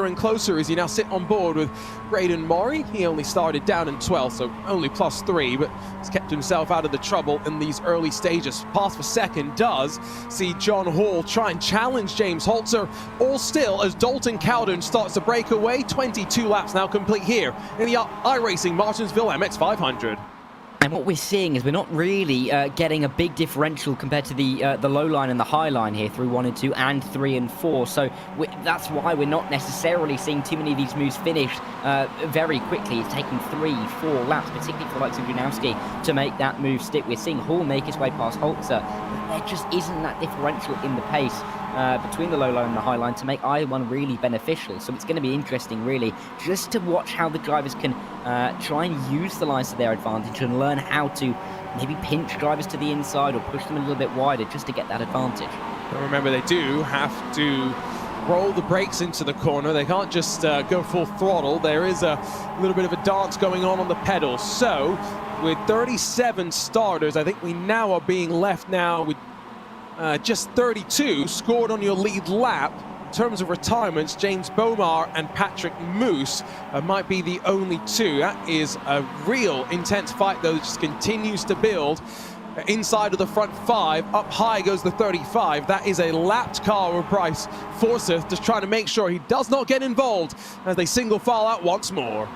and closer as you now sit on board with Braden Maury. He only started down in 12th, so only +3, but has kept himself out of the trouble in these early stages. Pass for second does see John Hall try and challenge James Holzer, all still as Dalton Cowden starts to break away. 22 laps now complete here in the iRacing Martinsville MX-500. And what we're seeing is we're not really getting a big differential compared to the low line and the high line here through 1 and 2 and 3 and 4. So that's why we're not necessarily seeing too many of these moves finish very quickly. It's taking 3, 4 laps, particularly for like Janowski, to make that move stick. We're seeing Hall make his way past Holzer, but there just isn't that differential in the pace between the low line and the high line to make either one really beneficial. So it's going to be interesting, really, just to watch how the drivers can try and use the lines to their advantage and learn how to maybe pinch drivers to the inside or push them a little bit wider just to get that advantage. But remember, they do have to roll the brakes into the corner. They can't just go full throttle. There is a little bit of a dance going on the pedals. So with 37 starters, I think we now are being left now with just 32 scored on your lead lap. In terms of retirements, James Bomar and Patrick Moose might be the only two. That is a real intense fight, though, that just continues to build. Inside of the front 5, up high goes the 35. That is a lapped car with Bryce Forsyth, just trying to make sure he does not get involved as they single file out once more.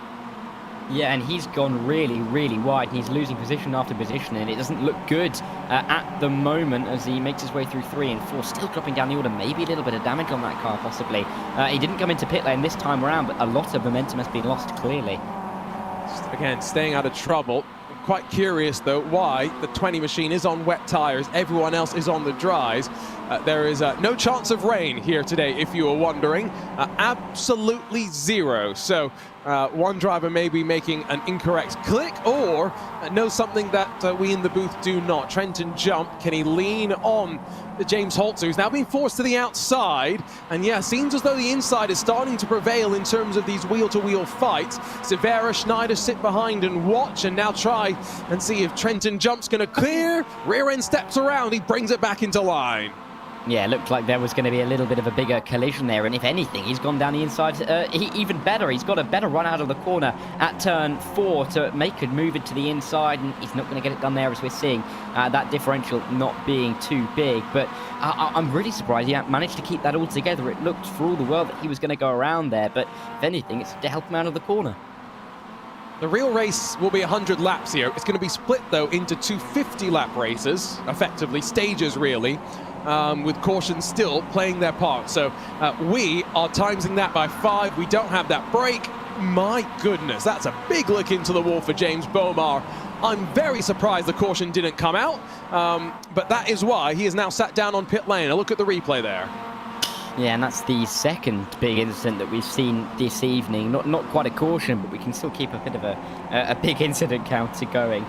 Yeah, and he's gone really, really wide. He's losing position after position, and it doesn't look good at the moment as he makes his way through 3 and 4, still dropping down the order. Maybe a little bit of damage on that car, possibly. He didn't come into pit lane this time around, but a lot of momentum has been lost, clearly. Again, staying out of trouble. Quite curious, though, why the 20 machine is on wet tires, everyone else is on the dries. There is no chance of rain here today, if you were wondering. Absolutely zero. So one driver may be making an incorrect click or knows something that we in the booth do not. Trenton jump. Can he lean on the James Holzer, who's now being forced to the outside? And yeah, seems as though the inside is starting to prevail in terms of these wheel-to-wheel fights. Severa, Schneider sit behind and watch, and now try and see if Trenton jump's going to clear. Rear end steps around. He brings it back into line. Yeah, it looked like there was going to be a little bit of a bigger collision there, and if anything, he's gone down the inside even better. He's got a better run out of the corner at turn 4 to make a move into the inside, and he's not going to get it done there, as we're seeing that differential not being too big. But I'm really surprised he managed to keep that all together. It looked for all the world that he was going to go around there, but if anything, it's to help him out of the corner. The real race will be 100 laps here. It's going to be split, though, into 2 50-lap races, effectively, stages, really, with caution still playing their part. So we are timesing that by 5. We don't have that break. My goodness, that's a big look into the wall for James Bomar. I'm very surprised the caution didn't come out, but that is why he is now sat down on pit lane. A look at the replay there. Yeah, and that's the second big incident that we've seen this evening. Not quite a caution, but we can still keep a bit of a big incident counter going,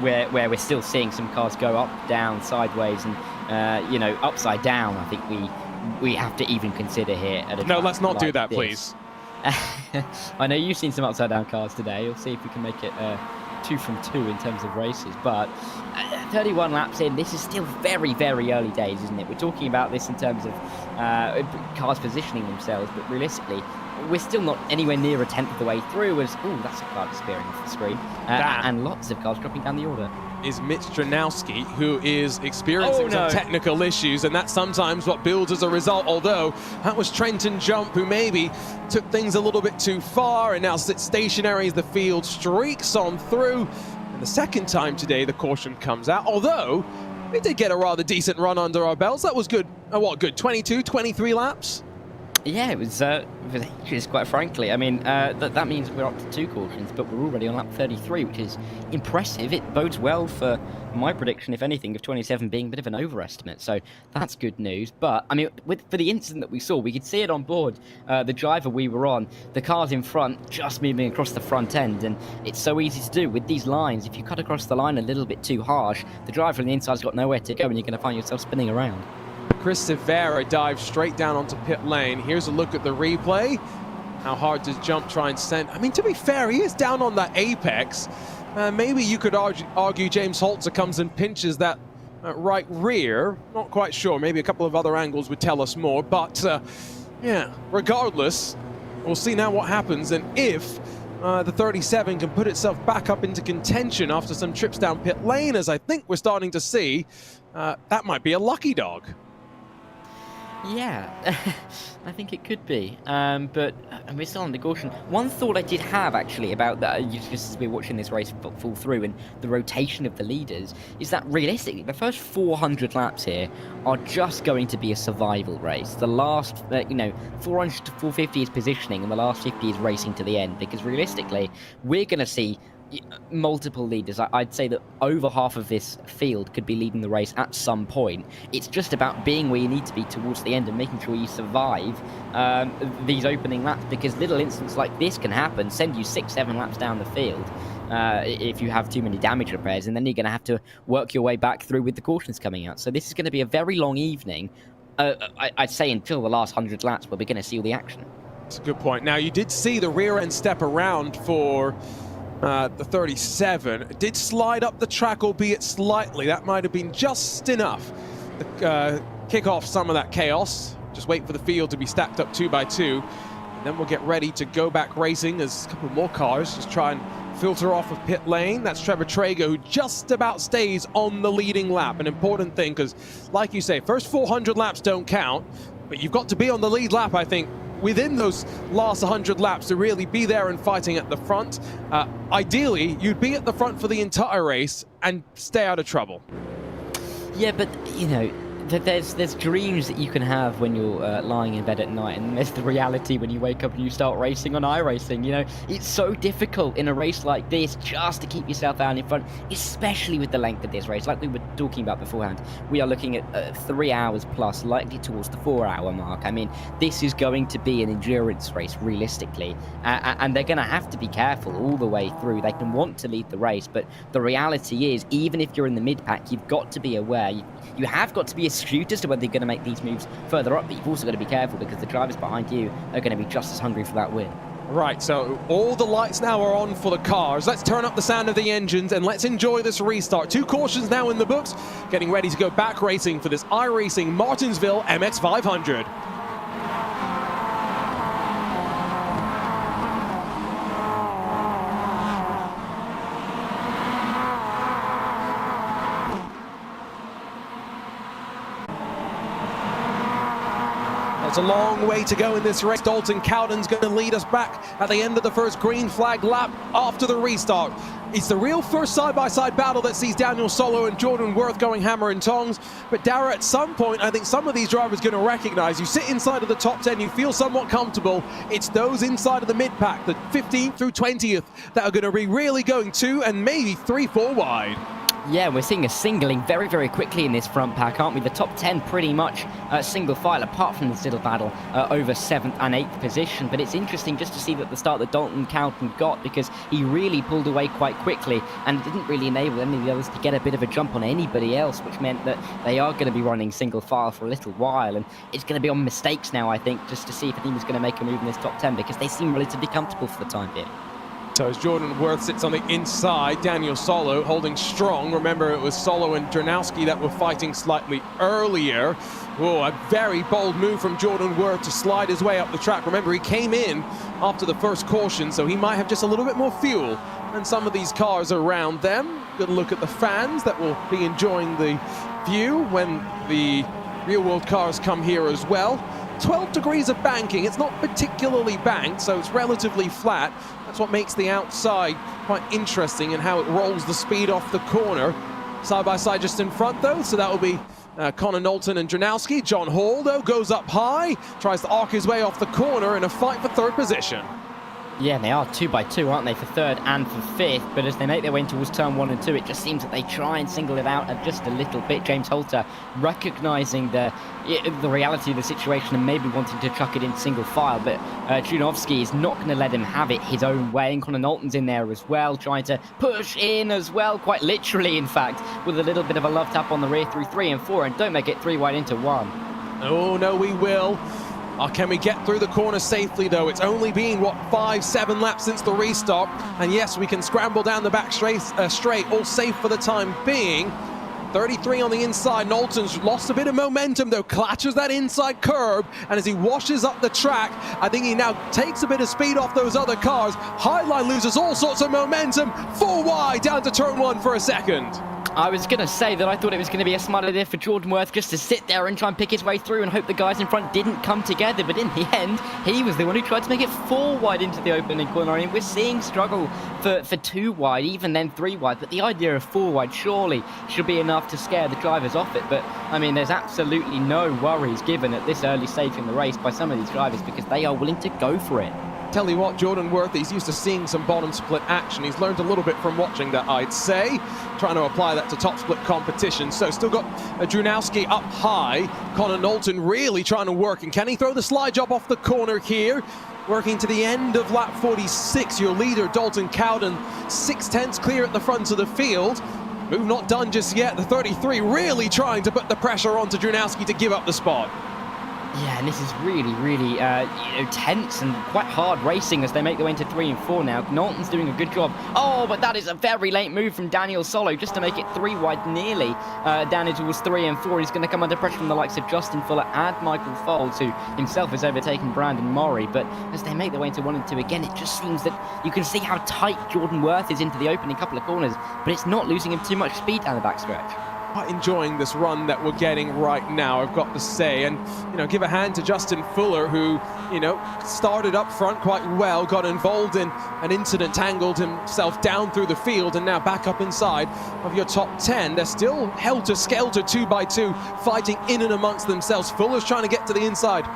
where we're still seeing some cars go up, down, sideways, and you know, upside down. I think we have to even consider here. No, let's not do that, this. Please. I know you've seen some upside down cars today. We'll see if we can make it 2 from 2 in terms of races, but 31 laps in, this is still very, very early days, isn't it? We're talking about this in terms of cars positioning themselves, but realistically, we're still not anywhere near a 10th of the way through as, ooh, that's a car disappearing off the screen, and lots of cars dropping down the order. Is Mitch Janowski, who is experiencing some technical issues, and that's sometimes what builds as a result, although that was Trenton Jump, who maybe took things a little bit too far and now sits stationary as the field streaks on through. And the second time today, the caution comes out, although we did get a rather decent run under our belts. That was good, what, good 22, 23 laps? Yeah, it was ages, quite frankly. I mean, that means we're up to 2 cautions, but we're already on lap 33, which is impressive. It bodes well for my prediction, if anything, of 27 being a bit of an overestimate. So that's good news. But, I mean, for the incident that we saw, we could see it on board. The driver we were on, the cars in front just moving across the front end. And it's so easy to do with these lines. If you cut across the line a little bit too harsh, the driver on the inside's got nowhere to go, and you're going to find yourself spinning around. Chris Severa dives straight down onto pit lane. Here's a look at the replay. How hard does Jump try and send? I mean, to be fair, he is down on that apex. Maybe you could argue James Holzer comes and pinches that right rear. Not quite sure. Maybe a couple of other angles would tell us more. But Yeah, regardless, we'll see now what happens, and if the 37 can put itself back up into contention after some trips down pit lane, as I think we're starting to see, that might be a lucky dog. Yeah, I think it could be, but we're still under caution. One thought I did have, actually, about that, just as we're watching this race fall through and the rotation of the leaders, is that realistically, the first 400 laps here are just going to be a survival race. The last, 400 to 450 is positioning, and the last 50 is racing to the end, because realistically, we're going to see multiple leaders. I'd say that over half of this field could be leading the race at some point. It's just about being where you need to be towards the end and making sure you survive these opening laps, because little incidents like this can happen, send you 6-7 laps down the field if you have too many damage repairs, and then you're going to have to work your way back through with the cautions coming out. So this is going to be a very long evening, I'd say, until the last 100 laps where we're going to see all the action. That's a good point. Now, you did see the rear end step around for the 37. It did slide up the track, albeit slightly. That might have been just enough to kick off some of that chaos. Just wait for the field to be stacked up 2 by 2, and then we'll get ready to go back racing as a couple more cars just try and filter off of pit lane. That's Trevor Traeger, who just about stays on the leading lap. An important thing, because like you say, first 400 laps don't count, but you've got to be on the lead lap, I think, within those last 100 laps to really be there and fighting at the front. Ideally, you'd be at the front for the entire race and stay out of trouble. Yeah, but, there's dreams that you can have when you're lying in bed at night, and there's the reality when you wake up and you start racing on iRacing. It's so difficult in a race like this just to keep yourself out in front, especially with the length of this race. Like we were talking about beforehand, we are looking at 3 hours plus, likely towards the 4-hour mark. I mean, this is going to be an endurance race, realistically, and they're going to have to be careful all the way through. They can want to lead the race, but the reality is, even if you're in the mid-pack, you've got to be aware. You have got to be astute as to whether you're going to make these moves further up, but you've also got to be careful, because the drivers behind you are going to be just as hungry for that win. Right, so all the lights now are on for the cars. Let's turn up the sound of the engines and let's enjoy this restart. 2 cautions now in the books, getting ready to go back racing for this iRacing Martinsville MX-500. It's a long way to go in this race. Dalton Cowden's going to lead us back at the end of the first green flag lap after the restart. It's the real first side-by-side battle that sees Daniel Solo and Jordan Worth going hammer and tongs. But Dara, at some point, I think some of these drivers are going to recognize you sit inside of the top 10, you feel somewhat comfortable. It's those inside of the mid-pack, the 15th through 20th, that are going to be really going 2 and maybe 3-4 wide. Yeah, we're seeing a singling very, very quickly in this front pack, aren't we? The top 10 pretty much single file, apart from this little battle over 7th and 8th position. But it's interesting just to see that the start that Dalton Cowden got, because he really pulled away quite quickly and didn't really enable any of the others to get a bit of a jump on anybody else, which meant that they are going to be running single file for a little while. And it's going to be on mistakes now, I think, just to see if a team is going to make a move in this top 10, because they seem relatively comfortable for the time being. So as Jordan Worth sits on the inside, Daniel Solo holding strong. Remember, it was Solo and Dranowski that were fighting slightly earlier. Oh, a very bold move from Jordan Worth to slide his way up the track. Remember, he came in after the first caution, so he might have just a little bit more fuel than some of these cars around them. Good look at the fans that will be enjoying the view when the real-world cars come here as well. 12 degrees of banking. It's not particularly banked, so it's relatively flat. That's what makes the outside quite interesting and how it rolls the speed off the corner. Side by side just in front, though, so that will be Connor Knowlton and Dranowski. John Hall, though, goes up high, tries to arc his way off the corner in a fight for 3rd position. Yeah, they are 2 by 2, aren't they, for 3rd and for 5th, but as they make their way towards turn 1 and 2, it just seems that they try and single it out just a little bit. James Holter recognizing the reality of the situation and maybe wanting to chuck it in single file, but Junovsky is not going to let him have it his own way, and Connor Knowlton's in there as well, trying to push in as well, quite literally, in fact, with a little bit of a love tap on the rear through 3 and 4, and don't make it 3 wide into 1. Oh, no, we will. Can we get through the corner safely, though? It's only been, 5-7 laps since the restart. And yes, we can scramble down the back straight, all safe for the time being. 33 on the inside. Knowlton's lost a bit of momentum though, clutches that inside curb, and as he washes up the track, I think he now takes a bit of speed off those other cars. Highline loses all sorts of momentum, 4 wide down to turn 1 for a second. I was going to say that I thought it was going to be a smart idea for Jordan Worth just to sit there and try and pick his way through and hope the guys in front didn't come together, but in the end, he was the one who tried to make it 4 wide into the opening corner. I mean, we're seeing struggle for 2 wide, even then 3 wide, but the idea of 4 wide surely should be enough to scare the drivers off it. But, I mean, there's absolutely no worries given at this early stage in the race by some of these drivers because they are willing to go for it. Tell you what, Jordan Worth, he's used to seeing some bottom split action. He's learned a little bit from watching that, I'd say. Trying to apply that to top split competition. So still got Drunowski up high. Connor Knowlton really trying to work. And can he throw the slide job off the corner here? Working to the end of lap 46. Your leader, Dalton Cowden, 6/10 clear at the front of the field. Move not done just yet. The 33 really trying to put the pressure onto Drunowski to give up the spot. Yeah, and this is really, tense and quite hard racing as they make their way into 3 and 4 now. Knowlton's doing a good job. Oh, but that is a very late move from Daniel Solo just to make it 3 wide nearly. Down towards 3 and 4. He's going to come under pressure from the likes of Justin Fuller and Michael Folds, who himself has overtaken Brandon Murray. But as they make their way into 1 and 2 again, it just seems that you can see how tight Jordan Worth is into the opening couple of corners, but it's not losing him too much speed down the backstretch. Quite enjoying this run that we're getting right now, I've got to say, and give a hand to Justin Fuller, who started up front quite well, got involved in an incident, tangled himself down through the field, and now back up inside of your top 10. They're still helter-skelter 2 by 2, fighting in and amongst themselves. Fuller's trying to get to the inside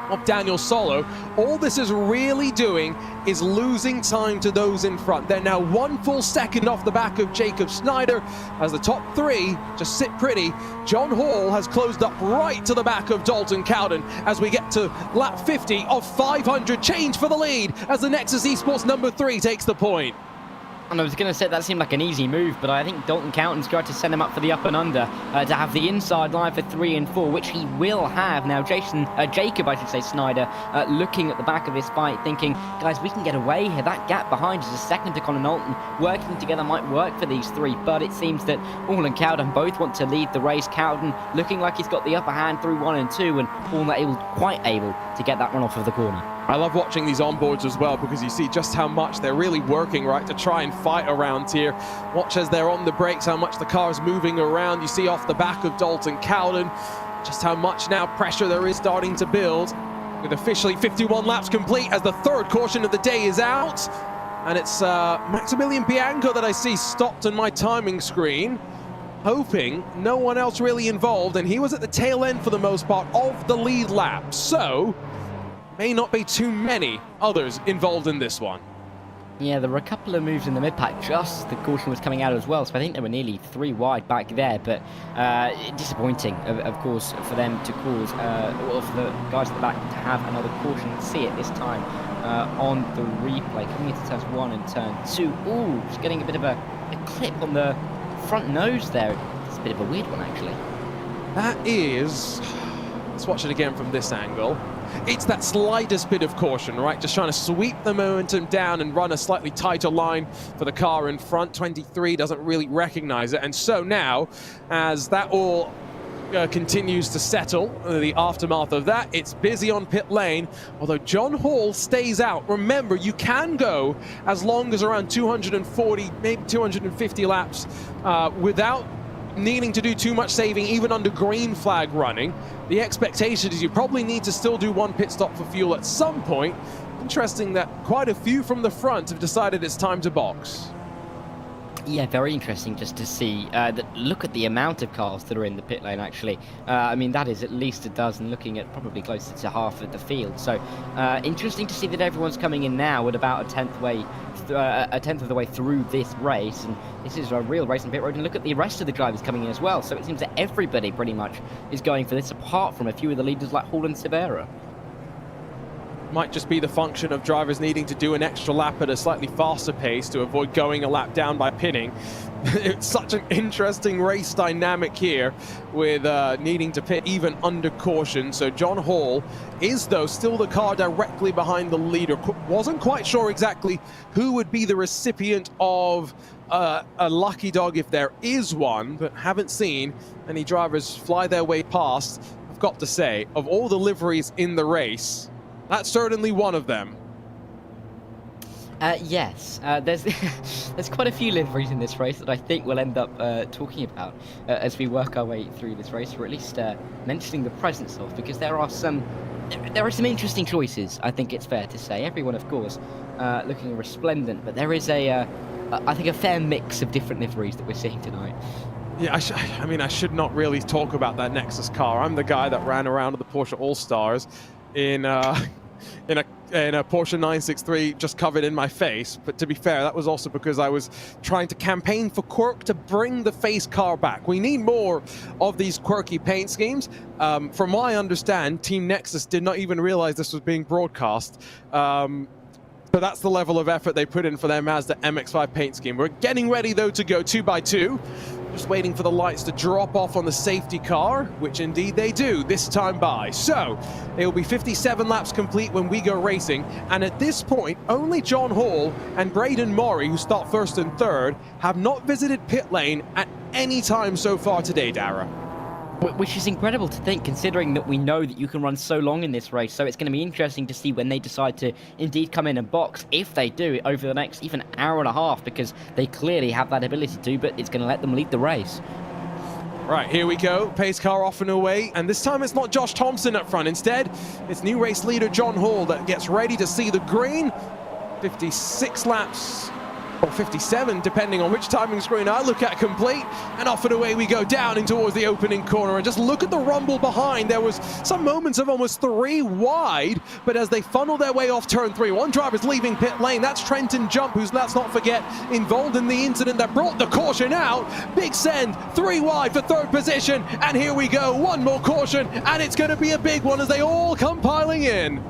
of Daniel Solo. All this is really doing is losing time to those in front. They're now 1 full second off the back of Jacob Snyder as the top 3 just sit pretty. John Hall has closed up right to the back of Dalton Cowden as we get to lap 50 of 500. Change for the lead as the Nexus Esports number 3 takes the point. And I was going to say that seemed like an easy move, but I think Dalton Cowden's tried to send him up for the up and under to have the inside line for 3 and 4, which he will have. Now, Jacob Snyder, looking at the back of his fight, thinking, guys, we can get away here. That gap behind us is second to Connor Knowlton. Working together might work for these 3, but it seems that Hall and Cowden both want to lead the race. Cowden looking like he's got the upper hand through 1 and 2, and Hall quite able to get that run off of the corner. I love watching these onboards as well because you see just how much they're really working, right, to try and fight around here. Watch as they're on the brakes, how much the car's moving around. You see off the back of Dalton Cowden just how much now pressure there is starting to build. With officially 51 laps complete as the 3rd caution of the day is out. And it's Maximilian Bianco that I see stopped on my timing screen, hoping no one else really involved, and he was at the tail end for the most part of the lead lap. So may not be too many others involved in this one. Yeah, there were a couple of moves in the mid-pack just as the caution was coming out as well, so I think they were nearly 3 wide back there, but disappointing, of course, for them to cause, or for the guys at the back to have another caution. Let's see it this time on the replay, coming into turns 1 and turn 2. Ooh, just getting a bit of a clip on the front nose there. It's a bit of a weird one, actually. That is... Let's watch it again from this angle. It's that slightest bit of caution, right? Just trying to sweep the momentum down and run a slightly tighter line for the car in front. 23 doesn't really recognize it. And so now, as that all continues to settle, the aftermath of that, it's busy on pit lane, although John Hall stays out. Remember, you can go as long as around 240, maybe 250 laps without needing to do too much saving, even under green flag running. The expectation is you probably need to still do 1 pit stop for fuel at some point. Interesting that quite a few from the front have decided it's time to box. Yeah, very interesting just to see look at the amount of cars that are in the pit lane, actually. I mean, that is at least a dozen, looking at probably closer to half of the field. So interesting to see that everyone's coming in now at about a tenth of the way through this race. And this is a real race on pit road. And look at the rest of the drivers coming in as well. So it seems that everybody pretty much is going for this, apart from a few of the leaders like Hall and Severa. Might just be the function of drivers needing to do an extra lap at a slightly faster pace to avoid going a lap down by pitting. It's such an interesting race dynamic here with needing to pit even under caution. So John Hall is, though, still the car directly behind the leader. Wasn't quite sure exactly who would be the recipient of a lucky dog if there is one, but haven't seen any drivers fly their way past. I've got to say, of all the liveries in the race, that's certainly one of them. Yes, there's there's quite a few liveries in this race that I think we'll end up talking about as we work our way through this race, or at least mentioning the presence of, because there are some interesting choices. I think it's fair to say. Everyone, of course, looking resplendent, but there is I think a fair mix of different liveries that we're seeing tonight. Yeah, I mean, I should not really talk about that Nexus car. I'm the guy that ran around with the Porsche All-Stars in a Porsche 963 just covered in my face. But to be fair, that was also because I was trying to campaign for Quirk to bring the face car back. We need more of these quirky paint schemes. From what I understand, Team Nexus did not even realize this was being broadcast. But that's the level of effort they put in for their Mazda MX-5 paint scheme. We're getting ready, though, to go 2x2. Just waiting for the lights to drop off on the safety car, which indeed they do this time by. So it will be 57 laps complete when we go racing. And at this point, only John Hall and Braden Maury, who start first and third, have not visited pit lane at any time so far today, Dara. Which is incredible to think, considering that we know that you can run so long in this race. So it's going to be interesting to see when they decide to indeed come in and box, if they do, over the next even hour and a half, because they clearly have that ability to, but it's going to let them lead the race. Right, here we go. Pace car off and away. And this time it's not Josh Thompson up front. Instead, it's new race leader John Hall that gets ready to see the green. 56 laps. Or 57, depending on which timing screen I look at, complete, and off and away we go down in towards the opening corner. And just look at the rumble behind. There was some moments of almost 3 wide, but as they funnel their way off turn 3, one driver's leaving pit lane. That's Trenton Jump, who's, let's not forget, involved in the incident that brought the caution out. Big send, 3 wide for third position, and here we go, one more caution, and it's going to be a big one as they all come piling in.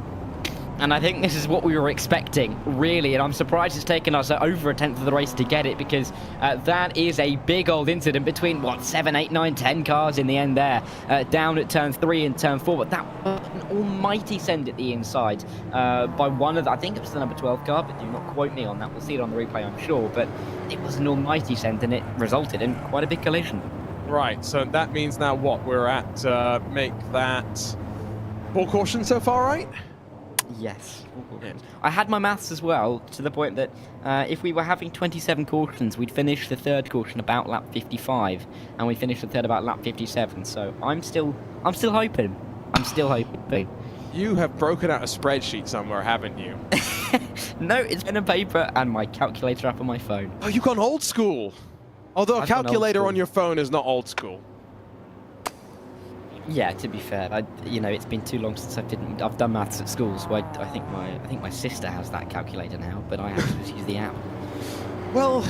And I think this is what we were expecting, really, and I'm surprised it's taken us over a tenth of the race to get it, because that is a big old incident between, what, 7, 8, 9, 10 cars in the end there, down at turn 3 and turn 4, but that was an almighty send at the inside by one of the, I think it was the number 12 car, but do not quote me on that, we'll see it on the replay, I'm sure, but it was an almighty send, and it resulted in quite a big collision. Right, so that means now what? We're at, make that 4 cautions so far, right? Yes. I had my maths as well, to the point that if we were having 27 cautions, we'd finish the third caution about lap 55, and we'd finish the third about lap 57. So I'm still hoping. I'm still hoping. You have broken out a spreadsheet somewhere, haven't you? No, it's pen and paper and my calculator app on my phone. Oh, you've gone old school. Although a calculator on your phone is not old school. Yeah, to be fair, it's been too long since I've done maths at school, so I think my sister has that calculator now, but I have to just use the app. Well,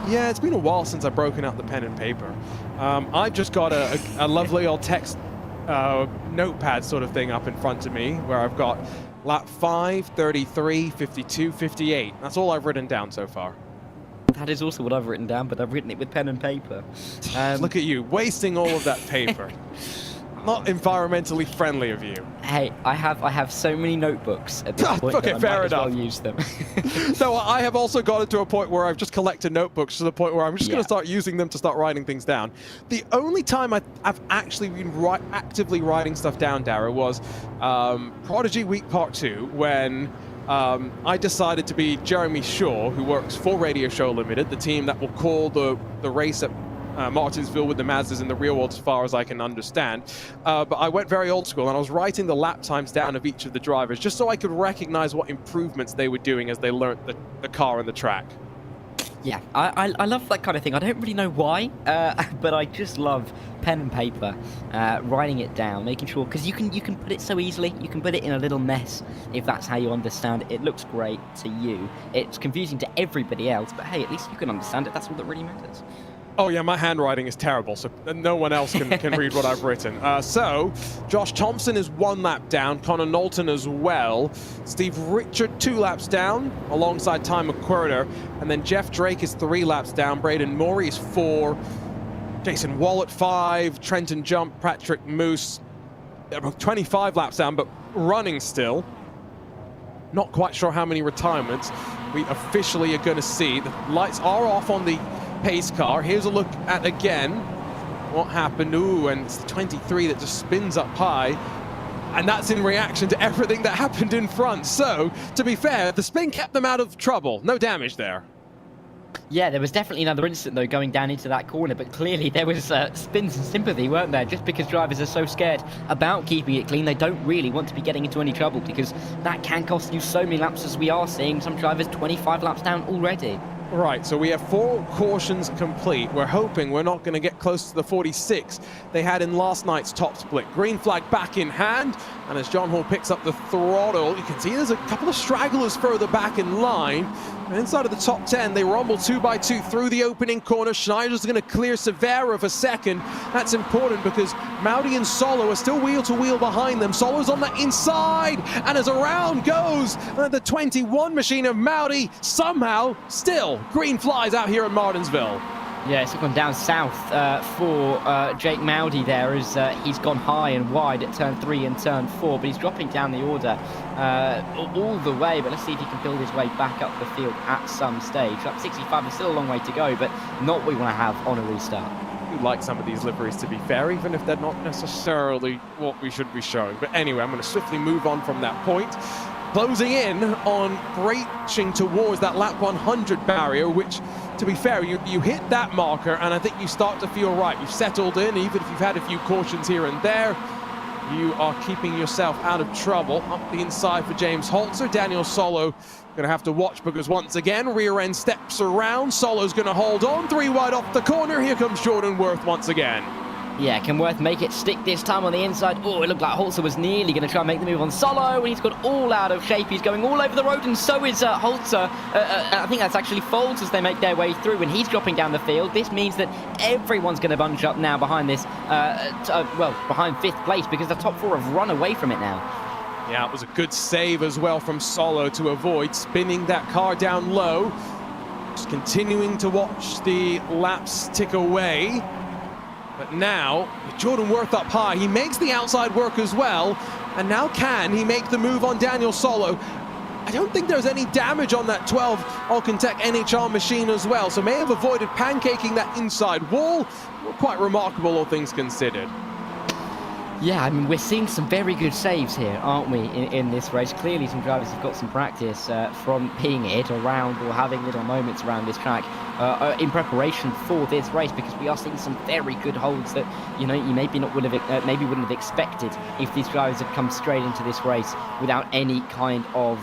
yeah, it's been a while since I've broken out the pen and paper. I've just got a lovely old text notepad sort of thing up in front of me, where I've got lap 5, 33, 52, 58. That's all I've written down so far. That is also what I've written down, but I've written it with pen and paper. Look at you, wasting all of that paper. Not environmentally friendly of you. Hey, I have so many notebooks at this point okay, that I fair might enough. as well use them. So I have also gotten to a point where I've just collected notebooks to the point where I'm just going to start using them to start writing things down. The only time I've actually been actively writing stuff down, Dara, was Prodigy Week Part 2, when I decided to be Jeremy Shaw, who works for Radio Show Limited, the team that will call the race at Martinsville with the Mazdas in the real world, as far as I can understand. But I went very old school, and I was writing the lap times down of each of the drivers, just so I could recognize what improvements they were doing as they learnt the car and the track. Yeah, I love that kind of thing. I don't really know why, but I just love pen and paper, writing it down, making sure, because you can put it so easily. You can put it in a little mess if that's how you understand it. It looks great to you. It's confusing to everybody else, but hey, at least you can understand it. That's all that really matters. Oh yeah, my handwriting is terrible, so no one else can read what I've written. So, Josh Thompson is 1 lap down, Connor Knowlton as well, Steve Richard 2 laps down, alongside Ty McQuarter, and then Jeff Drake is 3 laps down, Braden Maury is 4, Jason Wallet 5, Trenton Jump, Patrick Moose, 25 laps down, but running still. not quite sure how many retirements we officially are going to see. The lights are off on the pace car. Here's a look at again what happened. Ooh, and it's the 23 that just spins up high. And that's in reaction to everything that happened in front. So, to be fair, the spin kept them out of trouble. No damage there. Yeah, there was definitely another incident, though, going down into that corner, but clearly there was spins and sympathy, weren't there? Just because drivers are so scared about keeping it clean, they don't really want to be getting into any trouble, because that can cost you so many laps, as we are seeing some drivers 25 laps down already. Right, so we have 4 cautions complete. We're hoping we're not going to get close to the 46 they had in last night's top split. Green flag back in hand, and as John Hall picks up the throttle, you can see there's a couple of stragglers further back in line. And inside of the top 10, they rumble 2 by 2 through the opening corner. Schneider's going to clear Severa for second. That's important because Maudi and Solo are still wheel to wheel behind them. Solo's on the inside, and as around goes the 21 machine of Maudi, somehow still green flies out here in Martinsville. Yeah, it's gone down south for Jake Maudi there as he's gone high and wide at turn 3 and turn 4, but he's dropping down the order all the way. But let's see if he can build his way back up the field at some stage. Up 65 is still a long way to go, but not what we want to have on a restart. We like some of these liveries, to be fair, even if they're not necessarily what we should be showing. But anyway, I'm going to swiftly move on from that point. Closing in on breaching towards that lap 100 barrier, which, to be fair, you hit that marker and I think you start to feel right. You've settled in, even if you've had a few cautions here and there. You are keeping yourself out of trouble. Up the inside for James Holzer. Daniel Solo going to have to watch because once again, rear end steps around. Solo's going to hold on. 3 wide off the corner. Here comes Jordan Worth once again. Yeah, can Worth make it stick this time on the inside? Oh, it looked like Holzer was nearly going to try and make the move on Solo, and he's got all out of shape. He's going all over the road, and so is Holzer. I think that's actually Folds as they make their way through, and he's dropping down the field. This means that everyone's going to bunch up now behind this, behind 5th place, because the top 4 have run away from it now. Yeah, it was a good save as well from Solo to avoid spinning that car down low. Just continuing to watch the laps tick away. But now, with Jordan Worth up high, he makes the outside work as well. And now can he make the move on Daniel Solo? I don't think there's any damage on that 12 Alcantech NHR machine as well. So may have avoided pancaking that inside wall. Quite remarkable, all things considered. Yeah, I mean, we're seeing some very good saves here, aren't we, in this race? Clearly, some drivers have got some practice from being hit around or having little moments around this track in preparation for this race, because we are seeing some very good holds that, you know, you maybe wouldn't have expected if these drivers had come straight into this race without any kind of,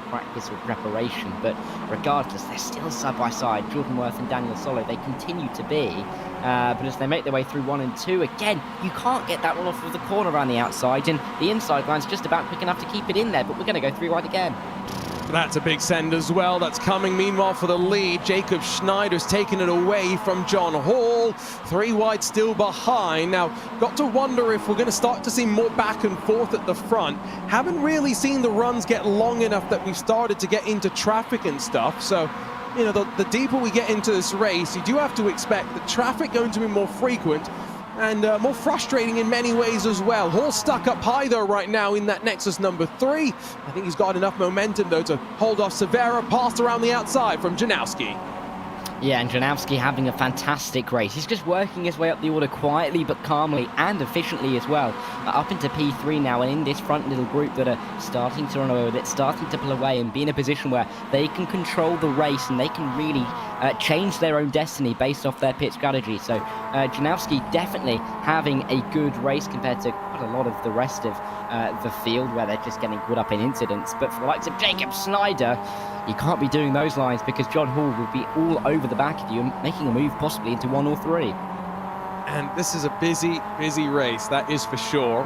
practice or preparation. But regardless, they're still side by side. Jordan Worth and Daniel Solo, they continue to be. But as they make their way through 1 and 2, again, you can't get that one off of the corner around the outside, and the inside line's just about quick enough to keep it in there, but we're going to go 3 wide again. That's a big send as well. That's coming meanwhile for the lead. Jacob Schneider's taking it away from John Hall. 3 wide still behind. Now, got to wonder if we're going to start to see more back and forth at the front. Haven't really seen the runs get long enough that we've started to get into traffic and stuff. So, you know, the deeper we get into this race, you do have to expect the traffic going to be more frequent and more frustrating in many ways as well. Hall stuck up high though right now in that Nexus number 3. I think he's got enough momentum though to hold off Severa. Passed around the outside from Janowski. Yeah, and Janowski having a fantastic race. He's just working his way up the order quietly but calmly and efficiently as well. Up into P3 now, and in this front little group that are starting to run away with it, starting to pull away and be in a position where they can control the race and they can really change their own destiny based off their pit strategy. So Janowski definitely having a good race compared to quite a lot of the rest of the field where they're just getting caught up in incidents. But for the likes of Jacob Schneider, you can't be doing those lines because John Hall will be all over the back of you and making a move possibly into 1 or 3. And this is a busy race, that is for sure.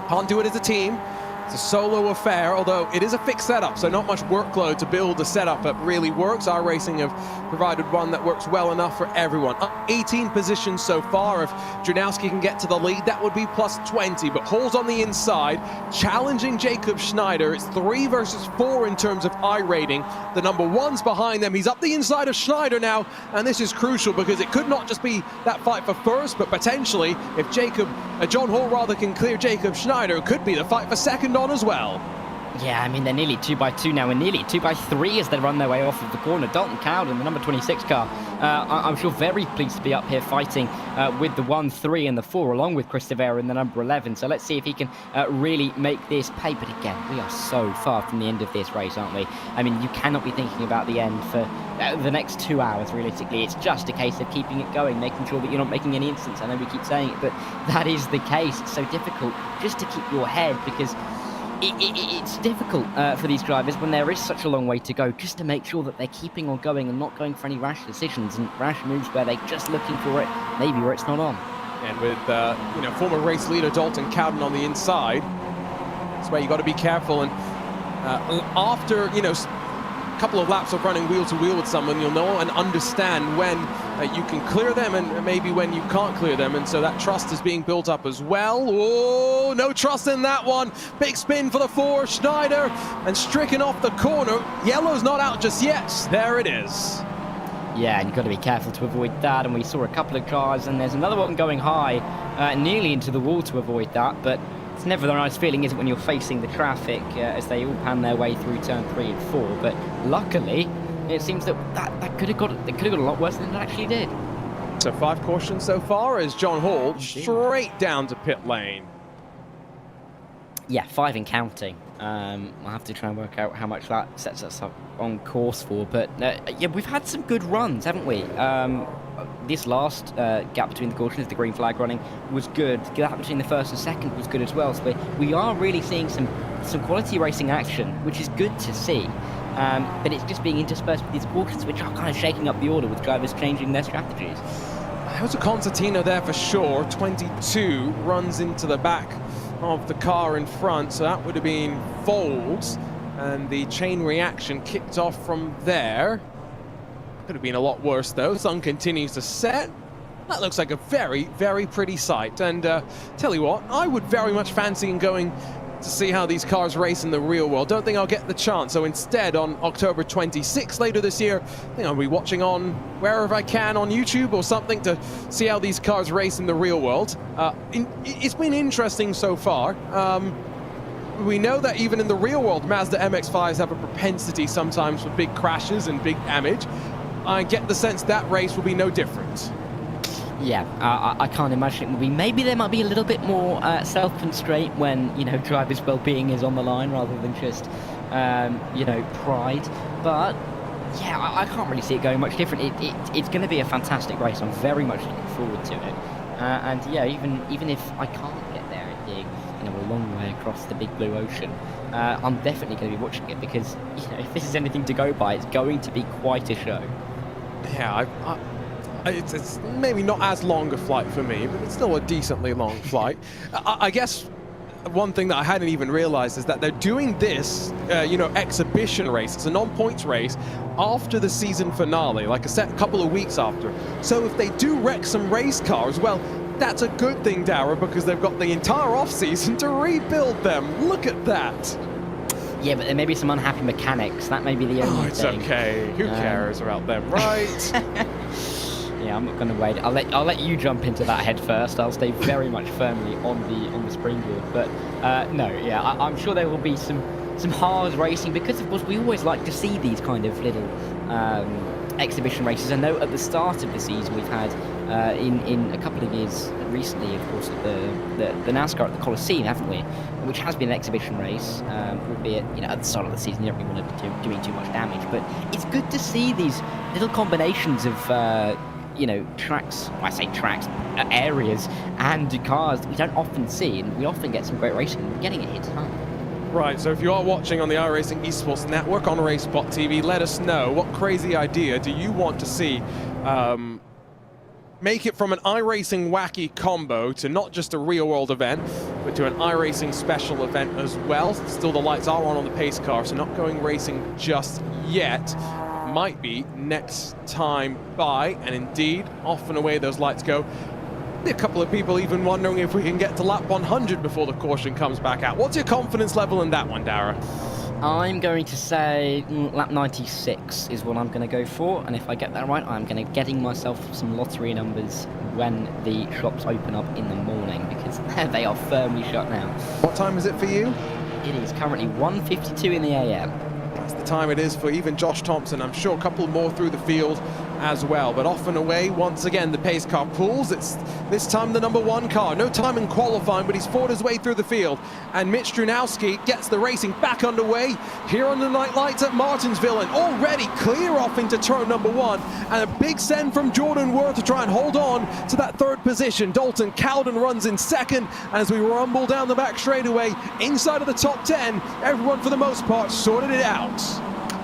Can't do it as a team. It's a solo affair, although it is a fixed setup, so not much workload to build a setup that really works. iRacing have provided one that works well enough for everyone. Up 18 positions so far. If Janowski can get to the lead, that would be plus 20, but Hall's on the inside, challenging Jacob Schneider. It's 3 versus 4 in terms of I-rating. The number 1's behind them. He's up the inside of Schneider now, and this is crucial because it could not just be that fight for first, but potentially, if John Hall rather can clear Jacob Schneider, it could be the fight for second on as well. Yeah, I mean, they're nearly 2x2 now, and nearly 2x3 as they run their way off of the corner. Dalton Cowden, the number 26 car, I'm sure very pleased to be up here fighting with the 1, 3 and the 4, along with Christopher in the number 11. So let's see if he can really make this pay. But again, we are so far from the end of this race, aren't we? I mean, you cannot be thinking about the end for the next 2 hours, realistically. It's just a case of keeping it going, making sure that you're not making any incidents. I know we keep saying it, but that is the case. It's so difficult just to keep your head, because it's difficult for these drivers when there is such a long way to go, just to make sure that they're keeping on going and not going for any rash decisions and rash moves where they're just looking for it, maybe where it's not on. And with former race leader Dalton Cowden on the inside, that's where you got to be careful. And after a couple of laps of running wheel to wheel with someone, you'll know and understand when you can clear them and maybe when you can't clear them, and so that trust is being built up as well. Oh, no trust in that one. Big spin for the 4, Schneider, and stricken off the corner. Yellow's not out just yet. There it is. Yeah, and you've got to be careful to avoid that, and we saw a couple of cars, and there's another one going high, nearly into the wall to avoid that, but it's never a nice feeling, is it, when you're facing the traffic as they all pan their way through turn 3 and 4. But luckily, it seems that could have got a lot worse than it actually did. So 5 cautions so far as John Hall straight down to pit lane. Yeah, 5 and counting. I'll have to try and work out how much that sets us up on course for. But yeah, we've had some good runs, haven't we? This last gap between the cautions, the green flag running, was good. The gap between the first and second was good as well. So we are really seeing some quality racing action, which is good to see. But it's just being interspersed with these cautions, which are kind of shaking up the order with drivers changing their strategies. There's a concertina there for sure. 22 runs into the back of the car in front, so that would have been Folds, and the chain reaction kicked off from there. Could have been a lot worse though. Sun continues to set. That looks like a very, very pretty sight. And tell you what, I would very much fancy going to see how these cars race in the real world. Don't think I'll get the chance. So instead, on October 26th later this year, I think I'll be watching on wherever I can on YouTube or something to see how these cars race in the real world. It's been interesting so far. We know that even in the real world, Mazda MX-5s have a propensity sometimes for big crashes and big damage. I get the sense that race will be no different. Yeah, I can't imagine it will be. Maybe there might be a little bit more self-constraint when, drivers' well-being is on the line rather than just, pride. But, yeah, I can't really see it going much different. It's going to be a fantastic race. I'm very much looking forward to it. And, yeah, even if I can't get there, it being, a long way across the big blue ocean, I'm definitely going to be watching it because, if this is anything to go by, it's going to be quite a show. Yeah, it's maybe not as long a flight for me, but it's still a decently long flight. I guess one thing that I hadn't even realized is that they're doing this, exhibition race. It's a non-points race after the season finale, like a couple of weeks after. So if they do wreck some race cars, well, that's a good thing, Dara, because they've got the entire off-season to rebuild them. Look at that. Yeah, but there may be some unhappy mechanics. That may be the only thing. It's okay. Who cares about them, right? Yeah, I'm not going to wait. I'll let you jump into that head first. I'll stay very much firmly on the springboard. But no, yeah, I'm sure there will be some hard racing because, of course, we always like to see these kind of little exhibition races. I know at the start of the season we've had in a couple of years recently, of course, the NASCAR at the Coliseum, haven't we? Which has been an exhibition race, albeit at the start of the season you don't really want to be doing too much damage. But it's good to see these little combinations of tracks, I say tracks, areas and cars that we don't often see, and we often get some great racing. We're getting it here tonight. Right, so if you are watching on the iRacing Esports Network on RaceSpot TV, let us know what crazy idea do you want to see make it from an iRacing wacky combo to not just a real-world event, but to an iRacing special event as well. Still, the lights are on the pace car, so not going racing just yet. Might be next time by, and indeed, off and away those lights go. A couple of people even wondering if we can get to lap 100 before the caution comes back out. What's your confidence level in that one, Dara? I'm going to say lap 96 is what I'm going to go for, and if I get that right, I'm going to getting myself some lottery numbers when the shops open up in the morning, because they are firmly shut now. What time is it for you? It is currently 1:52 in the AM. That's the time it is for even Josh Thompson. I'm sure a couple more through the field as well. But off and away, once again, the pace car pulls. It's this time the number 1 car. No time in qualifying, but he's fought his way through the field. And Mitch Drunowski gets the racing back underway here on the night lights at Martinsville, and already clear off into turn number 1. And a big send from Jordan Worth to try and hold on to that 3rd position. Dalton Cowden runs in 2nd. And as we rumble down the back straightaway, inside of the top 10, everyone for the most part sorted it out.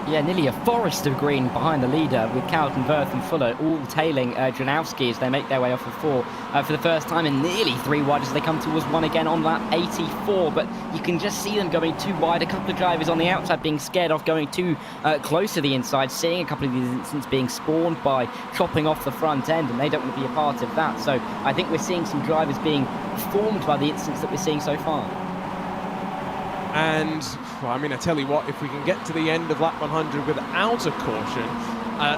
Yeah, nearly a forest of green behind the leader, with Cowden, Worth and Fuller all tailing Janowski as they make their way off of 4 for the first time, and nearly 3 wide as they come towards 1 again on lap 84. But you can just see them going too wide. A couple of drivers on the outside being scared off going too close to the inside, seeing a couple of these incidents being spawned by chopping off the front end, and they don't want to be a part of that. So I think we're seeing some drivers being formed by the incidents that we're seeing so far. And, well, I mean, I tell you what, if we can get to the end of lap 100 without a caution,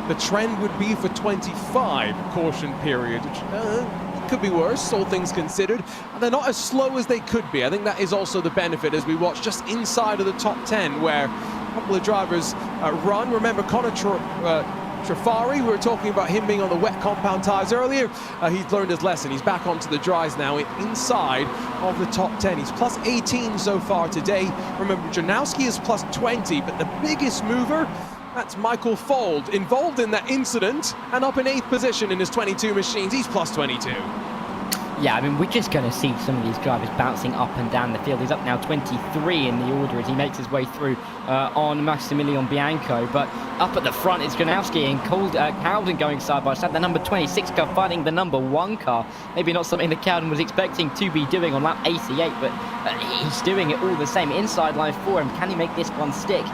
the trend would be for 25 caution period, which could be worse, all things considered. And they're not as slow as they could be. I think that is also the benefit as we watch just inside of the top 10, where a couple of drivers run. Remember, Connor Trafari, we were talking about him being on the wet compound tyres earlier. He's learned his lesson. He's back onto the dries now inside of the top 10. He's plus 18 so far today. Remember, Janowski is plus 20, but the biggest mover, that's Michael Fold, involved in that incident and up in 8th position in his 22 machines. He's plus 22. Yeah, I mean, we're just going to see some of these drivers bouncing up and down the field. He's up now 23 in the order as he makes his way through on Massimiliano Bianco. But up at the front, it's Janowski and Cowden going side by side. The number 26 car fighting the number 1 car. Maybe not something that Cowden was expecting to be doing on lap 88, but he's doing it all the same. Inside line for him. Can he make this one stick?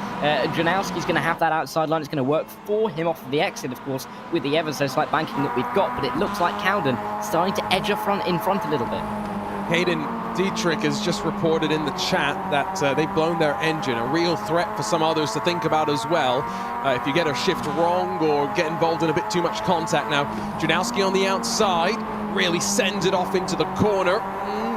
Janowski's going to have that outside line. It's going to work for him off of the exit, of course, with the ever so slight banking that we've got. But it looks like Cowden starting to edge in front a little bit. Hayden Dietrich has just reported in the chat that they've blown their engine, a real threat for some others to think about as well. If you get a shift wrong or get involved in a bit too much contact. Now, Janowski on the outside really sends it off into the corner.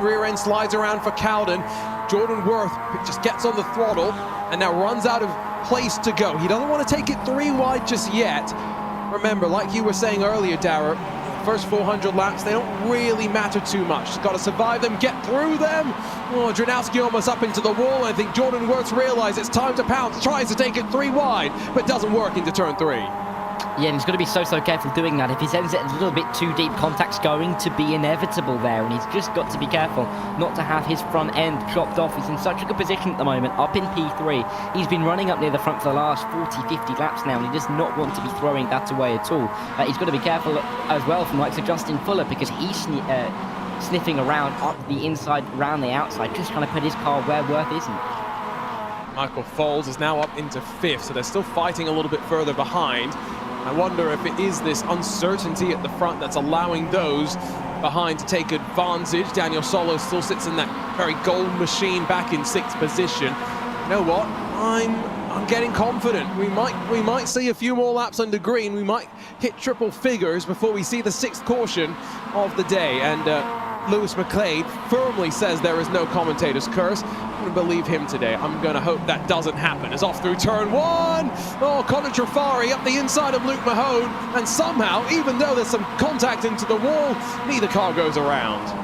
Rear end slides around for Cowden. Jordan Worth just gets on the throttle and now runs out of place to go. He doesn't want to take it 3 wide just yet. Remember, like you were saying earlier, Dara, first 400 laps, they don't really matter too much. Just got to survive them, get through them. Oh, Janowski almost up into the wall. I think Jordan Worth realizes it's time to pounce, tries to take it 3 wide, but doesn't work into turn 3. Yeah, and he's got to be so careful doing that. If he sends it a little bit too deep, contact's going to be inevitable there, and he's just got to be careful not to have his front end chopped off. He's in such a good position at the moment, up in P3. He's been running up near the front for the last 40-50 laps now, and he does not want to be throwing that away at all. He's got to be careful as well from like Justin Fuller, because he's sniffing around up the inside, around the outside, just trying to put his car where Worth isn't. Michael Foles is now up into 5th, so they're still fighting a little bit further behind. I wonder if it is this uncertainty at the front that's allowing those behind to take advantage. Daniel Solo still sits in that very gold machine back in 6th position. You know what? I'm getting confident. We might see a few more laps under green. We might hit triple figures before we see the 6th caution of the day. And Lewis McLeod firmly says there is no commentator's curse. I'm going to believe him today. I'm going to hope that doesn't happen. As off through turn 1. Oh, Connor Trafari up the inside of Luke Mahone. And somehow, even though there's some contact into the wall, neither car goes around.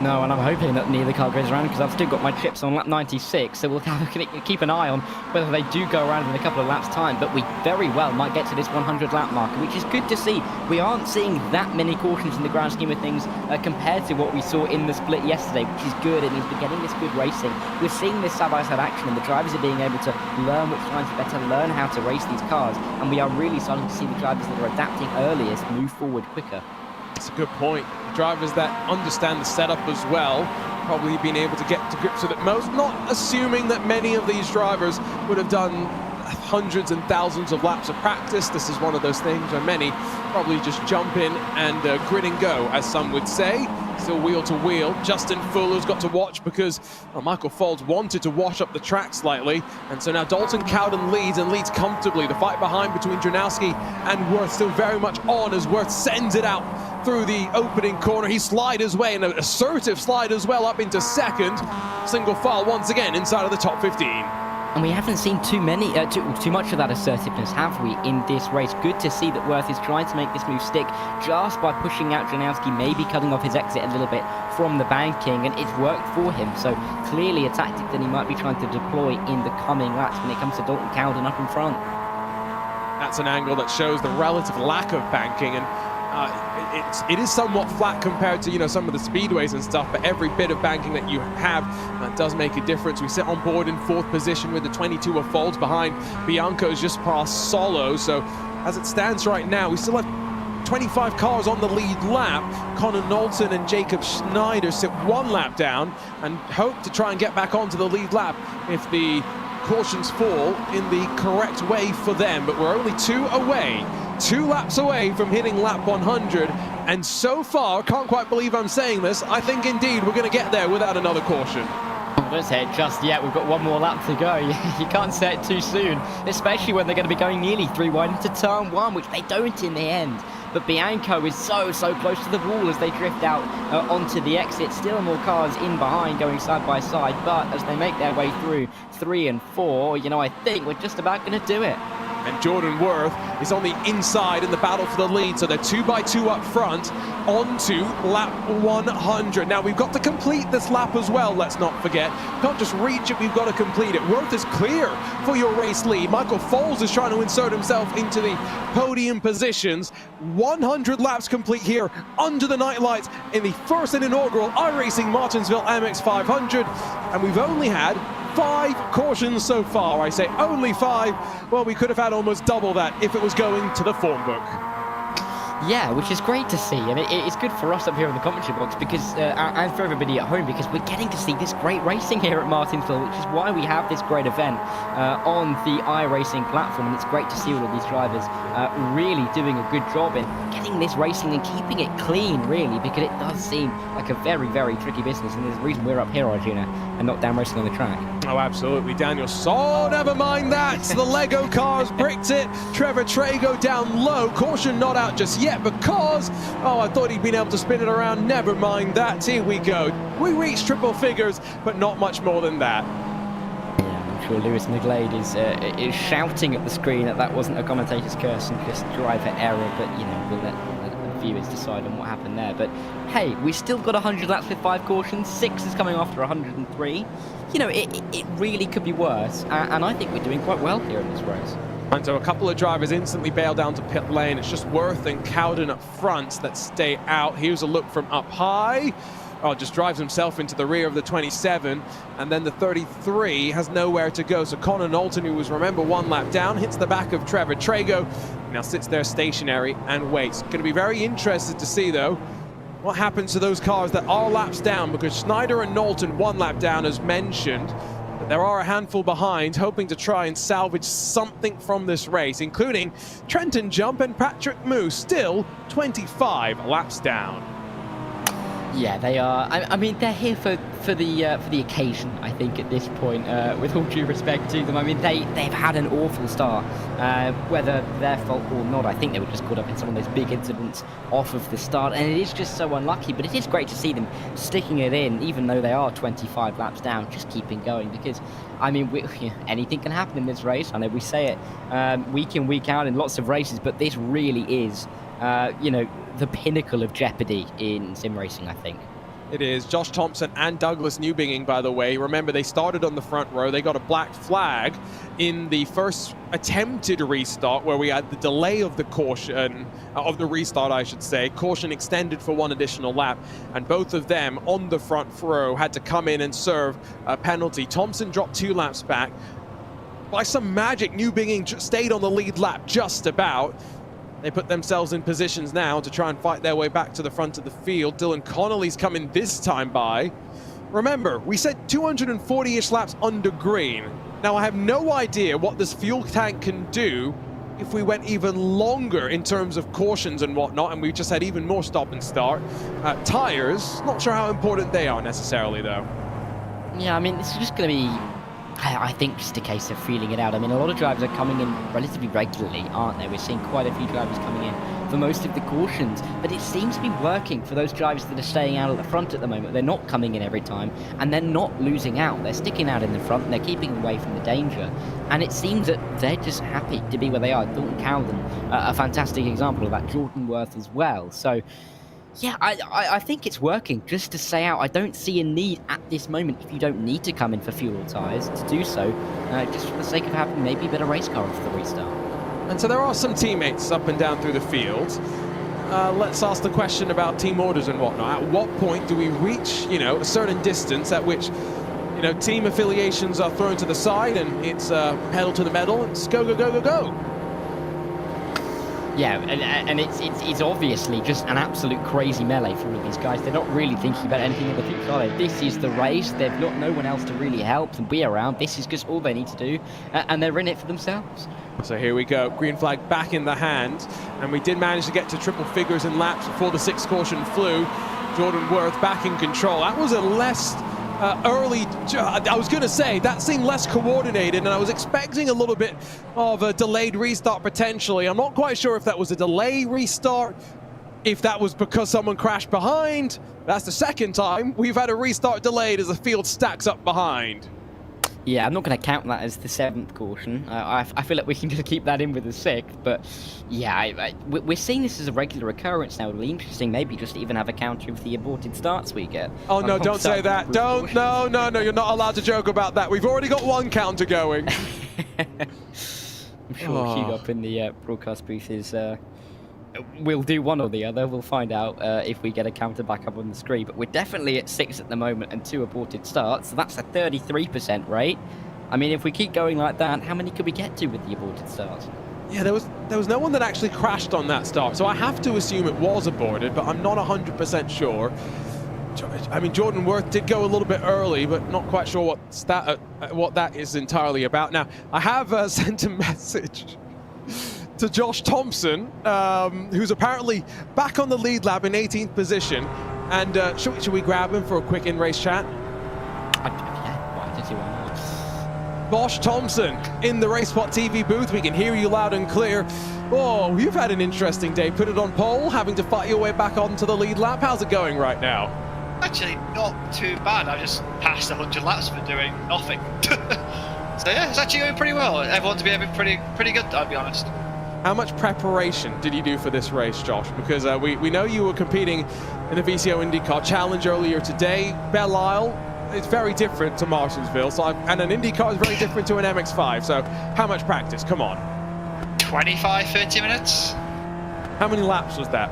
No, and I'm hoping that neither car goes around, because I've still got my chips on lap 96, so we'll keep an eye on whether they do go around in a couple of laps' time. But we very well might get to this 100 lap marker, which is good to see. We aren't seeing that many cautions in the grand scheme of things compared to what we saw in the split yesterday, which is good. It means we're getting this good racing. We're seeing this side-by-side action, and the drivers are being able to learn which lines are better, learn how to race these cars, and we are really starting to see the drivers that are adapting earliest move forward quicker. That's a good point. Drivers that understand the setup as well, probably been able to get to grips with it most, not assuming that many of these drivers would have done hundreds and thousands of laps of practice. This is one of those things where many probably just jump in and grit and go, as some would say. Still wheel to wheel. Justin Fuller's got to watch because Michael Foles wanted to wash up the track slightly, and so now Dalton Cowden leads and leads comfortably. The fight behind between Janowski and Worth still very much on as Worth sends it out through the opening corner. He slid his way, and an assertive slide as well, up into second. Single file once again inside of the top 15. And we haven't seen too much of that assertiveness, have we, in this race? Good to see that Worth is trying to make this move stick just by pushing out Janowski, maybe cutting off his exit a little bit from the banking, and it's worked for him. So clearly a tactic that he might be trying to deploy in the coming laps when it comes to Dalton Cowden up in front. That's an angle that shows the relative lack of banking, and it is somewhat flat compared to, you know, some of the speedways and stuff, but every bit of banking that you have does make a difference. We sit on board in 4th position with the 22 of Folds behind. Bianco's just past Solo, so as it stands right now, we still have 25 cars on the lead lap. Connor Knowlton and Jacob Schneider sit 1 lap down and hope to try and get back onto the lead lap if the cautions fall in the correct way for them, but we're only 2 laps away from hitting lap 100, and so far, can't quite believe I'm saying this, I think indeed we're going to get there without another caution. Don't say it just yet, we've got 1 more lap to go. You can't say it too soon, especially when they're going to be going nearly 3 wide into turn 1, which they don't in the end. But Bianco is so close to the wall as they drift out onto the exit. Still more cars in behind going side by side, but as they make their way through 3 and 4, you know, I think we're just about going to do it. And Jordan Worth is on the inside in the battle for the lead, so they're 2 by 2 up front onto lap 100. Now we've got to complete this lap as well, let's not forget. Can't just reach it, we've got to complete it. Worth is clear for your race lead. Michael Foles is trying to insert himself into the podium positions. 100 laps complete here under the night lights in the first and inaugural iRacing Martinsville MX-500, and we've only had 5 cautions so far. I say only 5. Well, we could have had almost double that if it was going to the form book. Yeah, which is great to see, and it's good for us up here in the commentary box because, and for everybody at home, because we're getting to see this great racing here at Martinsville, which is why we have this great event on the iRacing platform, and it's great to see all of these drivers really doing a good job in getting this racing and keeping it clean, really, because it does seem like a very tricky business, and there's a reason we're up here, Arjuna, and not down racing on the track. Oh, absolutely, Daniel. So never mind that. The Lego cars bricked it. Trevor Trago down low. Caution not out just yet because, oh, I thought he'd been able to spin it around. Never mind that. Here we go. We reached triple figures, but not much more than that. Yeah, I'm sure Lewis McGlade is shouting at the screen that wasn't a commentator's curse and just driver error, but, you know, we'll let the viewers decide on what happened there. But, hey, we still got 100 laps with 5 cautions. 6 is coming after 103. You know, it really could be worse, and I think we're doing quite well here in this race. And so a couple of drivers instantly bail down to pit lane. It's just Worth and Cowden up front that stay out. Here's a look from up high. Oh, just drives himself into the rear of the 27, and then the 33 has nowhere to go. So Connor Knowlton, who was, remember, 1 lap down, hits the back of Trevor Trago, now sits there stationary and waits. Going to be very interested to see, though, what happens to those cars that are laps down, because Schneider and Knowlton 1 lap down as mentioned, but there are a handful behind hoping to try and salvage something from this race, including Trenton Jump and Patrick Moose, still 25 laps down. Yeah, they are. I mean, they're here for the occasion, I think, at this point, with all due respect to them. I mean, they've had an awful start, whether their fault or not. I think they were just caught up in some of those big incidents off of the start, and it is just so unlucky, but it is great to see them sticking it in, even though they are 25 laps down, just keeping going, because, I mean, anything can happen in this race. I know we say it week in, week out in lots of races, but this really is, you know, the pinnacle of jeopardy in sim racing, I think. It is. Josh Thompson and Douglas Newbinging, by the way. Remember, they started on the front row. They got a black flag in the first attempted restart, where we had the delay of the caution, of the restart, I should say. Caution extended for 1 additional lap, and both of them on the front row had to come in and serve a penalty. Thompson dropped 2 laps back. By some magic, Newbinging stayed on the lead lap just about. They put themselves in positions now to try and fight their way back to the front of the field. Dylan Connolly's coming this time by. Remember, we said 240-ish laps under green. Now, I have no idea what this fuel tank can do if we went even longer in terms of cautions and whatnot, and we just had even more stop and start. Tires, not sure how important they are necessarily, though. Yeah, I mean, this is just going to be, I think, just a case of feeling it out. I mean, a lot of drivers are coming in relatively regularly, aren't they? We're seeing quite a few drivers coming in for most of the cautions, but it seems to be working for those drivers that are staying out at the front at the moment. They're not coming in every time, and they're not losing out. They're sticking out in the front, and they're keeping away from the danger, and it seems that they're just happy to be where they are. Dalton Cowden, a fantastic example of that. Jordan Worth as well. So yeah, I think it's working. Just to say out, I don't see a need at this moment, if you don't need to come in for fuel tyres, to do so, just for the sake of having maybe a better race car after the restart. And so there are some teammates up and down through the field. Let's ask the question about team orders and whatnot. At what point do we reach, a certain distance at which, team affiliations are thrown to the side and it's pedal to the metal, it's go, go, go, go, go? Yeah, and it's obviously just an absolute crazy melee for all of these guys. They're not really thinking about anything in the future, are they? This is the race. They've got no one else to really help them be around. This is just all they need to do, and they're in it for themselves. So here we go, green flag back in the hand, and we did manage to get to triple figures in laps before the sixth caution flew. Jordan Worth back in control. That was a less early, I was going to say, that seemed less coordinated, and I was expecting a little bit of a delayed restart potentially. I'm not quite sure if that was a delay restart, if that was because someone crashed behind. That's the second time we've had a restart delayed as the field stacks up behind. Yeah, I'm not going to count that as the 7th caution. I feel like we can just keep that in with the 6th. But yeah, we're seeing this as a regular occurrence now. It'll be interesting maybe just to even have a counter of the aborted starts we get. Oh no, don't say that. Don't, no, you're not allowed to joke about that. We've already got one counter going. I'm sure Hugh up in the broadcast booth is... we'll do one or the other. We'll find out if we get a counter back up on the screen. But we're definitely at 6 at the moment and 2 aborted starts. So that's a 33% rate. I mean, if we keep going like that, how many could we get to with the aborted starts? Yeah, there was no one that actually crashed on that start. So I have to assume it was aborted, but I'm not 100% sure. I mean, Jordan Worth did go a little bit early, but not quite sure what that is entirely about. Now, I have sent a message to Josh Thompson, who's apparently back on the lead lap in 18th position. And should we grab him for a quick in-race chat? Yeah, why did you want to? Bosch Thompson in the RaceSpot TV booth. We can hear you loud and clear. Oh, you've had an interesting day. Put it on pole, having to fight your way back onto the lead lap. How's it going right now? Actually, not too bad. I just passed 100 laps for doing nothing. So yeah, it's actually going pretty well. Everyone's behaving pretty good, I'll be honest. How much preparation did you do for this race, Josh? Because we know you were competing in the VCO IndyCar Challenge earlier today. Belle Isle, it's very different to Martinsville, and an IndyCar is very different to an MX-5. So how much practice? Come on. 25, 30 minutes. How many laps was that?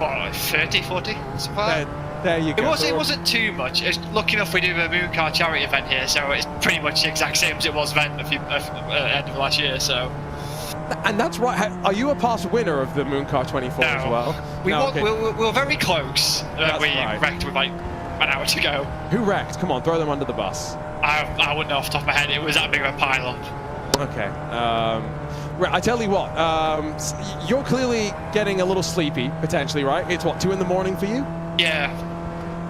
What, 30, 40? Something like that. There you go. It wasn't too much. It's lucky enough we do a Moon Car charity event here, so it's pretty much the exact same as it was then at the end of last year. So. And that's right. Are you a past winner of the Moon Car 24 as well? We were very close. We wrecked with like an hour to go. Who wrecked? Come on, throw them under the bus. I wouldn't know off the top of my head. It was that big of a pile up. Okay. Right, I tell you what. You're clearly getting a little sleepy, potentially, right? It's what, 2 in the morning for you? Yeah.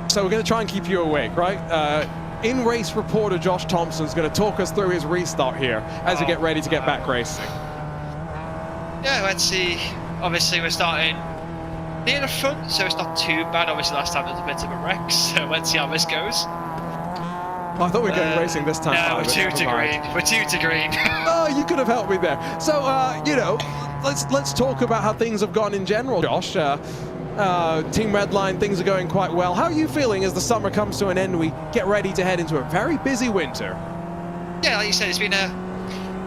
So we're going to try and keep you awake, right? In-race reporter Josh Thompson's going to talk us through his restart here as we get ready to get back racing. Yeah, let's see. Obviously, we're starting near the front, so it's not too bad. Obviously, last time there was a bit of a wreck, so let's see how this goes. Oh, I thought we were going racing this time. No, we're 2 to green. We're 2 to green. Oh, you could have helped me there. So, let's talk about how things have gone in general, Josh. Team Redline, things are going quite well. How are you feeling as the summer comes to an end and we get ready to head into a very busy winter? Yeah, like you said, it's been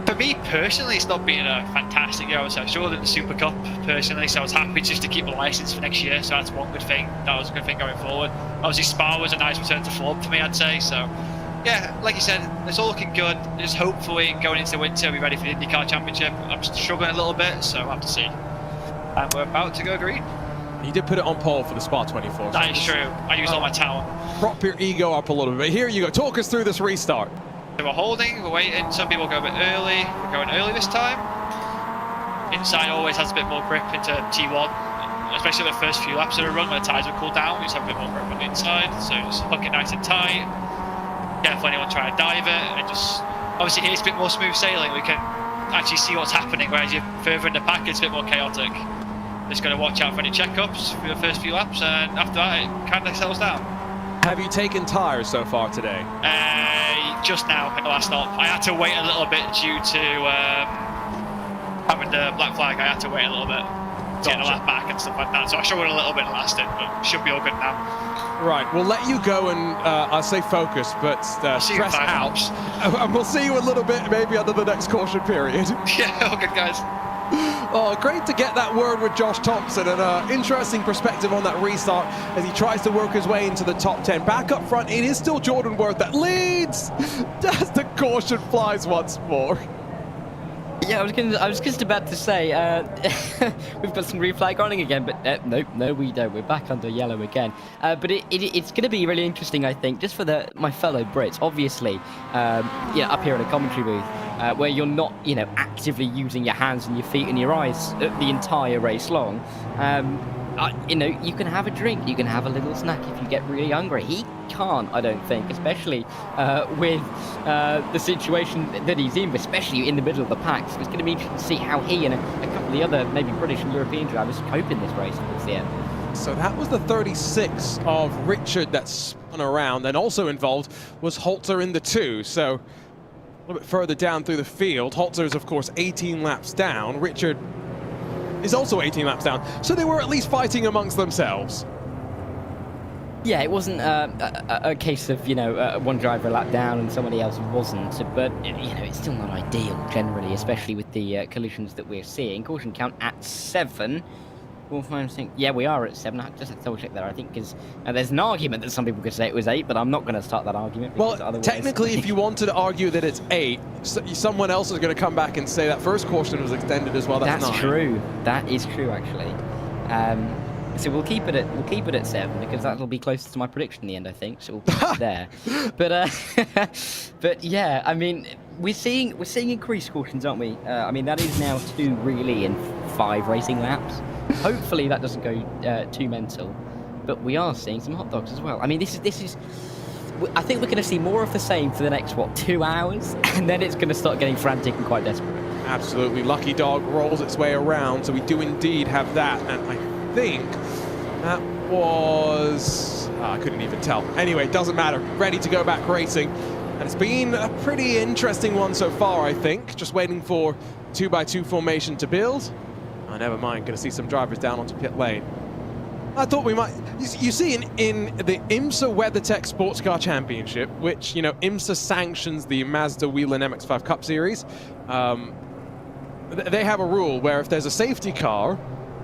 for me personally, it's not been a fantastic year. So I struggled in the Super Cup personally, so I was happy just to keep the license for next year. So that's one good thing. That was a good thing going forward. Obviously, Spa was a nice return to form for me, I'd say. So yeah, like you said, it's all looking good. Just hopefully going into the winter, we're ready for the IndyCar Championship. I'm struggling a little bit, so we'll have to see. And we're about to go green. You did put it on pole for the Spa 24. That is true. I used all my talent. Prop your ego up a little bit. Here you go. Talk us through this restart. So we're holding, we're waiting. Some people go a bit early. We're going early this time. Inside always has a bit more grip into T1, especially the first few laps of the run when the tyres will cool down. We just have a bit more grip on the inside. So just hook it nice and tight. Careful anyone trying to dive it. And just obviously here's a bit more smooth sailing. We can actually see what's happening, whereas you're further in the pack, it's a bit more chaotic. Just got to watch out for any checkups for the first few laps, and after that, it kind of settles down. Have you taken tyres so far today? Just now, at the last stop. I had to wait a little bit due to having the black flag. I had to wait a little bit to get the lap back and stuff like that. So I struggled a little bit last time, but should be all good now. Right, we'll let you go and I'll say focus, but stress out. And we'll see you a little bit maybe under the next caution period. Yeah, all good, guys. Oh, great to get that word with Josh Thompson, and an interesting perspective on that restart as he tries to work his way into the top 10. Back up front, it is still Jordan Worth that leads as the caution flies once more. Yeah, I was just about to say, we've got some green flag running again, but no, we don't. We're back under yellow again. But it's going to be really interesting, I think, just for my fellow Brits. Obviously, up here in a commentary booth, where you're not, actively using your hands and your feet and your eyes the entire race long. You can have a drink, you can have a little snack if you get really hungry. He can't, I don't think, especially with the situation that he's in, especially in the middle of the pack. So it's going to be interesting to see how he and a couple of the other maybe British and European drivers cope in this race towards the end. So that was the 36 of Richard that spun around, and also involved was Holter in the 2. So a little bit further down through the field. Holter is, of course, 18 laps down. Richard is also 18 laps down. So they were at least fighting amongst themselves. Yeah, it wasn't a case of, one driver a lap down and somebody else wasn't. But, it's still not ideal generally, especially with the collisions that we're seeing. Caution count at 7. We'll find something. Yeah, we are at 7. I just have to double check there, I think, because there's an argument that some people could say it was 8, but I'm not going to start that argument. Well, technically, if you wanted to argue that it's 8, someone else is going to come back and say that first caution was extended as well. That's 9. True. That is true, actually. So we'll keep it at 7 because that'll be closer to my prediction in the end, I think. So we'll keep it there. But yeah, I mean, we're seeing increased cautions, aren't we? I mean, that is now 2 really in 5 racing laps. Hopefully that doesn't go too mental, but we are seeing some hot dogs as well. I mean, this is. I think we're going to see more of the same for the next 2 hours, and then it's going to start getting frantic and quite desperate. Absolutely, Lucky Dog rolls its way around, so we do indeed have that, and I think that was. I couldn't even tell. Anyway, doesn't matter. Ready to go back racing, and it's been a pretty interesting one so far. I think just waiting for 2x2 formation to build. Oh, never mind, going to see some drivers down onto pit lane. I thought we might. You see, in the IMSA WeatherTech Sports Car Championship, which, IMSA sanctions the Mazda Whelen MX-5 Cup series, they have a rule where if there's a safety car,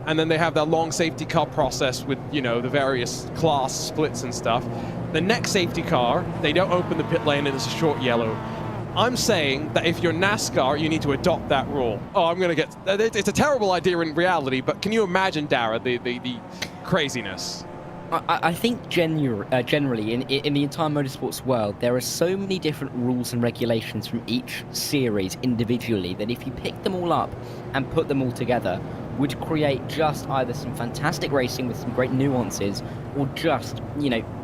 and then they have that long safety car process with, the various class splits and stuff, the next safety car, they don't open the pit lane and it's a short yellow. I'm saying that if you're NASCAR, you need to adopt that rule. Oh, it's a terrible idea in reality, but can you imagine, Dara, the craziness? I think generally in the entire motorsports world, there are so many different rules and regulations from each series individually that if you pick them all up and put them all together, would create just either some fantastic racing with some great nuances, or just,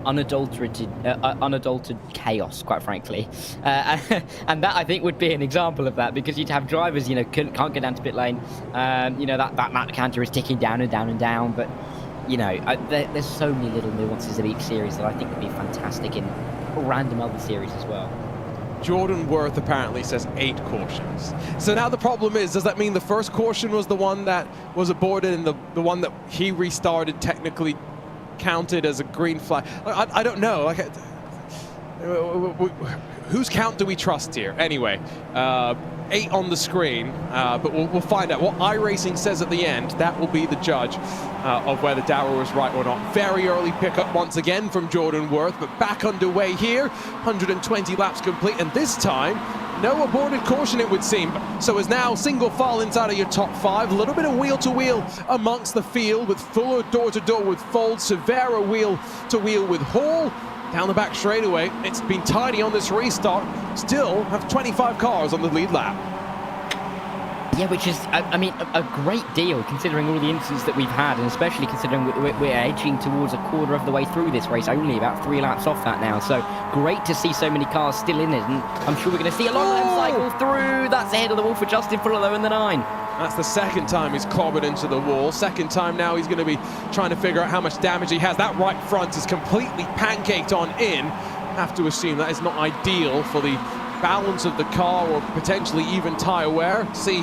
unadulterated chaos, quite frankly. And that, I think, would be an example of that, because you'd have drivers, can't get down to pit lane. That map counter is ticking down and down and down, but, there's so many little nuances of each series that I think would be fantastic in random other series as well. Jordan Worth apparently says 8 cautions. So now the problem is, does that mean the first caution was the one that was aborted, and the one that he restarted technically counted as a green flag? I don't know. Whose count do we trust here? Anyway, 8 on the screen, but we'll find out what iRacing says at the end. That will be the judge of whether Darrow was right or not. Very early pickup once again from Jordan Worth, but back underway here. 120 laps complete, and this time, no aborted caution, it would seem. So is now single file inside of your top 5. A little bit of wheel-to-wheel amongst the field with Fuller door-to-door with Fold, Severa wheel-to-wheel with Hall. Down the back straightaway, it's been tidy on this restart. Still have 25 cars on the lead lap. Yeah, which is, a great deal considering all the incidents that we've had, and especially considering we're edging towards a quarter of the way through this race, only about 3 laps off that now. So great to see so many cars still in it, and I'm sure we're going to see a lot of them cycle through. That's ahead of the wall for Justin Fuller, though, in the 9. That's the second time he's clobbered into the wall. Second time now he's going to be trying to figure out how much damage he has. That right front is completely pancaked on in. Have to assume that is not ideal for the balance of the car or potentially even tyre wear. See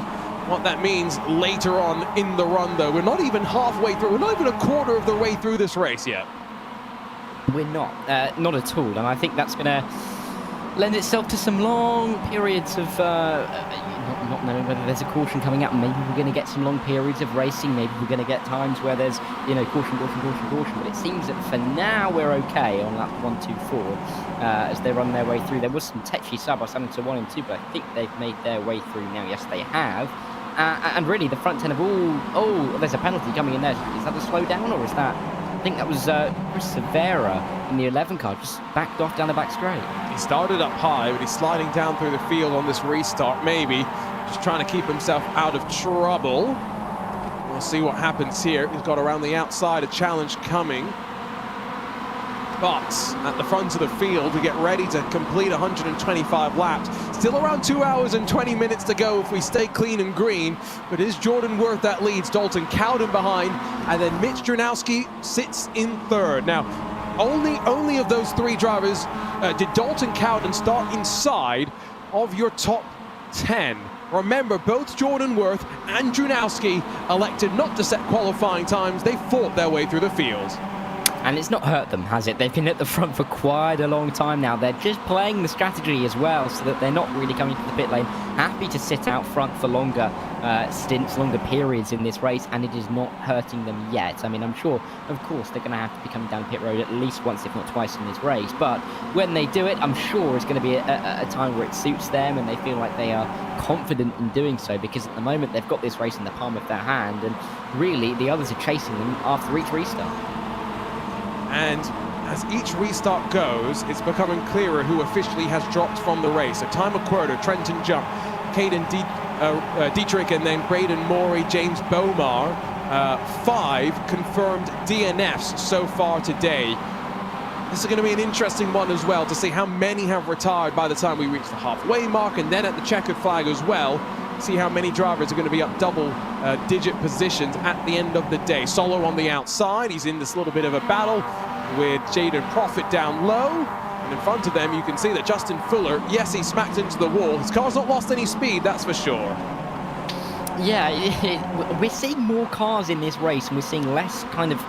what that means later on in the run, though. We're not even halfway through. We're not even a quarter of the way through this race yet. We're not at all. And I think that's going to lend itself to some long periods of not knowing whether there's a caution coming up. Maybe we're going to get some long periods of racing. Maybe we're going to get times where there's, caution. But it seems that for now we're okay on lap 1, 2, 4 as they run their way through. There was some tetchy sub into 1 and 2, but I think they've made their way through now. Yes, they have. And really, the front 10 of all... Oh, there's a penalty coming in there. Is that a slowdown, or is that... I think that was Chris Severa in the 11 car, just backed off down the back straight. He started up high, but he's sliding down through the field on this restart, maybe. Just trying to keep himself out of trouble. We'll see what happens here. He's got around the outside, a challenge coming. But at the front of the field, we get ready to complete 125 laps. Still around 2 hours and 20 minutes to go if we stay clean and green. But it is Jordan Worth that leads, Dalton Cowden behind, and then Mitch Dranowski sits in third. Now, only of those 3 drivers did Dalton Cowden start inside of your top 10. Remember, both Jordan Worth and Dranowski elected not to set qualifying times. They fought their way through the field. And it's not hurt them, has it? They've been at the front for quite a long time now. They're just playing the strategy as well, so that they're not really coming to the pit lane. Happy to sit out front for longer stints, longer periods in this race, and it is not hurting them yet. I mean, I'm sure, of course, they're going to have to be coming down pit road at least once, if not twice in this race. But when they do it, I'm sure it's going to be a time where it suits them and they feel like they are confident in doing so, because at the moment they've got this race in the palm of their hand, and really the others are chasing them after each restart. And as each restart goes, it's becoming clearer who officially has dropped from the race. So Time McQuarter, Trenton Jump, Caden Dietrich, and then Braden Morey, James Bomar. 5 confirmed DNFs so far today. This is going to be an interesting one as well, to see how many have retired by the time we reach the halfway mark, and then at the checkered flag as well. See how many drivers are going to be up double-digit positions at the end of the day. Solo on the outside. He's in this little bit of a battle with Jaden Profit down low. And in front of them, you can see that Justin Fuller, yes, he smacked into the wall. His car's not lost any speed, that's for sure. Yeah, we're seeing more cars in this race, and we're seeing less kind of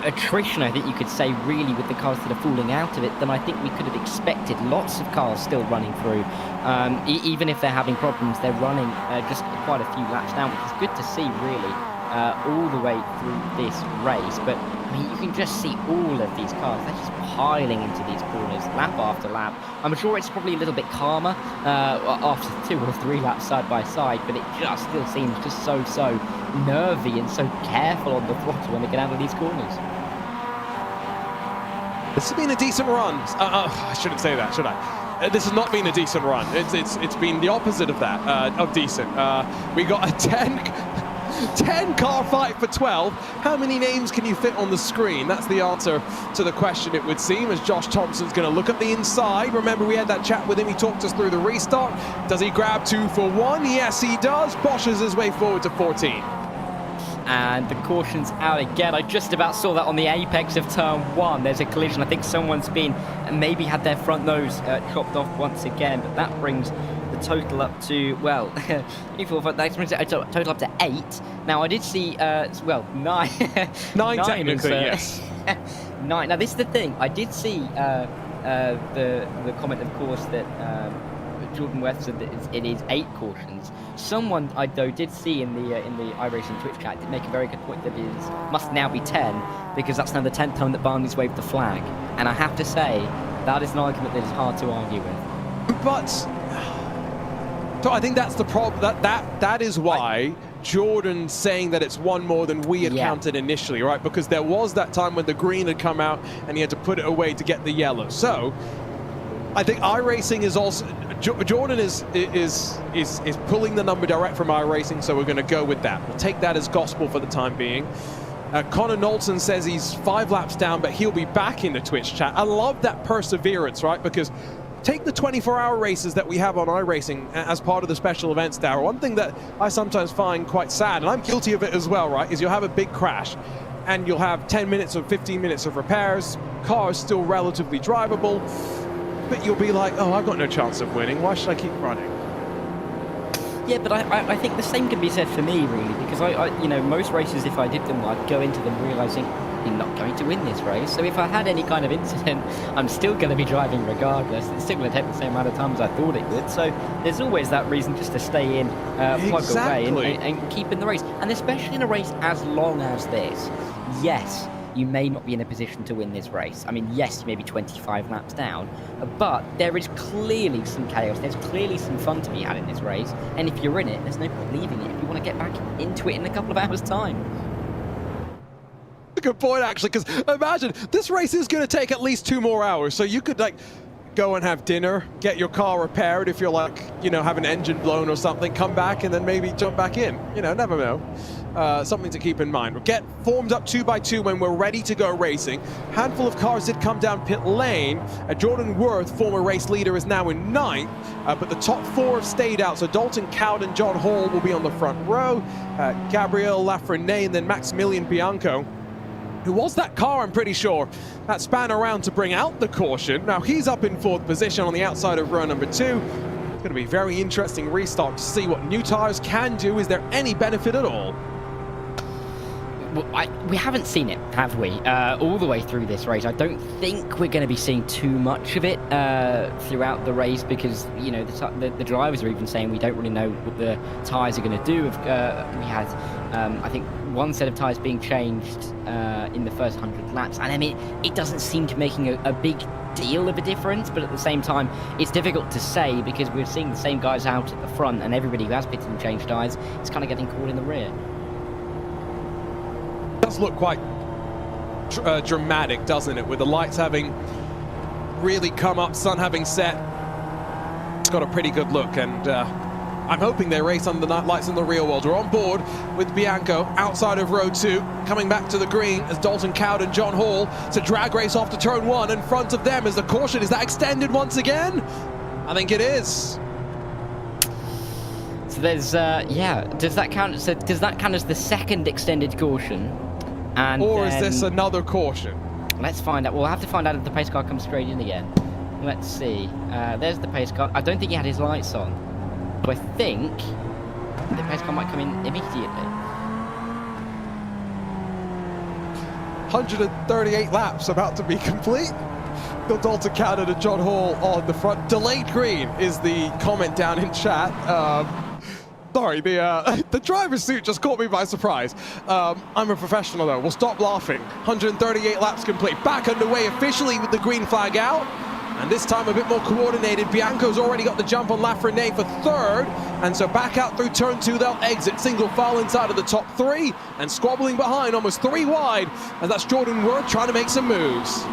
attrition, I think you could say, really, with the cars that are falling out of it than I think we could have expected. Lots of cars still running through. Even if they're having problems, they're running just quite a few laps down, which is good to see, really, all the way through this race. But I mean, you can just see all of these cars. They're just piling into these corners, lap after lap. I'm sure it's probably a little bit calmer after 2 or 3 laps side by side, but it just still seems just so nervy and so careful on the throttle when they get out of these corners. This has been a decent run. I shouldn't say that, should I? This has not been a decent run. It's been the opposite of that, of decent. We got a 10 car fight for 12. How many names can you fit on the screen? That's the answer to the question, it would seem, as Josh Thompson's going to look at the inside. Remember, we had that chat with him. He talked us through the restart. Does he grab 2 for 1? Yes, he does. Bosches his way forward to 14. And the caution's out again. I just about saw that on the apex of turn 1. There's a collision. I think someone's been, maybe had their front nose chopped off once again, but that brings the total up to, well, that brings the total up to 8. Now, I did see, 9. 9 technically, yes. 9. Now, this is the thing. I did see the comment, of course, that Jordan Worth said that it is 8 cautions. Someone I did see in the iRacing Twitch chat did make a very good point that it must now be 10, because that's now the 10th time that Barney's waved the flag. And I have to say, that is an argument that is hard to argue with. But so I think that's the problem. That is why Jordan saying that it's 1 more than we had counted initially, right? Because there was that time when the green had come out and he had to put it away to get the yellow. So I think iRacing is also, Jordan is pulling the number direct from iRacing, so we're going to go with that. We'll take that as gospel for the time being. Connor Knowlton says he's 5 laps down, but he'll be back in the Twitch chat. I love that perseverance, right? Because take the 24-hour races that we have on iRacing as part of the special events, Darryl. One thing that I sometimes find quite sad, and I'm guilty of it as well, right, is you'll have a big crash and you'll have 10 minutes or 15 minutes of repairs, car's still relatively drivable, but you'll be like, oh, I've got no chance of winning, why should I keep running? Yeah, but I think the same can be said for me, really, because you know, most races, if I did them, I'd go into them realizing you're not going to win this race. So if I had any kind of incident, I'm still going to be driving regardless. It's still going to take the same amount of time as I thought it would. So there's always that reason just to stay in, plug away, and keep in the race. And especially in a race as long as this, yes, you may not be in a position to win this race. I mean, yes, you may be 25 laps down, but there is clearly some chaos. There's clearly some fun to be had in this race. And if you're in it, there's no point leaving it if you want to get back into it in a couple of hours' time. Good point, actually, because imagine this race is going to take at least 2 more hours, so you could like go and have dinner, get your car repaired if you're like, you know, have an engine blown or something, come back and then maybe jump back in. You know, never know. Something to keep in mind. We'll get formed up 2 by 2 when we're ready to go racing. Handful of cars did come down pit lane. Jordan Worth, former race leader, is now in 9th, but the top 4 have stayed out. So Dalton Cowden and John Hall will be on the front row. Gabriel Lafreniere and then Maximilian Bianco, who was that car, I'm pretty sure, that span around to bring out the caution. Now he's up in 4th position on the outside of row number 2. It's going to be a very interesting restart to see what new tires can do. Is there any benefit at all? Well, we haven't seen it, have we? All the way through this race. I don't think we're going to be seeing too much of it throughout the race because, you know, the drivers are even saying we don't really know what the tyres are going to do. We had, I think, 1 set of tyres being changed in the first 100 laps. And I mean, it doesn't seem to be making a big deal of a difference, but at the same time, it's difficult to say because we're seeing the same guys out at the front and everybody who has pitted and changed tyres is kind of getting caught in the rear. Does look quite dramatic, doesn't it, with the lights having really come up, sun having set. It's got a pretty good look, and I'm hoping they race under the lights in the real world. We're on board with Bianco outside of row 2, coming back to the green as Dalton Cowden and John Hall to drag race off to turn 1 in front of them as the caution. Is that extended once again? I think it is. So there's yeah, does that count? So does that count as the second extended caution? And or is this another caution? Let's find out. We'll have to find out if the pace car comes straight in again. Let's see. There's the pace car. I don't think he had his lights on. But I think the pace car might come in immediately. 138 laps about to be complete. Bill Dalton Cowden and John Hall on the front. Delayed green is the comment down in chat. Sorry, the driver's suit just caught me by surprise. I'm a professional though, we'll stop laughing. 138 laps complete, back underway officially with the green flag out. And this time a bit more coordinated. Bianco's already got the jump on Lafreniere for 3rd. And so back out through turn 2, they'll exit. Single file inside of the top 3 and squabbling behind, almost 3 wide. And that's Jordan Worth trying to make some moves.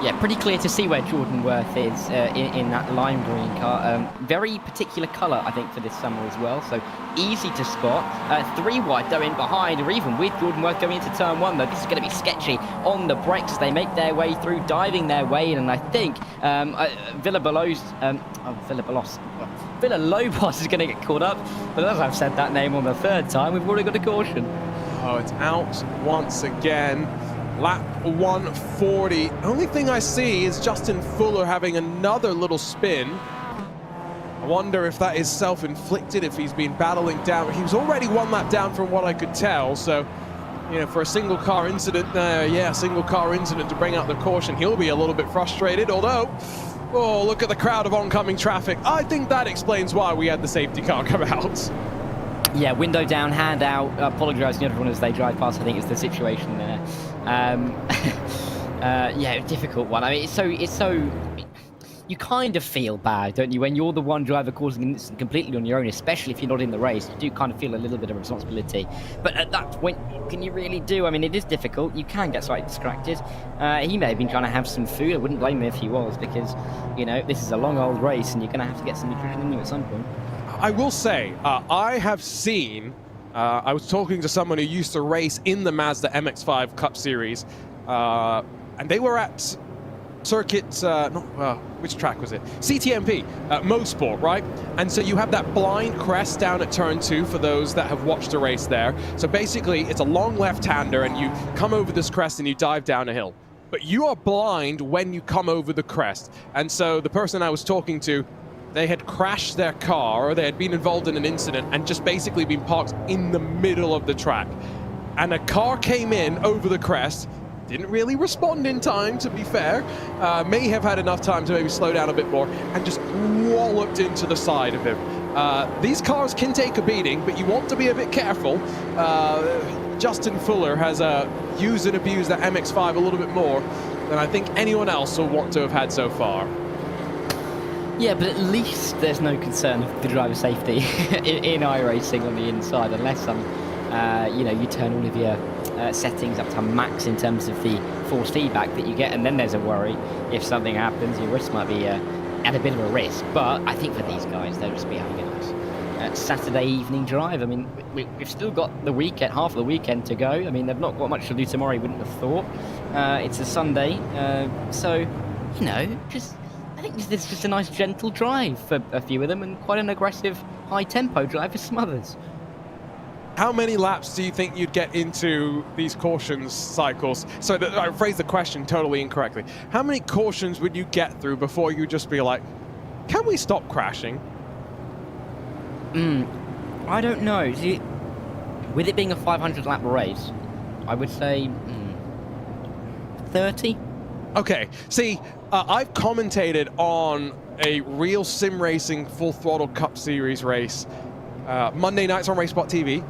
Yeah, pretty clear to see where Jordan Worth is in that lime green car. Very particular colour, I think, for this summer as well. So easy to spot. 3 wide though in behind, or even with Jordan Worth going into turn 1 though. This is going to be sketchy on the brakes as they make their way through, diving their way in. And I think Villalobos is going to get caught up. But as I've said that name on the 3rd time, we've already got a caution. Oh, it's out once again. Lap 140. Only thing I see is Justin Fuller having another little spin. I wonder if that is self-inflicted, if he's been battling down. He was already 1 lap down from what I could tell, so, you know, for a single car incident, single car incident to bring out the caution, he'll be a little bit frustrated, although, oh, look at the crowd of oncoming traffic. I think that explains why we had the safety car come out. Yeah, window down, hand out, apologising to everyone as they drive past, I think is the situation there. Yeah, difficult one. I mean, it's so you kind of feel bad, don't you, when you're the one driver causing an incident completely on your own, especially if you're not in the race. You do kind of feel a little bit of responsibility. But at that point, what can you really do? I mean, it is difficult. You can get slightly distracted. He may have been trying to have some food. I wouldn't blame him if he was, because, you know, this is a long old race and you're going to have to get some nutrition in you at some point. I will say, I have seen, I was talking to someone who used to race in the Mazda MX-5 Cup series, and they were at circuit, which track was it? CTMP, Mosport, right? And so you have that blind crest down at turn 2 for those that have watched the race there. So basically, it's a long left-hander, and you come over this crest and you dive down a hill. But you are blind when you come over the crest. And so the person I was talking to, they had crashed their car, or they had been involved in an incident and just basically been parked in the middle of the track. And a car came in over the crest, didn't really respond in time, to be fair. May have had enough time to maybe slow down a bit more, and just walloped into the side of him. These cars can take a beating, but you want to be a bit careful. Justin Fuller has used and abused that MX-5 a little bit more than I think anyone else will want to have had so far. Yeah, but at least there's no concern of the driver safety in iRacing on the inside, unless you turn all of your settings up to max in terms of the force feedback that you get, and then there's a worry if something happens, your wrist might be at a bit of a risk. But I think for these guys, they'll just be having a nice Saturday evening drive. I mean, we've still got the weekend, half of the weekend to go. I mean, they've not got much to do tomorrow, you wouldn't have thought. It's a Sunday, so, I think this is just a nice gentle drive for a few of them, and quite an aggressive, high-tempo drive for some others. How many laps do you think you'd get into these cautions cycles? So I phrased the question totally incorrectly. How many cautions would you get through before you just be like, can we stop crashing? I don't know. See, with it being a 500 lap race, I would say 30. Okay, see, I've commentated on a real sim racing full throttle Cup Series race Monday nights on Race Spot TV.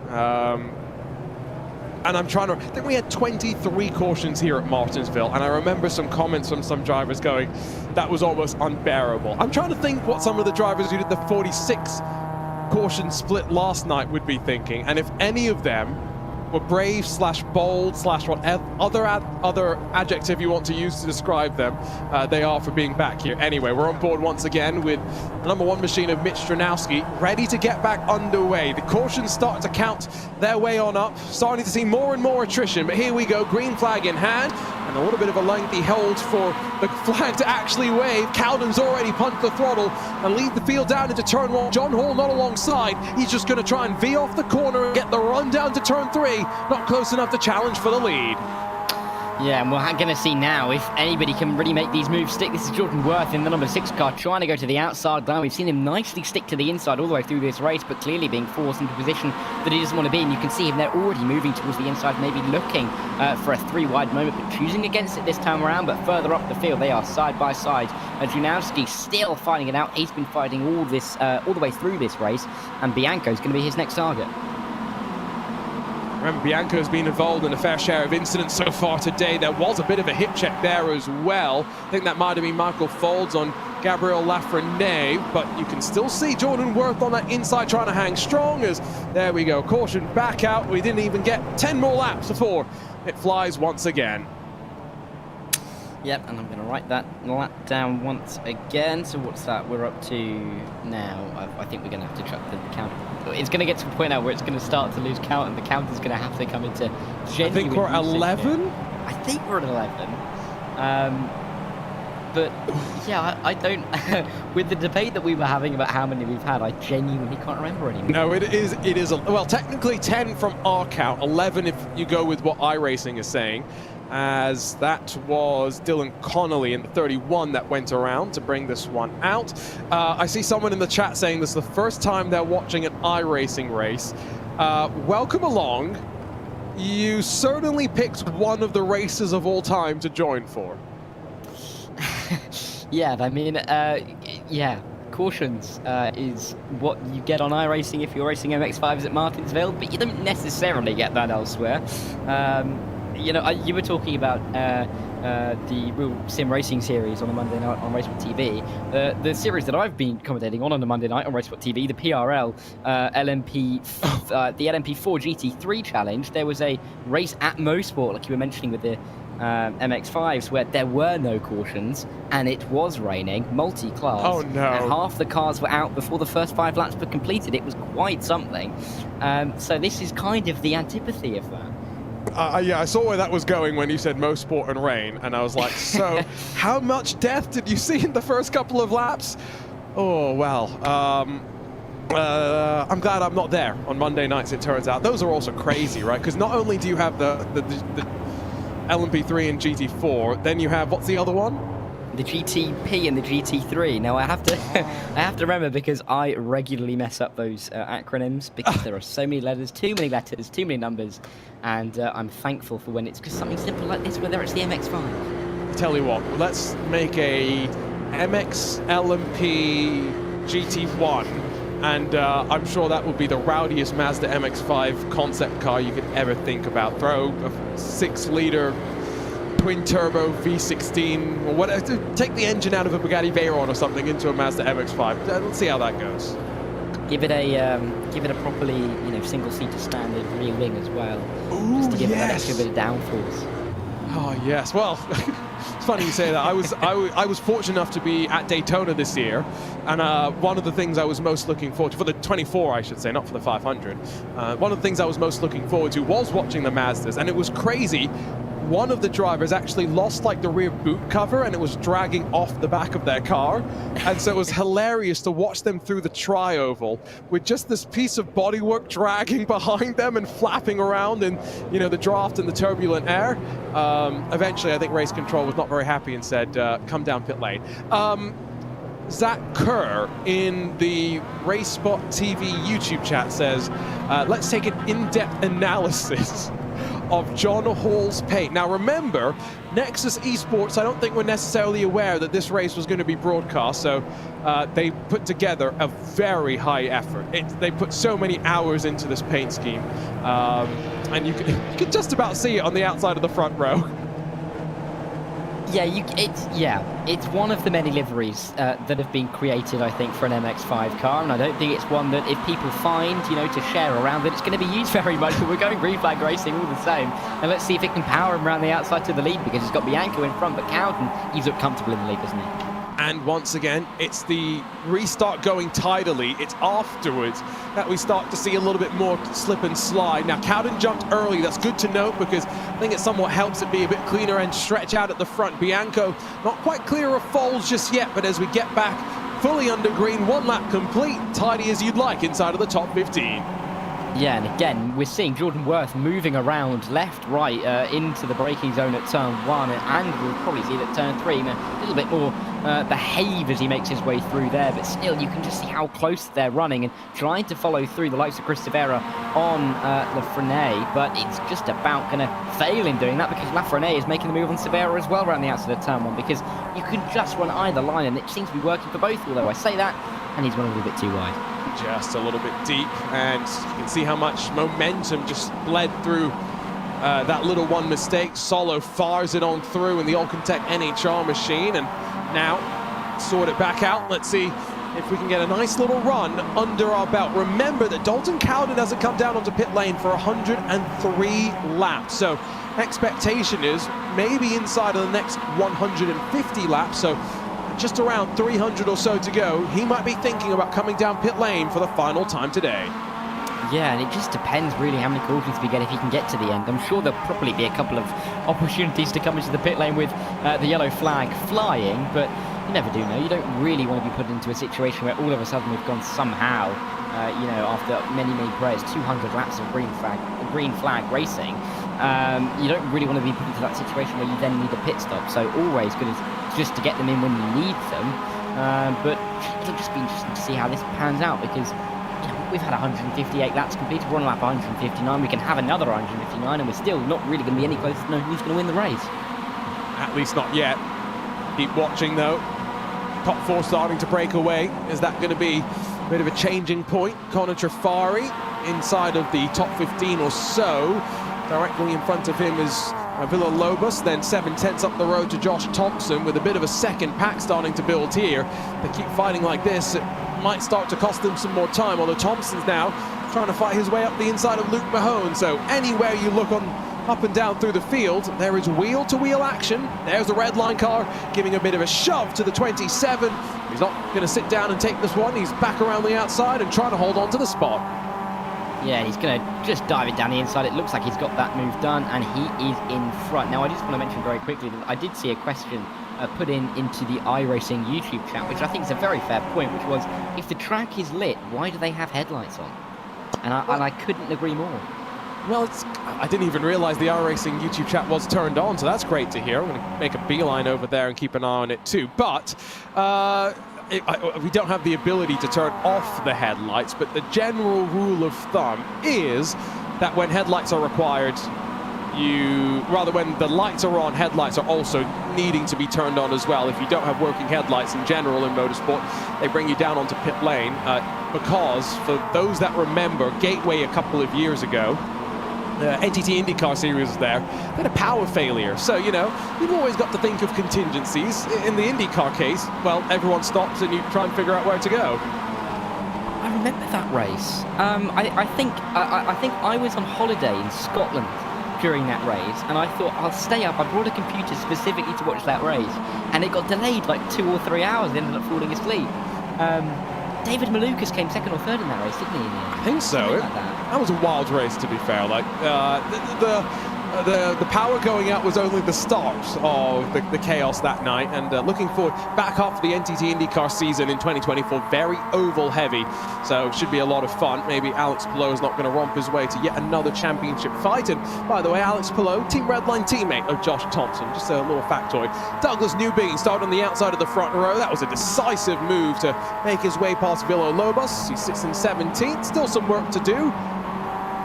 And I'm trying to, I think we had 23 cautions here at Martinsville, and I remember some comments from some drivers going, that was almost unbearable. I'm trying to think what some of the drivers who did the 46 caution split last night would be thinking, and if any of them were brave / bold / whatever other adjective you want to use to describe them, they are for being back here. Anyway, we're on board once again with the #1 machine of Mitch Stranowski, ready to get back underway. The cautions start to count their way on up, starting to see more and more attrition, but here we go, green flag in hand, and a little bit of a lengthy hold for the flag to actually wave. Cowden's already punched the throttle and lead the field down into turn 1. John Hall not alongside. He's just going to try and V off the corner and get the run down to turn 3. Not close enough to challenge for the lead. Yeah, and we're going to see now if anybody can really make these moves stick. This is Jordan Worth in the #6 car trying to go to the outside line. We've seen him nicely stick to the inside all the way through this race, but clearly being forced into a position that he doesn't want to be. And you can see him, they're already moving towards the inside, maybe looking for a 3-wide moment, but choosing against it this time around. But further up the field, they are side by side. Janowski still fighting it out. He's been fighting all the way through this race, and Bianco's going to be his next target. Remember, Bianco's been involved in a fair share of incidents so far today. There was a bit of a hip check there as well. I think that might have been Michael Folds on Gabriel Lafreniere, but you can still see Jordan Worth on that inside trying to hang strong as, there we go, caution back out. We didn't even get 10 more laps before it flies once again. Yep, and I'm going to write that lap down once again. So what's that? We're up to now. I think we're going to have to chuck the count. It's going to get to a point now where it's going to start to lose count, and the count is going to have to come into genuine. I think we're at 11? I think we're at 11. But yeah, I don't. With the debate that we were having about how many we've had, I genuinely can't remember anymore. No, it is. Well, technically 10 from our count, 11 if you go with what iRacing is saying, as that was Dylan Connolly in the 31 that went around to bring this one out. I see someone in the chat saying this is the first time they're watching an iRacing race. Welcome along. You certainly picked one of the races of all time to join for. Yeah, I mean, yeah, cautions is what you get on iRacing if you're racing MX-5s at Martinsville, but you don't necessarily get that elsewhere. You know, you were talking about the real sim racing series on a Monday night on Race Spot TV. The series that I've been commentating on a Monday night on Race Spot TV, the PRL the LMP4 GT3 challenge. There was a race at Mosport, like you were mentioning with the MX-5s, where there were no cautions and it was raining, multi-class. Oh no! And half the cars were out before the first 5 laps were completed. It was quite something. So this is kind of the antipathy of that. Yeah, I saw where that was going when you said motorsport and rain, and I was like, so how much death did you see in the first couple of laps? Oh, well, I'm glad I'm not there on Monday nights, it turns out. Those are also crazy, right? Because not only do you have the LMP3 and GT4, then you have, what's the other one? The GTP and the GT3. Now I have to remember, because I regularly mess up those acronyms, because there are so many letters, too many numbers, and I'm thankful for when it's just something simple like this, whether it's the MX-5. Tell you what, let's make a MX LMP GT1, and I'm sure that would be the rowdiest Mazda MX-5 concept car you could ever think about. Throw a 6-liter twin-turbo V16, or whatever. Take the engine out of a Bugatti Veyron or something into a Mazda MX-5. Let's see how that goes. Give it a properly, single-seater standard rear wing as well. Ooh, just to give it that yes. extra bit of downforce. Oh yes, well, it's funny you say that. I was fortunate enough to be at Daytona this year, and one of the things I was most looking forward to, for the 24 I should say, not for the 500, one of the things I was most looking forward to was watching the Mazdas, and it was crazy. One of the drivers actually lost like the rear boot cover, and it was dragging off the back of their car, and so it was hilarious to watch them through the tri-oval with just this piece of bodywork dragging behind them and flapping around in the draft and the turbulent air. Eventually I think race control was not very happy and said come down pit lane. Zach Kerr in the Race Spot TV YouTube chat says, let's take an in-depth analysis of John Hall's paint. Now remember, Nexus Esports, I don't think were necessarily aware that this race was going to be broadcast, so they put together a very high effort. They put so many hours into this paint scheme, and you could just about see it on the outside of the front row. It's one of the many liveries that have been created, I think, for an MX-5 car, and I don't think it's one that if people find, to share around, that it's going to be used very much, but we're going green flag racing all the same, and let's see if it can power him around the outside to the lead, because he's got Bianco in front, but Cowden, he's looked comfortable in the lead, doesn't he? And once again, it's the restart going tidily. It's afterwards that we start to see a little bit more slip and slide. Now, Cowden jumped early. That's good to note, because I think it somewhat helps it be a bit cleaner and stretch out at the front. Bianco, not quite clear of Foles just yet, but as we get back fully under green, 1 lap complete, tidy as you'd like inside of the top 15. Yeah, and again, we're seeing Jordan Worth moving around left, right, into the braking zone at turn 1, and we'll probably see that turn 3, a little bit more behave as he makes his way through there, but still, you can just see how close they're running and trying to follow through the likes of Chris Severa on Lafreniere, but it's just about going to fail in doing that, because Lafreniere is making the move on Severa as well around the outside of turn 1, because you can just run either line, and it seems to be working for both, although I say that, and he's run a little bit too wide. Just a little bit deep, and you can see how much momentum just bled through that little one mistake. Solo fires it on through in the Alcantech NHR machine, and now sort it back out. Let's see if we can get a nice little run under our belt. Remember that Dalton Cowden hasn't come down onto pit lane for 103 laps, so expectation is maybe inside of the next 150 laps, so just around 300 or so to go, he might be thinking about coming down pit lane for the final time today. Yeah, and it just depends really how many cautions we get if he can get to the end. I'm sure there'll probably be a couple of opportunities to come into the pit lane with the yellow flag flying, but you never do know. You don't really want to be put into a situation where all of a sudden we've gone somehow, after many prayers, 200 laps of green flag racing. You don't really want to be put into that situation where you then need a pit stop. So always good just to get them in when you need them. But it'll just be interesting to see how this pans out, because we've had 158 laps completed. We're on lap 159. We can have another 159, and we're still not really going to be any closer to knowing who's going to win the race. At least not yet. Keep watching though. Top 4 starting to break away. Is that going to be a bit of a changing point? Connor Trafari inside of the top 15 or so. Directly in front of him is Villalobos, then 7/10 up the road to Josh Thompson, with a bit of a second pack starting to build here. They keep fighting like this, it might start to cost them some more time, although Thompson's now trying to fight his way up the inside of Luke Mahone. So anywhere you look up and down through the field, there is wheel-to-wheel action. There's the red line car giving a bit of a shove to the 27. He's not going to sit down and take this one. He's back around the outside and trying to hold on to the spot. Yeah, he's going to just dive it down the inside. It looks like he's got that move done, and he is in front. Now, I just want to mention very quickly that I did see a question put into the iRacing YouTube chat, which I think is a very fair point, which was, if the track is lit, why do they have headlights on? And I couldn't agree more. Well, I didn't even realize the iRacing YouTube chat was turned on, so that's great to hear. I'm going to make a beeline over there and keep an eye on it too. But we don't have the ability to turn off the headlights, but the general rule of thumb is that when headlights are required, when the lights are on, headlights are also needing to be turned on as well. If you don't have working headlights in general in motorsport, they bring you down onto pit lane because, for those that remember, Gateway a couple of years ago, the NTT IndyCar series was there, they had a power failure. So, you know, you've always got to think of contingencies. In the IndyCar case, well, everyone stops and you try and figure out where to go. I remember that race. I think I was on holiday in Scotland during that race, and I thought I'll stay up. I brought a computer specifically to watch that race, and it got delayed like 2 or 3 hours. I ended up falling asleep. David Malukas came second or third in that race, didn't he? I think so. That was a wild race, to be fair. Like the power going out was only the start of the chaos that night, and looking forward back up for the NTT IndyCar season in 2024, very oval heavy, so it should be a lot of fun. Maybe Alex Palou is not going to romp his way to yet another championship fight. And by the way, Alex Palou, Team Redline teammate of Josh Thompson, just a little factoid. Douglas Newbegin started on the outside of the front row. That was a decisive move to make his way past Villalobos. He sits in 17th, still some work to do.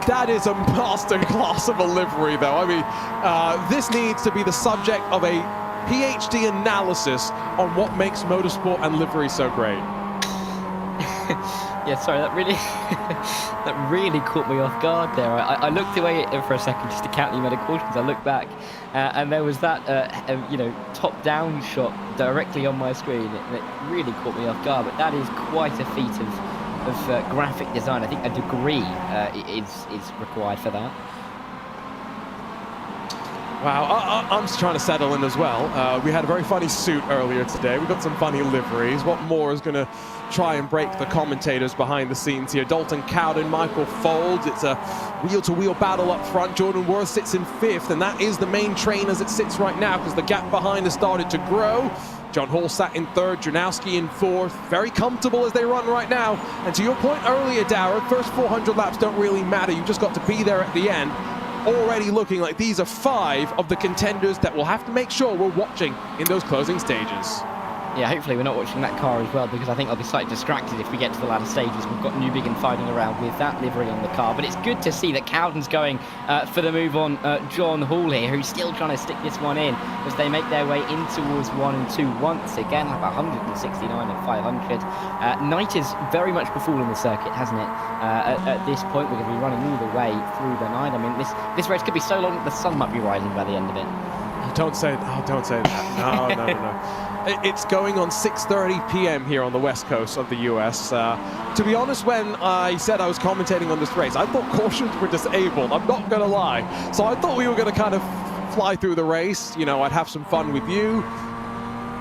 That is a masterclass of a livery, though. I mean, this needs to be the subject of a PhD analysis on what makes motorsport and livery so great. Yeah, sorry, that really caught me off guard there. I looked away for a second just to count the amount of cautions. I looked back, and there was that top-down shot directly on my screen. It really caught me off guard. But that is quite a feat of graphic design. I think a degree is required for that. Wow, I'm just trying to settle in as well. We had a very funny suit earlier today. We've got some funny liveries. What more is going to try and break the commentators behind the scenes here? Dalton Cowden, Michael Folds. It's a wheel-to-wheel battle up front. Jordan Worth sits in 5th, and that is the main train as it sits right now, because the gap behind has started to grow. John Hall sat in 3rd, Janowski in 4th. Very comfortable as they run right now. And to your point earlier, Darragh, first 400 laps don't really matter. You've just got to be there at the end. Already looking like these are 5 of the contenders that we'll have to make sure we're watching in those closing stages. Yeah, hopefully we're not watching that car as well, because I think I'll be slightly distracted if we get to the latter stages. We've got Newbegin fighting around with that livery on the car, but it's good to see that Cowden's going for the move on John Hall here, who's still trying to stick this one in as they make their way in towards 1 and 2 once again, like 169 and 500. Night has very much befallen the circuit, hasn't it? At this point, we're going to be running all the way through the night. I mean, this race could be so long that the sun might be rising by the end of it. Don't say that. No. It's going on 6:30 p.m. here on the west coast of the US. To be honest, when I said I was commentating on this race, I thought cautions were disabled. I'm not going to lie. So I thought we were going to kind of fly through the race. You know, I'd have some fun with you,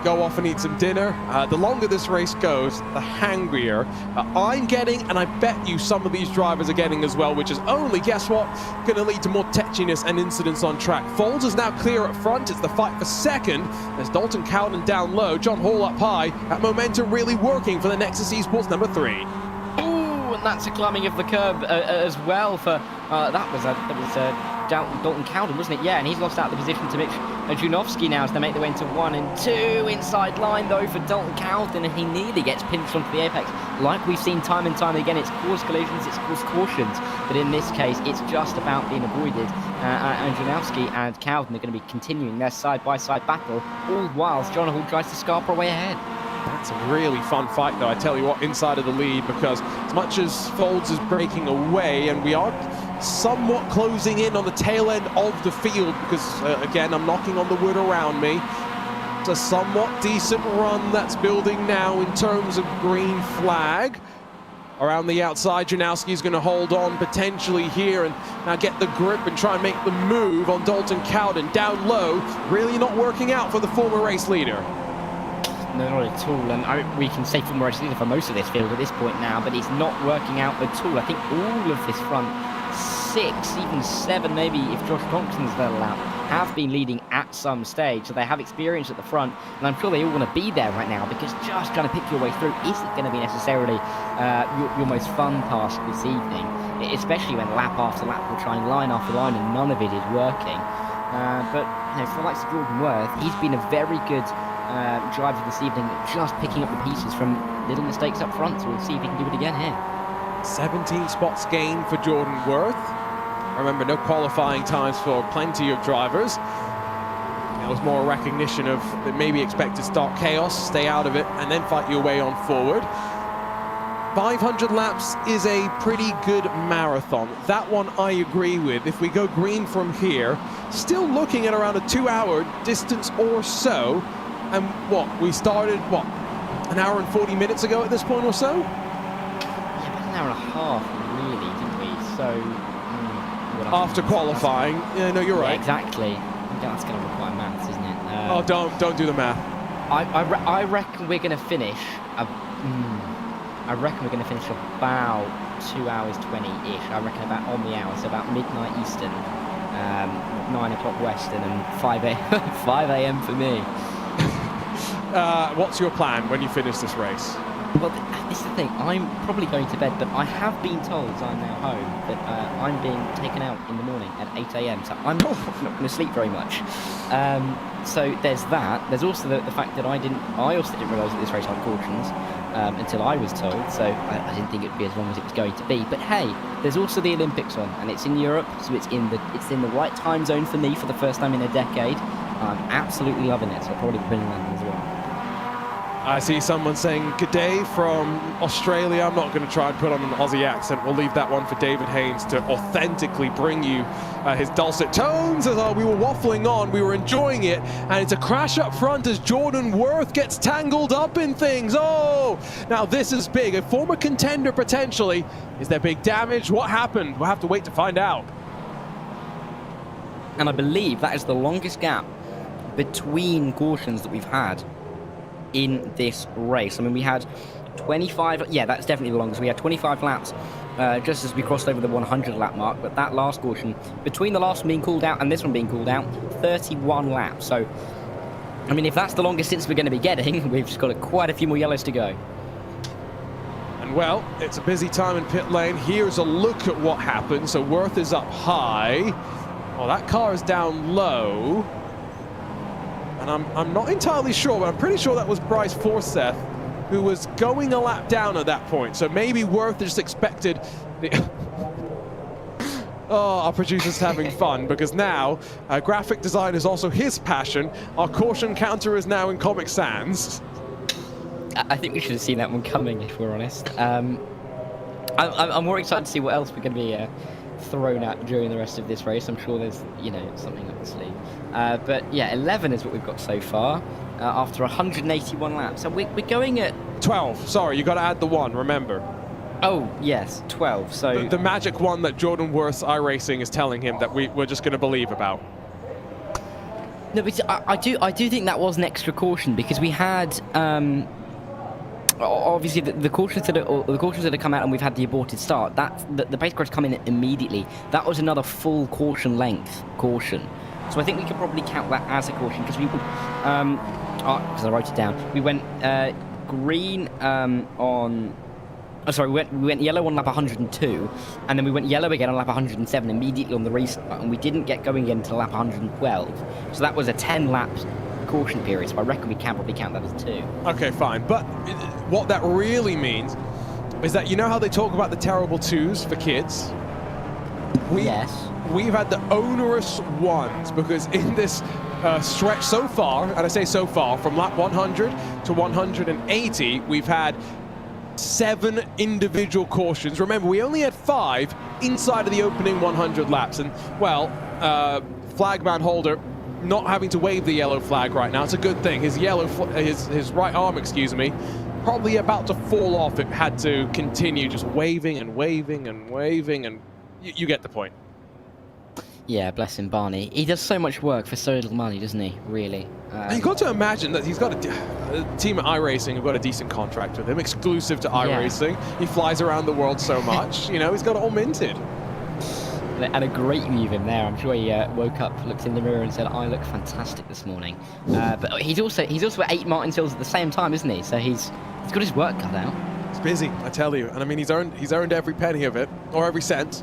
go off and eat some dinner. The longer this race goes, the hangrier I'm getting, and I bet you some of these drivers are getting as well, which is only, guess what, going to lead to more tetchiness and incidents on track. Folds is now clear up front. It's the fight for 2nd. There's Dalton Cowden down low, John Hall up high. That momentum really working for the Nexus Esports number 3. Ooh, and that's a climbing of the curb as well for that was Dalton Cowden, wasn't it? Yeah, and he's lost out the position to Mitch Junowski now as they make their way into 1 and 2. Inside line, though, for Dalton Cowden, and he nearly gets pinched onto the apex. Like we've seen time and time again, it's caused collisions, it's caused cautions, but in this case, it's just about being avoided. And Janowski and Cowden are going to be continuing their side-by-side battle, all whilst John Hall tries to scarper away ahead. That's a really fun fight, though, I tell you what, inside of the lead, because as much as Folds is breaking away, and we are somewhat closing in on the tail end of the field, because, again, I'm knocking on the wood around me. It's a somewhat decent run that's building now in terms of green flag. Around the outside, Janowski's going to hold on potentially here and now get the grip and try and make the move on Dalton Cowden. Down low, really not working out for the former race leader. No, not at all. And we can say Formula Racing leader for most of this field at this point now, but it's not working out at all. I think all of this front 6, even 7, maybe if Josh Thompson's there allowed, have been leading at some stage. So they have experience at the front, and I'm sure they all want to be there right now, because just trying to pick your way through isn't going to be necessarily your most fun task this evening, especially when lap after lap we're trying line after line and none of it is working. But you know, for the likes of Jordan Worth, he's been a very good driver this evening, just picking up the pieces from little mistakes up front. So we'll see if he can do it again here. 17 spots gained for Jordan Worth. Remember, no qualifying times for plenty of drivers. That was more a recognition of that maybe expect to start chaos, stay out of it, and then fight your way on forward. 500 laps is a pretty good marathon. That one I agree with. If we go green from here, still looking at around a 2-hour distance or so. And what, we started, what, an hour and 40 minutes ago at this point or so? Yeah, about an hour and a half, really, didn't we? So... after qualifying, yeah, no, you're right. Yeah, exactly. That's going to require maths, isn't it? Oh, don't do the math. I reckon we're going to finish. I reckon we're going to finish about 2 hours 20-ish. I reckon about on the hour, so about midnight Eastern, 9 o'clock Western, and 5 a.m. for me. What's your plan when you finish this race? Well, this is the thing. I'm probably going to bed, but I have been told, as I'm now home, that I'm being taken out in the morning at 8 a.m. So I'm not going to sleep very much. So there's that. There's also the fact that I also didn't realise that this race had cautions until I was told. So I didn't think it would be as long as it was going to be. But hey, there's also the Olympics on, and it's in Europe, so it's in the right time zone for me for the first time in a decade. I'm absolutely loving it. So I'll probably be in London as well. I see someone saying good day from Australia. I'm not going to try and put on an Aussie accent. We'll leave that one for David Haynes to authentically bring you his dulcet tones. As we were waffling on, we were enjoying it, and it's a crash up front as Jordan Worth gets tangled up in things. Oh, now this is big. A former contender potentially. Is there big damage? What happened? We'll have to wait to find out. And I believe that is the longest gap between cautions that we've had in this race. I mean, we had 25, yeah, that's definitely the longest. We had 25 laps just as we crossed over the 100 lap mark, but that last caution, between the last one being called out and this one being called out, 31 laps. So, I mean, if that's the longest since we're going to be getting, we've just got quite a few more yellows to go. And well, it's a busy time in pit lane. Here's a look at what happened. So Worth is up high. Well, that car is down low. And I'm not entirely sure, but I'm pretty sure that was Bryce Forsyth who was going a lap down at that point. So maybe Worth just expected the... Oh, our producer's having fun, because now graphic design is also his passion. Our caution counter is now in Comic Sans. I think we should have seen that one coming, if we're honest. I'm more excited to see what else we're going to be thrown at during the rest of this race. I'm sure there's, you know, something up the sleeve. But yeah, 11 is what we've got so far after 181 laps. So we're going at 12. Sorry, you got to add the 1. Remember. Oh yes, 12. So the magic one that Jordan Worth's iRacing is telling him that we're just going to believe about. No, but I do think that was an extra caution, because we had. Obviously, the cautions that have come out, and we've had the aborted start. The pace cars come in immediately. That was another full caution length caution. So I think we could probably count that as a caution, because because I wrote it down. We went green on. Oh, sorry, we went yellow on lap 102, and then we went yellow again on lap 107 immediately on the restart, and we didn't get going again until lap 112. So that was a 10 lap caution period, so I reckon we can probably count that as 2. Okay, fine. But what that really means is that, you know how they talk about the terrible 2s for kids? Yes. We've had the onerous ones, because in this stretch so far, and I say so far, from lap 100 to 180, we've had 7 individual cautions. Remember, we only had 5 inside of the opening 100 laps. And, well, flagman holder not having to wave the yellow flag right now. It's a good thing. His his right arm, excuse me, probably about to fall off. It had to continue just waving and waving and waving, and you get the point. Yeah, bless him, Barney. He does so much work for so little money, doesn't he? Really. You've got to imagine that he's got a team at iRacing who've got a decent contract with him, exclusive to iRacing. He flies around the world so much, you know, he's got it all minted. And a great view of him there. I'm sure he woke up, looked in the mirror and said, I look fantastic this morning. But he's also at 8 Martinsvilles at the same time, isn't he? So he's got his work cut out. He's busy, I tell you. And I mean, he's earned every penny of it, or every cent,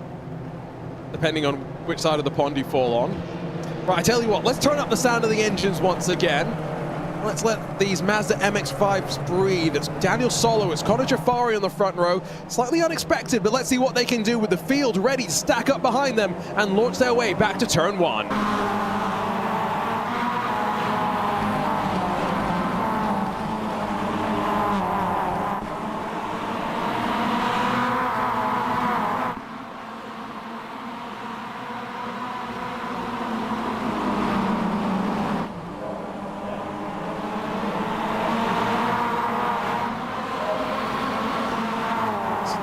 depending on which side of the pond you fall on. Right, I tell you what, let's turn up the sound of the engines once again. Let's let these Mazda MX-5s breathe. It's Daniel Solo, it's Connor Jafari on the front row. Slightly unexpected, but let's see what they can do with the field ready to stack up behind them and launch their way back to turn 1.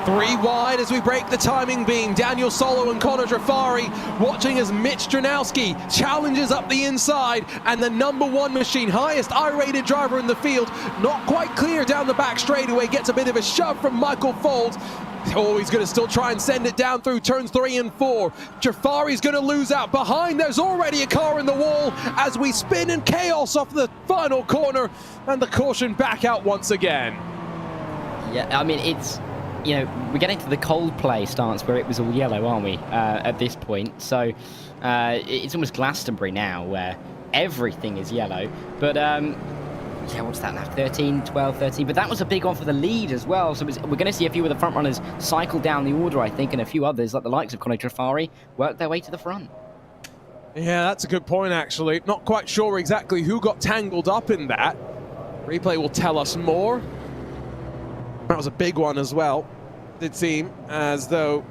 3 wide as we break the timing beam. Daniel Solo and Connor Jafari watching as Mitch Dranowski challenges up the inside, and the #1 machine, highest I-rated driver in the field, not quite clear down the back straightaway, gets a bit of a shove from Michael Fold. Oh, he's going to still try and send it down through turns 3 and 4. Jafari's going to lose out. Behind, there's already a car in the wall as we spin in chaos off the final corner, and the caution back out once again. Yeah, I mean, it's, you know, we're getting to the Coldplay stance where it was all yellow, aren't we, at this point? So it's almost Glastonbury now where everything is yellow. But, yeah, what's that now? 13, 12, 13. But that was a big one for the lead as well. So we're going to see a few of the front runners cycle down the order, I think, and a few others, like the likes of Connor Jafari, work their way to the front. Yeah, that's a good point, actually. Not quite sure exactly who got tangled up in that. Replay will tell us more. That was a big one as well. Did seem as though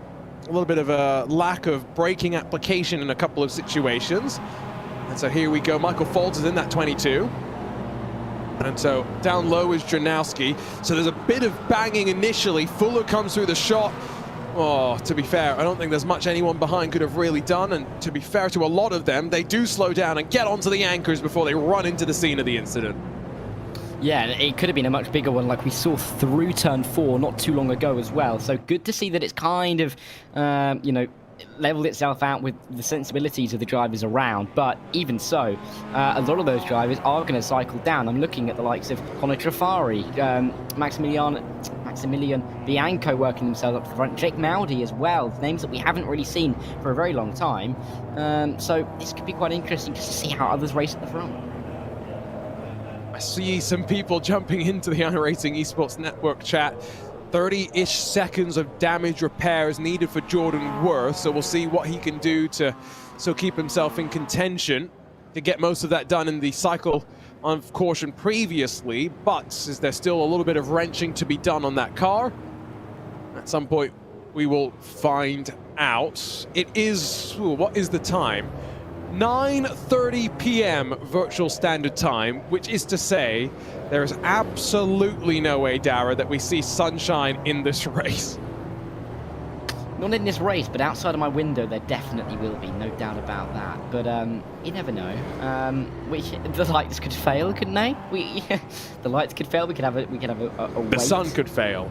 a little bit of a lack of braking application in a couple of situations. And so here we go. Michael Folds is in that 22. And so down low is Dranowski. So there's a bit of banging initially. Fuller comes through the shot. Oh, to be fair, I don't think there's much anyone behind could have really done. And to be fair to a lot of them, they do slow down and get onto the anchors before they run into the scene of the incident. Yeah, it could have been a much bigger one like we saw through turn 4 not too long ago as well. So good to see that it's kind of, you know, leveled itself out with the sensibilities of the drivers around. But even so, a lot of those drivers are going to cycle down. I'm looking at the likes of Connor Jafari, Maximilian Bianco working themselves up to the front, Jake Mowdy as well, names that we haven't really seen for a very long time. So this could be quite interesting just to see how others race at the front. I see some people jumping into the iRacing Esports Network chat. 30-ish seconds of damage repairs needed for Jordan Worth, so we'll see what he can do to keep himself in contention to get most of that done in the cycle of caution previously. But is there still a little bit of wrenching to be done on that car? At some point we will find out. It is, what is the time? 9:30 p.m. virtual standard time, which is to say there is absolutely no way, Dara, that we see sunshine in this race. Not in this race, but outside of my window there definitely will be, no doubt about that. But you never know. The lights could fail, couldn't they? The lights could fail. We could have a The wait. sun could fail.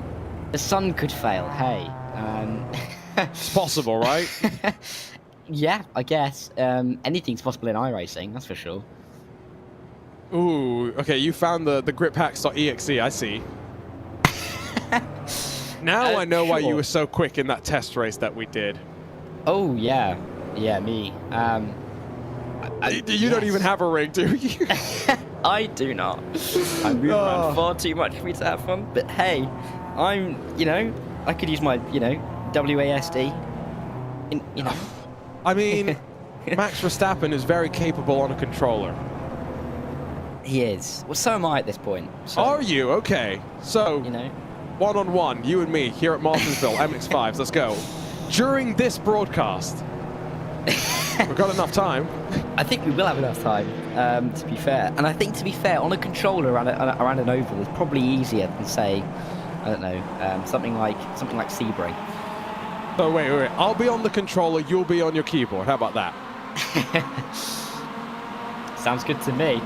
The sun could fail. Hey, it's possible, right? Yeah, I guess. Anything's possible in iRacing, that's for sure. Ooh, okay, you found the griphacks.exe, I see. Now I know why you were so quick in that test race that we did. Oh, yeah. Yeah, me. You don't even have a rig, do you? I do not. I move around far too much for me to have fun. But hey, I'm, you know, I could use my, you know, WASD. You know. I mean, Max Verstappen is very capable on a controller. He is. Well, so am I at this point. So, Are you? Okay. So, you know, one-on-one, you and me, here at Martinsville MX-5s, let's go. During this broadcast, we've got enough time. I think we will have enough time, to be fair. And I think, to be fair, on a controller around an oval is probably easier than, say, I don't know, something like Sebring. So wait. I'll be on the controller, you'll be on your keyboard. How about that? Sounds good to me.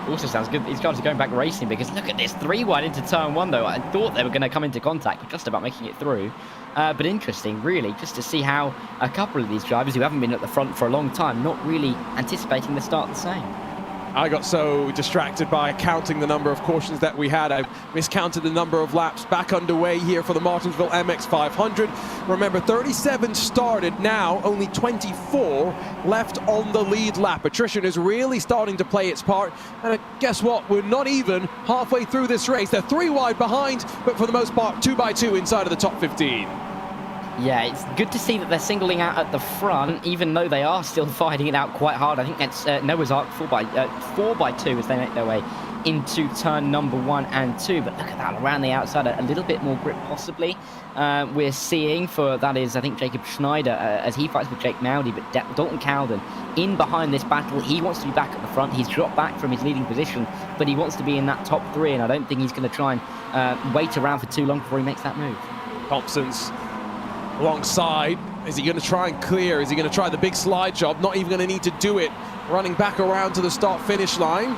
Also sounds good these guys are going back racing, because look at this, 3 wide into turn 1 though. I thought they were going to come into contact, just about making it through. But interesting, really, just to see how a couple of these drivers who haven't been at the front for a long time, not really anticipating the start the same. I got so distracted by counting the number of cautions that we had. I miscounted the number of laps. Back underway here for the Martinsville MX-500. Remember, 37 started, now only 24 left on the lead lap. Attrition is really starting to play its part. And guess what? We're not even halfway through this race. They're 3 wide behind, but for the most part, 2 by 2 inside of the top 15. Yeah, it's good to see that they're singling out at the front, even though they are still fighting it out quite hard. I think that's Noah's Ark 4 by 2 as they make their way into turn number 1 and 2. But look at that, around the outside, a little bit more grip possibly. We're seeing for, that is, I think, Jacob Schneider as he fights with Jake Mowdy, but Dalton Cowden in behind this battle. He wants to be back at the front. He's dropped back from his leading position, but he wants to be in that top 3, and I don't think he's going to try and wait around for too long before he makes that move. Thompson's alongside. Is he going to try and clear? Is he going to try the big slide job? Not even going to need to do it. Running back around to the start-finish line.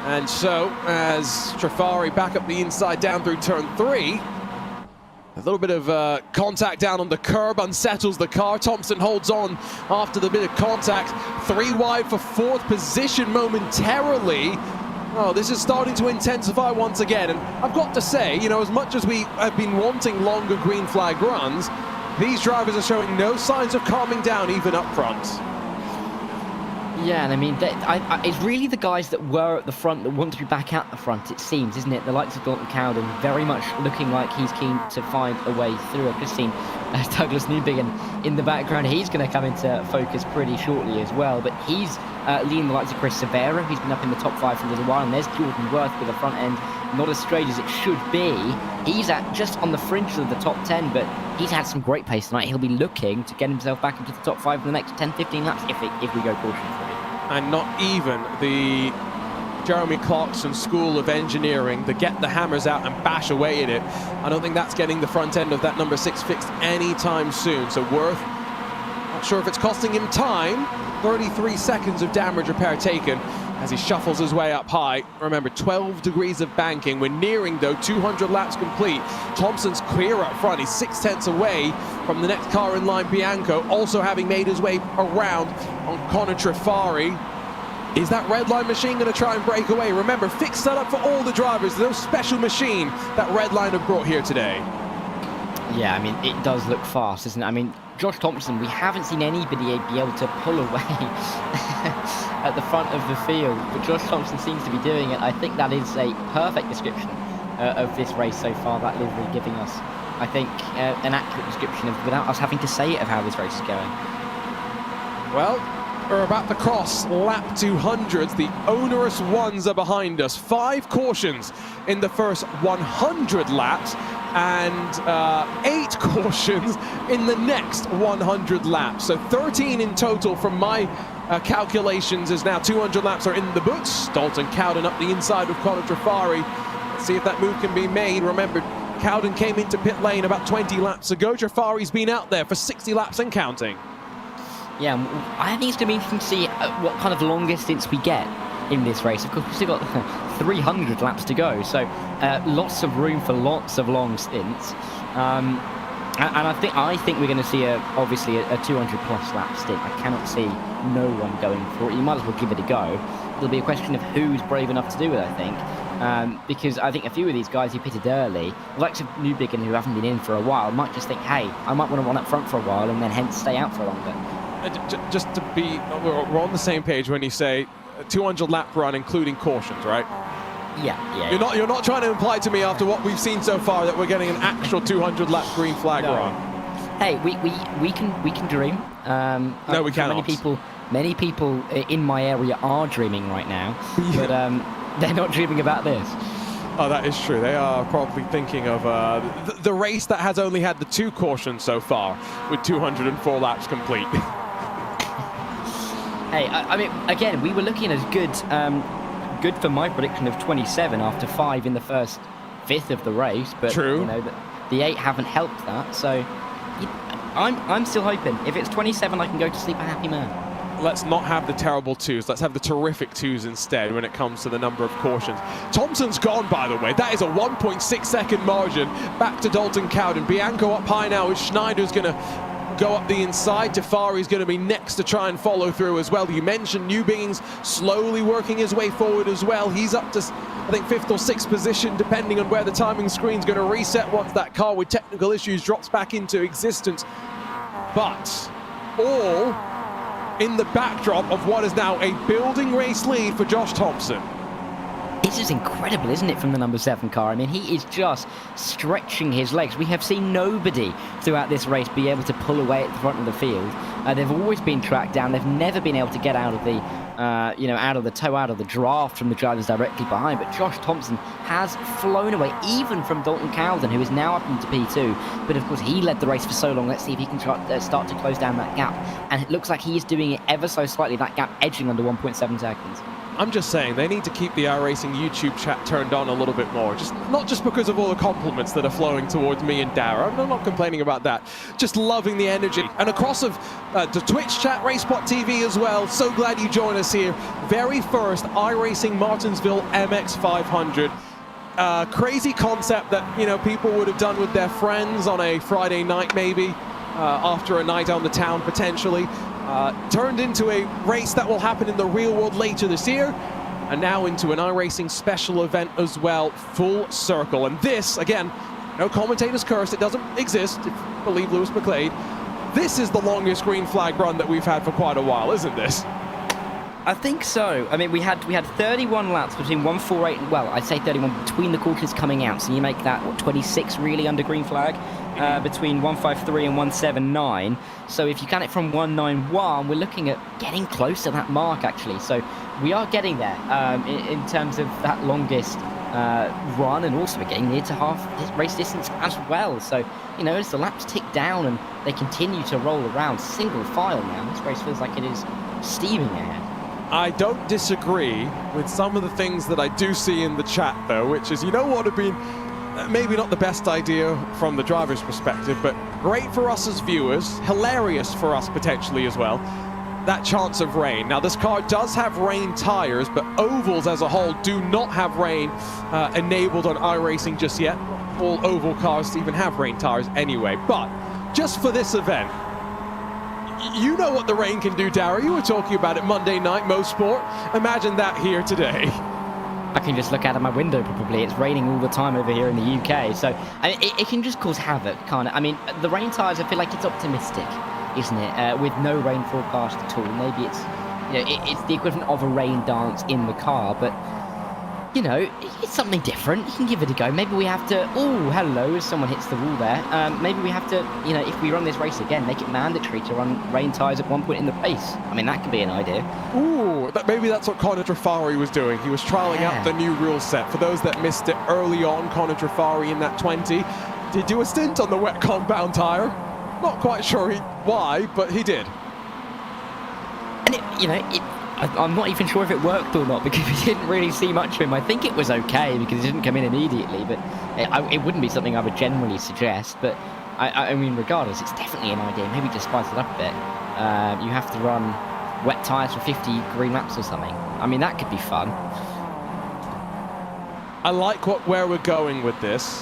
And so, as Trafari back up the inside down through turn 3, a little bit of contact down on the curb unsettles the car. Thompson holds on after the bit of contact. 3 wide for 4th position momentarily. Oh, this is starting to intensify once again, and I've got to say, you know, as much as we have been wanting longer green flag runs, these drivers are showing no signs of calming down even up front. Yeah, and I mean, it's really the guys that were at the front that want to be back at the front, it seems, isn't it? The likes of Dalton Cowden very much looking like he's keen to find a way through. I've just seen Douglas Newbigin in the background. He's going to come into focus pretty shortly as well, but he's leading the likes of Chris Severa, who's been up in the top 5 for a little while, and there's Jordan Worth with the front end not as straight as it should be. He's at just on the fringe of the top 10, but he's had some great pace tonight. He'll be looking to get himself back into the top 5 in the next 10-15 laps if we go caution-free. And not even the Jeremy Clarkson School of Engineering, to get the hammers out and bash away at it. I don't think that's getting the front end of that number 6 fixed anytime soon. So Worth, not sure if it's costing him time. 33 seconds of damage repair taken as he shuffles his way up high. Remember, 12 degrees of banking. We're nearing, though, 200 laps complete. Thompson's clear up front. He's 6/10 away from the next car in line, Bianco, also having made his way around on Connor Trafari. Is that red line machine going to try and break away? Remember, fixed setup for all the drivers. There's no special machine that red line have brought here today. Yeah, I mean, it does look fast, isn't it? I mean, Josh Thompson, we haven't seen anybody be able to pull away at the front of the field, but Josh Thompson seems to be doing it. I think that is a perfect description of this race so far, that livery giving us, I think, an accurate description of, without us having to say it, of how this race is going. Well, we're about to cross lap 200s. The onerous ones are behind us. 5 cautions in the first 100 laps, and 8 cautions in the next 100 laps. So 13 in total from my calculations, as now 200 laps are in the books. Dalton Cowden up the inside of Connor Trafari. Let's see if that move can be made. Remember, Cowden came into pit lane about 20 laps ago. Trafari's been out there for 60 laps and counting. Yeah, I think it's going to be interesting to see what kind of longest stints we get in this race. Of course, we've still got 300 laps to go, so lots of room for lots of long stints. And I think we're going to see obviously a 200+ lap stint. I cannot see no one going for it. You might as well give it a go. It'll be a question of who's brave enough to do it, I think. Because I think a few of these guys who pitted early, the likes of Newbigin, who haven't been in for a while, might just think, hey, I might want to run up front for a while and then hence stay out for longer. Just to be, we're on the same page when you say a 200 lap run including cautions, right? Yeah. You're not trying to imply to me after what we've seen so far that we're getting an actual 200 lap green flag run. Hey, we can dream. No, we cannot. Many people in my area are dreaming right now, but they're not dreaming about this. Oh, that is true. They are probably thinking of the race that has only had the 2 cautions so far, with 204 laps complete. Hey, I mean, again, we were looking as good for my prediction of 27 after 5 in the first 5th of the race, but true. You know, the 8 haven't helped that. So I'm still hoping. If it's 27, I can go to sleep a happy man. Let's not have the terrible twos. Let's have the terrific twos instead when it comes to the number of cautions. Thompson's gone, by the way. That is a 1.6 second margin back to Dalton Cowden. Bianco up high now, as Schneider's going to go up the inside. Tafari's going to be next to try and follow through as well. You mentioned Newbing's slowly working his way forward as well. He's up to, I think, 5th or 6th position, depending on where the timing screen's going to reset once that car with technical issues drops back into existence. But all in the backdrop of what is now a building race lead for Josh Thompson. This is incredible, isn't it, from the number 7 car? I mean, he is just stretching his legs. We have seen nobody throughout this race be able to pull away at the front of the field. They've always been tracked down. They've never been able to get out of the, out of the draft from the drivers directly behind. But Josh Thompson has flown away, even from Dalton Cowden, who is now up into P2. But of course, he led the race for so long. Let's see if he can start to close down that gap. And it looks like he is doing it ever so slightly. That gap edging under 1.7 seconds. I'm just saying they need to keep the iRacing YouTube chat turned on a little bit more. Not just because of all the compliments that are flowing towards me and Dara. I'm not complaining about that. Just loving the energy. And across of the Twitch chat, RaceSpot TV as well. So glad you joined us here. Very first iRacing Martinsville MX-500. Crazy concept that, people would have done with their friends on a Friday night maybe, after a night on the town potentially. Turned into a race that will happen in the real world later this year, and now into an iRacing special event as well, full circle. And this, again, no commentator's curse, it doesn't exist, if you believe Lewis McLeod. This is the longest green flag run that we've had for quite a while, isn't this? I think so. I mean, we had 31 laps between 148, well, I'd say 31 between the quarters coming out, so you make that, 26 really under green flag, between 153 and 179. So if you count it from 191, we're looking at getting close to that mark, actually. So we are getting there in terms of that longest run, and also we're getting near to half race distance as well. So, as the laps tick down and they continue to roll around single file now, this race feels like it is steaming ahead. I don't disagree with some of the things that I do see in the chat, though, which is, what would have been maybe not the best idea from the driver's perspective, but great for us as viewers, hilarious for us potentially as well, that chance of rain. Now, this car does have rain tires, but ovals as a whole do not have rain enabled on iRacing just yet. All oval cars even have rain tires anyway, but just for this event, you know what the rain can do, Dara. You were talking about it Monday night, Mosport. Imagine that here today. I can just look out of my window, probably. It's raining all the time over here in the UK. So it can just cause havoc, can't it? I mean, the rain tyres, I feel like it's optimistic, isn't it? With no rain forecast at all. Maybe it's, it's the equivalent of a rain dance in the car, but it's something different. You can give it a go. Maybe we have to, oh, hello, someone hits the wall there. Maybe we have to, if we run this race again, make it mandatory to run rain tyres at one point in the race. I mean, that could be an idea. Ooh, maybe that's what Conor Trafari was doing. He was trialing out the new rule set. For those that missed it early on, Conor Trafari in that 20 did do a stint on the wet compound tyre. Not quite sure why, but he did. And I'm not even sure if it worked or not, because we didn't really see much of him. I think it was okay because it didn't come in immediately, but it wouldn't be something I would generally suggest. But I mean, regardless, it's definitely an idea. Maybe just spice it up a bit. You have to run wet tyres for 50 green laps or something. I mean, that could be fun. I like where we're going with this.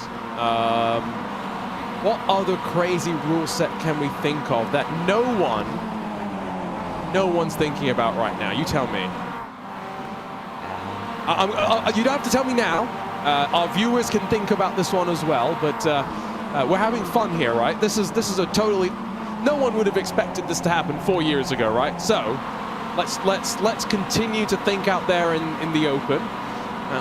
What other crazy rule set can we think of that no one's thinking about right now? You tell me. You don't have to tell me now. Our viewers can think about this one as well, but we're having fun here, right? This is a totally, no one would have expected this to happen 4 years ago, right? So let's continue to think out there in the open.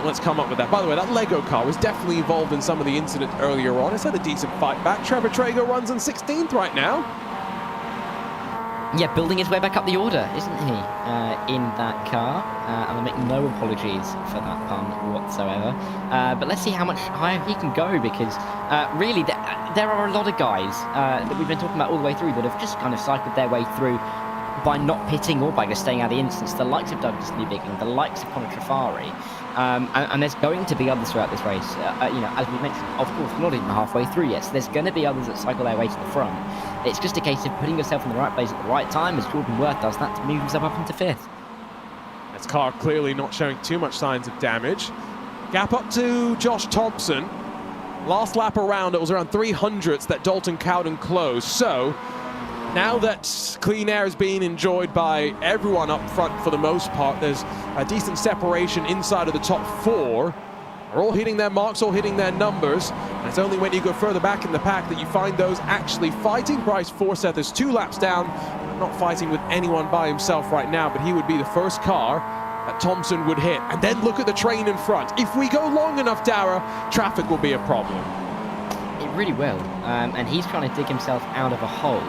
Let's come up with that. By the way, that Lego car was definitely involved in some of the incident earlier on. It's had a decent fight back. Trevor Traeger runs in 16th right now. Yeah, building his way back up the order, isn't he, in that car? And I make no apologies for that pun whatsoever. But let's see how much higher he can go, because really there are a lot of guys that we've been talking about all the way through that have just kind of cycled their way through by not pitting or by just staying out of the instance, the likes of Douglas Newbigin, the likes of Connor Trafari, and there's going to be others throughout this race. As we mentioned, of course, we're not even halfway through yet, so there's going to be others that cycle their way to the front. It's just a case of putting yourself in the right place at the right time, as Jordan Worth does that, to move himself up into 5th. This car clearly not showing too much signs of damage. Gap up to Josh Thompson. Last lap around, it was around 300ths that Dalton Cowden closed. So now that clean air is being enjoyed by everyone up front for the most part, there's a decent separation inside of the top 4. They're all hitting their marks, all hitting their numbers. And it's only when you go further back in the pack that you find those actually fighting. Bryce Forsyth is 2 laps down, not fighting with anyone by himself right now, but he would be the first car that Thompson would hit. And then look at the train in front. If we go long enough, Dara, traffic will be a problem. It really will. And he's trying to dig himself out of a hole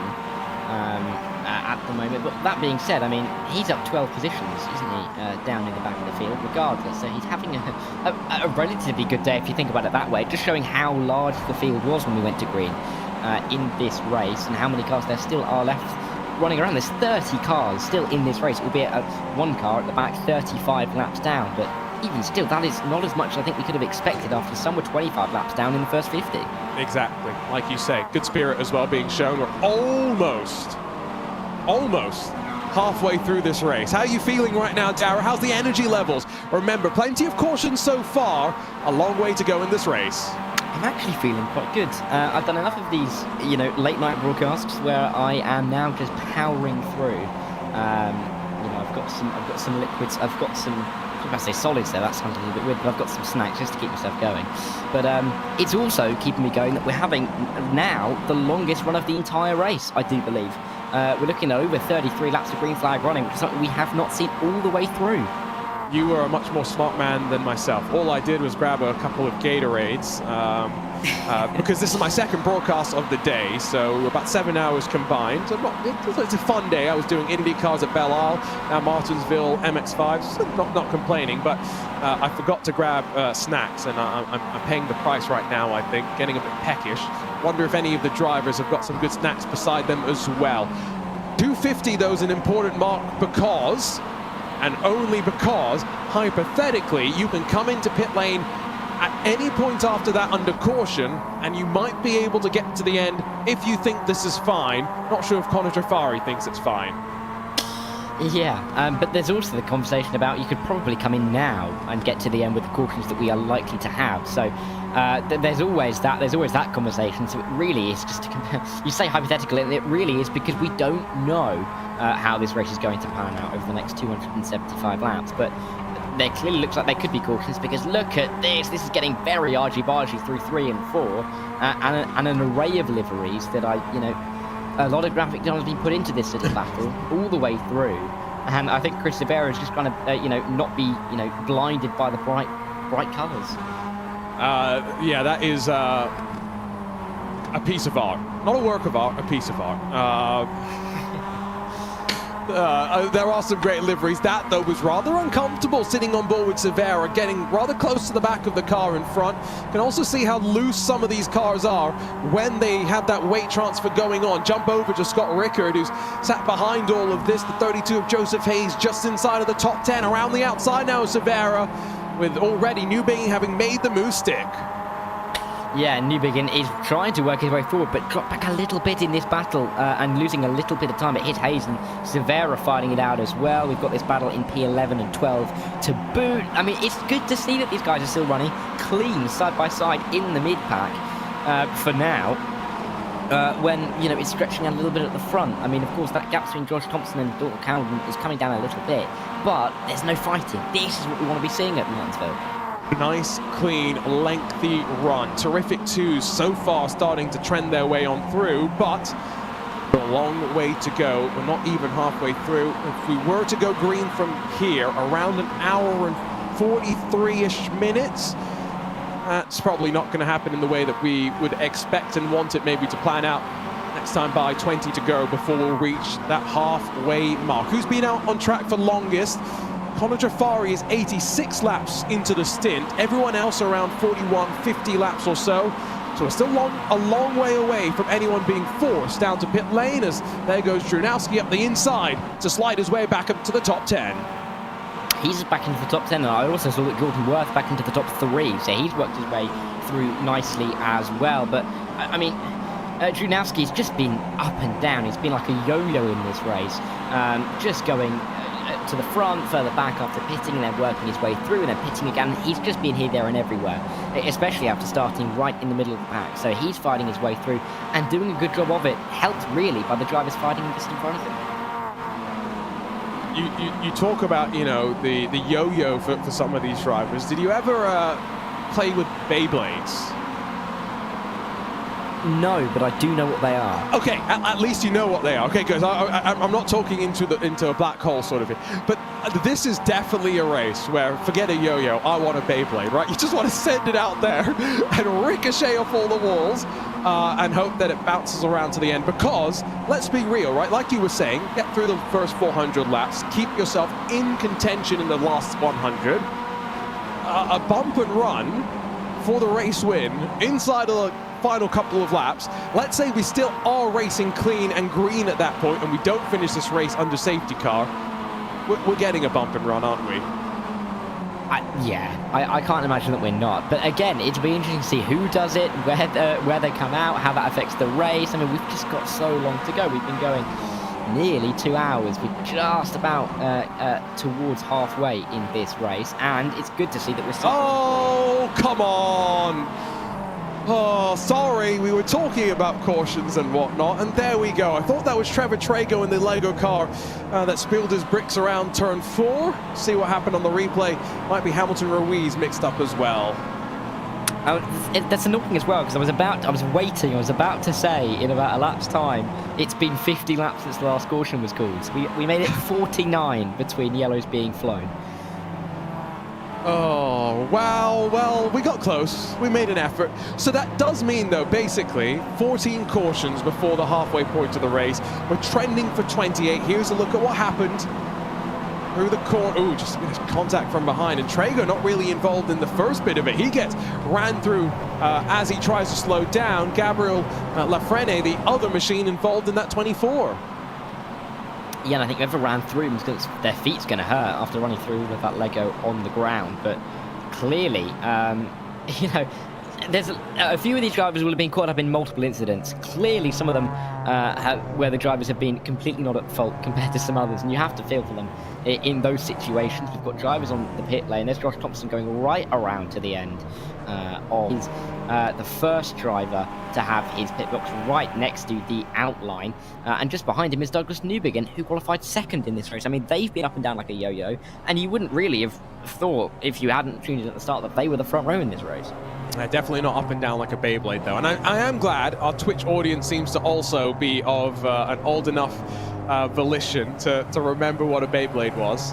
at the moment. But that being said, I mean, he's up 12 positions, isn't he, down in the back of the field, regardless. So he's having a relatively good day, if you think about it that way, just showing how large the field was when we went to green in this race and how many cars there still are left running around. There's 30 cars still in this race, albeit one car at the back 35 laps down. But even still, that is not as much as I think we could have expected after some were 25 laps down in the first 50. Exactly, like you say, good spirit as well being shown. We're almost halfway through this race. How are you feeling right now, Dara? How's the energy levels? Remember, plenty of caution so far, a long way to go in this race. I'm actually feeling quite good. I've done enough of these, late night broadcasts where I am now just powering through. I've got some liquids. I've got some. I say solids there. That sounds a little bit weird, but I've got some snacks just to keep myself going. But it's also keeping me going that we're having now the longest run of the entire race, I do believe. We're looking at over 33 laps of green flag running, which is something we have not seen all the way through. You were a much more smart man than myself. All I did was grab a couple of Gatorades because this is my second broadcast of the day, so about 7 hours combined. It's a fun day. I was doing Indy cars at Belle Isle, now Martinsville MX-5, so not complaining, but I forgot to grab snacks, and I'm paying the price right now, I think, getting a bit peckish. Wonder if any of the drivers have got some good snacks beside them as well. 250, though, is an important mark because, and only because, hypothetically, you can come into pit lane at any point after that under caution, and you might be able to get to the end if you think this is fine. Not sure if Connor Trafari thinks it's fine. Yeah, but there's also the conversation about you could probably come in now and get to the end with the cautions that we are likely to have. So there's always that conversation. So it really is just you say hypothetical, and it really is because we don't know how this race is going to pan out over the next 275 laps. But there clearly looks like there could be cautions, because look at this. This is getting very argy-bargy through 3 and 4, and an array of liveries that a lot of graphic design has been put into this little battle all the way through. And I think Chris Rivera is just trying to, not be, blinded by the bright colours. Yeah, that is a piece of art. Not a work of art, a piece of art. There are some great liveries. That, though, was rather uncomfortable sitting on board with Severa, getting rather close to the back of the car in front. You can also see how loose some of these cars are when they have that weight transfer going on. Jump over to Scott Rickard, who's sat behind all of this. The 32 of Joseph Hayes just inside of the top 10. Around the outside now is Severa, with already Newbigin having made the move stick. Yeah, Newbigin is trying to work his way forward, but dropped back a little bit in this battle and losing a little bit of time. It hit Hayes, and Severa fighting it out as well. We've got this battle in P11 and 12 to boot. I mean, it's good to see that these guys are still running clean side by side in the mid-pack for now. When, it's stretching out a little bit at the front. I mean, of course, that gap between George Thompson and Dalton Cowden is coming down a little bit, but there's no fighting. This is what we want to be seeing at Martinsville. Nice, clean, lengthy run. Terrific twos so far, starting to trend their way on through, but a long way to go. We're not even halfway through. If we were to go green from here, around an hour and 43-ish minutes, that's probably not going to happen in the way that we would expect and want it maybe to plan out. Next time by 20 to go before we'll reach that halfway mark. Who's been out on track for longest? Connor Trafari is 86 laps into the stint. Everyone else around 41, 50 laps or so. So we're still a long way away from anyone being forced down to pit lane, as there goes Drunowski up the inside to slide his way back up to the top 10. He's back into the top 10, and I also saw that Jordan Worth back into the top 3, so he's worked his way through nicely as well. But, I mean, Drunowski's just been up and down. He's been like a yo-yo in this race, just going to the front, further back after pitting, and then working his way through, and then pitting again. He's just been here, there, and everywhere, especially after starting right in the middle of the pack. So he's fighting his way through and doing a good job of it, helped really by the drivers fighting just in front of him. You talk about, you know, the yo-yo for some of these drivers. Did you ever play with Beyblades? No, but I do know what they are. Okay, at least you know what they are. Okay, because I'm not talking into a black hole sort of thing. But this is definitely a race where, forget a yo-yo, I want a Beyblade, right? You just want to send it out there and ricochet off all the walls and hope that it bounces around to the end. Because, let's be real, right? Like you were saying, get through the first 400 laps, keep yourself in contention in the last 100. A bump and run for the race win inside of the final couple of laps. Let's say we still are racing clean and green at that point and we don't finish this race under safety car. We're getting a bump and run, aren't we? I can't imagine that we're not. But again, it'll be interesting to see who does it, where they come out, how that affects the race. I mean, we've just got so long to go. We've been going nearly 2 hours. We're just about towards halfway in this race, and it's good to see that we're still... Oh, come on! Oh, sorry, we were talking about cautions and whatnot, and there we go. I thought that was Trevor Trago in the Lego car that spilled his bricks around turn 4. See what happened on the replay. Might be Hamilton Ruiz mixed up as well. That's annoying as well, because I was about to say in about a lap's time, it's been 50 laps since the last caution was called. So we made it 49 between yellows being flown. Oh, wow, well, we got close. We made an effort. So that does mean, though, basically, 14 cautions before the halfway point of the race. We're trending for 28. Here's a look at what happened through the corner. Ooh, just a bit of contact from behind. And Trago not really involved in the first bit of it. He gets ran through as he tries to slow down. Gabriel Lafrene, the other machine involved in that 24. Yeah, and I think whoever ran through him, their feet's going to hurt after running through with that Lego on the ground. But clearly, you know, there's a few of these drivers will have been caught up in multiple incidents. Clearly, some of them where the drivers have been completely not at fault compared to some others, and you have to feel for them in those situations. You've got drivers on the pit lane. There's Josh Thompson going right around to the end of the first driver to have his pit box right next to the outline, and just behind him is Douglas Newbigin, who qualified second in this race. I mean, they've been up and down like a yo-yo, and you wouldn't really have thought, if you hadn't tuned in at the start, that they were the front row in this race. Definitely not up and down like a Beyblade, though. And I am glad our Twitch audience seems to also be of an old enough volition to remember what a Beyblade was.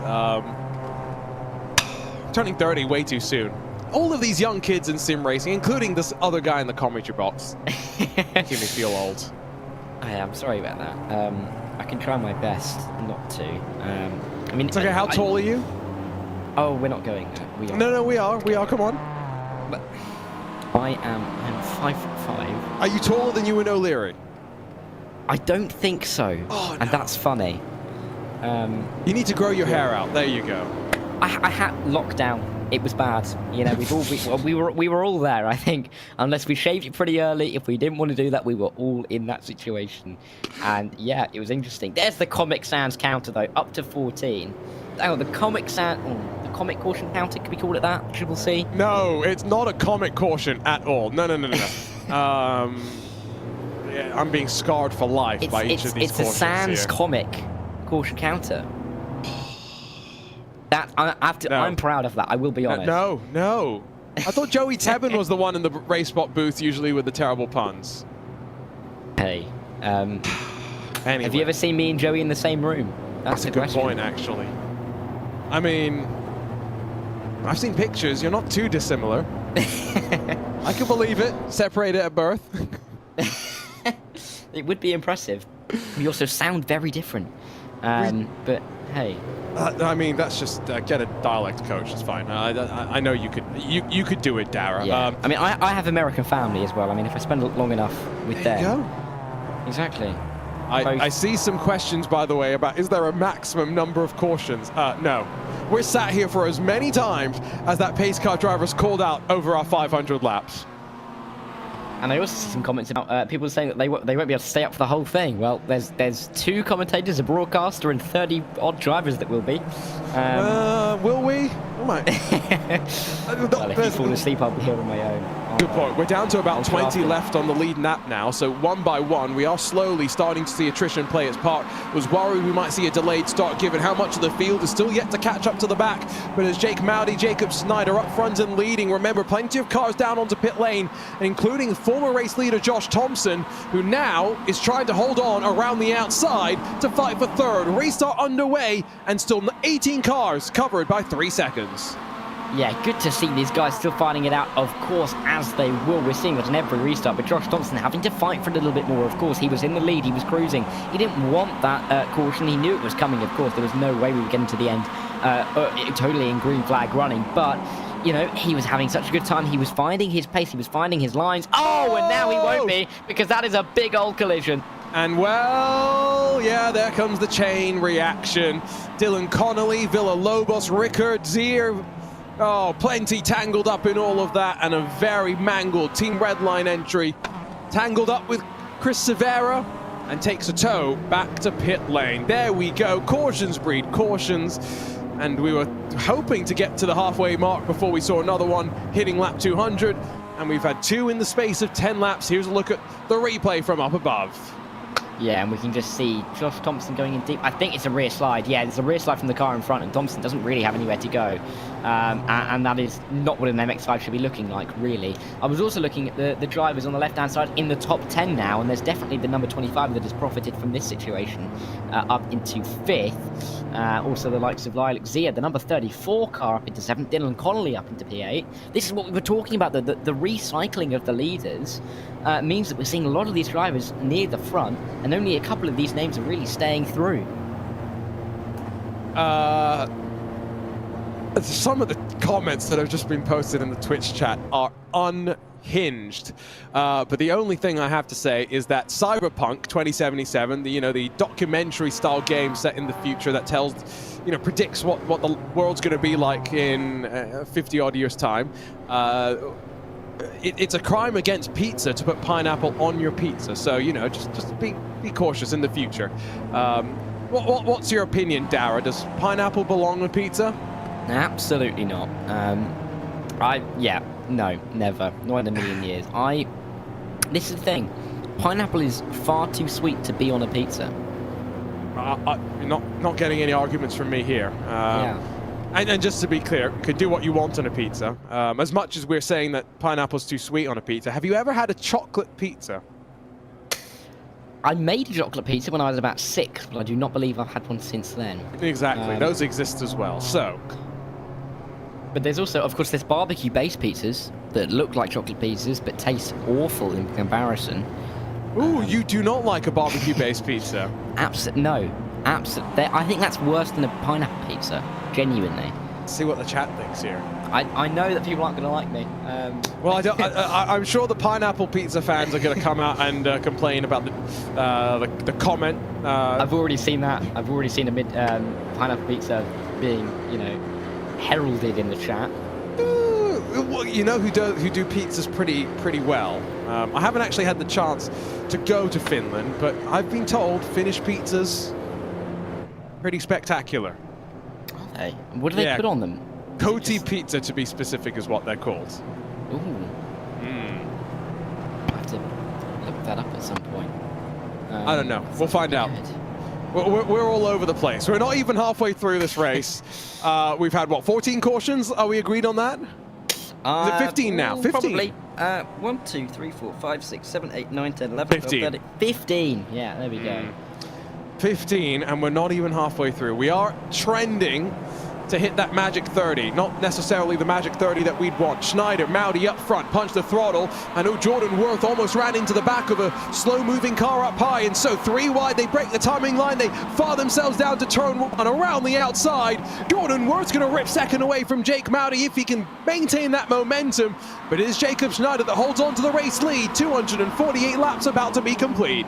Turning 30 way too soon. All of these young kids in sim racing, including this other guy in the commentary box, making me feel old. I am sorry about that. I can try my best not to. I mean, it's okay. How tall are you? Oh, we're not going. We are. No, we are. Come on. But I'm 5'5". Are you taller than Ewan O'Leary? I don't think so. Oh, no. And that's funny. You need to grow your hair out. There you go. I had lockdown. It was bad. You know, we were all there. I think, unless we shaved it pretty early. If we didn't want to do that, we were all in that situation. And yeah, it was interesting. There's the Comic Sans counter though, up to 14. Oh, the Comic Sans. The Comic Caution counter. Can we call it that? Triple C? No, it's not a comic caution at all. No. Yeah, I'm being scarred for life by each of these cautions. It's a Sans Comic Caution counter. That I'm proud of that. I will be honest. No. I thought Joey Tebbin was the one in the race spot booth usually with the terrible puns. Hey, anyway. Have you ever seen me and Joey in the same room? That's a good point, actually. I mean, I've seen pictures. You're not too dissimilar. I can believe it. Separated at birth. It would be impressive. We also sound very different. But hey. I mean, that's just get a dialect coach. It's fine. I know you could do it, Dara. Yeah. I mean, I have American family as well. I mean, if I spend long enough with them. There you go. Exactly. I see some questions, by the way, about is there a maximum number of cautions? No. We're sat here for as many times as that pace car driver's called out over our 500 laps. And I also see some comments about people saying that they won't be able to stay up for the whole thing. Well, there's 2 commentators, a broadcaster, and 30 odd drivers that will be. Will we? Oh my. Well, if you fall asleep, I'll be here on my own. Good point. We're down to about 20 left on the lead nap now, so one by one, we are slowly starting to see attrition play its part. Was worried we might see a delayed start given how much of the field is still yet to catch up to the back. But as Jake Mowdy, Jacob Snyder up front and leading, remember, plenty of cars down onto pit lane, including former race leader Josh Thompson, who now is trying to hold on around the outside to fight for third. Restart underway, and still 18 cars covered by 3 seconds. Yeah, good to see these guys still fighting it out, of course, as they will. We're seeing that in every restart, but Josh Thompson having to fight for a little bit more. Of course, he was in the lead, he was cruising. He didn't want that caution. He knew it was coming, of course. There was no way we were getting to the end totally in green flag running, but you know, he was having such a good time. He was finding his pace, he was finding his lines. Oh, and now he won't be, because that is a big old collision. And well, yeah, there comes the chain reaction. Dylan Connolly, Villalobos, Rickard, Zier. Oh, plenty tangled up in all of that, and a very mangled Team Redline entry. Tangled up with Chris Severa, and takes a tow back to pit lane. There we go, cautions breed cautions. And we were hoping to get to the halfway mark before we saw another one hitting lap 200. And we've had 2 in the space of 10 laps. Here's a look at the replay from up above. Yeah, and we can just see Josh Thompson going in deep. I think it's a rear slide. Yeah, it's a rear slide from the car in front, and Thompson doesn't really have anywhere to go. And that is not what an MX-5 should be looking like, really. I was also looking at the drivers on the left-hand side in the top 10 now, and there's definitely the number 25 that has profited from this situation up into 5th. Also the likes of Lilac Zia, the number 34 car up into 7th, Dylan Connolly up into P8. This is what we were talking about, the recycling of the leaders. Means that we're seeing a lot of these drivers near the front, and only a couple of these names are really staying through. Some of the comments that have just been posted in the Twitch chat are unhinged. But the only thing I have to say is that Cyberpunk 2077, the documentary style game set in the future that tells, predicts what the world's going to be like in 50 odd years time. It's a crime against pizza to put pineapple on your pizza, so just be cautious in the future. What's your opinion, Dara? Does pineapple belong on pizza? Absolutely not. No, never, not in a million years. This is the thing. Pineapple is far too sweet to be on a pizza. Not getting any arguments from me here. Yeah. And just to be clear, you could do what you want on a pizza. As much as we're saying that pineapple's too sweet on a pizza, have you ever had a chocolate pizza? I made a chocolate pizza when I was about 6, but I do not believe I've had one since then. Exactly, those exist as well, so. But there's also, of course, there's barbecue-based pizzas that look like chocolate pizzas, but taste awful in comparison. Ooh, you do not like a barbecue-based pizza? No. Absolutely. I think that's worse than a pineapple pizza, genuinely. Let's see what the chat thinks here. I know that people aren't going to like me. Well, I'm sure the pineapple pizza fans are going to come out and complain about the comment. I've already seen that. I've already seen a pineapple pizza being, heralded in the chat. Well, who do pizzas pretty well. I haven't actually had the chance to go to Finland, but I've been told Finnish pizzas pretty spectacular. Are they? What do they put on them? Koti pizza, to be specific, is what they're called. Ooh. I'll have to look that up at some point. I don't know. We'll find out. We're all over the place. We're not even halfway through this race. We've had, 14 cautions? Are we agreed on that? Is it 15 now? 15? Probably. 1, 2, 3, 4, 5, 6, 7, 8, 9, 10, 11, 15. 12, 13. 15. Yeah, there we go. 15, and we're not even halfway through. We are trending to hit that magic 30. Not necessarily the magic 30 that we'd want. Schneider, Mowdy up front, punched the throttle. I know Jordan Worth almost ran into the back of a slow-moving car up high, and so 3 wide, they break the timing line, they fire themselves down to turn 1 around the outside. Jordan Worth's going to rip second away from Jake Mowdy if he can maintain that momentum, but it is Jacob Schneider that holds on to the race lead. 248 laps about to be complete.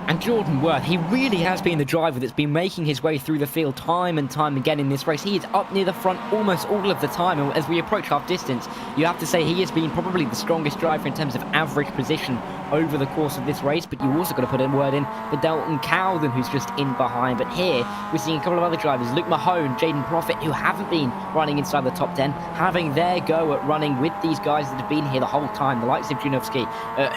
And Jordan Worth, he really has been the driver that's been making his way through the field time and time again in this race. He is up near the front almost all of the time, and as we approach half distance, you have to say he has been probably the strongest driver in terms of average position over the course of this race. But you also got to put a word in for Dalton Cowden, who's just in behind. But here, we're seeing a couple of other drivers, Luke Mahone, Jaden Profit, who haven't been running inside the top 10, having their go at running with these guys that have been here the whole time, the likes of Junovsky,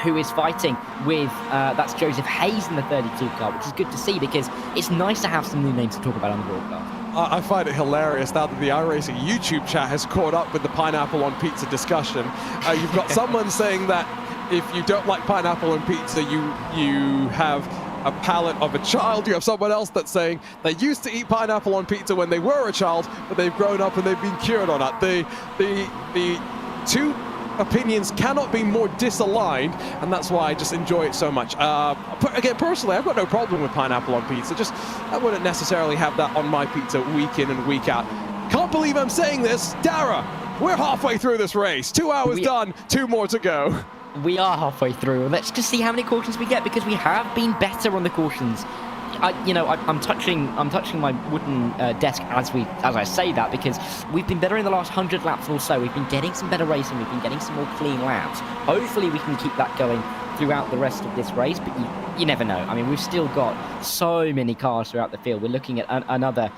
who is fighting with, that's Joseph Hayes in the 32 car, which is good to see because it's nice to have some new names to talk about on the broadcast. I find it hilarious now that the iRacing YouTube chat has caught up with the pineapple on pizza discussion. You've got someone saying that if you don't like pineapple on pizza, you have a palate of a child. You have someone else that's saying they used to eat pineapple on pizza when they were a child, but they've grown up and they've been cured on it. The two opinions cannot be more disaligned, and that's why I just enjoy it so much. Again, personally, I've got no problem with pineapple on pizza, just I wouldn't necessarily have that on my pizza week in and week out. Can't believe I'm saying this. Dara, we're halfway through this race. 2 hours done, 2 more to go. We are halfway through. Let's just see how many cautions we get, because we have been better on the cautions. I'm touching my wooden desk as I say that, because we've been better in the last 100 laps or so. We've been getting some better racing. We've been getting some more clean laps. Hopefully we can keep that going throughout the rest of this race, but you never know. I mean, we've still got so many cars throughout the field. We're looking at another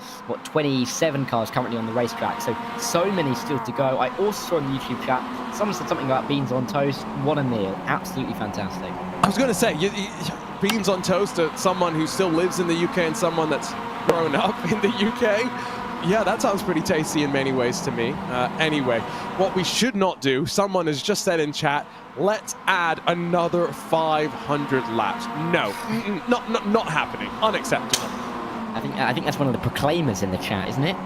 27 cars currently on the racetrack, so many still to go. I also saw in the YouTube chat someone said something about beans on toast. What a meal. Absolutely fantastic. I was going to say, beans on toast to someone who still lives in the UK and someone that's grown up in the UK. Yeah, that sounds pretty tasty in many ways to me. Anyway, what we should not do, someone has just said in chat, let's add another 500 laps. No, not happening. Unacceptable. I think that's one of the proclaimers in the chat, isn't it?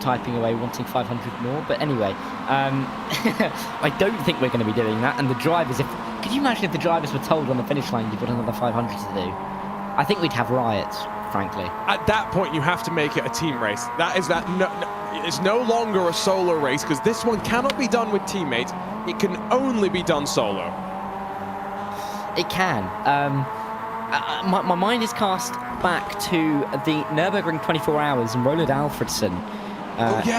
Typing away, wanting 500 more. But anyway, I don't think we're going to be doing that. And the drivers, could you imagine if the drivers were told on the finish line you've got another 500 to do? I think we'd have riots, frankly. At that point, you have to make it a team race. It's no longer a solo race, because this one cannot be done with teammates. It can only be done solo. It can. My mind is cast back to the Nürburgring 24 Hours and Roland Alfredson,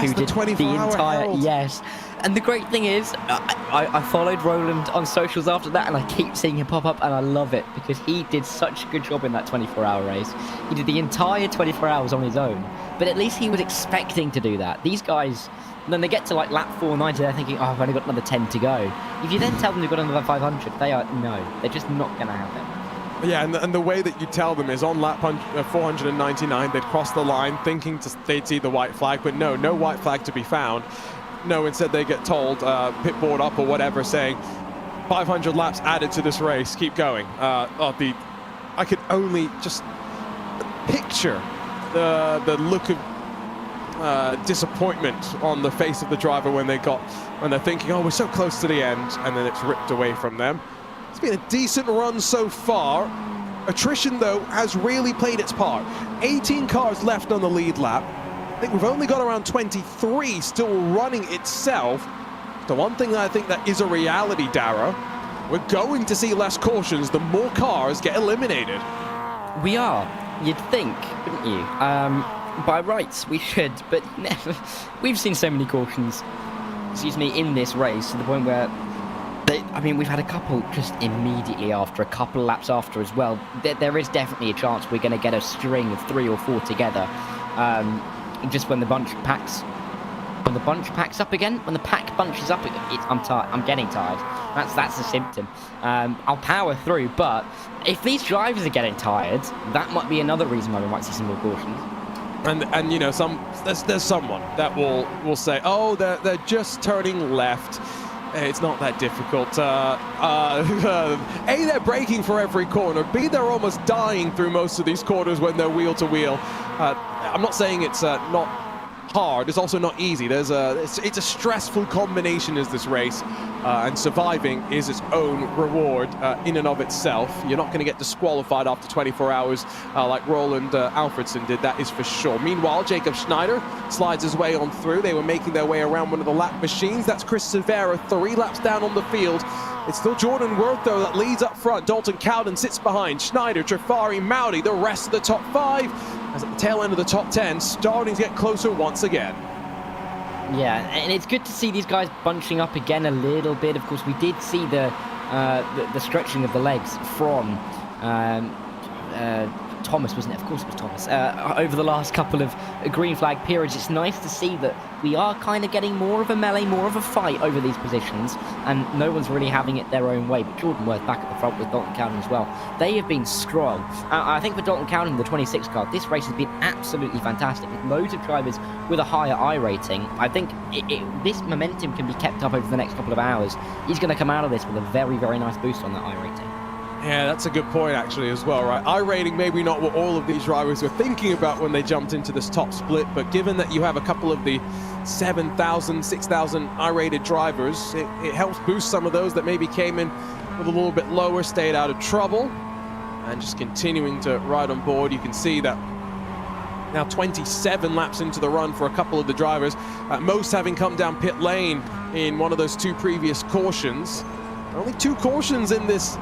who did the entire yes. And the great thing is, I followed Roland on socials after that, and I keep seeing him pop up, and I love it because he did such a good job in that 24-hour race. He did the entire 24 hours on his own, but at least he was expecting to do that. These guys, then they get to like lap 490, they're thinking, oh, I've only got another 10 to go. If you then tell them they've got another 500, they're just not going to have it. Yeah, and the way that you tell them is on lap 499, they'd cross the line thinking they'd see the white flag, but no white flag to be found. No, instead they get told, pit board up or whatever, saying 500 laps added to this race, keep going. I could only just picture the look of disappointment on the face of the driver when they're thinking, oh, we're so close to the end, and then it's ripped away from them. It's been a decent run so far. Attrition, though, has really played its part. 18 cars left on the lead lap. I think we've only got around 23 still running itself. The one thing that I think that is a reality, Dara, we're going to see less cautions the more cars get eliminated. We are. You'd think, wouldn't you? By rights, we should, but never. We've seen so many cautions, in this race, to the point where we've had a couple just immediately after, a couple of laps after as well. There is definitely a chance we're going to get a string of 3 or 4 together. Just when the bunch packs up again, when the pack bunches up, I'm getting tired. That's a symptom. I'll power through, but if these drivers are getting tired, that might be another reason why we might see some more cautions. And you know, there's someone that will say, oh, they're just turning left. It's not that difficult. A, they're braking for every corner. B, they're almost dying through most of these corners when they're wheel to wheel. I'm not saying it's not hard, it's also not easy. It's a stressful combination, is this race, and surviving is its own reward in and of itself. You're not going to get disqualified after 24 hours like Roland Alfredson did, that is for sure. Meanwhile, Jacob Schneider slides his way on through. They were making their way around one of the lap machines. That's Chris Severa, 3 laps down on the field. It's still Jordan Worth, though, that leads up front. Dalton Cowden sits behind. Schneider, Trifari, Mowdy, the rest of the top 5, as at the tail end of the top 10, starting to get closer once again. Yeah, and it's good to see these guys bunching up again a little bit. Of course, we did see the stretching of the legs from Thomas, wasn't it? Of course it was Thomas. Over the last couple of green flag periods, it's nice to see that we are kind of getting more of a melee, more of a fight over these positions, and no one's really having it their own way. But Jordan Worth back at the front with Dalton Cowden as well. They have been strong. I think for Dalton Cowden, the 26 car, this race has been absolutely fantastic, with loads of drivers with a higher I rating. I think this momentum can be kept up over the next couple of hours. He's going to come out of this with a very, very nice boost on that I rating. Yeah, that's a good point actually as well, right? I-rating maybe not what all of these drivers were thinking about when they jumped into this top split, but given that you have a couple of the 7,000, 6,000 I-rated drivers, it helps boost some of those that maybe came in with a little bit lower, stayed out of trouble, and just continuing to ride on board. You can see that now 27 laps into the run for a couple of the drivers, most having come down pit lane in one of those 2 previous cautions. Only 2 cautions in this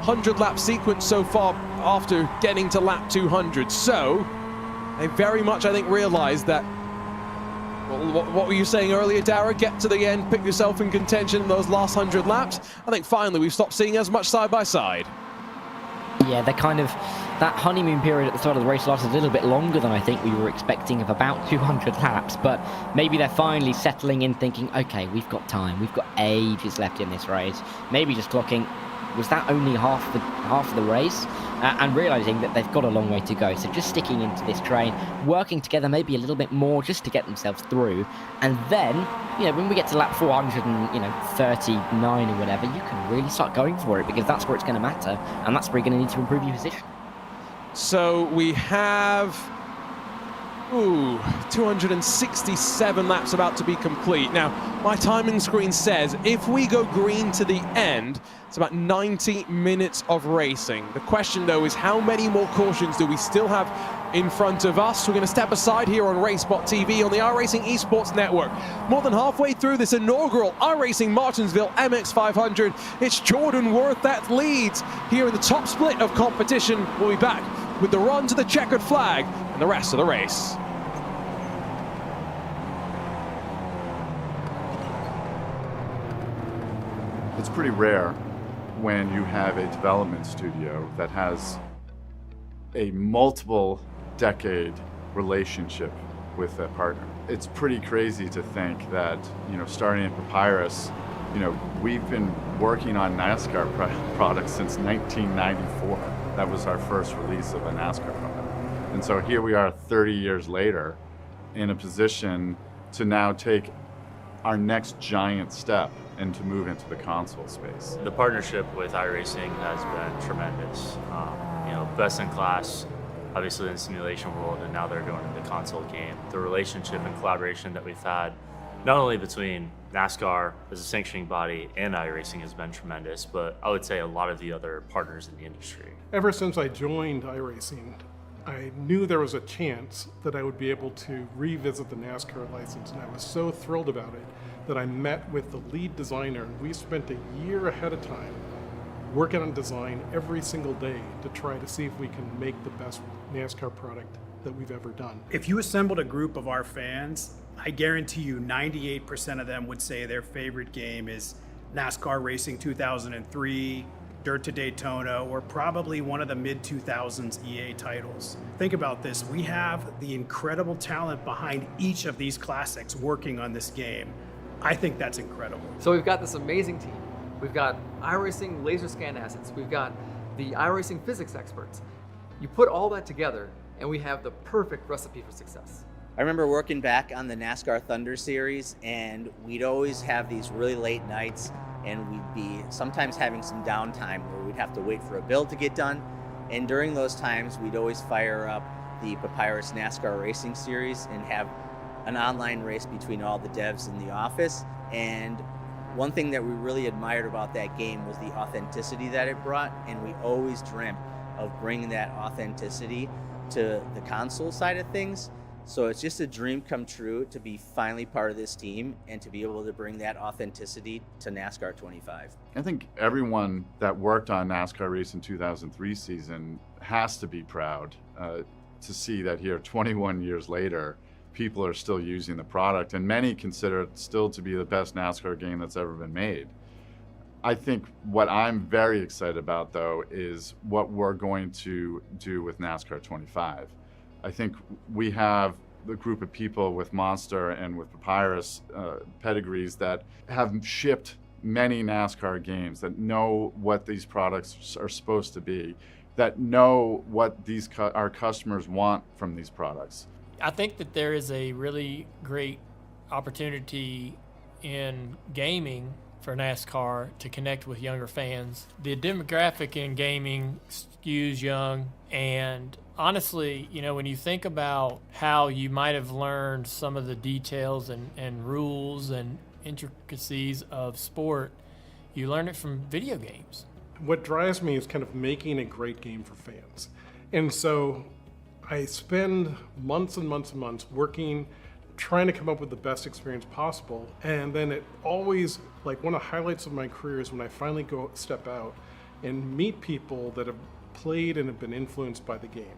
100-lap sequence so far after getting to lap 200. So they very much, I think, realized that, well, what were you saying earlier, Dara? Get to the end, pick yourself in contention in those last 100 laps. I think finally we've stopped seeing as much side by side. Yeah, that honeymoon period at the start of the race lasted a little bit longer than I think we were expecting, of about 200 laps, but maybe they're finally settling in, thinking, okay, we've got time, we've got ages left in this race. Maybe just clocking, was that only half of the race? And realizing that they've got a long way to go. So just sticking into this train, working together maybe a little bit more just to get themselves through. And then, when we get to lap 439 or whatever, you can really start going for it, because that's where it's going to matter. And that's where you're going to need to improve your position. So we have 267 laps about to be complete. Now, my timing screen says if we go green to the end, it's about 90 minutes of racing. The question, though, is how many more cautions do we still have in front of us? We're going to step aside here on RaceSpot TV on the iRacing Esports Network. More than halfway through this inaugural iRacing Martinsville MX-500, it's Jordan Worth that leads here in the top split of competition. We'll be back with the run to the checkered flag and the rest of the race. It's pretty rare when you have a development studio that has a multiple decade relationship with a partner. It's pretty crazy to think that, starting at Papyrus, we've been working on NASCAR products since 1994. That was our first release of a NASCAR product. And so here we are 30 years later in a position to now take our next giant step and to move into the console space. The partnership with iRacing has been tremendous. Best in class, obviously in the simulation world, and now they're going into the console game. The relationship and collaboration that we've had, not only between NASCAR as a sanctioning body and iRacing, has been tremendous, but I would say a lot of the other partners in the industry. Ever since I joined iRacing, I knew there was a chance that I would be able to revisit the NASCAR license, and I was so thrilled about it that I met with the lead designer, and we spent a year ahead of time working on design every single day to try to see if we can make the best NASCAR product that we've ever done. If you assembled a group of our fans, I guarantee you 98% of them would say their favorite game is NASCAR Racing 2003, Dirt to Daytona, or probably one of the mid-2000s EA titles. Think about this, we have the incredible talent behind each of these classics working on this game. I think that's incredible. So we've got this amazing team. We've got iRacing laser scan assets. We've got the iRacing physics experts. You put all that together and we have the perfect recipe for success. I remember working back on the NASCAR Thunder series, and we'd always have these really late nights, and we'd be sometimes having some downtime where we'd have to wait for a build to get done. And during those times, we'd always fire up the Papyrus NASCAR Racing series and have an online race between all the devs in the office. And one thing that we really admired about that game was the authenticity that it brought, and we always dreamt of bringing that authenticity to the console side of things. So it's just a dream come true to be finally part of this team and to be able to bring that authenticity to NASCAR 25. I think everyone that worked on NASCAR Racing 2003 season has to be proud to see that here 21 years later, people are still using the product, and many consider it still to be the best NASCAR game that's ever been made. I think what I'm very excited about, though, is what we're going to do with NASCAR 25. I think we have the group of people with Monster and with Papyrus pedigrees that have shipped many NASCAR games, that know what these products are supposed to be, that know what our customers want from these products. I think that there is a really great opportunity in gaming for NASCAR to connect with younger fans. The demographic in gaming skews young, and honestly, you know, when you think about how you might have learned some of the details and rules and intricacies of sport, you learn it from video games. What drives me is kind of making a great game for fans. And so I spend months and months and months working, trying to come up with the best experience possible. And then it always, like, one of the highlights of my career is when I finally step out and meet people that have played and have been influenced by the game.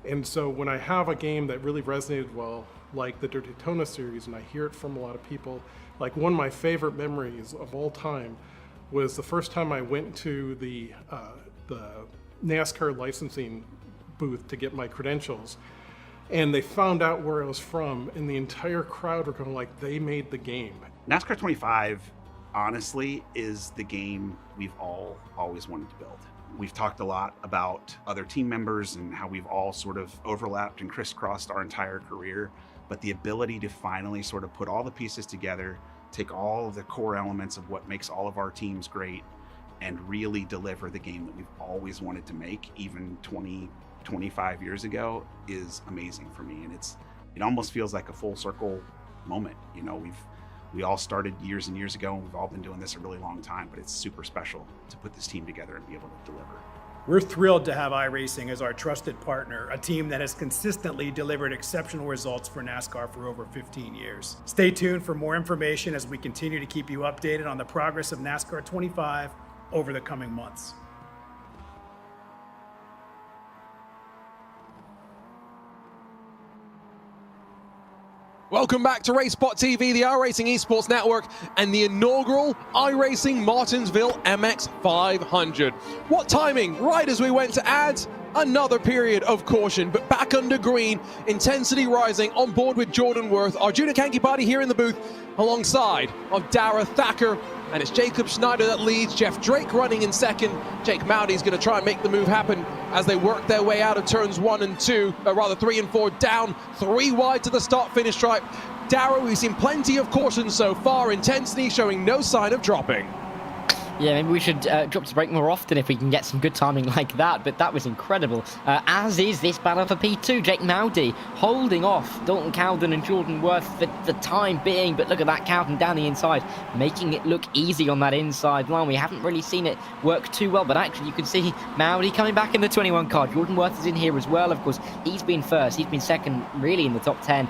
And so when I have a game that really resonated well, like the Dirt Daytona series, and I hear it from a lot of people, like one of my favorite memories of all time was the first time I went to the NASCAR licensing booth to get my credentials, and they found out where I was from, and the entire crowd were going like, they made the game. NASCAR 25, honestly, is the game we've all always wanted to build. We've talked a lot about other team members and how we've all sort of overlapped and crisscrossed our entire career, but the ability to finally sort of put all the pieces together, take all of the core elements of what makes all of our teams great, and really deliver the game that we've always wanted to make, even 25 years ago, is amazing for me. And it almost feels like a full circle moment. You know, we all started years and years ago, and we've all been doing this a really long time, but it's super special to put this team together and be able to deliver. We're thrilled to have iRacing as our trusted partner, a team that has consistently delivered exceptional results for NASCAR for over 15 years. Stay tuned for more information as we continue to keep you updated on the progress of NASCAR 25 over the coming months. Welcome back to RaceSpot TV, the iRacing Esports Network, and the inaugural iRacing Martinsville MX-500. What timing, right as we went to add another period of caution, but back under green, intensity rising, on board with Jordan Worth, Arjuna Kankipati here in the booth, alongside of Dara Thacker, and it's Jacob Schneider that leads, Jeff Drake running in second. Jake Mowdy's going to try and make the move happen as they work their way out of turns 1 and 2, rather 3 and 4, down 3 wide to the start-finish stripe. Dara, we've seen plenty of caution so far, intensity showing no sign of dropping. Yeah, maybe we should drop to break more often if we can get some good timing like that, but that was incredible. As is this battle for P2. Jake Mowdy holding off Dalton Cowden and Jordan Worth for the time being, but look at that, Cowden down the inside, making it look easy on that inside line. We haven't really seen it work too well, but actually you can see Mowdy coming back in the 21 car. Jordan Worth is in here as well, of course. He's been first, he's been second, really in the top 10.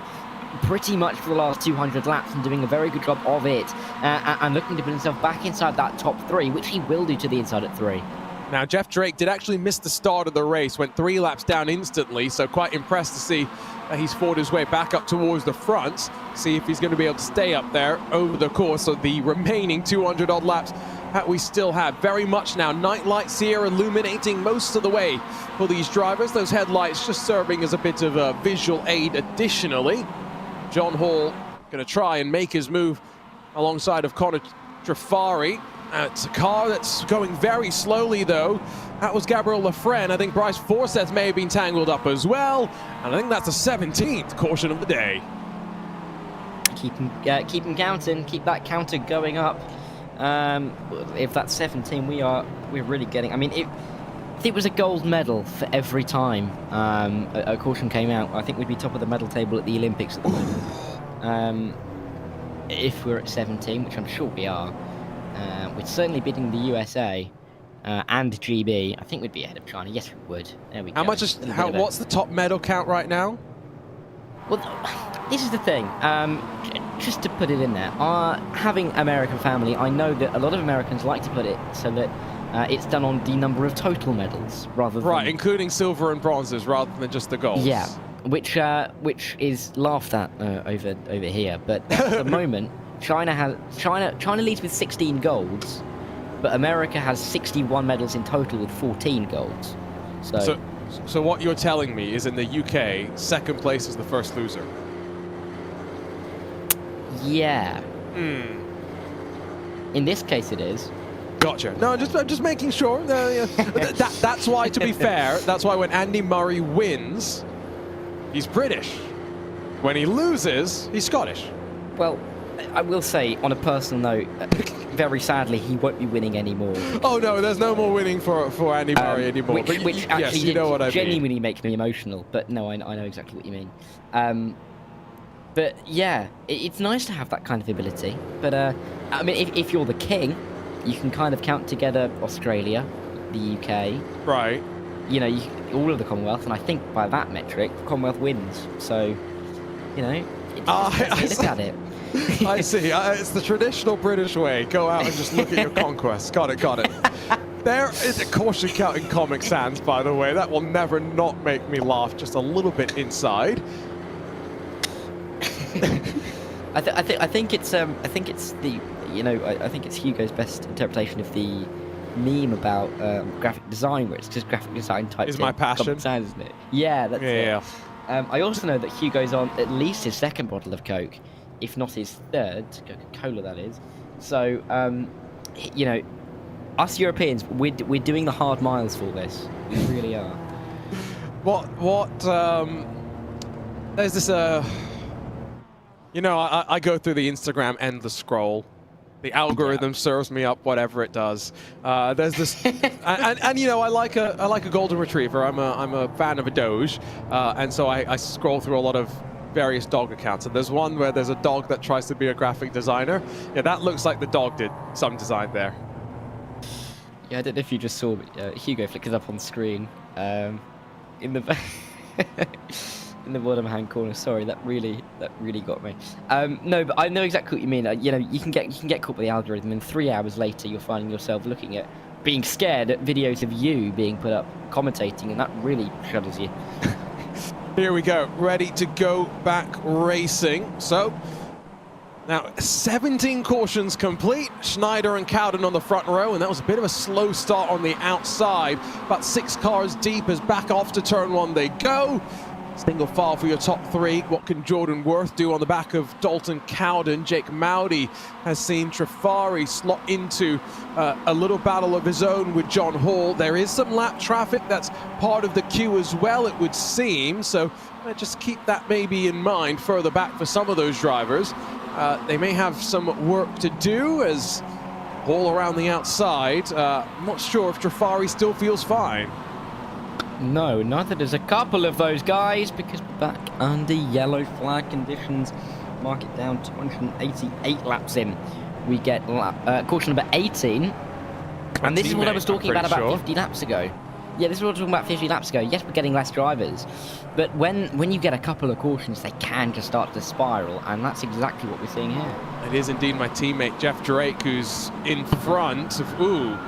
Pretty much for the last 200 laps and doing a very good job of it, and looking to put himself back inside that top 3, which he will do to the inside at 3. Now, Jeff Drake did actually miss the start of the race, went 3 laps down instantly, so quite impressed to see he's fought his way back up towards the front, see if he's going to be able to stay up there over the course of the remaining 200 odd laps that we still have. Very much now, night lights here illuminating most of the way for these drivers, those headlights just serving as a bit of a visual aid additionally. John Hall going to try and make his move alongside of Connor Trafari. It's a car that's going very slowly, though. That was Gabriel Lafren. I think Bryce Forsyth may have been tangled up as well. And I think that's the 17th caution of the day. Keep them counting. Keep that counter going up. If that's 17, we're really getting... I mean, if it was a gold medal for every time a caution came out, I think we'd be top of the medal table at the Olympics at the moment. If we're at 17, which I'm sure we are, we're certainly beating the USA and GB. I think we'd be ahead of China. Yes, we would. There we go. What's the top medal count right now? Well, this is the thing. Just to put it in there, having American family, I know that a lot of Americans like to put it so that it's done on the number of total medals rather than... Right, including silver and bronzes rather than just the golds. Yeah, which is laughed at over here. But at the moment, China leads with 16 golds, but America has 61 medals in total with 14 golds. So what you're telling me is in the UK, second place is the first loser. Yeah. In this case, it is. Gotcha. No, I'm just making sure. That's why, to be fair, that's why when Andy Murray wins, he's British. When he loses, he's Scottish. Well, I will say, on a personal note, very sadly, he won't be winning anymore. Oh no, there's no more winning for Andy Murray anymore. Which actually yes, you know what I genuinely makes me emotional. But no, I know exactly what you mean. But yeah, it's nice to have that kind of ability. But I mean, if you're the king, you can kind of count together Australia, the UK, right? You know, all of the Commonwealth, and I think by that metric, the Commonwealth wins. So, you know, look at it. I see. It's the traditional British way. Go out and just look at your conquests. Got it. There is a caution count in Comic Sans, by the way. That will never not make me laugh just a little bit inside. I think it's the, you know, I think it's Hugo's best interpretation of the meme about graphic design, where it's just graphic design type. Is my passion, Comic Sans, isn't it? Yeah, that's it. I also know that Hugo's on at least his second bottle of Coke, if not his third, Coca-Cola that is. So, you know, us Europeans, we're doing the hard miles for this. We really are. There's this, you know, I go through the Instagram endless scroll. The algorithm serves me up whatever it does. There's this, and you know, I like a golden retriever. I'm a fan of a Doge, and so I scroll through a lot of various dog accounts, and there's one where there's a dog that tries to be a graphic designer. Yeah, that looks like the dog did some design there. Yeah, I don't know if you just saw Hugo flickers up on screen in the in the bottom hand corner. Sorry, that really got me. No, but I know exactly what you mean. You know, you can get caught by the algorithm, and 3 hours later you're finding yourself looking at being scared at videos of you being put up commentating, and that really shudders you. Here we go, ready to go back racing. So now 17 cautions complete. Schneider and Cowden on the front row, and that was a bit of a slow start on the outside. About 6 cars deep as back off to turn 1 they go. Single file for your top 3. What can Jordan Worth do on the back of Dalton Cowden? Jake Mowdy has seen Trifari slot into a little battle of his own with John Hall. There is some lap traffic that's part of the queue as well, it would seem. So just keep that maybe in mind further back for some of those drivers. They may have some work to do as Hall around the outside. I'm not sure if Trifari still feels fine. No, neither does a couple of those guys, because we're back under yellow flag conditions. Mark it down, 288 laps in. We get caution number 18. And this is what I was talking about 50 laps ago. Yeah, this is what I was talking about 50 laps ago. Yes, we're getting less drivers. But when you get a couple of cautions, they can just start to spiral, and that's exactly what we're seeing here. It is indeed my teammate, Jeff Drake, who's in front of... Ooh,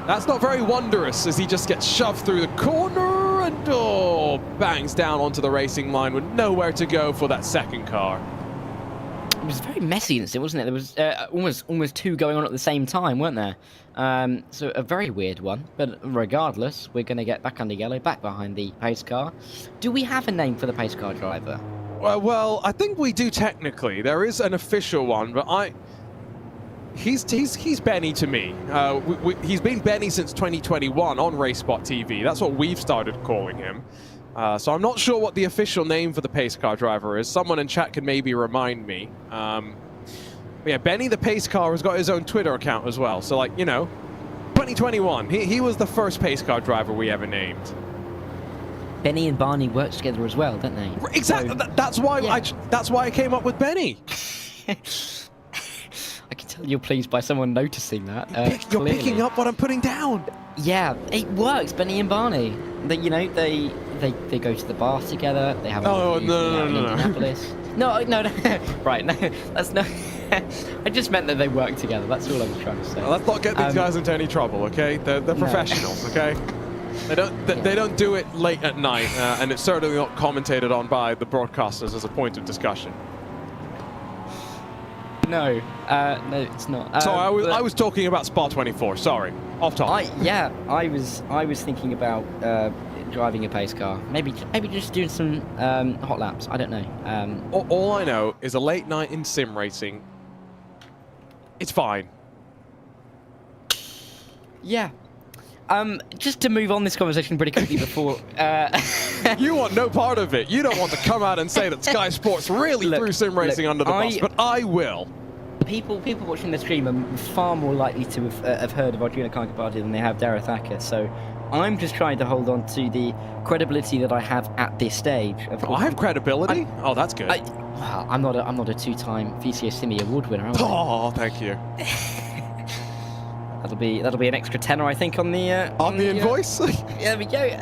that's not very wondrous as he just gets shoved through the corner and bangs down onto the racing line with nowhere to go for that second car. It was very messy, wasn't it? There was almost 2 going on at the same time, weren't there? So a very weird one. But regardless, we're going to get back under yellow, back behind the pace car. Do we have a name for the pace car driver? Well, I think we do technically. There is an official one, but he's Benny to me. He's been Benny since 2021 on RaceSpot TV. That's what we've started calling him. So I'm not sure what the official name for the pace car driver is. Someone in chat can maybe remind me. Yeah, Benny the pace car has got his own Twitter account as well. So, like, you know, 2021, he was the first pace car driver we ever named. Benny and Barney work together as well, don't they? Exactly. So, that's why yeah. that's why I came up with Benny. I can tell you're pleased by someone noticing that. You're picking up what I'm putting down. Yeah, it works. Benny and Barney. They go to the bar together. They have No. Indianapolis. No. Right, no, that's no. I just meant that they work together. That's all I was trying to say. Let's not get these guys into any trouble, okay? They're professionals, okay? They don't do it late at night, and it's certainly not commentated on by the broadcasters as a point of discussion. No, it's not. So I was talking about Spa 24. Sorry, off topic. I was thinking about driving a pace car. Maybe just doing some hot laps. I don't know. All I know is a late night in sim racing. It's fine. Yeah. Just to move on this conversation pretty quickly before... You want no part of it. You don't want to come out and say that Sky Sports really threw sim racing under the bus, but I will. People watching the stream are far more likely to have heard of Arjuna Kankapati than they have Dara Thacker, so I'm just trying to hold on to the credibility that I have at this stage. I have credibility? Oh, that's good. Well, I'm not a two-time VCS Simi Award winner, am I? Oh, thank you. That'll be an extra tenner, I think, on the invoice. There we go.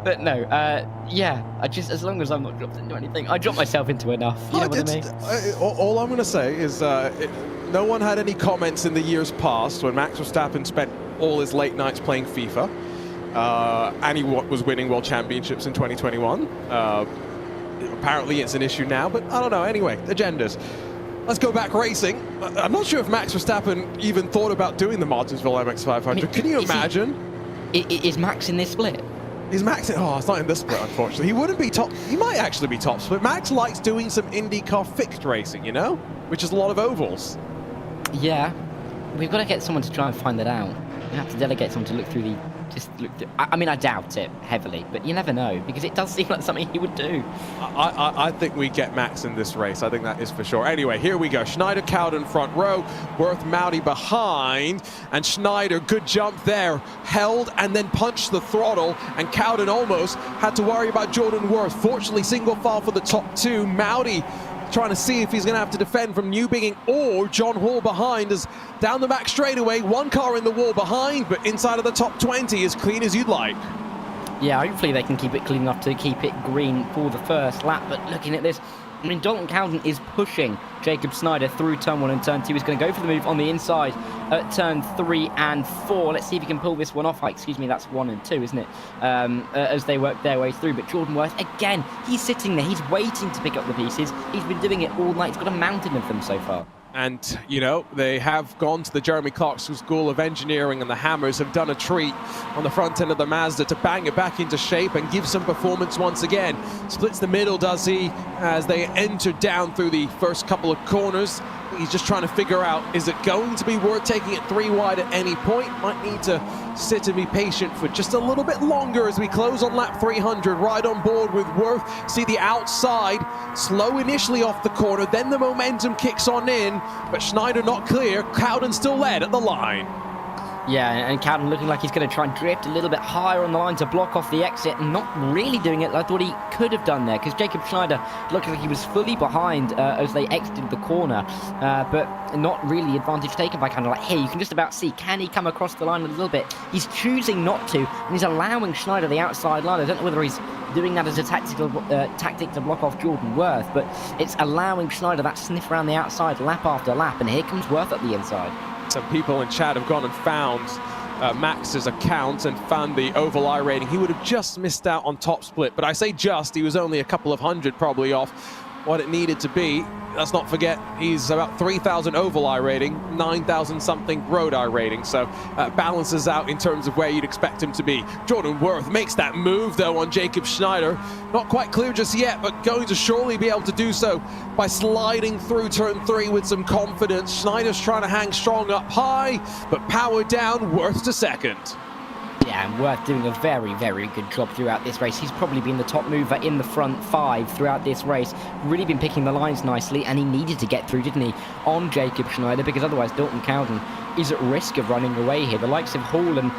But no, I just, as long as I'm not dropped into anything, I drop myself into enough. You know what I mean? All I'm going to say is, no one had any comments in the years past when Max Verstappen spent all his late nights playing FIFA, and he was winning world championships in 2021. Apparently, it's an issue now, but I don't know. Anyway, agendas. Let's go back racing. I'm not sure if Max Verstappen even thought about doing the Martinsville MX-500. I mean, can you imagine? Is Max in this split? Is Max in... Oh, it's not in this split, unfortunately. He wouldn't be top... He might actually be top split. Max likes doing some IndyCar fixed racing, you know? Which is a lot of ovals. Yeah. We've got to get someone to try and find that out. We have to delegate someone to look through the... I mean, I doubt it heavily, but you never know, because it does seem like something he would do. I think we get Max in this race. I think that is for sure. Anyway, here we go. Schneider, Cowden front row, Worth, Mowdy behind, and Schneider, good jump there, held and then punched the throttle, and Cowden almost had to worry about Jordan Worth. Fortunately, single file for the top two. Mowdy trying to see if he's going to have to defend from Newbigging or John Hall behind, as down the back straightaway, one car in the wall behind, but inside of the top 20, as clean as you'd like. Yeah, hopefully they can keep it clean enough to keep it green for the first lap, but looking at this, I mean, Dalton Cowden is pushing Jacob Snyder through turn 1 and turn 2. He's going to go for the move on the inside at turn 3 and 4. Let's see if he can pull this one off. Excuse me, that's 1 and 2, isn't it? As they work their way through. But Jordan Worth, again, he's sitting there. He's waiting to pick up the pieces. He's been doing it all night. He's got a mountain of them so far. And, you know, they have gone to the Jeremy Clarkson School of Engineering, and the Hammers have done a treat on the front end of the Mazda to bang it back into shape and give some performance once again. Splits the middle, does he, as they enter down through the first couple of corners. He's just trying to figure out, is it going to be worth taking it 3 wide at any point? Might need to sit and be patient for just a little bit longer as we close on lap 300. Right on board with Worth. See the outside, slow initially off the corner, then the momentum kicks on in, but Schneider not clear. Cowden still led at the line. Yeah, and Cowden looking like he's going to try and drift a little bit higher on the line to block off the exit, and not really doing it. I thought he could have done there, because Jacob Schneider looked like he was fully behind as they exited the corner, but not really advantage taken by Cowden. Like, here, you can just about see, can he come across the line a little bit? He's choosing not to, and he's allowing Schneider the outside line. I don't know whether he's doing that as a tactic to block off Jordan Worth, but it's allowing Schneider that sniff around the outside lap after lap, and here comes Worth at the inside. Some people in chat have gone and found Max's account and found the oval iRating. He would have just missed out on top split, but I say just, he was only a couple of hundred probably off what it needed to be. Let's not forget, he's about 3,000 oval iRating, 9,000 something road iRating, so balances out in terms of where you'd expect him to be. Jordan Worth makes that move though on Jacob Schneider. Not quite clear just yet, but going to surely be able to do so by sliding through turn 3 with some confidence. Schneider's trying to hang strong up high, but power down, Worth to second. Yeah, and Worth doing a very, very good job throughout this race. He's probably been the top mover in the front 5 throughout this race. Really been picking the lines nicely, and he needed to get through, didn't he, on Jacob Schneider, because otherwise Dalton Cowden is at risk of running away here. The likes of Hall and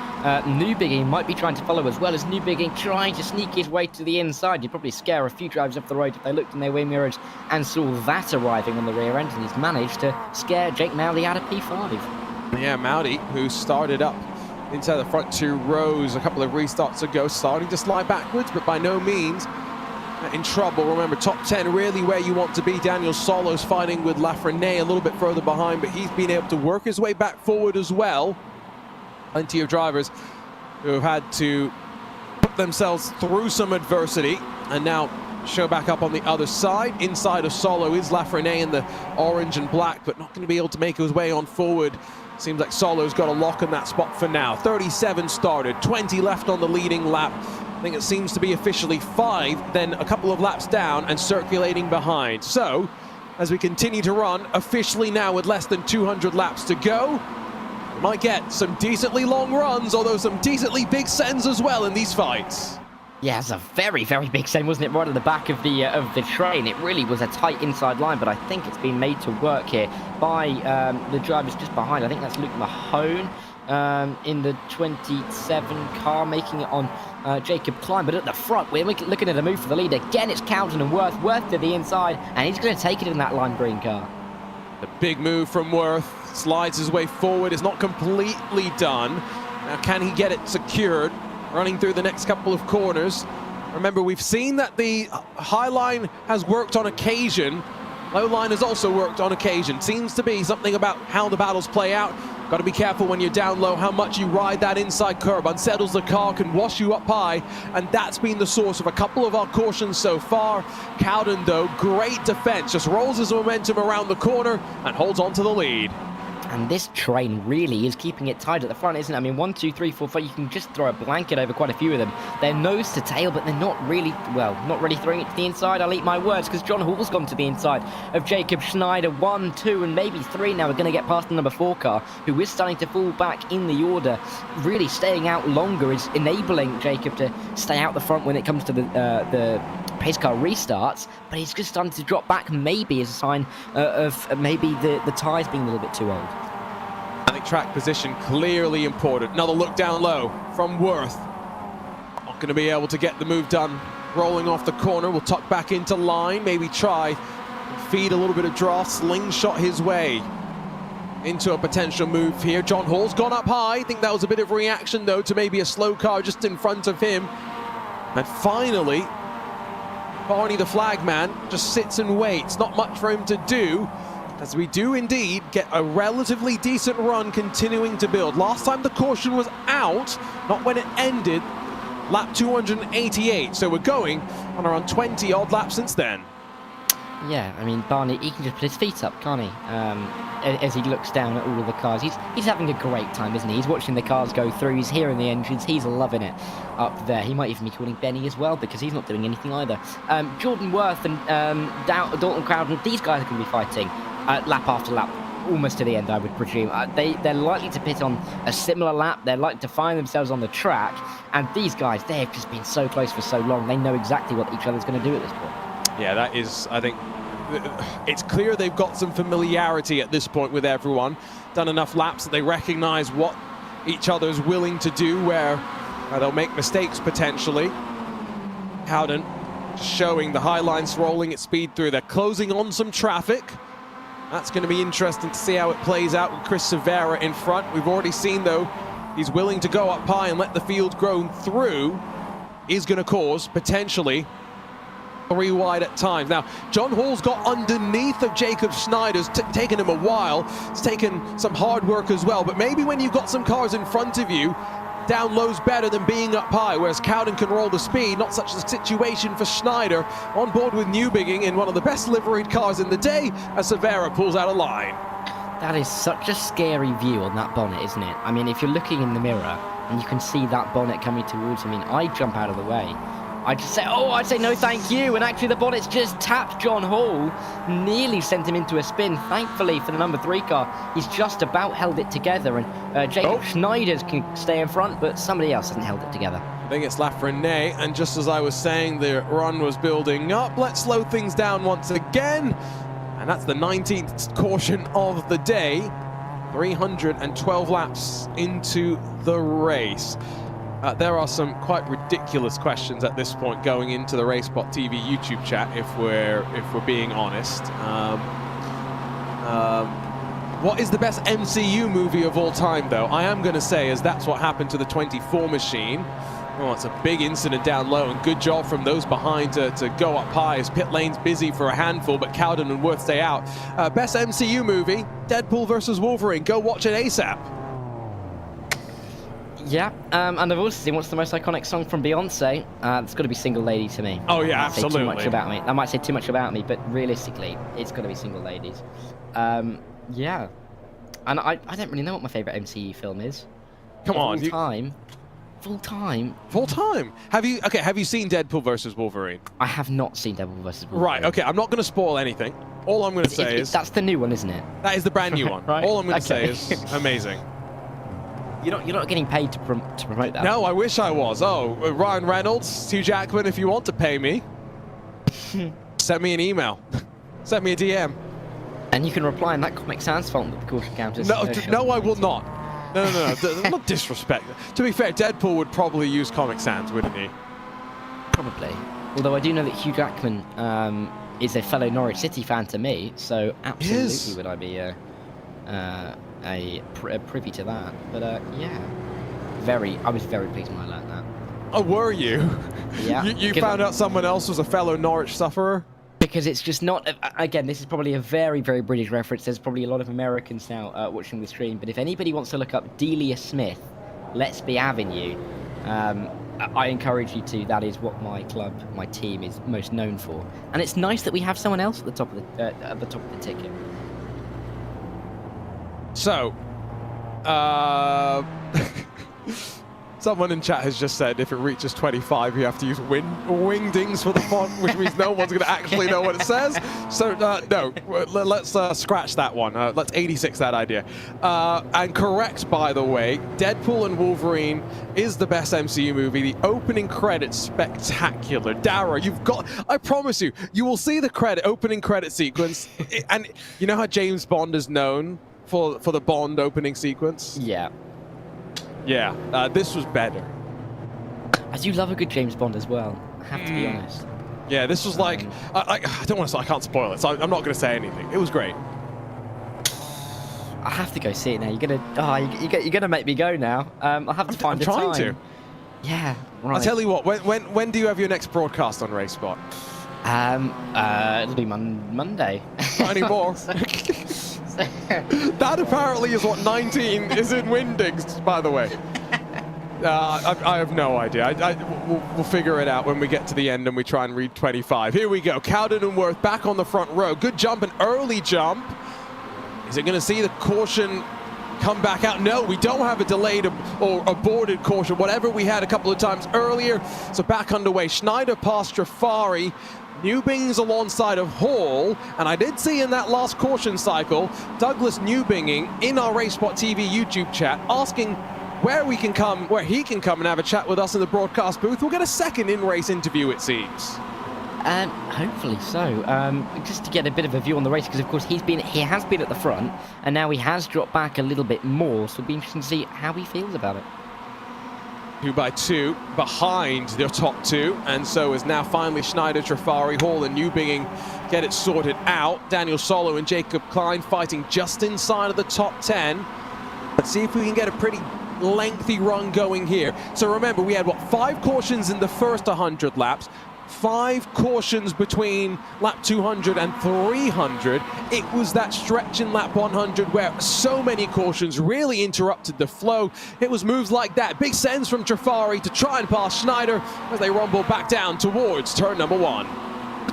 Newbigging might be trying to follow, as well as Newbigging trying to sneak his way to the inside. You'd probably scare a few drivers off the road if they looked in their rear mirrors and saw that arriving on the rear end, and he's managed to scare Jake Mowdy out of P5. Yeah, Mowdy, who started up into the front 2 rows a couple of restarts ago, starting to slide backwards, but by no means in trouble. Remember, top 10 really where you want to be. Daniel Solo's fighting with Lafreniere a little bit further behind, but he's been able to work his way back forward as well. Plenty of drivers who have had to put themselves through some adversity and now show back up on the other side. Inside of Solo is Lafreniere in the orange and black, but not going to be able to make his way on forward. Seems like Solo's got a lock in that spot for now. 37 started, 20 left on the leading lap. I think it seems to be officially 5, then a couple of laps down and circulating behind. So, as we continue to run, officially now with less than 200 laps to go, we might get some decently long runs, although some decently big sends as well in these fights. Yeah, it's a very, very big send, wasn't it? Right at the back of the train. It really was a tight inside line, but I think it's been made to work here by the drivers just behind. I think that's Luke Mahone in the 27 car, making it on Jacob Klein. But at the front, we're looking at a move for the lead. Again, it's Cowden and Worth. Worth to the inside, and he's going to take it in that lime green car. The big move from Worth, slides his way forward, is not completely done. Now, can he get it secured? Running through the next couple of corners. Remember, we've seen that the high line has worked on occasion. Low line has also worked on occasion. Seems to be something about how the battles play out. Got to be careful when you're down low, how much you ride that inside curb. Unsettles the car, can wash you up high, and that's been the source of a couple of our cautions so far. Cowden, though, great defense, just rolls his momentum around the corner and holds on to the lead. And this train really is keeping it tight at the front, isn't it? I mean, 1, 2, 3, 4, 5, you can just throw a blanket over quite a few of them. They're nose to tail, but they're not really, well, not really throwing it to the inside. I'll eat my words, because John Hall's gone to the inside of Jacob Schneider. 1, 2, and maybe 3 now. We're going to get past the number 4 car, who is starting to fall back in the order. Really staying out longer is enabling Jacob to stay out the front when it comes to the pace car restarts, but he's just starting to drop back, maybe as a sign of maybe the tyres being a little bit too old. I think track position clearly important. Another look down low from Worth. Not going to be able to get the move done. Rolling off the corner, will tuck back into line, maybe try and feed a little bit of draft, slingshot his way into a potential move here. John Hall's gone up high. I think that was a bit of reaction, though, to maybe a slow car just in front of him. And finally, Barney the flagman just sits and waits. Not much for him to do, as we do indeed get a relatively decent run continuing to build. Last time the caution was out, not when it ended, lap 288. So we're going on around 20 odd laps since then. Yeah, I mean, Barney, he can just put his feet up, can't he? As he looks down at all of the cars. He's having a great time, isn't he? He's watching the cars go through, he's hearing the engines, he's loving it up there. He might even be calling Benny as well, because he's not doing anything either. Jordan Worth and Dalton Cowden, these guys are going to be fighting lap after lap, almost to the end, I would presume. They're likely to pit on a similar lap. They're likely to find themselves on the track. And these guys, they have just been so close for so long. They know exactly what each other's going to do at this point. Yeah, that is, I think, it's clear they've got some familiarity at this point with everyone. Done enough laps that they recognize what each other's willing to do, where they'll make mistakes potentially. Cowden showing the high lines, rolling at speed through. They're closing on some traffic. That's going to be interesting to see how it plays out with Chris Severa in front. We've already seen, though, he's willing to go up high and let the field grow through. Is going to cause, potentially, 3 wide at times. Now, John Hall's got underneath of Jacob Schneider's, taken him a while. It's taken some hard work as well, but maybe when you've got some cars in front of you, down low's better than being up high, whereas Cowden can roll the speed. Not such a situation for Schneider, on board with Newbigging in one of the best liveried cars in the day, as Severa pulls out a line. That is such a scary view on that bonnet, isn't it? I mean, if you're looking in the mirror and you can see that bonnet coming towards you, I mean, I'd jump out of the way. I'd say no thank you, and actually the bonnet's just tapped John Hall, nearly sent him into a spin. Thankfully for the number 3 car, he's just about held it together, and Jacob Schneider can stay in front, but somebody else hasn't held it together. I think it's Lafreniere, and just as I was saying, the run was building up. Let's slow things down once again, and that's the 19th caution of the day. 312 laps into the race. There are some quite ridiculous questions at this point going into the RaceSpot TV YouTube chat, if we're being honest. What is the best MCU movie of all time, though? I am going to say, as that's what happened to the 24 machine. Oh, it's a big incident down low, and good job from those behind to go up high as pit lane's busy for a handful, but Cowden and Worth stay out. Best MCU movie, Deadpool versus Wolverine. Go watch it ASAP. Yeah, and I've also seen what's the most iconic song from Beyonce. It's got to be Single Lady to me. Oh yeah, absolutely. absolutely. Too much about me. That might say too much about me, but realistically, it's got to be Single Ladies. Yeah, and I don't really know what my favourite MCU film is. Come on, Full time. Have you seen Deadpool versus Wolverine? I have not seen Deadpool versus Wolverine. Right. Okay. I'm not going to spoil anything. All I'm going to say is that's the new one, isn't it? That is the brand new one. Right. All I'm going to say is amazing. You're not getting paid to promote that. No, I wish I was. Oh, Ryan Reynolds, Hugh Jackman, if you want to pay me, send me an email. Send me a DM. And you can reply in that Comic Sans font with the caution counters. No, I will not. No. Not disrespect. To be fair, Deadpool would probably use Comic Sans, wouldn't he? Probably. Although I do know that Hugh Jackman is a fellow Norwich City fan to me, so absolutely would I be privy to that. But yeah, I was very pleased when I learned that. Oh, were you? Yeah. you found out someone else was a fellow Norwich sufferer? Because it's just not, again, this is probably a very, very British reference. There's probably a lot of Americans now watching the stream. But if anybody wants to look up Delia Smith, Let's Be Having You, I encourage you to. That is what my club, my team is most known for. And it's nice that we have someone else at the top of the ticket. So, someone in chat has just said if it reaches 25, you have to use wingdings for the font, which means no one's going to actually know what it says. So, no, let's scratch that one. Let's 86 that idea. And correct, by the way, Deadpool and Wolverine is the best MCU movie. The opening credits, spectacular. Dara, I promise you, you will see the opening credit sequence. And you know how James Bond is known for the Bond opening sequence? Yeah. Yeah, this was better. I do love a good James Bond as well, I have to be honest. Yeah, this was like, I don't want to say, I can't spoil it, so I'm not going to say anything. It was great. I have to go see it now. You're gonna make me go now. I'll have to find the time. I'm trying to. Yeah, right. I'll tell you what, when do you have your next broadcast on RaceSpot? It'll be Monday. Not anymore. That apparently is what 19 is in Wingdings, by the way. I have no idea. We'll figure it out when we get to the end and we try and read 25. Here we go. Cowden and Worth back on the front row. Good jump, an early jump. Is it going to see the caution come back out? No, we don't have a delayed or aborted caution, whatever we had a couple of times earlier. So back underway. Schneider past Trafari. Newbing's alongside of Hall, and I did see in that last caution cycle, Douglas Newbinging in our RaceSpot TV YouTube chat asking where he can come and have a chat with us in the broadcast booth. We'll get a second in-race interview, it seems. Hopefully so. Just to get a bit of a view on the race, because of course he has been at the front, and now he has dropped back a little bit more, so it'll be interesting to see how he feels about it. 2 by 2 behind their top two, and so is now finally Schneider, Trafari, Hall and Newbinging get it sorted out. Daniel Solo and Jacob Klein fighting just inside of the top 10. Let's see if we can get a pretty lengthy run going here. So remember, we had 5 cautions in the first 100 laps, 5 cautions between lap 200 and 300. It was that stretch in lap 100 where so many cautions really interrupted the flow. It was moves like that. Big sends from Trafari to try and pass Schneider as they rumble back down towards turn number 1.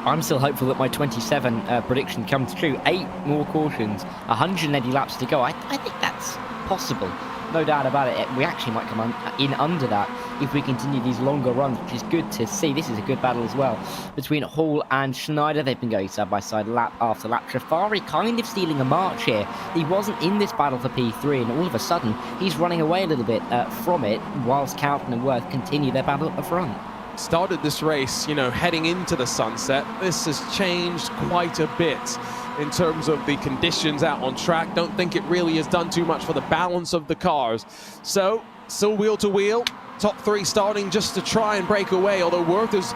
I'm still hopeful that my 27 prediction comes true. 8 more cautions, 180 laps to go. I think that's possible. No doubt about it. We actually might come in under that. if we continue these longer runs, which is good to see. This is a good battle as well between Hall and Schneider. They've been going side by side, lap after lap. Jafari kind of stealing a march here. He wasn't in this battle for P3, and all of a sudden, he's running away a little bit from it, whilst Cowton and Worth continue their battle at the front. Started this race, you know, heading into the sunset. This has changed quite a bit in terms of the conditions out on track. Don't think it really has done too much for the balance of the cars. So, still wheel to wheel. Top three starting just to try and break away, although Worth is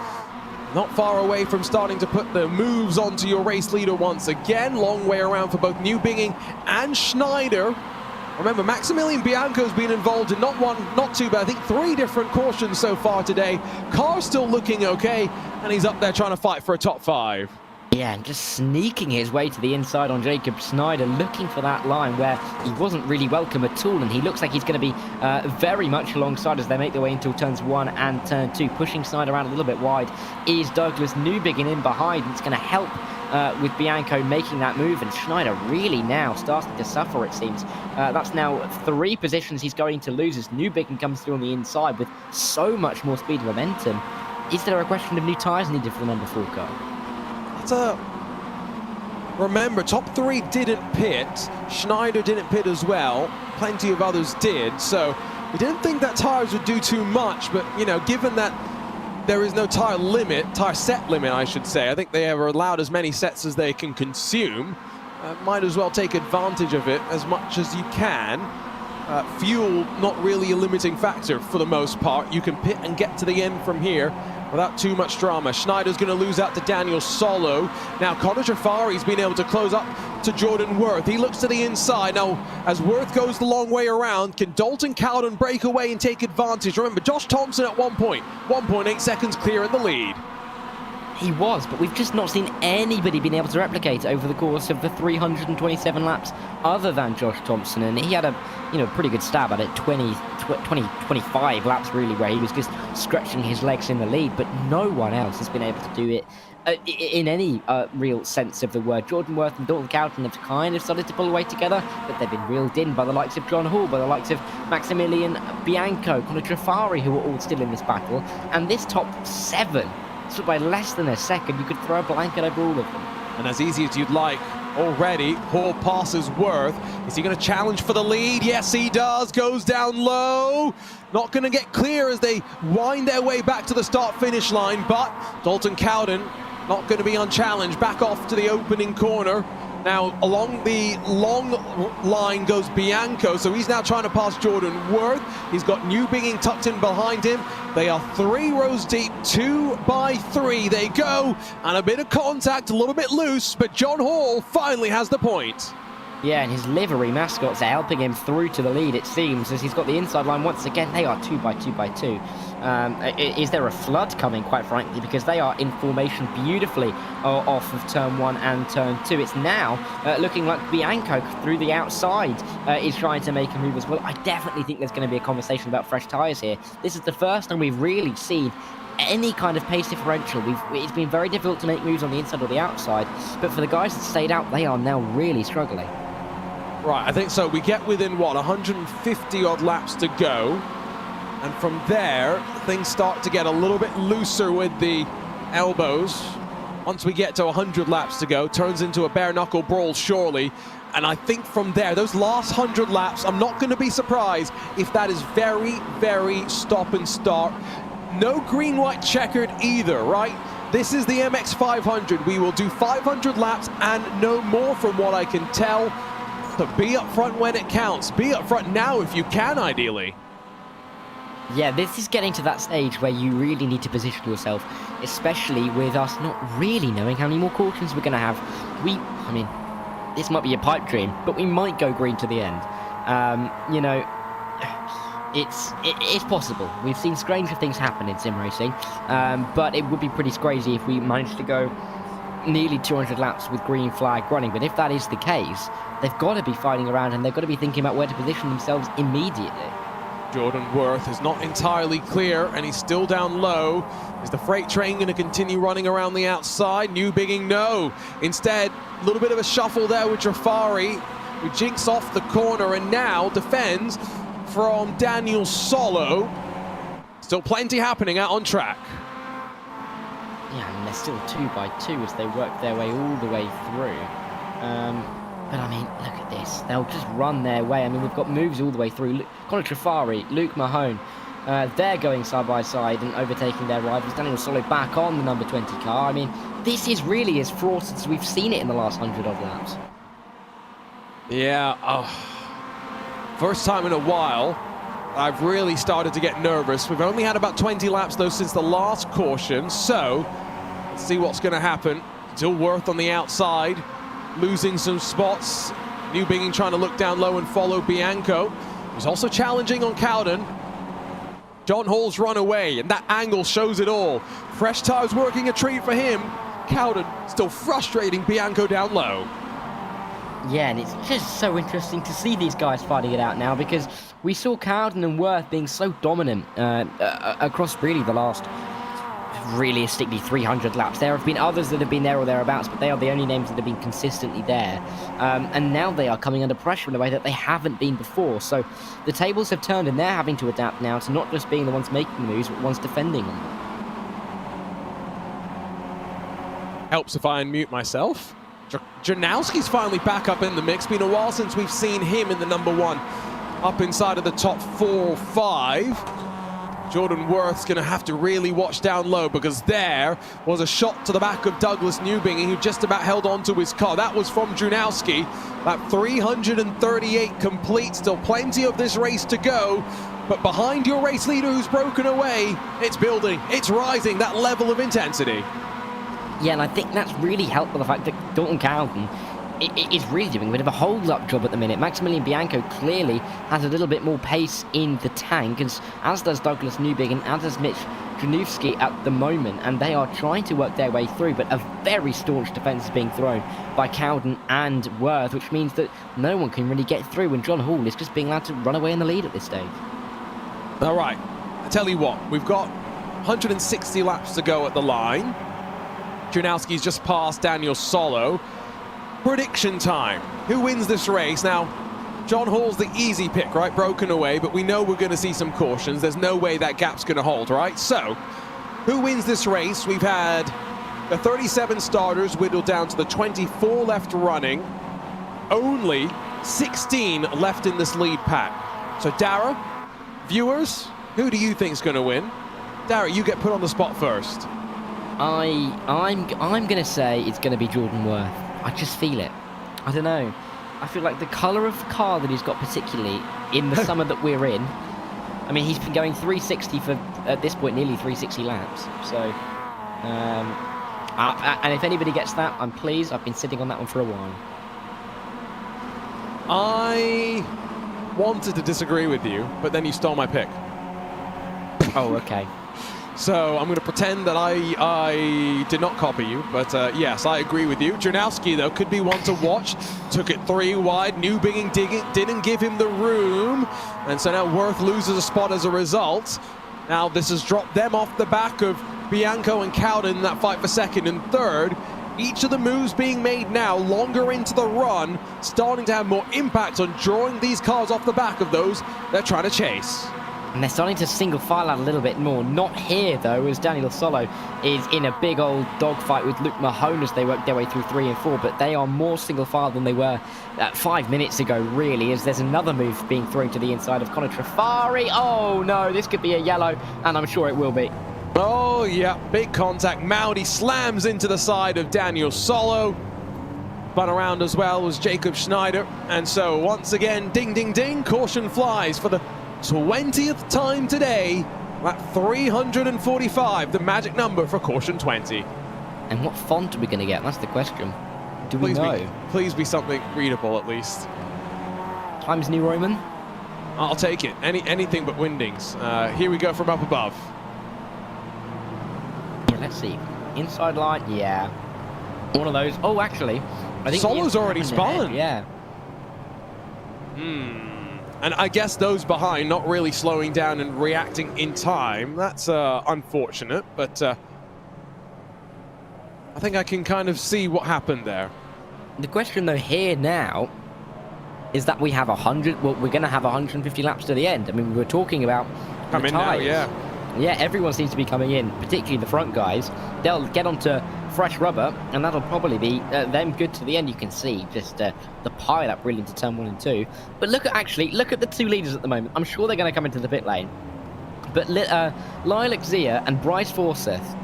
not far away from starting to put the moves onto your race leader once again. Long way around for both Newbigging and Schneider. Remember, Maximilian Bianco's been involved in not one, not two, but I think 3 different cautions so far today. Car's still looking okay, and he's up there trying to fight for a top 5. Yeah, and just sneaking his way to the inside on Jacob Schneider, looking for that line where he wasn't really welcome at all, and he looks like he's going to be very much alongside as they make their way into turns 1 and turn 2. Pushing Schneider around a little bit wide is Douglas Newbigging in behind, and it's going to help with Bianco making that move, and Schneider really now starting to suffer, it seems. That's now 3 positions he's going to lose as Newbigging comes through on the inside with so much more speed and momentum. Is there a question of new tyres needed for the number 4 car? Remember, top 3 didn't pit. Schneider didn't pit as well. Plenty of others did. So we didn't think that tyres would do too much, but, you know, given that there is no tyre limit, tyre set limit, I should say. I think they are allowed as many sets as they can consume. Might as well take advantage of it as much as you can. Fuel, not really a limiting factor for the most part. You can pit and get to the end from here without too much drama. Schneider's going to lose out to Daniel Solo. Now, Connor Jafari's been able to close up to Jordan Worth. He looks to the inside. Now, as Worth goes the long way around, can Dalton Cowden break away and take advantage? Remember, Josh Thompson at 1.8 seconds clear in the lead. He was, but we've just not seen anybody being able to replicate over the course of the 327 laps other than Josh Thompson, and he had a pretty good stab at it, 25 laps really, where he was just stretching his legs in the lead, but no one else has been able to do it in any real sense of the word. Jordan Worth and Dalton Cowden have kind of started to pull away together, but they've been reeled in by the likes of John Hall, by the likes of Maximilian Bianco, Connor Jafari, who are all still in this battle, and this top 7, so by less than a second, you could throw a blanket over all of them. And as easy as you'd like already, Hall passes Worth. Is he going to challenge for the lead? Yes, he does. Goes down low. Not going to get clear as they wind their way back to the start-finish line, but Dalton Cowden not going to be unchallenged. Back off to the opening corner. Now, along the long line goes Bianco, so he's now trying to pass Jordan Worth. He's got Newbigging tucked in behind him. They are 3 rows deep, 2 by 3 they go, and a bit of contact, a little bit loose, but John Hall finally has the point. Yeah, and his livery mascots are helping him through to the lead, it seems, as he's got the inside line once again. They are 2 by 2 by 2. Is there a flood coming, quite frankly, because they are in formation beautifully off of turn 1 and turn 2. It's now looking like Bianco through the outside is trying to make a move as well. I definitely think there's going to be a conversation about fresh tyres here. This is the first time we've really seen any kind of pace differential. It's been very difficult to make moves on the inside or the outside, but for the guys that stayed out, they are now really struggling. Right, I think so. We get within, 150 odd laps to go. And from there, things start to get a little bit looser with the elbows. Once we get to 100 laps to go, turns into a bare-knuckle brawl, surely. And I think from there, those last 100 laps, I'm not going to be surprised if that is very, very stop and start. No green-white checkered either, right? This is the MX-500. We will do 500 laps and no more from what I can tell. So be up front when it counts. Be up front now if you can, ideally. Yeah, this is getting to that stage where you really need to position yourself, especially with us not really knowing how many more cautions we're going to have. I mean, this might be a pipe dream, but we might go green to the end. It's possible. We've seen stranger things happen in sim racing, but it would be pretty crazy if we managed to go nearly 200 laps with green flag running. But if that is the case, they've got to be fighting around and they've got to be thinking about where to position themselves immediately. Jordan Worth is not entirely clear and he's still down low. Is the freight train going to continue running around the outside? Newbigging, no. Instead, a little bit of a shuffle there with Jafari, who jinks off the corner and now defends from Daniel Solo. Still plenty happening out on track. Yeah, I mean, they're still 2 by 2 as they work their way all the way through. But I mean, look at this. They'll just run their way. I mean, we've got moves all the way through. Connor Trafari, Luke Mahone, they're going side by side and overtaking their rivals. Daniel Solo back on the number 20 car. I mean, this is really as fraught as we've seen it in the last 100 odd laps. Yeah, first time in a while, I've really started to get nervous. We've only had about 20 laps though since the last caution, so let's see what's going to happen. Dilworth on the outside, losing some spots. Newbingen trying to look down low and follow Bianco. He's also challenging on Cowden. John Hall's run away, and that angle shows it all. Fresh tires working a treat for him. Cowden still frustrating Bianco down low. Yeah, and it's just so interesting to see these guys fighting it out now, because we saw Cowden and Worth being so dominant across really the last, realistically, 300 laps. There have been others that have been there or thereabouts, but they are the only names that have been consistently there. And now they are coming under pressure in a way that they haven't been before. So the tables have turned, and they're having to adapt now to not just being the ones making the moves, but ones defending them. Helps if I unmute myself. Janowski's finally back up in the mix. Been a while since we've seen him in the number 1 up inside of the top 4 or 5. Jordan Worth's going to have to really watch down low, because there was a shot to the back of Douglas Newbingen, who just about held on to his car. That was from Janowski. That 338 complete. Still plenty of this race to go. But behind your race leader who's broken away, it's building, it's rising, that level of intensity. Yeah, and I think that's really helped by the fact that Dalton Cowden is really doing a bit of a hold-up job at the minute. Maximilian Bianco clearly has a little bit more pace in the tank, as does Douglas Newbingen, and as does Mitch Janowski at the moment, and they are trying to work their way through, but a very staunch defence is being thrown by Cowden and Worth, which means that no one can really get through, and John Hall is just being allowed to run away in the lead at this stage. All right, I tell you what, we've got 160 laps to go at the line. Janowski's just passed Daniel Solo. Prediction time. Who wins this race? Now, John Hall's the easy pick, right? Broken away, but we know we're going to see some cautions. There's no way that gap's going to hold, right? So, who wins this race? We've had the 37 starters whittled down to the 24 left running. Only 16 left in this lead pack. So, Dara, viewers, who do you think is going to win? Dara, you get put on the spot first. I'm going to say it's going to be Jordan Worth. I just feel it. I don't know. I feel like the colour of the car that he's got, particularly in the summer that we're in. I mean, he's been going 360 for, at this point, nearly 360 laps. So, and if anybody gets that, I'm pleased. I've been sitting on that one for a while. I wanted to disagree with you, but then you stole my pick. Oh, okay. So I'm going to pretend that I did not copy you, but yes, I agree with you. Janowski, though, could be one to watch. Took it 3 wide. Newbingen didn't give him the room, and so now Worth loses a spot as a result. Now this has dropped them off the back of Bianco and Cowden in that fight for second and third. Each of the moves being made now, longer into the run, starting to have more impact on drawing these cars off the back of those they're trying to chase. And they're starting to single file out a little bit more. Not here, though, as Daniel Solo is in a big old dogfight with Luke Mahone as they work their way through 3 and 4. But they are more single file than they were 5 minutes ago, really, as there's another move being thrown to the inside of Connor Trafari. Oh, no, this could be a yellow, and I'm sure it will be. Oh, yeah, big contact. Maudi slams into the side of Daniel Solo. Spun around as well was Jacob Schneider. And so, once again, ding, ding, ding, caution flies for the 20th time today. At 345, the magic number for caution 20. And what font are we going to get? That's the question. Do we know? Please be something readable at least. Times New Roman? I'll take it. Anything but Windings. Here we go from up above. Yeah, let's see. Inside line, yeah. One of those. Oh, actually, I think Solo's already spun. Yeah. And I guess those behind not really slowing down and reacting in time. That's unfortunate, but I think I can kind of see what happened there. The question, though, here now is that we have 100. Well, we're going to have 150 laps to the end. I mean, we were talking about Come in now, yeah. Yeah, everyone seems to be coming in, particularly the front guys. They'll get onto fresh rubber, and that'll probably be them good to the end. You can see just the pile up really into turn 1 and 2. But look at the 2 leaders at the moment. I'm sure they're going to come into the pit lane. But Lilac Zia and Bryce Forsyth,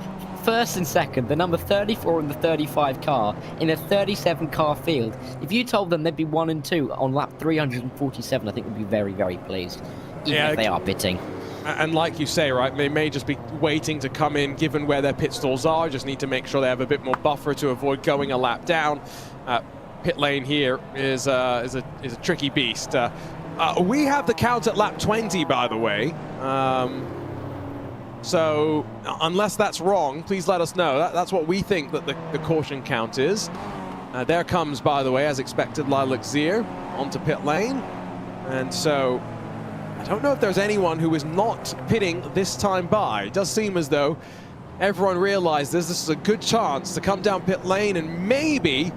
first and second, the number 34 and the 35 car in a 37 car field. If you told them they'd be 1 and 2 on lap 347, I think we'd be very, very pleased, even if they are pitting. And like you say, right, they may just be waiting to come in given where their pit stalls are. Just need to make sure they have a bit more buffer to avoid going a lap down. Pit lane here is a tricky beast. We have the count at lap 20, by the way. So unless that's wrong, please let us know. That's what we think that the caution count is. There comes, by the way, as expected, Lilac Zia onto pit lane. And so I don't know if there's anyone who is not pitting this time by. It does seem as though everyone realizes this is a good chance to come down pit lane and maybe,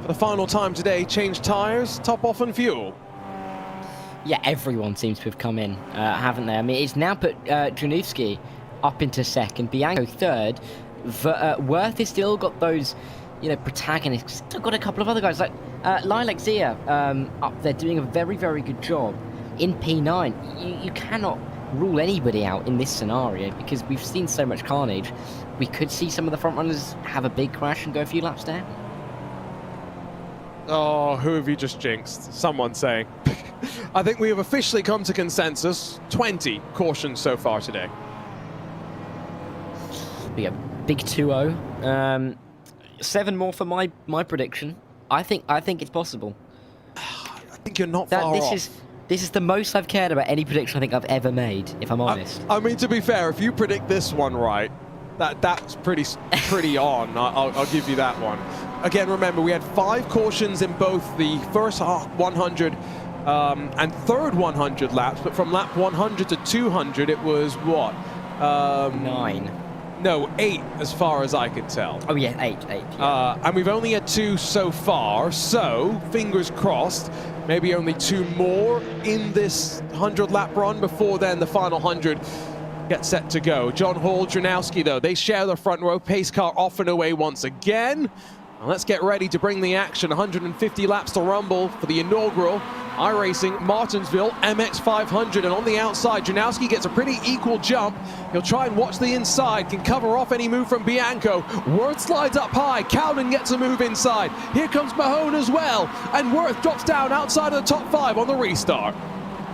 for the final time today, change tires, top off and fuel. Yeah, everyone seems to have come in, haven't they? I mean, it's now put Janewski up into second, Bianco third. Worth has still got those, protagonists. Still got a couple of other guys like Lilac Zia up there doing a very, very good job. In P9, you cannot rule anybody out in this scenario because we've seen so much carnage. We could see some of the front runners have a big crash and go a few laps down. Oh, who have you just jinxed? Someone saying. I think we have officially come to consensus. 20 cautions so far today. We have big 2-0. 7 more for my prediction. I think it's possible. I think you're not far off. This is the most I've cared about any prediction I think I've ever made, if I'm honest. I mean, to be fair, if you predict this one right, that's pretty on. I'll give you that one. Again, remember, we had 5 cautions in both the first 100 and third 100 laps, but from lap 100 to 200, it was what? 9. No, 8 as far as I can tell. Oh yeah, 8. Yeah. And we've only had 2 so far, so fingers crossed, maybe only 2 more in this 100 lap run before then the final 100 gets set to go. John Hall, Janowski though, they share the front row, pace car off and away once again. Now let's get ready to bring the action. 150 laps to rumble for the inaugural iRacing Martinsville MX-500, and on the outside, Janowski gets a pretty equal jump. He'll try and watch the inside, can cover off any move from Bianco. Worth slides up high, Cowden gets a move inside. Here comes Mahone as well, and Worth drops down outside of the top 5 on the restart.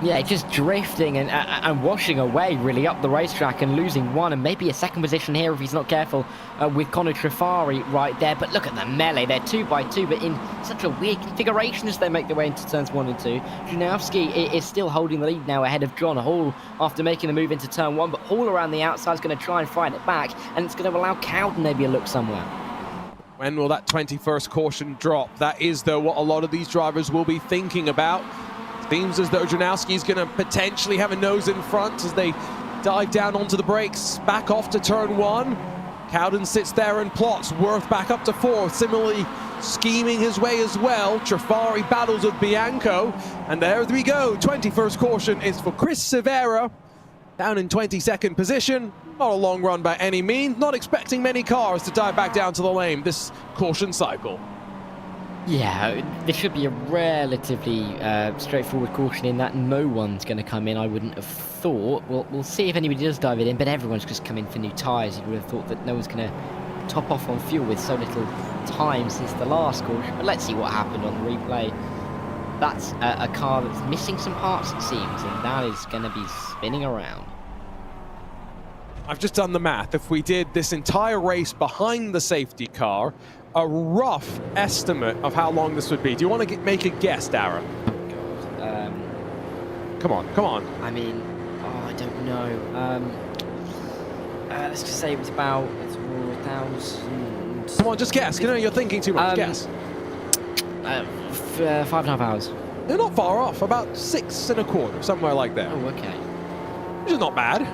Yeah, just drifting and washing away really up the racetrack and losing 1 and maybe a second position here if he's not careful with Connor Trifari right there. But look at the melee, they're 2 by 2 but in such a weird configuration as they make their way into turns 1 and 2. Janowski is still holding the lead now ahead of John Hall after making the move into turn 1, but Hall around the outside is going to try and fight it back, and it's going to allow Cowden maybe a look somewhere. When will that 21st caution drop? That is, though, what a lot of these drivers will be thinking about. Seems as though Janowski's going to potentially have a nose in front as they dive down onto the brakes, back off to turn 1. Cowden sits there and plots. Worth back up to 4th, similarly scheming his way as well. Trifari battles with Bianco, and there we go. 21st caution is for Chris Severa, down in 22nd position. Not a long run by any means. Not expecting many cars to dive back down to the lane this caution cycle. Yeah, there should be a relatively straightforward caution in that no one's going to come in, I wouldn't have thought. We'll see if anybody does dive it in, but everyone's just come in for new tyres. You would have thought that no one's going to top off on fuel with so little time since the last caution. But let's see what happened on the replay. That's a car that's missing some parts, it seems, and that is going to be spinning around. I've just done the math. If we did this entire race behind the safety car, a rough estimate of how long this would be. Do you want to make a guess, Darren? Come on. I mean, I don't know. Let's just say it was about 1,000. Come on, just guess. You're thinking too much. Guess. 5.5 hours. They're not far off. About 6.25, somewhere like that. Oh, okay. Which is not bad.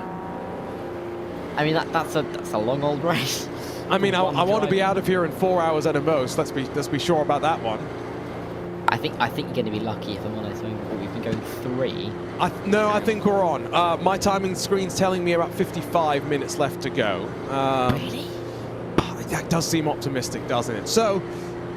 I mean, that's a long old race. I mean, I want to be out of here in 4 hours at a most. Let's be sure about that one. I think you're going to be lucky, if I'm honest. I mean, we've been going 3. No, I think we're on. My timing screen's telling me about 55 minutes left to go. Really? That does seem optimistic, doesn't it? So,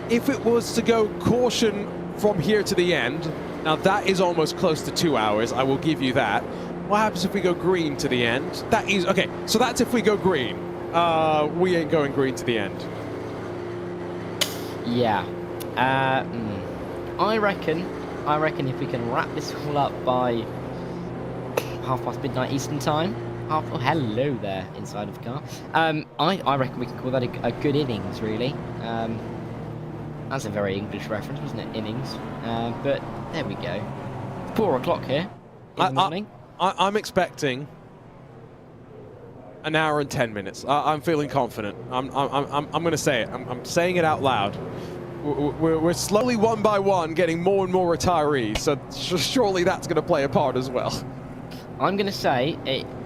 if it was to go caution from here to the end, now that is almost close to 2 hours, I will give you that. What happens if we go green to the end? That is, okay, so that's if we go green. We ain't going green to the end. Yeah. I reckon if we can wrap this all up by midnight Eastern time. Oh, hello there, inside of the car. I reckon we can call that a good innings, really. That's a very English reference, wasn't it? Innings. But there we go. 4 o'clock here in the morning. I'm expecting an hour and 10 minutes. I'm feeling confident. I'm going to say it. I'm saying it out loud. We're slowly, one by one, getting more and more retirees. So surely that's going to play a part as well. I'm going to say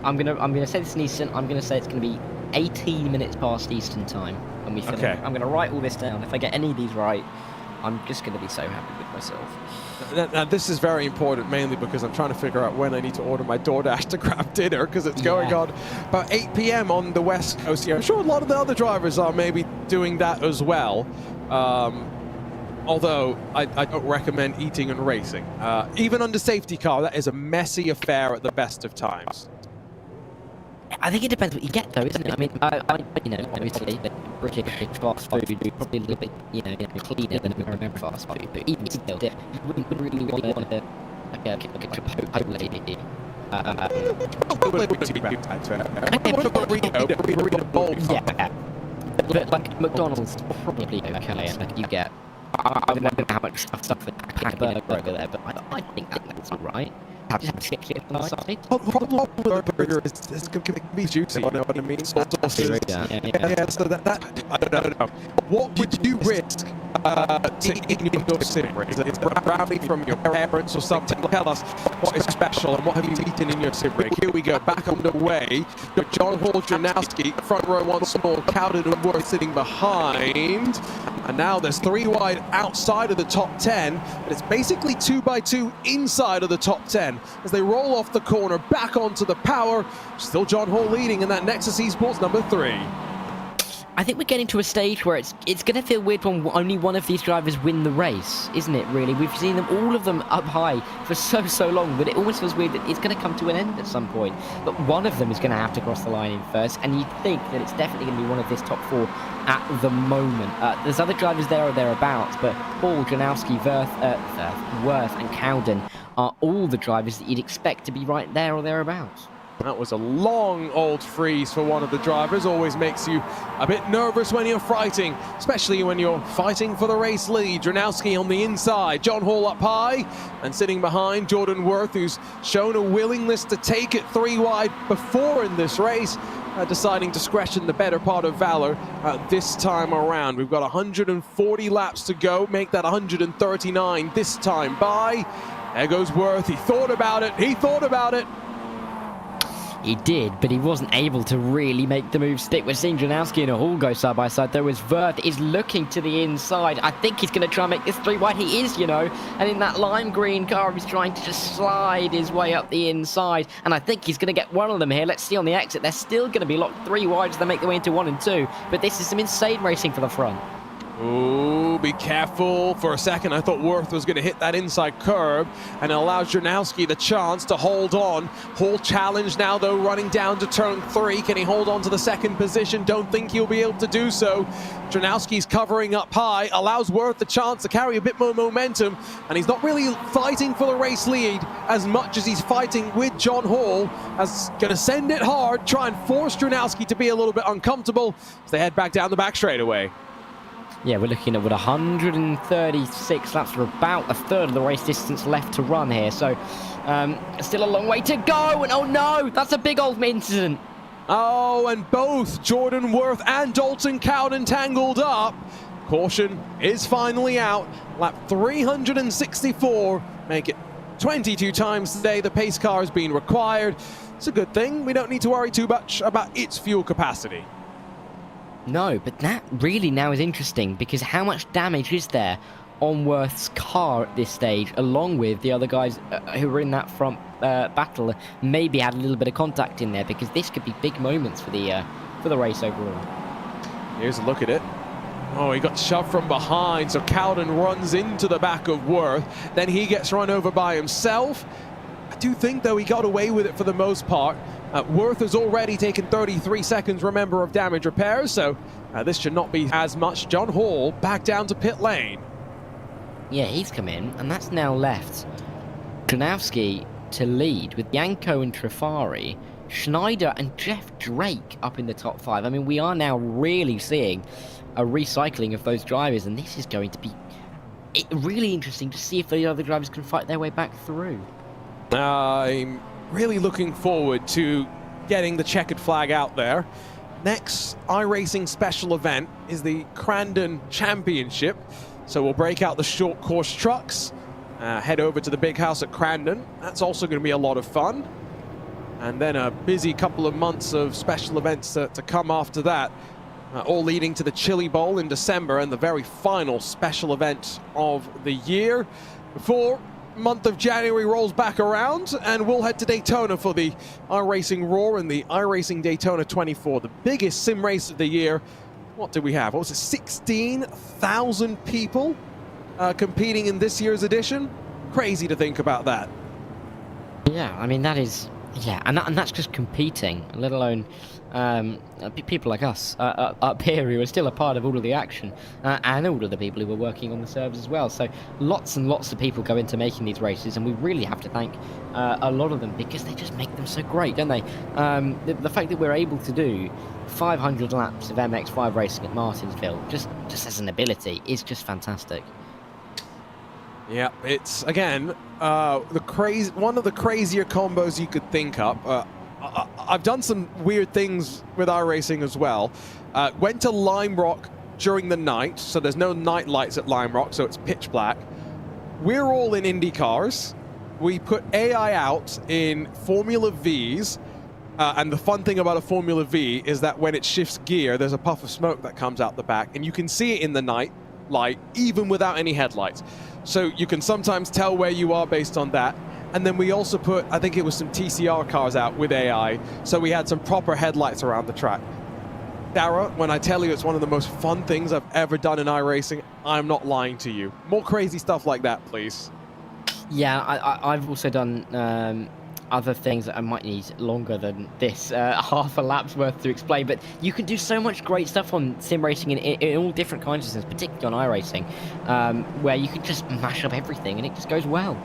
I'm going to say this in Eastern. I'm going to say it's going to be 18 minutes past Eastern time when we finish. Okay. I'm going to write all this down. If I get any of these right, I'm just going to be so happy with myself. Now this is very important, mainly because I'm trying to figure out when I need to order my DoorDash to grab dinner, because it's going on about 8 p.m. on the West Coast here. I'm sure a lot of the other drivers are maybe doing that as well. Although I don't recommend eating and racing. Even under safety car, that is a messy affair at the best of times. I think it depends what you get, though, isn't it? I mean, obviously, British fast food probably a little bit, cleaner than American fast food. But even still, you wouldn't really want to like a Chipotle lady. Yeah, but like McDonald's probably okay. Like you get. I don't know how much stuff with a burger over there, but I think that's all right. Just have chicken on the side. The problem with a burger is it can be juicy, you know what I mean? Sauces. Yeah, so that I don't know. What would you risk to eat in your sim rig? Is it brownie from your parents or something? Tell us what is special and what have you eaten in your sim rig. Here we go, back underway. John Hall, Janowski, front row once more, Cowden and Worth sitting behind. And now there's 3 wide outside of the top 10, but it's basically 2 by 2 inside of the top 10 as they roll off the corner back onto the power. Still John Hall leading in that Nexus Esports number 3. I think we're getting to a stage where it's going to feel weird when only one of these drivers win the race, isn't it, really? We've seen them, all of them up high for so long that it almost feels weird that it's going to come to an end at some point. But one of them is going to have to cross the line in first, and you think that it's definitely going to be one of this top 4 at the moment. There's other drivers there or thereabouts, but Hall, Janowski, Worth and Cowden are all the drivers that you'd expect to be right there or thereabouts. That was a long old freeze for one of the drivers. Always makes you a bit nervous when you're fighting, especially when you're fighting for the race lead. Janowski on the inside, John Hall up high, and sitting behind Jordan Worth, who's shown a willingness to take it 3 wide before in this race, deciding to scratch in the better part of Valor this time around. We've got 140 laps to go, make that 139 this time by. There goes Worth. He thought about it. He did, but he wasn't able to really make the move stick. We're seeing Janowski and Hall go side by side, though, as Worth is looking to the inside. I think he's going to try and make this 3 wide. He is, and in that lime green car, he's trying to just slide his way up the inside, and I think he's going to get one of them here. Let's see on the exit. They're still going to be locked 3 wide as they make their way into 1 and 2, but this is some insane racing for the front. Ooh, be careful. For a second, I thought Worth was going to hit that inside curb, and it allows Janowski the chance to hold on. Hall challenge now, though, running down to turn 3. Can he hold on to the second position? Don't think he'll be able to do so. Janowski's covering up high, allows Worth the chance to carry a bit more momentum, and he's not really fighting for the race lead as much as he's fighting with John Hall, as going to send it hard, try and force Janowski to be a little bit uncomfortable as they head back down the back straightaway. Yeah, we're looking at 136 laps for about a third of the race distance left to run here. So, still a long way to go. And oh no, that's a big old incident. Oh, and both Jordan Worth and Dalton Cowden tangled up. Caution is finally out. Lap 364. Make it 22 times today. The pace car has been required. It's a good thing. We don't need to worry too much about its fuel capacity. No, but that really now is interesting, because how much damage is there on Worth's car at this stage, along with the other guys who were in that front battle. Maybe had a little bit of contact in there, because this could be big moments for the race overall. Here's a look at it. Oh, he got shoved from behind, so Cowden runs into the back of Worth. Then he gets run over by himself. I do think, though, he got away with it for the most part. Worth has already taken 33 seconds, remember, of damage repairs, so this should not be as much. John Hall back down to pit lane. Yeah, he's come in, and that's now left Janowski to lead with Yanko and Trifari, Schneider and Jeff Drake up in the top 5. I mean, we are now really seeing a recycling of those drivers, and this is going to be really interesting to see if the other drivers can fight their way back through. I'm really looking forward to getting the checkered flag out there. Next iRacing special event is the Crandon Championship. So we'll break out the short course trucks, head over to the big house at Crandon. That's also going to be a lot of fun. And then a busy couple of months of special events to come after that, all leading to the Chili Bowl in December and the very final special event of the year. Before month of January rolls back around, and we'll head to Daytona for the iRacing Raw and the iRacing Daytona 24, the biggest sim race of the year. What do we have? What was it, 16,000 people competing in this year's edition? Crazy to think about that. Yeah, I mean, that is... Yeah, and that's just competing, let alone people like us up here who are still a part of all of the action, and all of the people who were working on the servers as well. So lots and lots of people go into making these races, and we really have to thank a lot of them, because they just make them so great, don't they? The fact that we're able to do 500 laps of MX-5 racing at Martinsville, just as an ability, is just fantastic. Yeah, it's, again, one of the crazier combos you could think up. I've done some weird things with iRacing as well. Went to Lime Rock during the night, so there's no night lights at Lime Rock, so it's pitch black. We're all in Indy cars. We put AI out in Formula Vs, and the fun thing about a Formula V is that when it shifts gear, there's a puff of smoke that comes out the back, and you can see it in the night light, even without any headlights. So you can sometimes tell where you are based on that. And then we also put, I think it was some TCR cars out with AI, so we had some proper headlights around the track. Dara, when I tell you it's one of the most fun things I've ever done in iRacing, I'm not lying to you. More crazy stuff like that, please. Yeah, I've also done other things that I might need longer than this half a lap's worth to explain, but you can do so much great stuff on sim racing in all different kinds of sims, particularly on iRacing, where you can just mash up everything and it just goes well.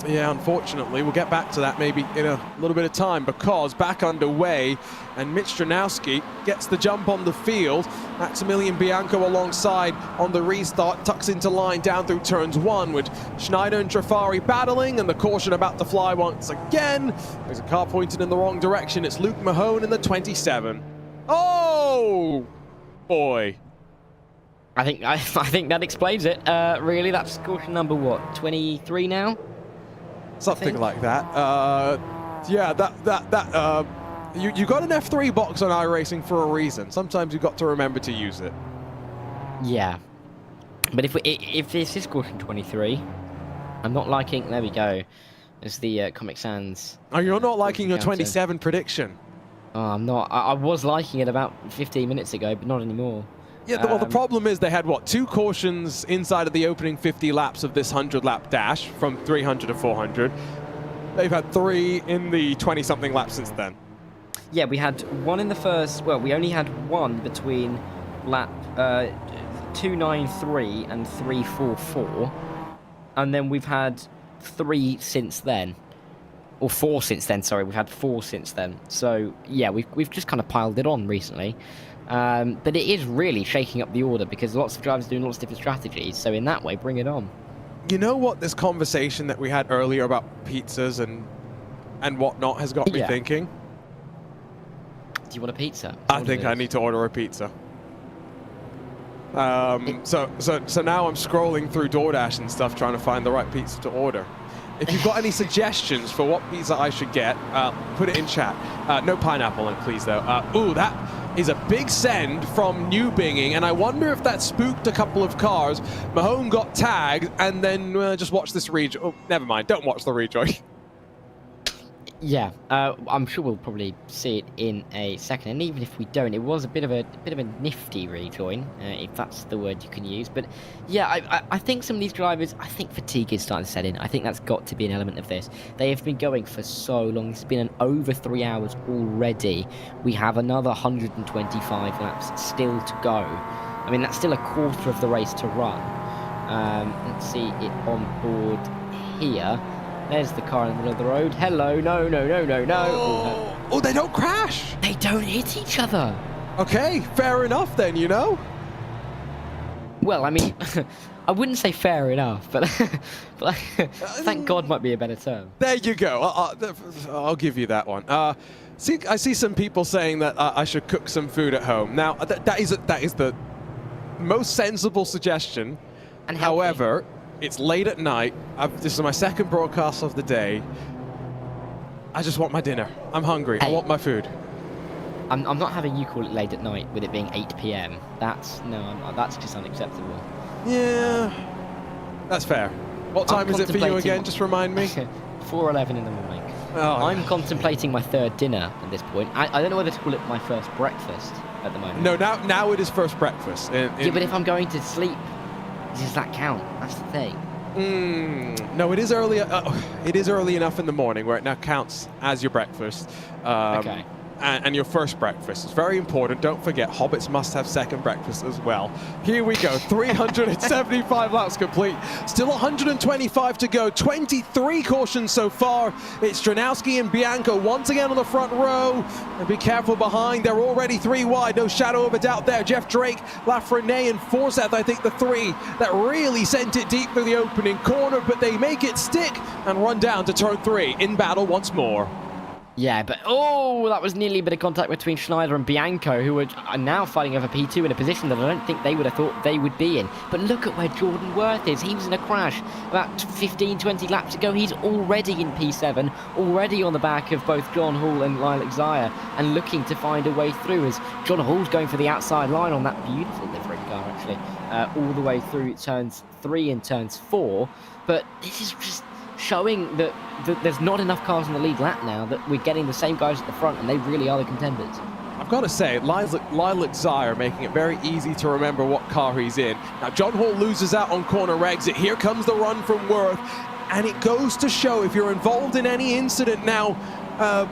Yeah, unfortunately, we'll get back to that maybe in a little bit of time, because back underway, and Mitch Janowski gets the jump on the field. Maximilian Bianco alongside on the restart, tucks into line down through turns 1 with Schneider and Trifari battling, and the caution about to fly once again. There's a car pointed in the wrong direction. It's Luke Mahone in the 27. Oh, boy. I think that explains it. Really, that's caution number, what, 23 now? Something like that. Yeah, you got an F3 box on iRacing for a reason. Sometimes you've got to remember to use it. Yeah, but if this is caution 23, I'm not liking. There we go. It's the Comic Sans. Oh, you're not liking your 27 prediction? Oh, I'm not. I was liking it about 15 minutes ago, but not anymore. Yeah, well, the problem is they had, what, 2 cautions inside of the opening 50 laps of this 100-lap dash from 300 to 400. They've had 3 in the 20-something laps since then. Yeah, we had 1 in the first... Well, we only had 1 between lap 293 and 344. And then we've had 3 since then. Or 4 since then, sorry. We've had 4 since then. So, yeah, we've just kind of piled it on recently. But it is really shaking up the order, because lots of drivers are doing lots of different strategies. So in that way, bring it on. You know what, this conversation that we had earlier about pizzas and whatnot has got me thinking? Do you want a pizza? I think I need to order a pizza. So now I'm scrolling through DoorDash and stuff trying to find the right pizza to order. If you've got any suggestions for what pizza I should get, put it in chat. No pineapple on it, please, though. Ooh, is a big send from New Binging, and I wonder if that spooked a couple of cars. Mahone got tagged, and then just watch this rejoin. Oh, never mind, don't watch the rejoin. Yeah, I'm sure we'll probably see it in a second, and even if we don't, it was a bit of a nifty rejoin, if that's the word you can use. But yeah, I think some of these drivers, I think fatigue is starting to set in. I think that's got to be an element of this. They have been going for so long. It's been over 3 hours already. We have another 125 laps still to go. I mean, that's still a quarter of the race to run. Let's see it on board here. There's the car in the middle of the road. Hello, no. Oh, they don't crash. They don't hit each other. Okay, fair enough then, you know? Well, I mean, I wouldn't say fair enough, but, thank God might be a better term. There you go. I'll give you that one. I see some people saying that I should cook some food at home. Now, that is the most sensible suggestion. And however, it's late at night. This is my second broadcast of the day. I just want my dinner. I'm hungry. Hey, I want my food. I'm not having you call it late at night with it being 8 p.m. That's just unacceptable. Yeah, that's fair. What time is it for you again? Just remind me. 4:11 in the morning. Oh, I'm contemplating my third dinner at this point. I don't know whether to call it my first breakfast at the moment. No, now it is first breakfast. Yeah, but if I'm going to sleep, does that count? That's the thing. No, it is early. It is early enough in the morning where it now counts as your breakfast. Okay. And your first breakfast. It's very important. Don't forget, hobbits must have second breakfast as well. Here we go. 375 laps complete. Still 125 to go. 23 cautions so far. It's Dranowski and Bianco once again on the front row. And be careful behind. They're already 3 wide. No shadow of a doubt there. Jeff Drake, Lafreniere, and Forsyth, I think the 3 that really sent it deep through the opening corner, but they make it stick and run down to turn 3 in battle once more. Yeah, but that was nearly a bit of contact between Schneider and Bianco, who are now fighting over P2 in a position that I don't think they would have thought they would be in. But look at where Jordan Worth is. He was in a crash about 15, 20 laps ago. He's already in P7, already on the back of both John Hall and Lilac Zaya, and looking to find a way through as John Hall's going for the outside line on that beautiful livery car, actually, all the way through turns 3 and turns 4. But this is just showing that there's not enough cars in the lead lap now, that we're getting the same guys at the front, and they really are the contenders. I've got to say, Lilac Zaya making it very easy to remember what car he's in. Now, John Hall loses out on corner exit. Here comes the run from Worth, and it goes to show if you're involved in any incident now,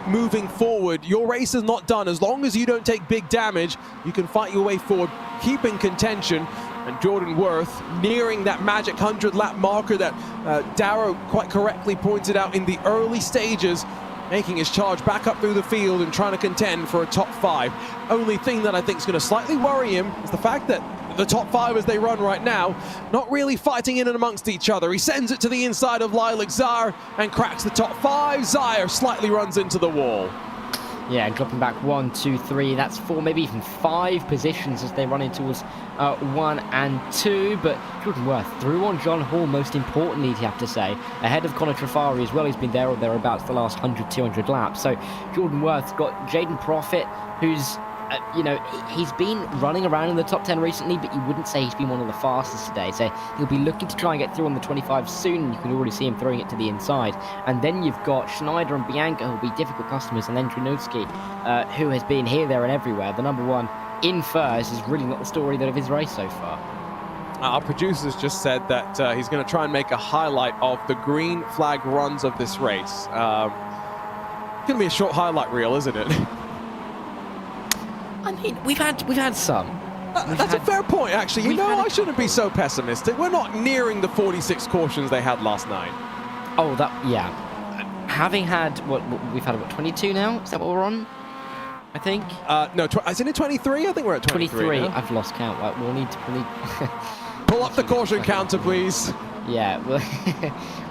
moving forward, your race is not done. As long as you don't take big damage, you can fight your way forward, keep in contention. And Jordan Worth nearing that magic 100-lap marker that Darrow quite correctly pointed out in the early stages, making his charge back up through the field and trying to contend for a top 5. Only thing that I think is going to slightly worry him is the fact that the top 5 as they run right now, not really fighting in and amongst each other. He sends it to the inside of Lilac Zaya and cracks the top 5. Zaya slightly runs into the wall. Yeah, dropping back 1, 2, 3, that's 4, maybe even 5 positions as they run in towards 1 and 2. But Jordan Worth through on John Hall, most importantly, you have to say, ahead of Connor Trafari as well. He's been there or thereabouts the last 100, 200 laps. So Jordan Worth's got Jaden Profit, who's he's been running around in the top 10 recently, but you wouldn't say he's been one of the fastest today. So he'll be looking to try and get through on the 25 soon. You can already see him throwing it to the inside. And then you've got Schneider and Bianca, who will be difficult customers, and then Dranowski, who has been here, there, and everywhere. The number 1 in first is really not the story of his race so far. Our producers just said that he's going to try and make a highlight of the green flag runs of this race. It's going to be a short highlight reel, isn't it? I mean, we've had some. That's a fair point, actually. You know, I shouldn't be so pessimistic. We're not nearing the 46 cautions they had last night. Oh, yeah. Having had, we've had, 22 now? Is that what we're on? I think? No, isn't it 23? I think we're at 23 now. I've lost count. We'll need to... Pull up the caution counter, please. Yeah, well,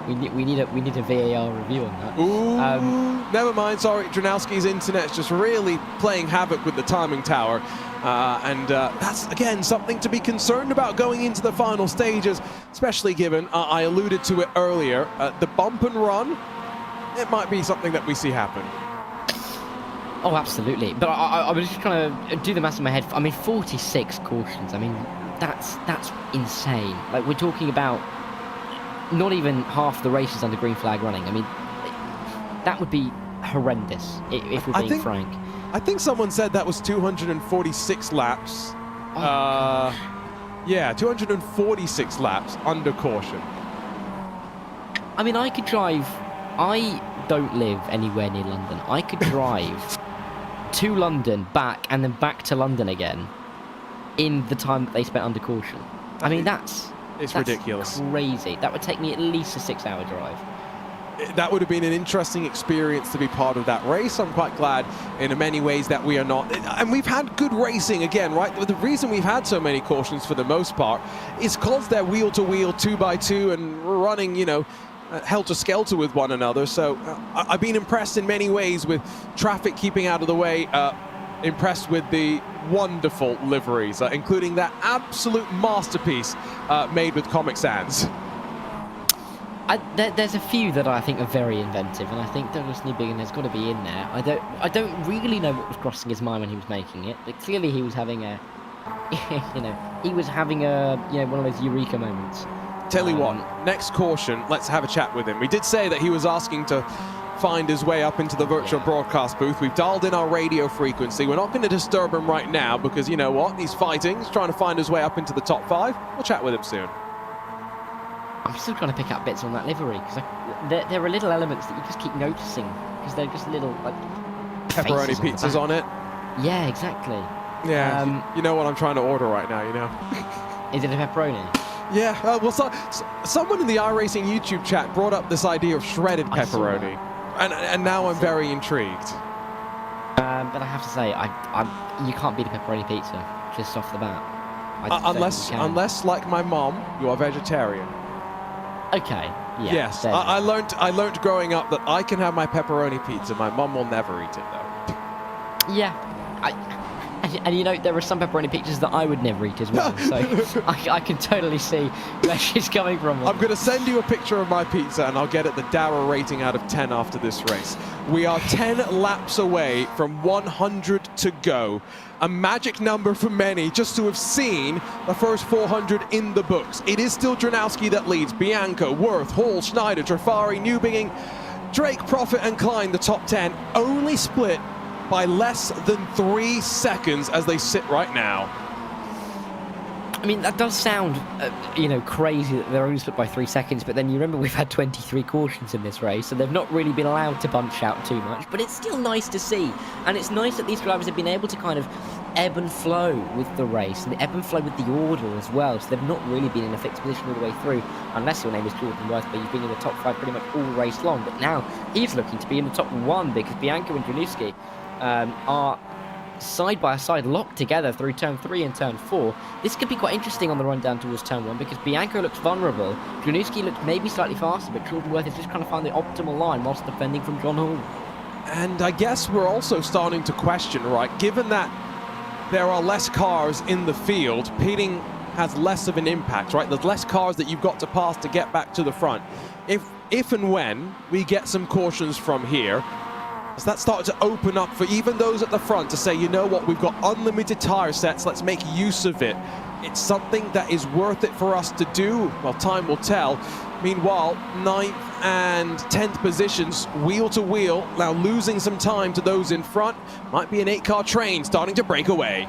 we need a VAR review on that. Ooh, never mind. Sorry, Dranowski's internet's just really playing havoc with the timing tower, and that's again something to be concerned about going into the final stages, especially given I alluded to it earlier. The bump and run, it might be something that we see happen. Oh, absolutely. But I was just trying to do the math in my head. I mean, 46 cautions. I mean, that's insane. Like, we're talking about not even half the races under green flag running. I mean, that would be horrendous if we're being frank. I think someone said that was 246 laps. Yeah, 246 laps under caution. I mean, I could drive. I don't live anywhere near London. I could drive to London, back, and then back to London again in the time that they spent under caution. I mean, that's ridiculous. Crazy. That would take me at least a 6-hour drive. That would have been an interesting experience to be part of that race. I'm quite glad in many ways that we are not. And we've had good racing again, right? The reason we've had so many cautions for the most part is because they're wheel-to-wheel, 2x2, and running, you know, helter-skelter with one another. So I've been impressed in many ways with traffic keeping out of the way, impressed with the wonderful liveries, including that absolute masterpiece made with Comic Sans. There's a few that I think are very inventive, and I think Douglas Newbigin has got to be in there. I don't really know what was crossing his mind when he was making it, but clearly he was having a, one of those eureka moments. Tell you what, next caution, let's have a chat with him. We did say that he was asking to find his way up into the virtual broadcast booth. We've dialed in our radio frequency. We're not going to disturb him right now because you know what? He's fighting. He's trying to find his way up into the top 5. We'll chat with him soon. I'm still trying to pick out bits on that livery because there are little elements that you just keep noticing because they're just little like pepperoni pizzas on it. Yeah, exactly. Yeah, you know what I'm trying to order right now, you know. Is it a pepperoni? Yeah, well, someone in the iRacing YouTube chat brought up this idea of shredded pepperoni, and now I'm very intrigued. But I have to say, you can't beat a pepperoni pizza just off the bat. Unless, like my mom, you are vegetarian. Okay. Yeah. Yes, I learned growing up that I can have my pepperoni pizza. My mom will never eat it though. Yeah. And you know, there are some pepperoni pizzas that I would never eat as well, so I can totally see where she's coming from. I'm going to send you a picture of my pizza and I'll get it the dour rating out of 10 after this race. We are 10 laps away from 100 to go. A magic number for many just to have seen the first 400 in the books. It is still Dranowski that leads. Bianco, Worth, Hall, Schneider, Trafari, Newbigin, Drake, Profit and Klein, the top 10, only split by less than 3 seconds as they sit right now. I mean, that does sound, crazy that they're only split by 3 seconds, but then you remember we've had 23 cautions in this race, so they've not really been allowed to bunch out too much, but it's still nice to see. And it's nice that these drivers have been able to kind of ebb and flow with the race, and ebb and flow with the order as well, so they've not really been in a fixed position all the way through, unless your name is Jordan Worth, but you've been in the top 5 pretty much all race long. But now he's looking to be in the top 1 because Bianco and Januski are side by side, locked together through turn 3 and turn 4. This could be quite interesting on the run down towards turn 1 because Bianco looks vulnerable, Januski looks maybe slightly faster, but Jordan Worth is just trying to find the optimal line whilst defending from John Hall. And I guess we're also starting to question, right, given that there are less cars in the field, pitting has less of an impact, right? There's less cars that you've got to pass to get back to the front. If and when we get some cautions from here, does that start to open up for even those at the front to say, you know what, we've got unlimited tire sets, let's make use of it. It's something that is worth it for us to do. Well, time will tell. Meanwhile, 9th and 10th positions, wheel to wheel, now losing some time to those in front. Might be an 8-car train starting to break away.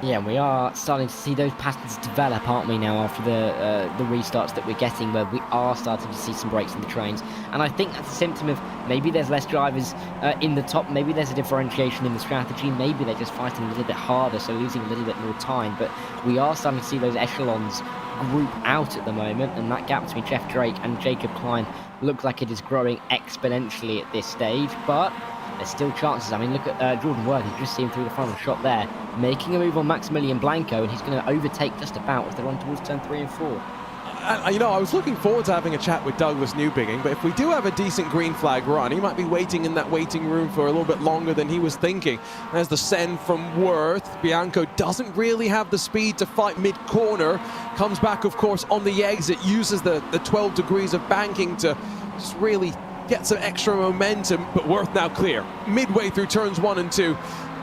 Yeah, we are starting to see those patterns develop, aren't we, now, after the restarts that we're getting, where we are starting to see some breaks in the trains. And I think that's a symptom of maybe there's less drivers in the top, maybe there's a differentiation in the strategy, maybe they're just fighting a little bit harder, so losing a little bit more time. But we are starting to see those echelons group out at the moment, and that gap between Jeff Drake and Jacob Klein looks like it is growing exponentially at this stage, but there's still chances. I mean, look at Jordan Worth. You just see him through the final shot there, making a move on Maximilian Blanco, and he's going to overtake just about as they run towards turn 3 and 4. I was looking forward to having a chat with Douglas Newbigin, but if we do have a decent green flag run, he might be waiting in that waiting room for a little bit longer than he was thinking. There's the send from Worth. Bianco doesn't really have the speed to fight mid-corner. Comes back, of course, on the exit, uses the 12 degrees of banking to just really get some extra momentum, but Worth now clear. Midway through turns 1 and 2,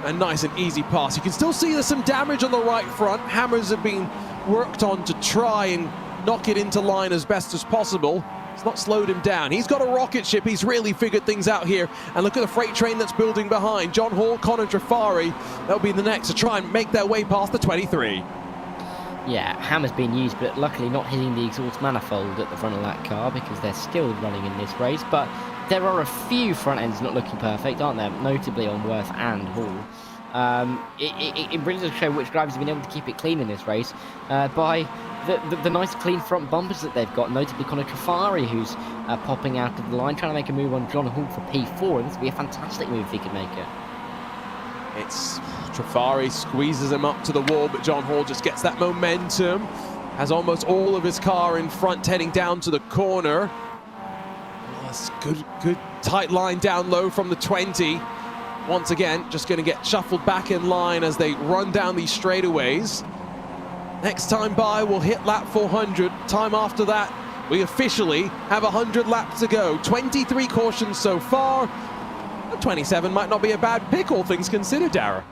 a nice and easy pass. You can still see there's some damage on the right front. Hammers have been worked on to try and knock it into line as best as possible. It's not slowed him down. He's got a rocket ship. He's really figured things out here. And look at the freight train that's building behind. John Hall, Connor Trafari, that'll be the next to try and make their way past the 23. Yeah, Hammer's being used, but luckily not hitting the exhaust manifold at the front of that car because they're still running in this race. But there are a few front ends not looking perfect, aren't there? Notably on Worth and Hall. It really does show which drivers have been able to keep it clean in this race by the nice clean front bumpers that they've got, notably Connor Trafari, who's popping out of the line, trying to make a move on John Hall for P4, and this would be a fantastic move if he could make it. It's Trafari squeezes him up to the wall, but John Hall just gets that momentum, has almost all of his car in front heading down to the corner. Oh, that's good tight line down low from the 20. Once again, just going to get shuffled back in line as they run down these straightaways. Next time by, we'll hit lap 400. Time after that, we officially have 100 laps to go. 23 cautions so far. 27 might not be a bad pick, all things considered, Dara.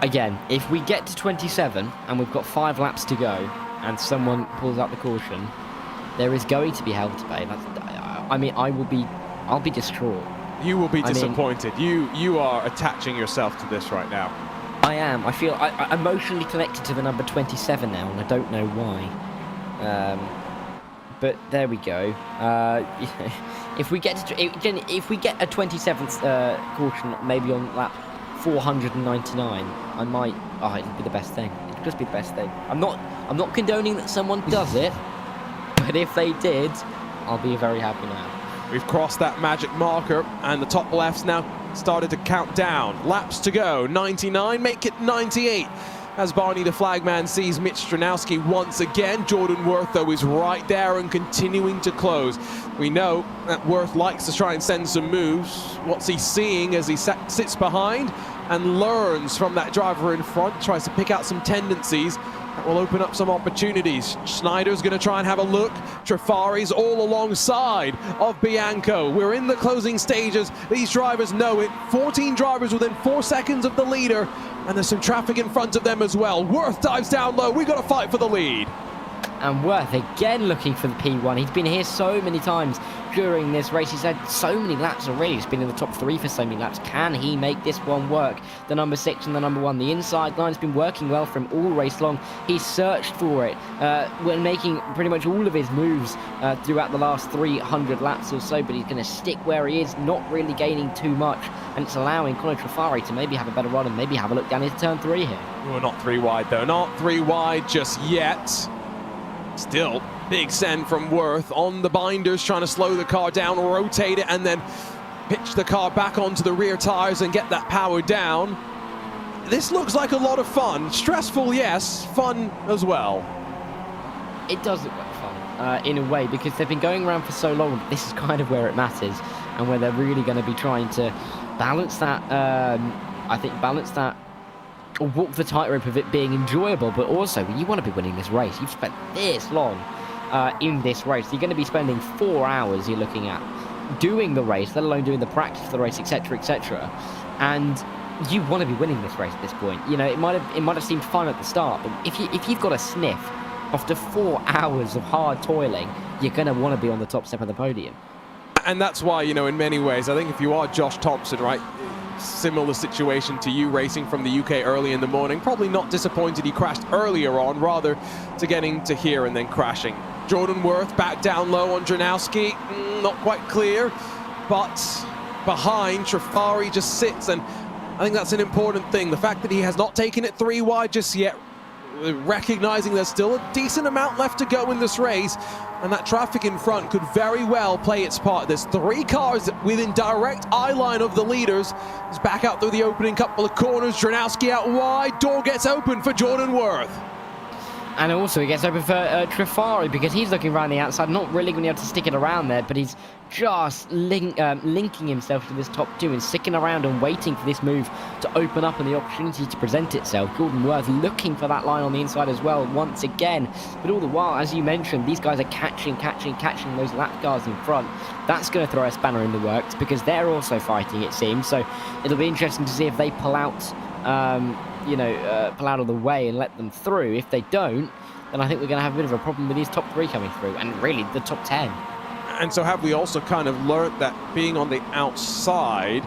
Again, if we get to 27 and we've got 5 laps to go and someone pulls out the caution, there is going to be hell to pay. I mean, I'll be distraught. You will be disappointed. You are attaching yourself to this right now. I am. I feel I'm emotionally connected to the number 27 now, and I don't know why. But there we go. If we get a 27th caution, maybe on lap 499, I might. Oh, it'd be the best thing. It'd just be the best thing. I'm not condoning that someone does it, but if they did, I'll be very happy now. We've crossed that magic marker, and the top left's now started to count down. Laps to go, 99, make it 98. As Barney the flagman sees Mitch Stranowski once again. Jordan Worth, though, is right there and continuing to close. We know that Worth likes to try and send some moves. What's he seeing as he sits behind and learns from that driver in front, tries to pick out some tendencies that will open up some opportunities. Schneider's going to try and have a look. Trafari's all alongside of Bianco. We're in the closing stages. These drivers know it. 14 drivers within 4 seconds of the leader, and there's some traffic in front of them as well. Worth dives down low. We've got to fight for the lead. And Worth again looking for the P1. He's been here so many times during this race. He's had so many laps already. He's been in the top 3 for so many laps. Can he make this one work? The number 6 and the number 1. The inside line's been working well for him all race long. He's searched for it when making pretty much all of his moves throughout the last 300 laps or so, but he's going to stick where he is, not really gaining too much, and it's allowing Connor Trafari to maybe have a better run and maybe have a look down into turn 3 here. We're not 3 wide, though. Not 3 wide just yet. Still, big send from Worth on the binders, trying to slow the car down, rotate it, and then pitch the car back onto the rear tires and get that power down. This looks like a lot of fun. Stressful, yes. Fun as well. It does look like fun, in a way, because they've been going around for so long. This is kind of where it matters, and where they're really going to be trying to balance that, or walk the tightrope of it being enjoyable, but also you want to be winning this race. You've spent this long in this race. You're going to be spending 4 hours, you're looking at, doing the race, let alone doing the practice for the race, etc., etc. And you want to be winning this race at this point. You know, it might have seemed fun at the start, but if you've got a sniff after 4 hours of hard toiling, you're going to want to be on the top step of the podium. And that's why, you know, in many ways, I think if you are Josh Thompson, right, similar situation to you, racing from the UK early in the morning, probably not disappointed he crashed earlier on, rather to getting to here and then crashing. Jordan Worth back down low on Dranowski, not quite clear, but behind Trafari just sits, and I think that's an important thing. The fact that he has not taken it 3 wide just yet, recognizing there's still a decent amount left to go in this race, and that traffic in front could very well play its part. There's 3 cars within direct eye line of the leaders. He's back out through the opening couple of corners. Dranowski out wide. Door gets open for Jordan Worth. And also it gets open for Trifari, because he's looking around the outside, not really going to be able to stick it around there, but he's just linking himself to this top 2 and sticking around and waiting for this move to open up and the opportunity to present itself. Jordan Worth looking for that line on the inside as well once again, but all the while, as you mentioned, these guys are catching those lap cars in front. That's going to throw a spanner in the works, because they're also fighting, it seems. So it'll be interesting to see if they pull out pull out of the way and let them through. If they don't, then I think we're going to have a bit of a problem with these top 3 coming through, and really the top 10. And so have we also kind of learnt that being on the outside,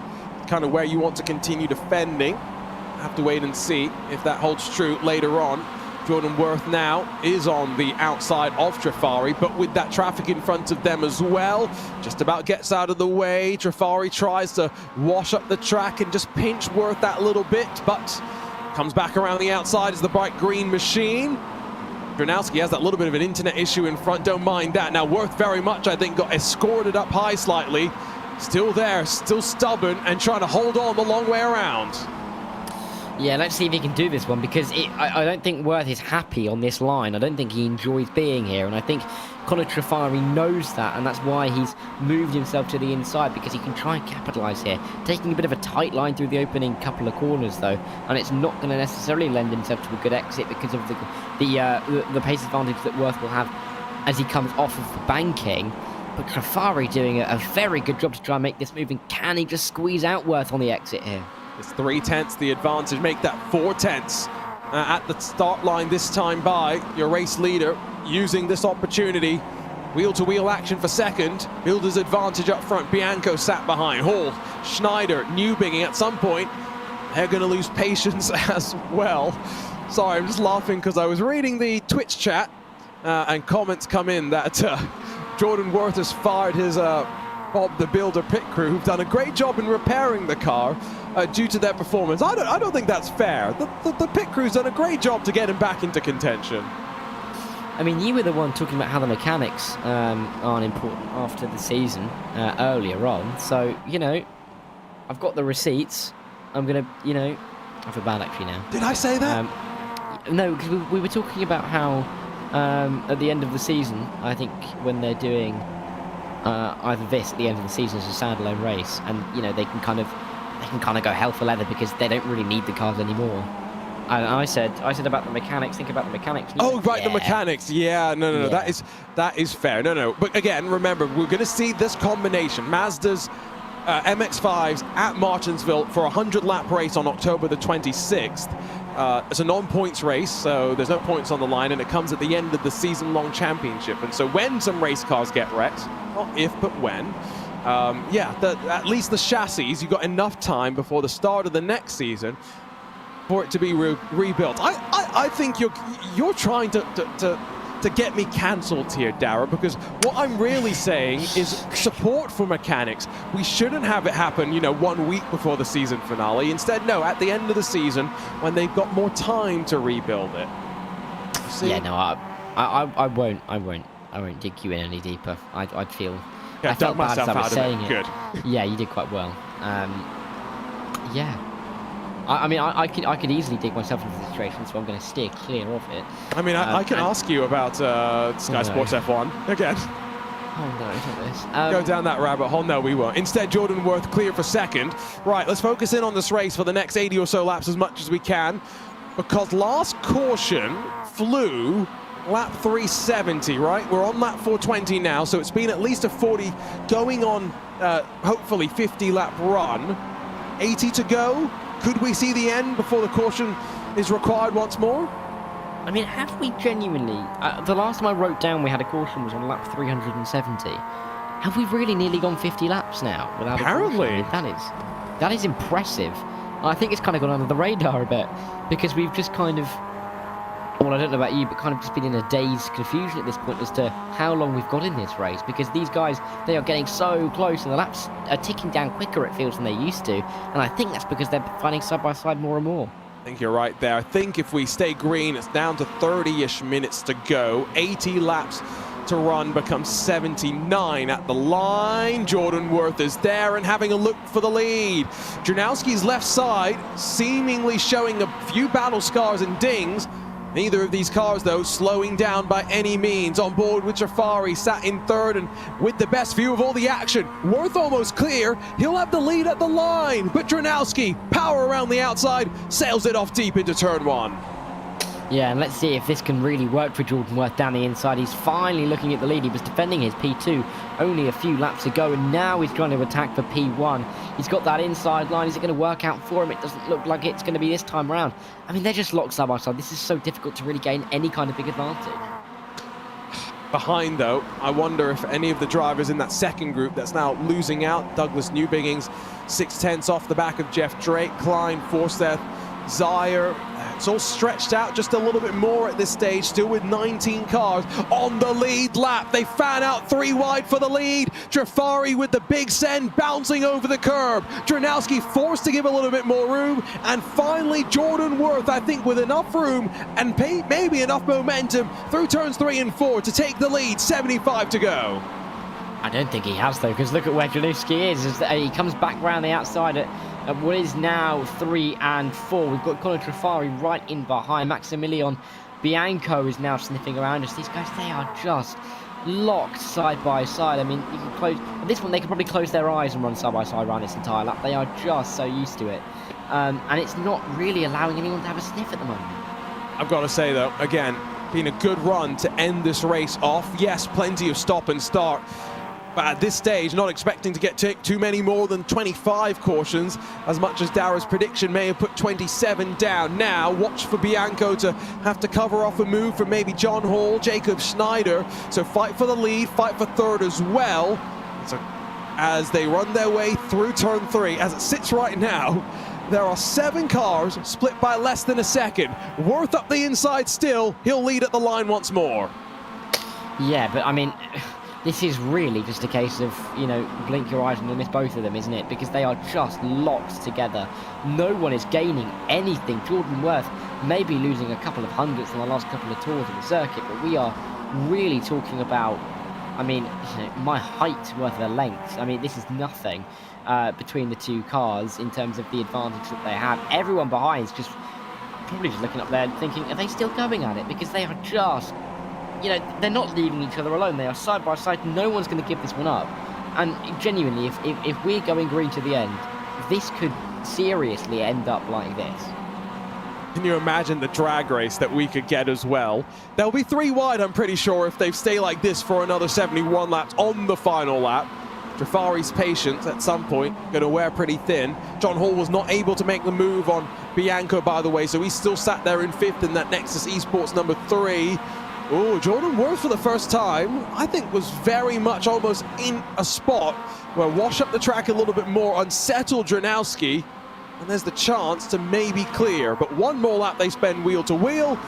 kind of where you want to continue defending? Have to wait and see if that holds true later on. Jordan Worth now is on the outside of Trifari, but with that traffic in front of them as well, just about gets out of the way. Trifari tries to wash up the track and just pinch Worth that little bit, but comes back around the outside as the bright green machine. Dronowski has that little bit of an internet issue in front, don't mind that. Now Worth very much, I think, got escorted up high slightly. Still there, still stubborn, and trying to hold on the long way around. Yeah, let's see if he can do this one, because I don't think Worth is happy on this line. I don't think he enjoys being here, and I think Conor Trifari knows that, and that's why he's moved himself to the inside, because he can try and capitalise here. Taking a bit of a tight line through the opening couple of corners, though, and it's not going to necessarily lend himself to a good exit because of the pace advantage that Worth will have as he comes off of the banking. But Trifari doing a very good job to try and make this move, and can he just squeeze out Worth on the exit here? It's 3/10 the advantage, make that 4/10 at the start line this time by your race leader, using this opportunity. Wheel-to-wheel action for second. Builder's advantage up front. Bianco sat behind. Hall, Schneider, Newbiging at some point. They're going to lose patience as well. Sorry, I'm just laughing because I was reading the Twitch chat and comments come in that Jordan Worth has fired his Bob the Builder pit crew, who've done a great job in repairing the car due to their performance. I don't think that's fair. The pit crew's done a great job to get him back into contention. I mean, you were the one talking about how the mechanics aren't important after the season earlier on. So, I've got the receipts. I'm going to, I feel bad actually now. Did I say that? No, because we were talking about how at the end of the season, I think when they're doing either this at the end of the season as a standalone race, and they can kind of go hell for leather because they don't really need the cars anymore. And I said about the mechanics. Think about the mechanics. Oh, right, the mechanics. Yeah, no. Yeah. That is fair. No. But again, remember, we're going to see this combination. Mazda's MX-5s at Martinsville for a 100-lap race on October the 26th. It's a non-points race, so there's no points on the line, and it comes at the end of the season-long championship. And so when some race cars get wrecked, not if, but when, at least the chassis, you've got enough time before the start of the next season for it to be rebuilt. I think you're trying to get me cancelled here, Dara, because what I'm really saying is support for mechanics. We shouldn't have it happen, 1 week before the season finale. Instead, no, at the end of the season, when they've got more time to rebuild it. See? Yeah, no, I won't dig you in any deeper. I'd feel. Yeah, I felt bad as I was saying it. Good. Yeah, you did quite well. Yeah. I mean, I could easily dig myself into the situation, so I'm going to steer clear of it. I mean, I can ask you about Sky Sports F1 again. Oh no, not this. Go down that rabbit hole. No, we won't. Instead, Jordan Worth clear for second. Right, let's focus in on this race for the next 80 or so laps as much as we can, because last caution flew lap 370, right? We're on lap 420 now, so it's been at least a 40 going on, hopefully 50 lap run. 80 to go. Could we see the end before the caution is required once more? I mean, have we genuinely... the last time I wrote down we had a caution was on lap 370. Have we really nearly gone 50 laps now without Apparently. a caution? I mean, that is impressive. I think it's kind of gone under the radar a bit, because we've just kind of... Well, I don't know about you, but kind of just been in a dazed confusion at this point as to how long we've got in this race, because these guys, they are getting so close and the laps are ticking down quicker, it feels, than they used to, and I think that's because they're fighting side by side more and more. I think you're right there. I think if we stay green, it's down to 30-ish minutes to go. 80 laps to run becomes 79 at the line. Jordan Worth is there and having a look for the lead. Dronowski's left side seemingly showing a few battle scars and dings. Neither of these cars, though, slowing down by any means. On board with Jafari, sat in third and with the best view of all the action. Worth almost clear. He'll have the lead at the line. But Dranowski, power around the outside, sails it off deep into turn one. Yeah, and let's see if this can really work for Jordan Worth down the inside. He's finally looking at the lead. He was defending his P2 only a few laps ago, and now he's trying to attack for P1. He's got that inside line. Is it going to work out for him? It doesn't look like it's going to be this time around. I mean, they're just locked side by side. This is so difficult to really gain any kind of big advantage. Behind, though, I wonder if any of the drivers in that second group that's now losing out, Douglas Newbiggings, 6/10 off the back of Jeff Drake, Klein, Forsyth, Zire. It's all stretched out just a little bit more at this stage, still with 19 cars on the lead lap. They fan out 3 wide for the lead. Jafari with the big send, bouncing over the curb. Dranowski forced to give a little bit more room. And finally, Jordan Worth, I think, with enough room and maybe enough momentum through turns 3 and 4 to take the lead. 75 to go. I don't think he has, though, because look at where Dranowski is. He comes back round the outside at what is now 3 and 4. We've got Colin Trafari right in behind. Maximilian Bianco is now sniffing around us. These guys, they are just locked side by side. I mean, you can close at this one. They could probably close their eyes and run side by side around this entire lap. They are just so used to it, and it's not really allowing anyone to have a sniff at the moment. I've got to say, though, again, been a good run to end this race off. Yes, plenty of stop and start. But at this stage, not expecting to get too many more than 25 cautions, as much as Dara's prediction may have put 27 down. Now, watch for Bianco to have to cover off a move from maybe John Hall, Jacob Schneider. So fight for the lead, fight for third as well. So as they run their way through turn 3, as it sits right now, there are 7 cars split by less than a second. Worth up the inside still. He'll lead at the line once more. Yeah, but I mean, this is really just a case of, you know, blink your eyes and you'll miss both of them, isn't it? Because they are just locked together. No one is gaining anything. Jordan Worth may be losing a couple of hundredths in the last couple of tours of the circuit, but we are really talking about, I mean, you know, my height worth of a length. I mean, this is nothing between the two cars in terms of the advantage that they have. Everyone behind is just probably just looking up there and thinking, are they still going at it? Because they are just, you know, they're not leaving each other alone. They are side by side. No one's going to give this one up. And genuinely, if we're going green to the end, this could seriously end up like this. Can you imagine the drag race that we could get as well? They'll be 3 wide, I'm pretty sure, if they stay like this for another 71 laps on the final lap. Jafari's patience at some point going to wear pretty thin. John Hall was not able to make the move on Bianco, by the way, so he still sat there in 5th in that Nexus Esports number 3. Oh, Jordan Worth for the first time, I think, was very much almost in a spot where wash up the track a little bit more, unsettle Dranowski, and there's the chance to maybe clear. But one more lap they spend wheel to wheel.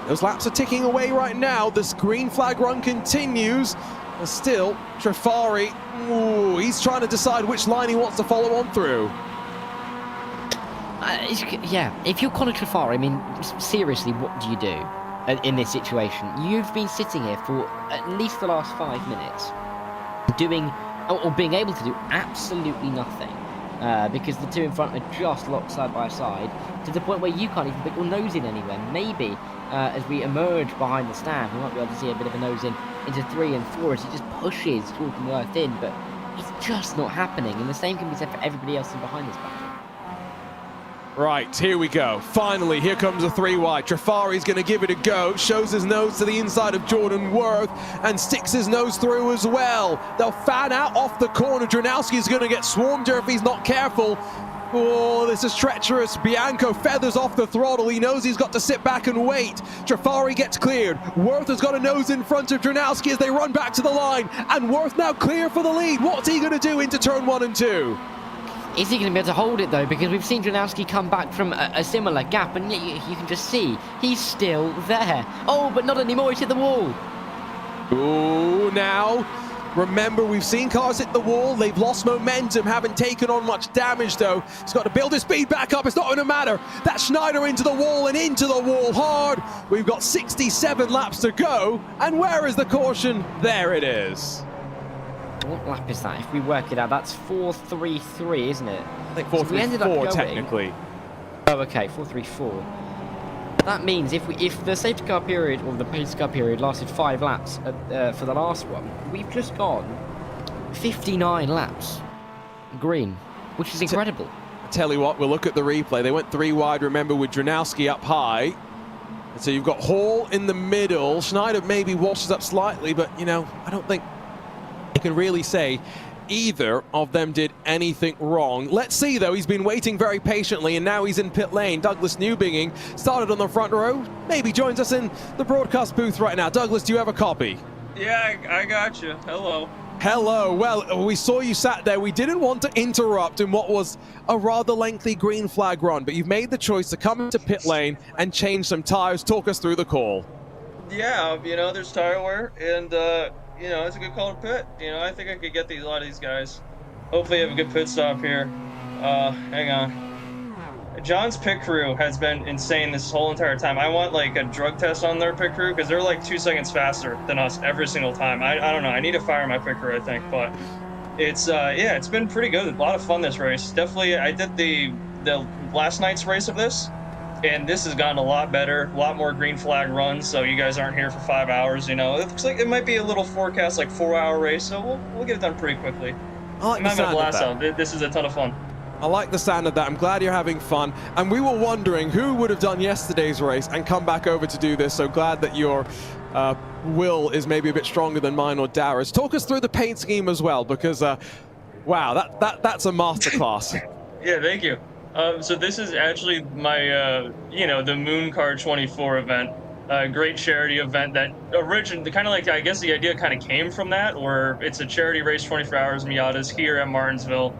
Those laps are ticking away right now. This green flag run continues. And still, Trafari, he's trying to decide which line he wants to follow on through. Yeah, if you're Conor Trafari, I mean, seriously, what do you do in this situation? You've been sitting here for at least the last 5 minutes doing, or being able to do absolutely nothing, because the two in front are just locked side by side to the point where you can't even put your nose in anywhere. Maybe as we emerge behind the stand, we might be able to see a bit of a nose in into 3 and 4 as he just pushes Jordan Worth in, but it's just not happening, and the same can be said for everybody else in behind this battle. Right, here we go. Finally, here comes a 3 wide. Trafari's going to give it a go. Shows his nose to the inside of Jordan Worth and sticks his nose through as well. They'll fan out off the corner. Dranowski's going to get swarmed here if he's not careful. Oh, this is treacherous. Bianco feathers off the throttle. He knows he's got to sit back and wait. Trafari gets cleared. Worth has got a nose in front of Dranowski as they run back to the line. And Worth now clear for the lead. What's he going to do into turn 1 and 2? Is he going to be able to hold it, though? Because we've seen Dranowski come back from a similar gap, and yet you can just see he's still there. Oh, but not anymore. He's hit the wall. Ooh, now, remember, we've seen cars hit the wall. They've lost momentum, haven't taken on much damage, though. He's got to build his speed back up. It's not going to matter. That's Schneider into the wall and into the wall hard. We've got 67 laps to go. And where is the caution? There it is. What lap is that? If we work it out, that's 4:33, isn't it? I think 4:34 technically. Oh, okay, 4:34. that means if the safety car period or the pace car period lasted 5 laps for the last one, we've just gone 59 laps green, which is incredible. Tell you what, we'll look at the replay. They went 3 wide, remember, with Dranowski up high. And so you've got Hall in the middle. Schneider maybe washes up slightly, but, you know, I don't think you can really say either of them did anything wrong. Let's see, though. He's been waiting very patiently, and now he's in pit lane. Douglas Newbinging started on the front row. Maybe joins us in the broadcast booth right now. Douglas, do you have a copy? Yeah, I got you. Hello. Hello. Well, we saw you sat there. We didn't want to interrupt in what was a rather lengthy green flag run, but you've made the choice to come into pit lane and change some tires. Talk us through the call. Yeah, you know, there's tire wear, and you know, it's a good call to pit. You know, I think I could get a lot of these guys. Hopefully I have a good pit stop here. Hang on. John's pit crew has been insane this whole entire time. I want like a drug test on their pit crew because they're like 2 seconds faster than us every single time. I don't know. I need to fire my pit crew, I think, but it's yeah, it's been pretty good. A lot of fun this race. Definitely, I did the last night's race of this, and this has gotten a lot better. A lot more green flag runs, so you guys aren't here for 5 hours. You know, it looks like it might be a little forecast, like 4-hour race, so we'll get it done pretty quickly. I like the sound of that. This is a ton of fun. I like the sound of that. I'm glad you're having fun. And we were wondering who would have done yesterday's race and come back over to do this. So glad that your will is maybe a bit stronger than mine or Dara's. Talk us through the paint scheme as well, because wow, that's a masterclass. Yeah, thank you. So this is actually my, you know, the Moon Car 24 event. A great charity event that originally, kind of like, I guess the idea kind of came from that, where it's a charity race, 24 hours Miatas here at Martinsville.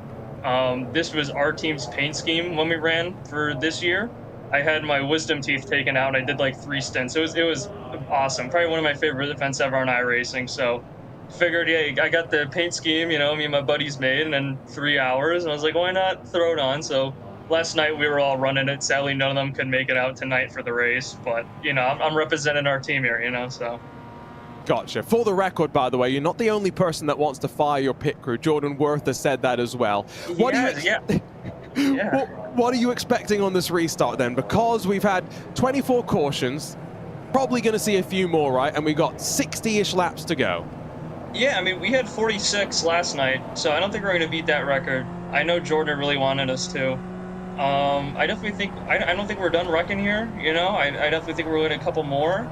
This was our team's paint scheme when we ran for this year. I had my wisdom teeth taken out. I did like 3 stints. It was awesome. Probably one of my favorite events ever on iRacing. So figured, yeah, I got the paint scheme, you know, me and my buddies made, and in 3 hours, and I was like, why not throw it on? So last night we were all running it. Sadly, none of them could make it out tonight for the race, but you know, I'm representing our team here, you know, so. Gotcha. For the record, by the way, you're not the only person that wants to fire your pit crew. Jordan Worth has said that as well. What are you expecting on this restart then? Because we've had 24 cautions, probably going to see a few more, right? And we got 60-ish laps to go. Yeah, I mean, we had 46 last night, so I don't think we're going to beat that record. I know Jordan really wanted us to. I definitely think, I don't think we're done wrecking here, you know? I definitely think we're going to a couple more.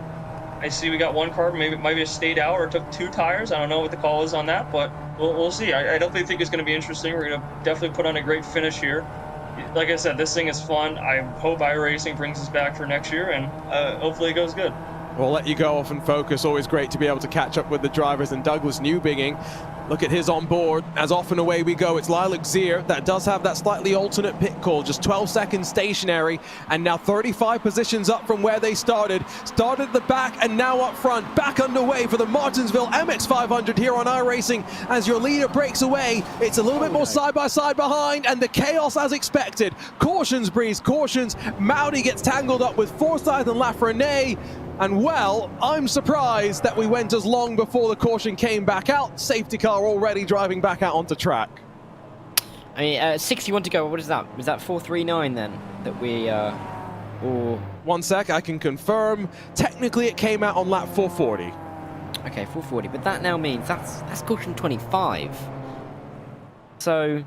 I see we got one car, maybe it stayed out or took 2 tires. I don't know what the call is on that, but we'll see. I definitely think it's going to be interesting. We're going to definitely put on a great finish here. Like I said, this thing is fun. I hope iRacing brings us back for next year, and hopefully it goes good. We'll let you go off and focus. Always great to be able to catch up with the drivers. And Douglas Newbinging, look at his on board. As off and away we go. It's Lilac Zier that does have that slightly alternate pit call. Just 12 seconds stationary, and now 35 positions up from where they started. Started at the back and now up front. Back underway for the Martinsville MX-500 here on iRacing. As your leader breaks away, it's a little bit more side-by-side behind, and the chaos as expected. Cautions, Breeze, cautions. Maudi gets tangled up with Forsyth and Lafreniere. And well, I'm surprised that we went as long before the caution came back out. Safety car already driving back out onto track. I mean, 61 to go. What is that? Was that 439 then? That we, or... 1 sec, I can confirm. Technically, it came out on lap 440. Okay, 440. But that now means that's caution 25. So,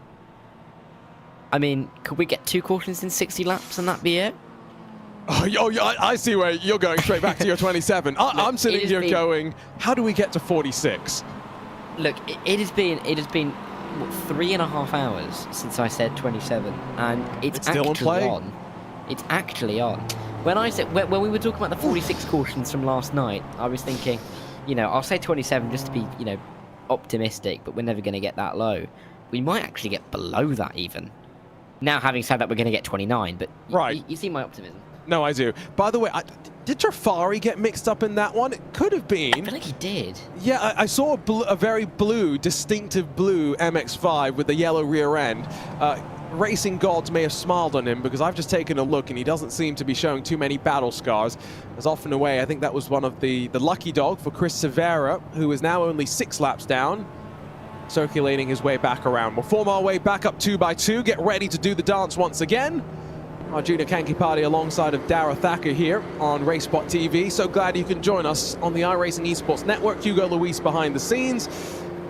I mean, could we get 2 cautions in 60 laps and that be it? Oh, I see where you're going straight back to your 27. I'm sitting here going, how do we get to 46? Look, it has been what, 3.5 hours since I said 27, and it's still actually on. It's actually on. When we were talking about the 46 cautions from last night, I was thinking, you know, I'll say 27 just to be, you know, optimistic, but we're never going to get that low. We might actually get below that even. Now, having said that, we're going to get 29, but right. You see my optimism. No, I do. By the way, did Trafari get mixed up in that one? It could have been. I feel like he did. Yeah, I saw a very blue, distinctive blue MX-5 with the yellow rear end. Racing gods may have smiled on him because I've just taken a look and he doesn't seem to be showing too many battle scars. As off and away, I think that was one of the lucky dog for Chris Severa, who is now only 6 laps down, circulating his way back around. We'll form our way back up 2 by 2, get ready to do the dance once again. Arjuna Kankipati alongside of Dara Thacker here on RaceSpot TV. So glad you can join us on the iRacing Esports Network. Hugo Luis behind the scenes,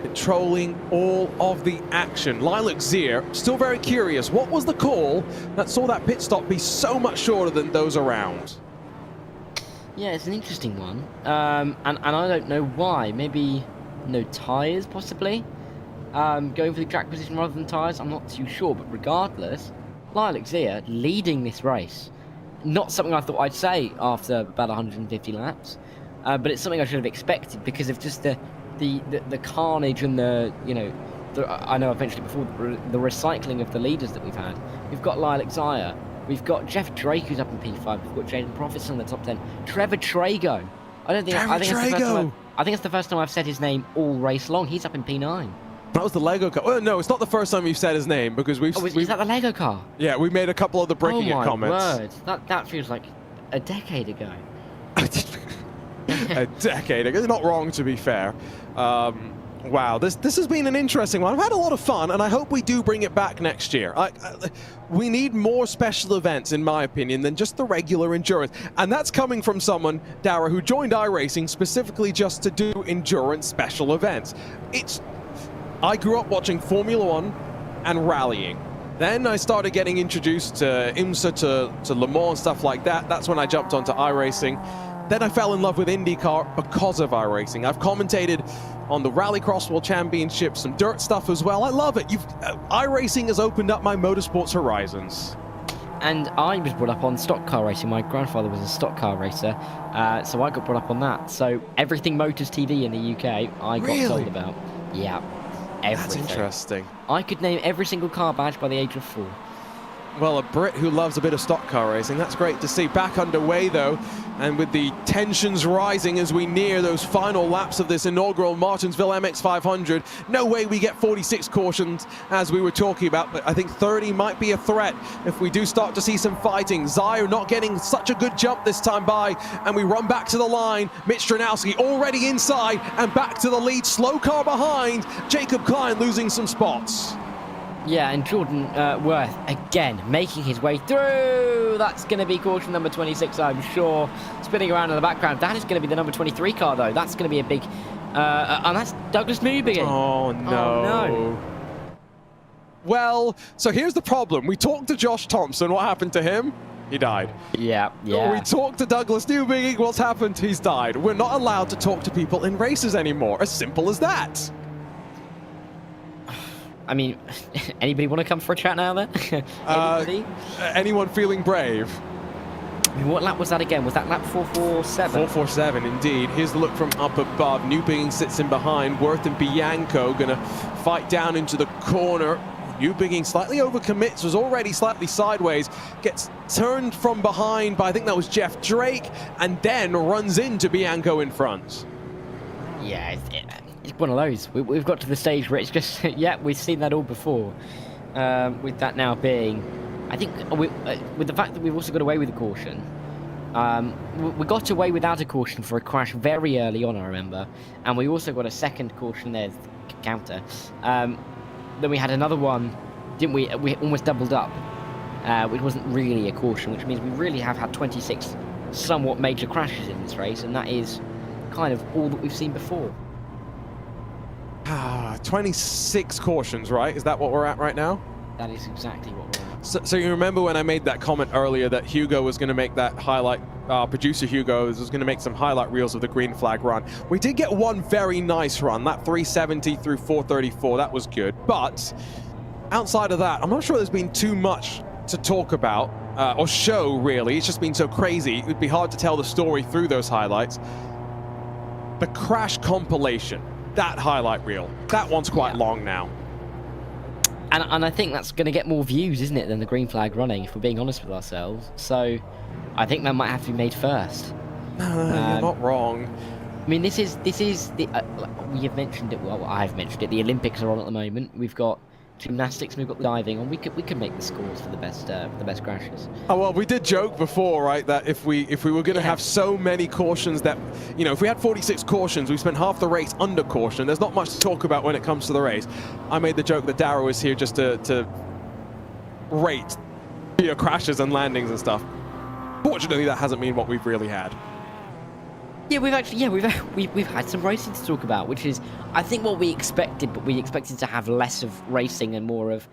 controlling all of the action. Lilac Zier, still very curious. What was the call that saw that pit stop be so much shorter than those around? Yeah, it's an interesting one. And I don't know why. Maybe no tyres, possibly? Going for the track position rather than tyres, I'm not too sure. But regardless, Lilac Zier leading this race. Not something I thought I'd say after about 150 laps, but it's something I should have expected because of just the carnage and the, you know, I know I've mentioned it before, the recycling of the leaders that we've had. We've got Lilac Zier, we've got Jeff Drake who's up in P5, we've got Jaden Profits in the top 10, Trevor Trago. I think it's the first time I've said his name all race long. He's up in P9. That was the Lego car. Oh, no, it's not the first time you've said his name because we've... is that the Lego car? Yeah, we made a couple of the breaking it comments. Oh my word, that feels like a decade ago. A decade ago. It's not wrong, to be fair. Wow, this has been an interesting one. I've had a lot of fun, and I hope we do bring it back next year. We need more special events, in my opinion, than just the regular endurance. And that's coming from someone, Dara, who joined iRacing specifically just to do endurance special events. I grew up watching Formula One and rallying. Then I started getting introduced to IMSA, to Le Mans and stuff like that. That's when I jumped onto iRacing. Then I fell in love with IndyCar because of iRacing. I've commentated on the Rallycross World Championship, some dirt stuff as well. I love it. iRacing has opened up my motorsports horizons. And I was brought up on stock car racing. My grandfather was a stock car racer, so I got brought up on that. So everything Motors TV in the UK, I got told about. Yeah. Everything. That's interesting. I could name every single car badge by the age of 4. Well, a Brit who loves a bit of stock car racing. That's great to see. Back underway, though, and with the tensions rising as we near those final laps of this inaugural Martinsville MX-500. No way we get 46 cautions, as we were talking about, but I think 30 might be a threat if we do start to see some fighting. Zier not getting such a good jump this time by, and we run back to the line. Mitch Stranowski already inside and back to the lead. Slow car behind. Jacob Klein losing some spots. Yeah, and Jordan Worth, again, making his way through. That's going to be caution number 26, I'm sure. Spinning around in the background. That is going to be the number 23 car, though. That's going to be a big... and that's Douglas Newbegin. Oh, no. Oh, no. Well, so here's the problem. We talked to Josh Thompson. What happened to him? He died. Yeah. We talked to Douglas Newbegin. What's happened? He's died. We're not allowed to talk to people in races anymore. As simple as that. I mean, anybody want to come for a chat now, then? Anybody? Anyone feeling brave? I mean, what lap was that again? Was that lap 447? 447, indeed. Here's the look from up above. Newbegin sits in behind. Worth and Bianco going to fight down into the corner. Newbegin slightly overcommits, was already slightly sideways, gets turned from behind by, I think that was Jeff Drake, and then runs into Bianco in front. Yeah, it's one of those. We've got to the stage where it's just, yeah, we've seen that all before. With that now being, I think, with the fact that we've also got away with a caution. We got away without a caution for a crash very early on, I remember. And we also got a second caution there, counter. Then we had another one, didn't we? We almost doubled up, which wasn't really a caution, which means we really have had 26 somewhat major crashes in this race, and that is kind of all that we've seen before. 26 cautions, right? Is that what we're at right now? That is exactly what we're at. So you remember when I made that comment earlier that Hugo was going to make that highlight, producer Hugo was going to make some highlight reels of the green flag run. We did get one very nice run, that 370 through 434, that was good. But outside of that, I'm not sure there's been too much to talk about, or show really. It's just been so crazy. It would be hard to tell the story through those highlights. The crash compilation, that highlight reel, that one's quite long now. And I think that's going to get more views, isn't it, than the green flag running, if we're being honest with ourselves. So I think that might have to be made first. You're not wrong. I mean, this is the we have mentioned it. Well, I've mentioned it. The Olympics are on at the moment. We've got gymnastics, and we've got diving, and we could make the scores for the best crashes. Oh well, we did joke before, right, that if we were going to have so many cautions that, you know, if we had 46 cautions, we spent half the race under caution. There's not much to talk about when it comes to the race. I made the joke that Darrow is here just to rate via crashes and landings and stuff. Fortunately, that hasn't been what we've really had. Yeah, we've had some racing to talk about, which is, I think, what we expected, but we expected to have less of racing and more of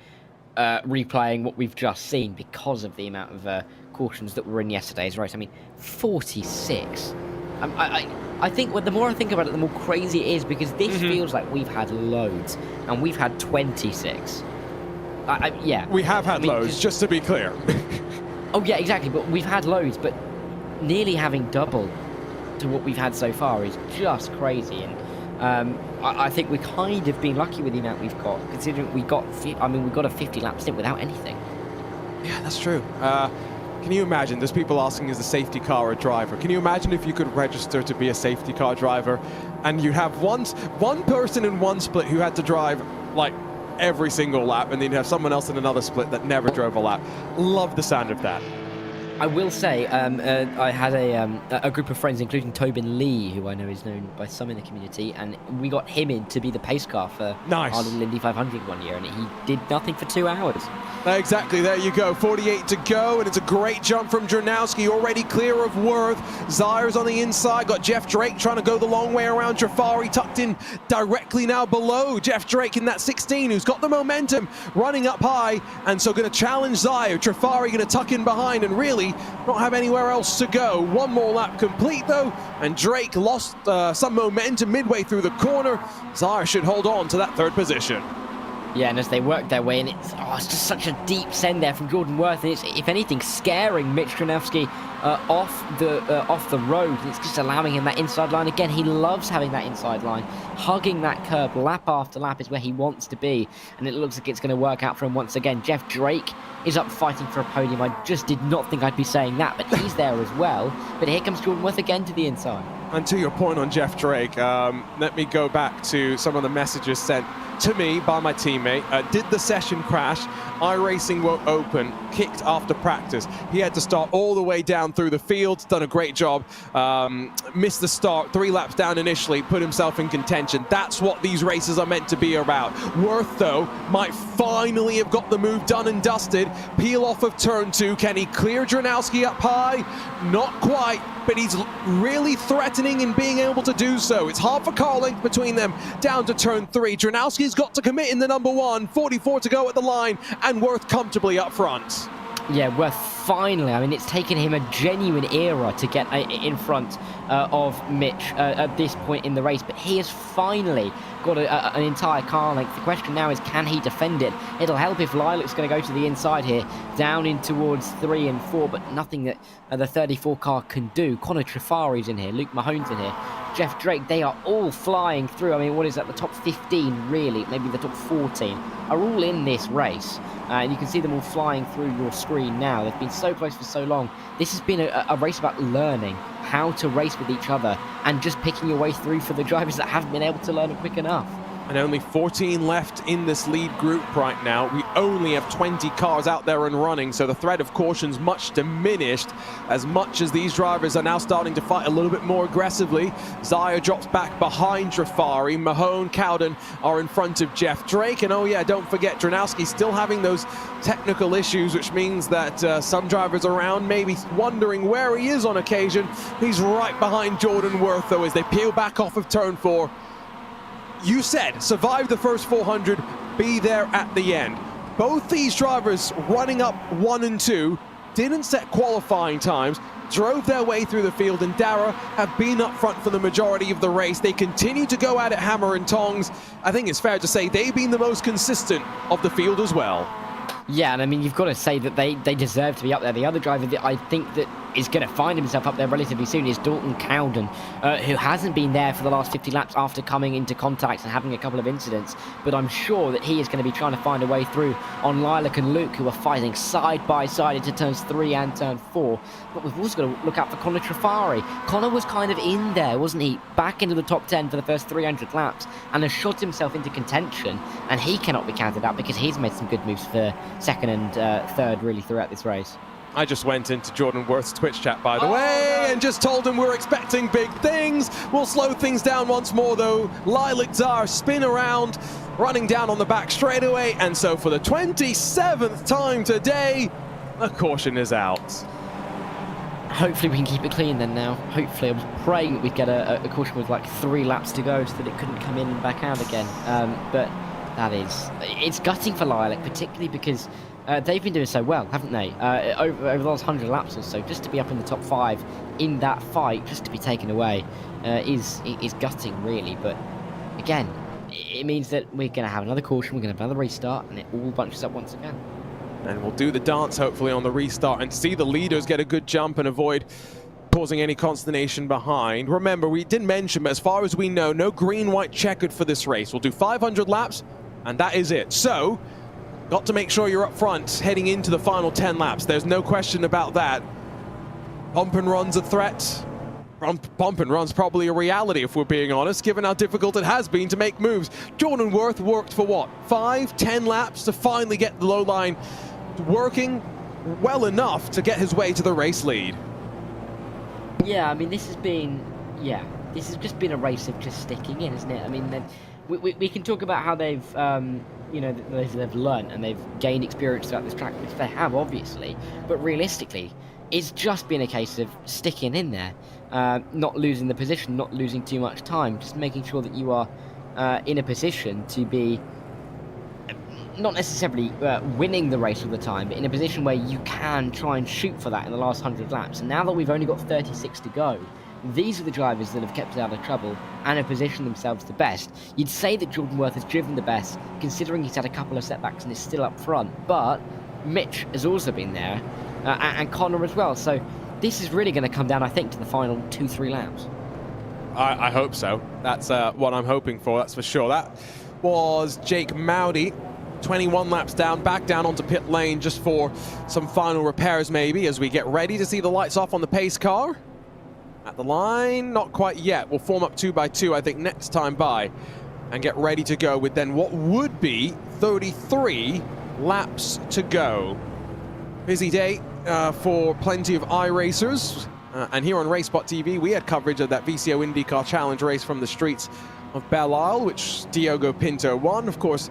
replaying what we've just seen because of the amount of cautions that were in yesterday's race. I mean, 46. I think the more I think about it, the more crazy it is, because this feels like we've had loads, and we've had 26. Yeah. We have had loads, just to be clear. Oh, yeah, exactly, but we've had loads, but nearly having double to what we've had so far is just crazy. And I think we've kind of been lucky with the amount we've got, considering we got a 50 lap stint without anything. Yeah, that's true. Can you imagine? There's people asking, is the safety car a driver? Can you imagine if you could register to be a safety car driver and you have one person in one split who had to drive like every single lap, and then you have someone else in another split that never drove a lap? Love the sound of that. I will say, I had a group of friends, including Tobin Lee, who I know is known by some in the community, and we got him in to be the pace car for our little Indy 500 one year, and he did nothing for 2 hours. Exactly, there you go. 48 to go, and it's a great jump from Jernowski, already clear of Worth. Zayer's on the inside, got Jeff Drake trying to go the long way around Jafari, tucked in directly now below Jeff Drake in that 16, who's got the momentum, running up high, and so going to challenge Zayer. Jafari going to tuck in behind and really not have anywhere else to go. One more lap complete though, and Drake lost some momentum midway through the corner. Zayer should hold on to that third position. Yeah, and as they work their way in, it's just such a deep send there from Jordan Worth, and it's, if anything, scaring Mitch Jernowski off the road. And it's just allowing him that inside line again. He loves having that inside line, hugging that curb lap after lap is where he wants to be, and it looks like it's going to work out for him once again. Jeff Drake is up fighting for a podium. I just did not think I'd be saying that, but he's there as well. But here comes Jordan Worth again to the inside. And to your point on Jeff Drake, let me go back to some of the messages sent to me by my teammate. Did the session crash? iRacing won't open. Kicked after practice. He had to start all the way down through the field. Done a great job. Missed the start. 3 laps down initially. Put himself in contention. That's what these races are meant to be about. Worth, though, might finally have got the move done and dusted. Peel off of turn 2. Can he clear Jernowski up high? Not quite, but he's really threatening in being able to do so. It's half a car length between them down to turn 3. Jernowski's got to commit in the number 1. 44 to go at the line, and Worth comfortably up front. Yeah, Worth finally, I mean, it's taken him a genuine era to get in front of Mitch at this point in the race, but he has finally got an entire car length. The question now is, can he defend it? It'll help if Lilac's going to go to the inside here, down in towards 3 and 4, but nothing that the 34 car can do. Connor Trifari's in here, Luke Mahone's in here, Jeff Drake, they are all flying through. I mean, what is that, the top 15 really, maybe the top 14, are all in this race. And you can see them all flying through your screen now. They've been so close for so long. This has been a race about learning how to race with each other and just picking your way through for the drivers that haven't been able to learn it quick enough. And only 14 left in this lead group right now. We only have 20 cars out there and running, so the threat of caution's much diminished, as much as these drivers are now starting to fight a little bit more aggressively. Zayer drops back behind Trifari. Mahone, Cowden are in front of Jeff Drake. And oh yeah, don't forget, Jernowski still having those technical issues, which means that some drivers around may be wondering where he is on occasion. He's right behind Jordan Worth, though, as they peel back off of turn 4. You said, survive the first 400, be there at the end. Both these drivers running up 1 and 2, didn't set qualifying times, drove their way through the field, and Dara have been up front for the majority of the race. They continue to go at it hammer and tongs. I think it's fair to say they've been the most consistent of the field as well. Yeah, and I mean, you've got to say that they deserve to be up there. The other driver that I think that is going to find himself up there relatively soon is Dalton Cowden, who hasn't been there for the last 50 laps after coming into contact and having a couple of incidents. But I'm sure that he is going to be trying to find a way through on Lilac and Luke, who are fighting side by side into turns 3 and turn 4. But we've also got to look out for Connor Trifari. Connor was kind of in there, wasn't he? Back into the top 10 for the first 300 laps and has shot himself into contention. And he cannot be counted out because he's made some good moves for second and third really throughout this race. I just went into Jordan Worth's Twitch chat, by the way, and just told him we're expecting big things. We'll slow things down once more, though. Lilac Czar spin around, running down on the back straightaway, and so for the 27th time today, The caution is out. Hopefully we can keep it clean then now. Hopefully, I was praying that we'd get a caution with like 3 laps to go so that it couldn't come in and back out again. But it's gutting for Lilac, particularly because they've been doing so well, haven't they? Over the last 100 laps or so, just to be up in the top 5 in that fight, just to be taken away, is gutting really. But again, it means that we're going to have another caution, we're going to have another restart, and it all bunches up once again. And we'll do the dance, hopefully, on the restart and see the leaders get a good jump and avoid causing any consternation behind. Remember, we didn't mention, but as far as we know, no green-white checkered for this race. We'll do 500 laps, and that is it. So, got to make sure you're up front heading into the final 10 laps. There's no question about that. Bump and run's a threat. Bump and run's probably a reality, if we're being honest, given how difficult it has been to make moves. Jordan Worth worked for what, 5-10 laps to finally get the low line working well enough to get his way to the race lead. Yeah, I mean, this has just been a race of just sticking in, isn't it? I mean, we can talk about how they've, they've learned and they've gained experience throughout this track, which they have, obviously. But realistically, it's just been a case of sticking in there, not losing the position, not losing too much time, just making sure that you are in a position to be not necessarily winning the race all the time, but in a position where you can try and shoot for that in the last 100 laps. And now that we've only got 36 to go, these are the drivers that have kept us out of trouble and have positioned themselves the best. You'd say that Jordan Worth has driven the best, considering he's had a couple of setbacks and is still up front, but Mitch has also been there, and Connor as well. So this is really going to come down, I think, to the final 2-3 laps. I hope so. That's what I'm hoping for, that's for sure. That was Jake Mowdy. 21 laps down, back down onto pit lane just for some final repairs maybe as we get ready to see the lights off on the pace car. At the line, not quite yet. We'll form up 2x2, I think, next time by and get ready to go with then what would be 33 laps to go. Busy day for plenty of iRacers. And here on RaceSpot TV, we had coverage of that VCO IndyCar Challenge race from the streets of Belle Isle, which Diogo Pinto won. Of course,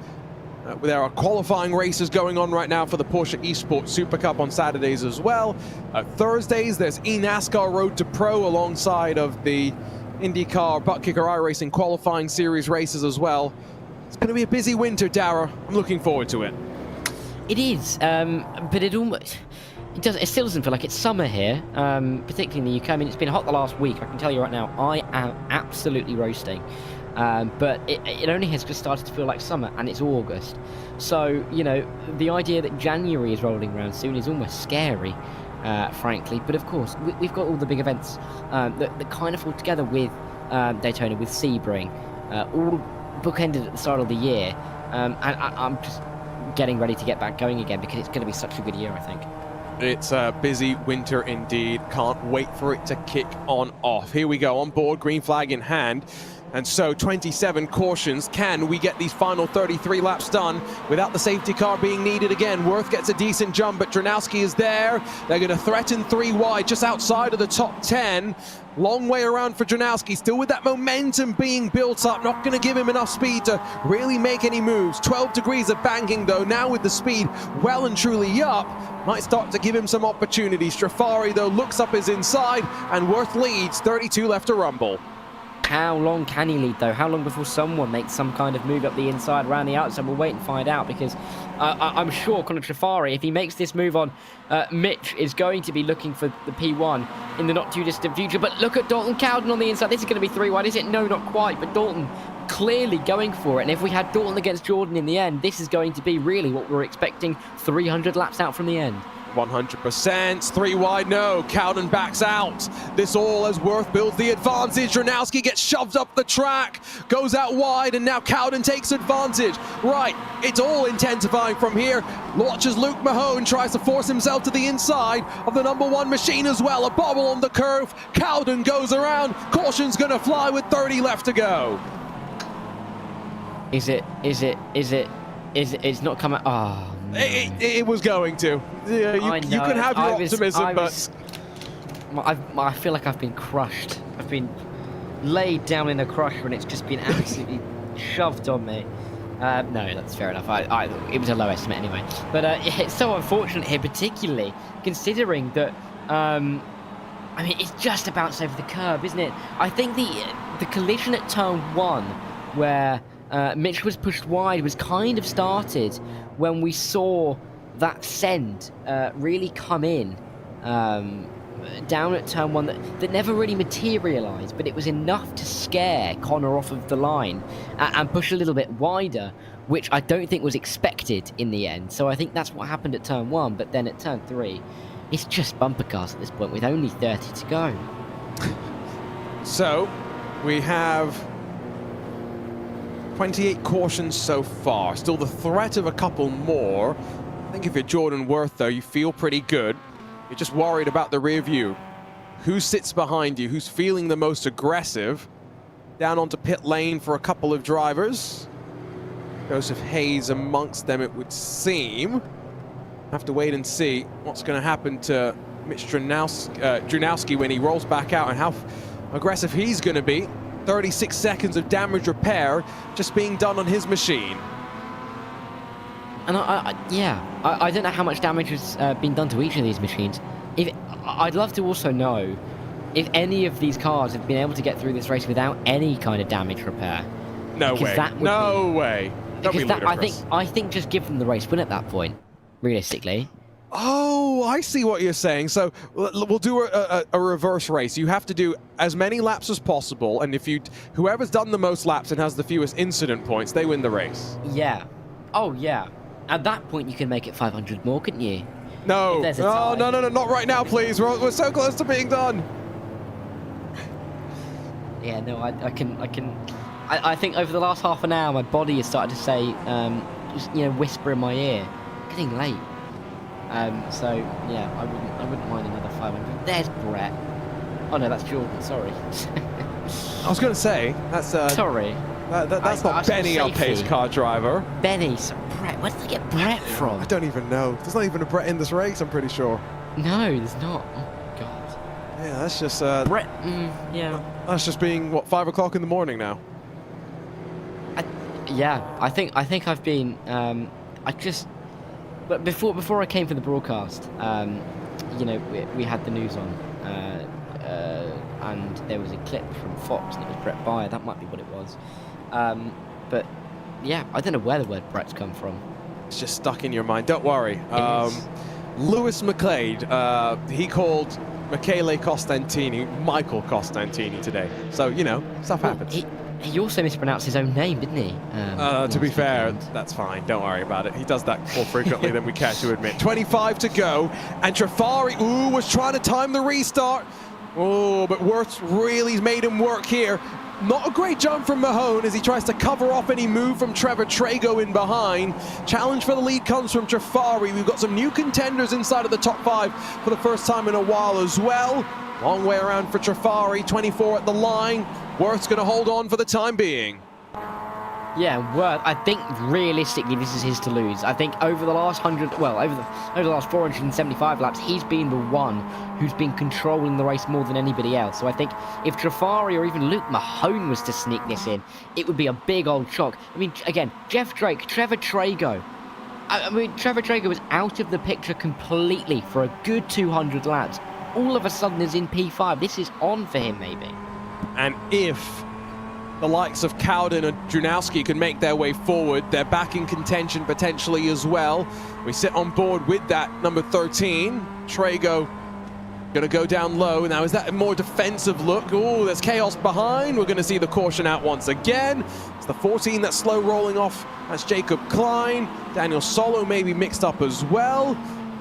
there are qualifying races going on right now for the Porsche Esports Super Cup on Saturdays as well. Thursdays, there's eNASCAR Road to Pro alongside of the IndyCar Butt Kicker iRacing qualifying series races as well. It's going to be a busy winter, Dara. I'm looking forward to it. It is, but it still doesn't feel like it's summer here, particularly in the UK. I mean, it's been hot the last week. I can tell you right now, I am absolutely roasting. But it only has just started to feel like summer, and it's August. So, you know, the idea that January is rolling around soon is almost scary, frankly. But of course, we've got all the big events that kind of fall together with Daytona, with Sebring, all bookended at the start of the year. And I'm just getting ready to get back going again because it's going to be such a good year, I think. It's a busy winter indeed. Can't wait for it to kick on off. Here we go, on board, green flag in hand. And so 27 cautions. Can we get these final 33 laps done without the safety car being needed again? Worth gets a decent jump, but Dranowski is there. They're going to threaten 3 wide, just outside of the top 10. Long way around for Dranowski, still with that momentum being built up. Not going to give him enough speed to really make any moves. 12 degrees of banking, though, now with the speed well and truly up. Might start to give him some opportunities. Strafari, though, looks up his inside, and Worth leads. 32 left to rumble. How long can he lead, though? How long before someone makes some kind of move up the inside, around the outside? We'll wait and find out, because I'm sure Connor Trafari, if he makes this move on Mitch, is going to be looking for the P1 in the not-too-distant future. But look at Dalton Cowden on the inside. This is going to be 3 wide, is it? No, not quite, but Dalton clearly going for it. And if we had Dalton against Jordan in the end, this is going to be really what we're expecting 300 laps out from the end. 100%, 3 wide, no, Cowden backs out. This all as Worth builds the advantage. Dranowski gets shoved up the track, goes out wide, and now Cowden takes advantage. Right, it's all intensifying from here. Watches Luke Mahone, tries to force himself to the inside of the #1 machine as well. A bobble on the curve, Cowden goes around, caution's gonna fly with 30 left to go. It's not coming, oh. It was going to. Yeah, you can have your optimism, but I feel like I've been crushed. I've been laid down in a crusher, and it's just been absolutely shoved on me. No, that's fair enough. It was a low estimate anyway. But it's so unfortunate here, particularly considering that. I mean, it's just about over the curb, isn't it? I think the collision at turn 1, where Mitch was pushed wide, was kind of started when we saw that send really come in down at turn 1 that never really materialised, but it was enough to scare Connor off of the line and push a little bit wider, which I don't think was expected in the end. So I think that's what happened at turn 1, but then at turn 3, it's just bumper cars at this point with only 30 to go. So we have 28 cautions so far. Still the threat of a couple more. I think if you're Jordan Worth, though, you feel pretty good. You're just worried about the rear view. Who sits behind you? Who's feeling the most aggressive? Down onto pit lane for a couple of drivers. Joseph Hayes amongst them, it would seem. Have to wait and see what's going to happen to Mitch Drunowski when he rolls back out and how aggressive he's going to be. 36 seconds of damage repair just being done on his machine. And I don't know how much damage has been done to each of these machines. I'd love to also know if any of these cars have been able to get through this race without any kind of damage repair. No way. No way. I think just give them the race win at that point, realistically. Oh, I see what you're saying. So we'll do a reverse race. You have to do as many laps as possible, and whoever's done the most laps and has the fewest incident points, they win the race. Yeah. Oh, yeah. At that point, you can make it 500 more, couldn't you? No. Oh, no, not right now, please. We're so close to being done. Yeah, no, I think over the last half an hour, my body has started to say, just, whisper in my ear, getting late. So yeah, I wouldn't mind another 500. There's Brett. Oh no, that's Jordan. Sorry. I was going to say that's sorry. That's not Benny, our pace car driver. Benny, so Brett. Where did they get Brett from? I don't even know. There's not even a Brett in this race. I'm pretty sure. No, there's not. Oh God. Yeah, that's just Brett. Yeah. That's just being what 5 o'clock in the morning now. I think I've been. But before I came for the broadcast, we had the news on, and there was a clip from Fox, and it was Brett Bayer. That might be what it was. But yeah, I don't know where the word Brett's come from. It's just stuck in your mind. Don't worry. Lewis McLeod, he called Michael Costantini today. So stuff happens. He also mispronounced his own name, didn't he? To be fair, that's fine. Don't worry about it. He does that more frequently than we care to admit. 25 to go, and Trafari, was trying to time the restart. Oh, but Wirtz really made him work here. Not a great jump from Mahone as he tries to cover off any move from Trevor Trago in behind. Challenge for the lead comes from Trafari. We've got some new contenders inside of the top 5 for the first time in a while as well. Long way around for Trafari, 24 at the line. Wirth's going to hold on for the time being. Yeah, Wirth, I think realistically this is his to lose. I think over the last over the last 475 laps, he's been the one who's been controlling the race more than anybody else. So I think if Trafari or even Luke Mahone was to sneak this in, it would be a big old shock. I mean, again, Jeff Drake, Trevor Trago. Trevor Trago was out of the picture completely for a good 200 laps. All of a sudden is in P5. This is on for him, maybe. And if the likes of Cowden and Drunowski can make their way forward, they're back in contention potentially as well. We sit on board with that number 13. Trago going to go down low. Now, is that a more defensive look? Oh, there's chaos behind. We're going to see the caution out once again. It's the 14 that's slow rolling off. That's Jacob Klein. Daniel Solo may be mixed up as well.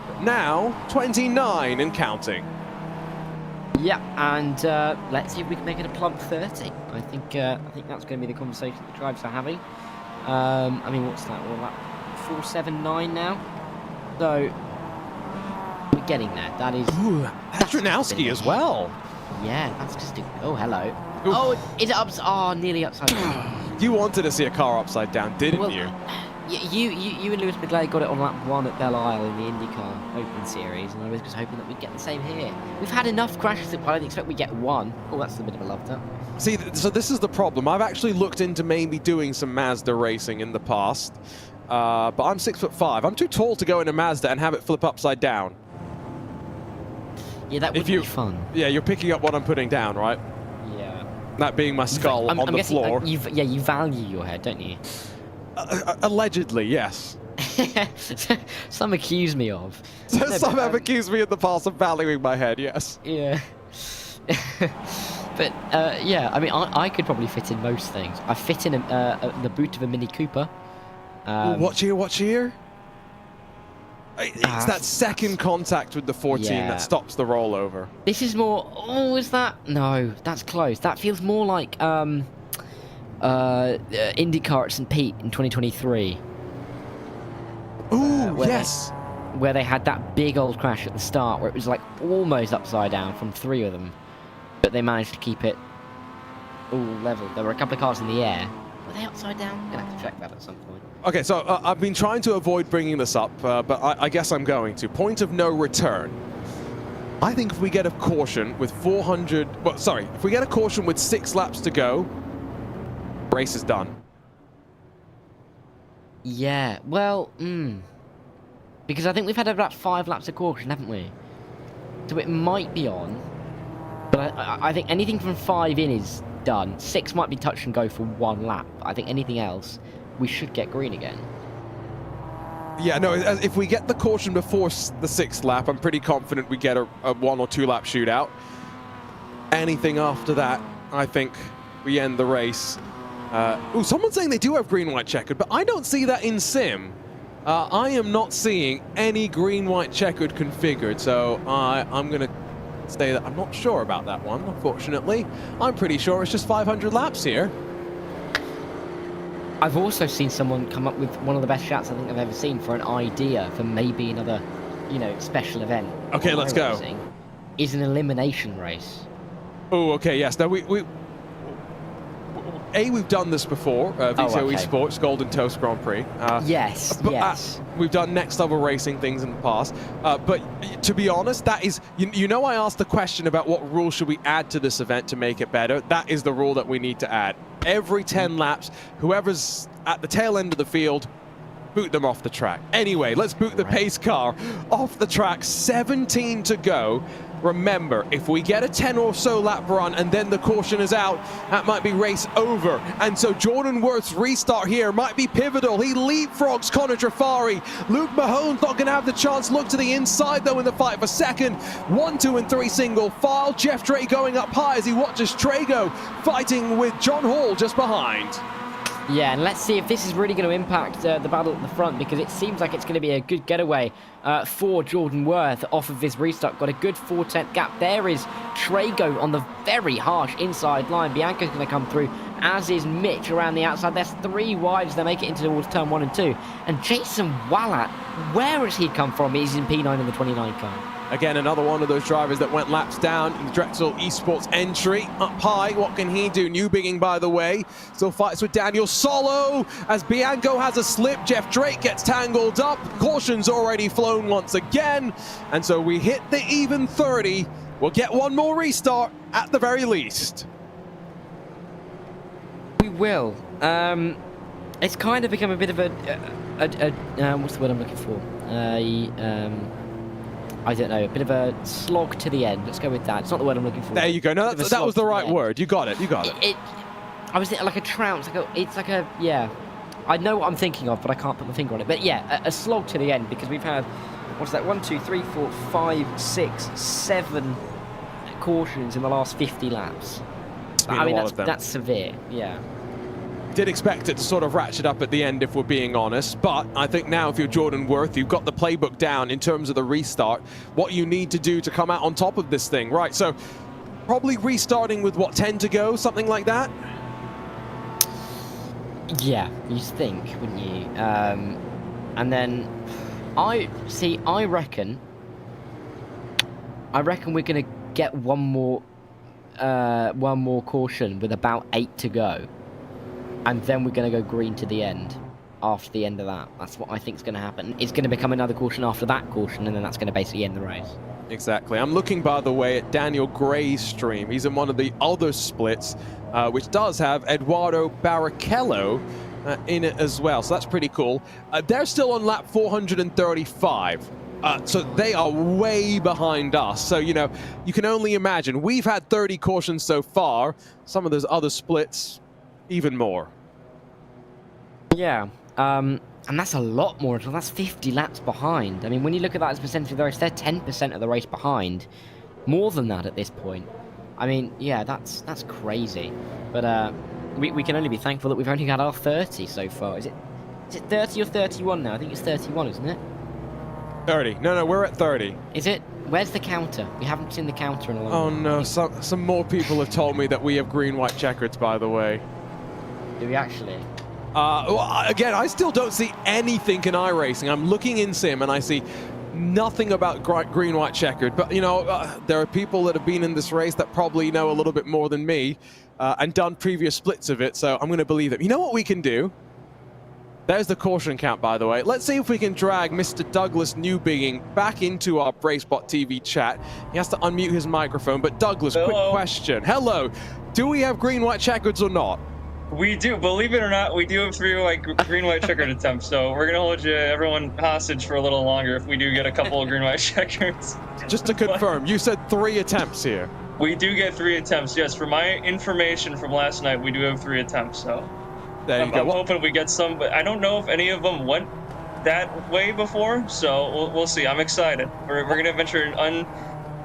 But now, 29 and counting. Yeah, and let's see if we can make it a plump 30. I think that's going to be the conversation the tribes are having. What's that? We're at 479 now. So we're getting there. That is. Ooh, that's Drunowski as well. Yeah, that's just. Oh, hello. Ooh. Oh, is it nearly upside down. You wanted to see a car upside down, didn't you? You and Lewis McGlade got it on lap 1 at Belle Isle in the IndyCar Open Series, and I was just hoping that we'd get the same here. We've had enough crashes that I didn't expect we'd get one. Oh, that's a bit of a love tap. See, so this is the problem. I've actually looked into maybe doing some Mazda racing in the past, but I'm 6'5". I'm too tall to go in a Mazda and have it flip upside down. Yeah, that would be fun. Yeah, you're picking up what I'm putting down, right? Yeah. That being my skull on the floor. You value your head, don't you? Allegedly, yes. Some accuse me of. Some have accused me in the past of valuing my head, yes. Yeah. But, yeah, I mean, I could probably fit in most things. I fit in the boot of a Mini Cooper. Watch here. It's that second contact with the 14 that stops the rollover. This is more... Oh, is that... No, that's close. That feels more like IndyCar at St. Pete in 2023. Ooh, yes. Where they had that big old crash at the start where it was like almost upside down from 3 of them. But they managed to keep it all level. There were a couple of cars in the air. Were they upside down? I'm going to have to check that at some point. Okay, so I've been trying to avoid bringing this up, but I guess I'm going to. Point of no return. I think if we get a caution with 400... Well, sorry, if we get a caution with 6 laps to go, race is done. Yeah, well, because I think we've had about 5 laps of caution, haven't we? So it might be on. But I think anything from 5 in is done. 6 might be touch and go for 1 lap. I think anything else, we should get green again. Yeah, no, if we get the caution before the 6th lap, I'm pretty confident we get a 1 or 2 lap shootout. Anything after that, I think we end the race. Someone's saying they do have green-white checkered, but I don't see that in sim. I am not seeing any green-white checkered configured, so I'm going to say that I'm not sure about that one, unfortunately. I'm pretty sure it's just 500 laps here. I've also seen someone come up with one of the best shots I think I've ever seen for an idea for maybe another, special event. Okay, let's go. Is an elimination race. Oh, okay, yes. Now, we've done this before, VTO Esports, Golden Toast Grand Prix. Yes. We've done next level racing things in the past. But to be honest, that is, I asked the question about what rule should we add to this event to make it better. That is the rule that we need to add. Every 10 laps, whoever's at the tail end of the field, boot them off the track. Anyway, let's boot the pace car off the track. 17 to go. Remember, if we get a 10 or so lap run and then the caution is out, that might be race over. And so Jordan Worth's restart here might be pivotal. He leapfrogs Connor Trafari. Luke Mahone's not going to have the chance. Look to the inside, though, in the fight for second. 1, 2, and 3 single file. Jeff Drake going up high as he watches Trago fighting with John Hall just behind. Yeah, and let's see if this is really going to impact the battle at the front, because it seems like it's going to be a good getaway for Jordan Worth off of this restart. Got a good 4/10 gap. There is Trago on the very harsh inside line. Bianca's going to come through, as is Mitch around the outside. There's 3 wides. They make it into towards turn 1 and 2. And Jason Wallat, where has he come from? He's in P9 in the 29 car. Again, another one of those drivers that went laps down in Drexel Esports entry. Up high, what can he do? Newbigging, by the way. Still fights with Daniel Solo as Bianco has a slip. Jeff Drake gets tangled up. Caution's already flown once again. And so we hit the even 30. We'll get one more restart at the very least. We will. It's kind of become a bit of a what's the word I'm looking for? I don't know, a bit of a slog to the end. Let's go with that. It's not the word I'm looking for. There you go. No, that was the right word. You got it. I was thinking like a trounce. Yeah. I know what I'm thinking of, but I can't put my finger on it. But yeah, a slog to the end, because we've had, what's that, 1, 2, 3, 4, 5, 6, 7 cautions in the last 50 laps. I mean, that's severe. Yeah. Did expect it to sort of ratchet up at the end, if we're being honest, but I think now if you're Jordan Worth, you've got the playbook down in terms of the restart, what you need to do to come out on top of this thing. Right, so probably restarting with, 10 to go, something like that? Yeah, you'd think, wouldn't you? And then, I reckon we're going to get one more caution with about 8 to go. And then we're going to go green to the end after the end of that. That's what I think is going to happen. It's going to become another caution after that caution, and then that's going to basically end the race. Exactly. I'm looking, by the way, at Daniel Gray's stream. He's in one of the other splits, which does have Eduardo Barrichello in it as well. So that's pretty cool. They're still on lap 435. So they are way behind us. So, you know, you can only imagine. We've had 30 cautions so far. Some of those other splits, even more. Yeah. And that's a lot more. That's 50 laps behind. I mean, when you look at that as a percentage of the race, they're 10% of the race behind. More than that at this point. I mean, yeah, that's crazy. But we can only be thankful that we've only had our 30 so far. Is it 30 or 31 now? I think it's 31, isn't it? 30. No, we're at 30. Is it? Where's the counter? We haven't seen the counter in a long time. Oh no, some more people have told me that we have green, white checkers, by the way. Do we actually? Well, again, I still don't see anything in iRacing. I'm looking in sim and I see nothing about green, white checkered. But, you know, there are people that have been in this race that probably know a little bit more than me and done previous splits of it. So I'm going to believe them. You know what we can do? There's the caution count, by the way. Let's see if we can drag Mr. Douglas Newbigging back into our BraceBot TV chat. He has to unmute his microphone. But Douglas, Hello. Quick question. Hello. Do we have green, white checkers or not? We do. Believe it or not, we do have 3 like green, white checkered attempts. So we're gonna hold everyone hostage for a little longer if we do get a couple of green, white checkers. Just to confirm, you said 3 attempts here. We do get 3 attempts. Yes, for my information from last night, we do have 3 attempts. So there you go. I'm hoping we get some, but I don't know if any of them went that way before. So we'll see. I'm excited. We're gonna venture in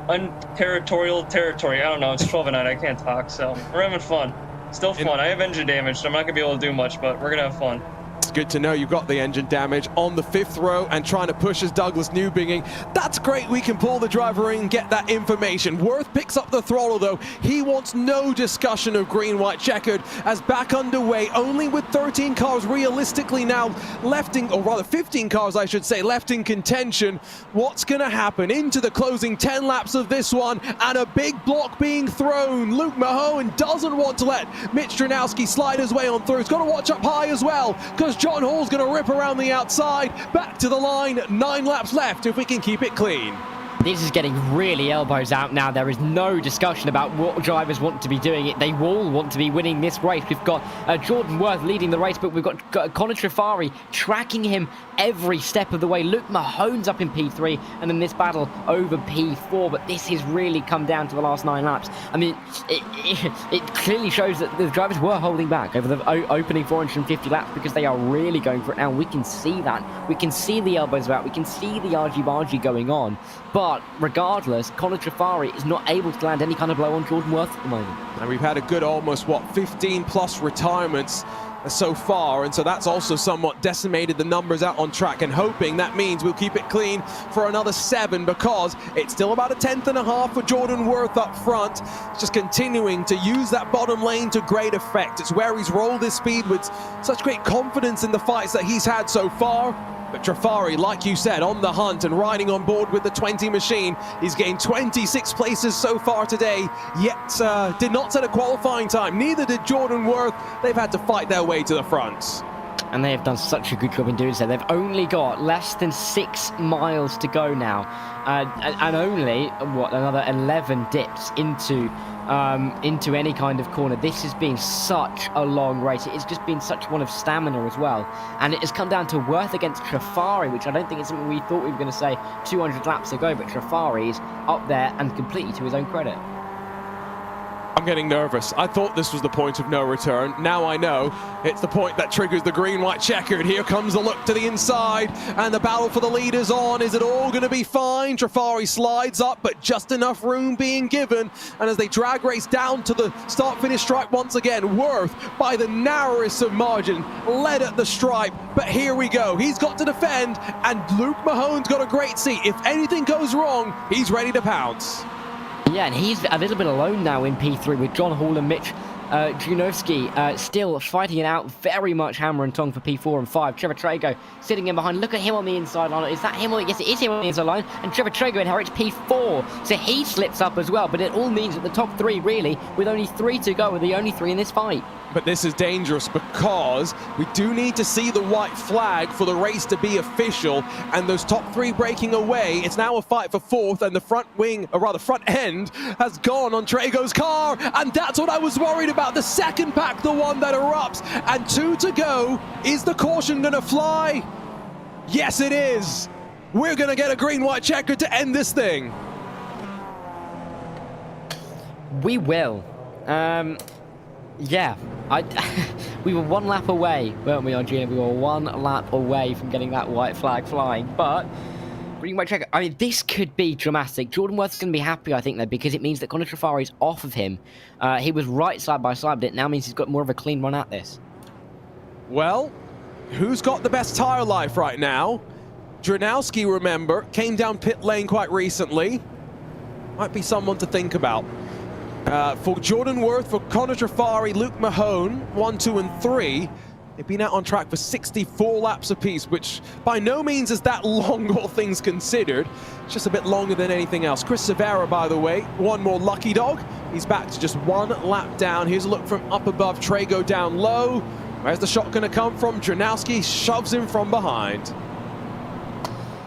unterritorial territory. I don't know. It's 12 at night. I can't talk. So we're having fun. Still fun. I have engine damage, so I'm not going to be able to do much, but we're going to have fun. It's good to know you've got the engine damage on the 5th row and trying to push as Douglas Newbigging. That's great. We can pull the driver in and get that information. Worth picks up the throttle, though. He wants no discussion of green, white checkered as back underway, only with 13 cars realistically now left in, or rather 15 cars, I should say, left in contention. What's going to happen into the closing 10 laps of this one, and a big block being thrown. Luke Mahone doesn't want to let Mitch Stranowski slide his way on through. He's got to watch up high as well, because John Hall's going to rip around the outside. Back to the line, 9 laps left if we can keep it clean. This is getting really elbows out now. There is no discussion about what drivers want to be doing it. They all want to be winning this race. We've got Jordan Worth leading the race, but we've got Connor Trifari tracking him every step of the way. Luke Mahone's up in P3, and then this battle over P4, but this has really come down to the last 9 laps. I mean, it clearly shows that the drivers were holding back over the opening 450 laps because they are really going for it now. We can see that. We can see the elbows out. We can see the argy-bargy going on. But regardless, Connor Trifari is not able to land any kind of blow on Jordan Worth at the moment. And we've had a good almost, 15 plus retirements so far, and so that's also somewhat decimated the numbers out on track, and hoping that means we'll keep it clean for another 7, because it's still about a 10th and a half for Jordan Worth up front. Just continuing to use that bottom lane to great effect. It's where he's rolled his speed with such great confidence in the fights that he's had so far. But Trifari, like you said, on the hunt and riding on board with the 20 machine. He's gained 26 places so far today, yet did not set a qualifying time. Neither did Jordan Worth. They've had to fight their way to the front. And they have done such a good job in doing so. They've only got less than 6 miles to go now. And only, another 11 dips into any kind of corner. This has been such a long race. It has just been such one of stamina as well. And it has come down to Worth against Trifari, which I don't think is something we thought we were going to say 200 laps ago, but Trifari is up there and completely to his own credit. I'm getting nervous. I thought this was the point of no return. Now I know it's the point that triggers the green, white checkered. Here comes the look to the inside, and the battle for the lead is on. Is it all going to be fine? Trifari slides up, but just enough room being given. And as they drag race down to the start-finish stripe once again, Worth, by the narrowest of margin, led at the stripe. But here we go. He's got to defend, and Luke Mahone's got a great seat. If anything goes wrong, he's ready to pounce. Yeah, and he's a little bit alone now in P3 with John Hall and Mitch Junovsky still fighting it out, very much hammer and tong for P4 and 5. Trevor Trago sitting in behind. Look at him on the inside line. Is that him? Yes, it is him on the inside line. And Trevor Trago inherits P4, so he slips up as well. But it all means that the top 3, really, with only 3 to go, are the only 3 in this fight. But this is dangerous because we do need to see the white flag for the race to be official, and those top 3 breaking away. It's now a fight for 4th, and the front wing, or rather front end, has gone on Trago's car, and that's what I was worried about. The second pack, the one that erupts, and 2 to go. Is the caution gonna fly? Yes, it is. We're gonna get a green-white checker to end this thing. We will. Yeah, we were 1 lap away, weren't we, on Gina? We were 1 lap away from getting that white flag flying, but green white checker. I mean, this could be dramatic. Jordan Worth's going to be happy, I think, though, because it means that Connor Trafari's off of him. He was right side by side, but it now means he's got more of a clean run at this. Well, who's got the best tire life right now? Dranowski, remember, came down pit lane quite recently. Might be someone to think about. For Jordan Worth, for Connor Trafari, Luke Mahone, 1, 2, and 3, they've been out on track for 64 laps apiece, which by no means is that long, all things considered. It's just a bit longer than anything else. Chris Severa, by the way, one more lucky dog. He's back to just 1 lap down. Here's a look from up above, Trago down low. Where's the shot going to come from? Dranowski shoves him from behind.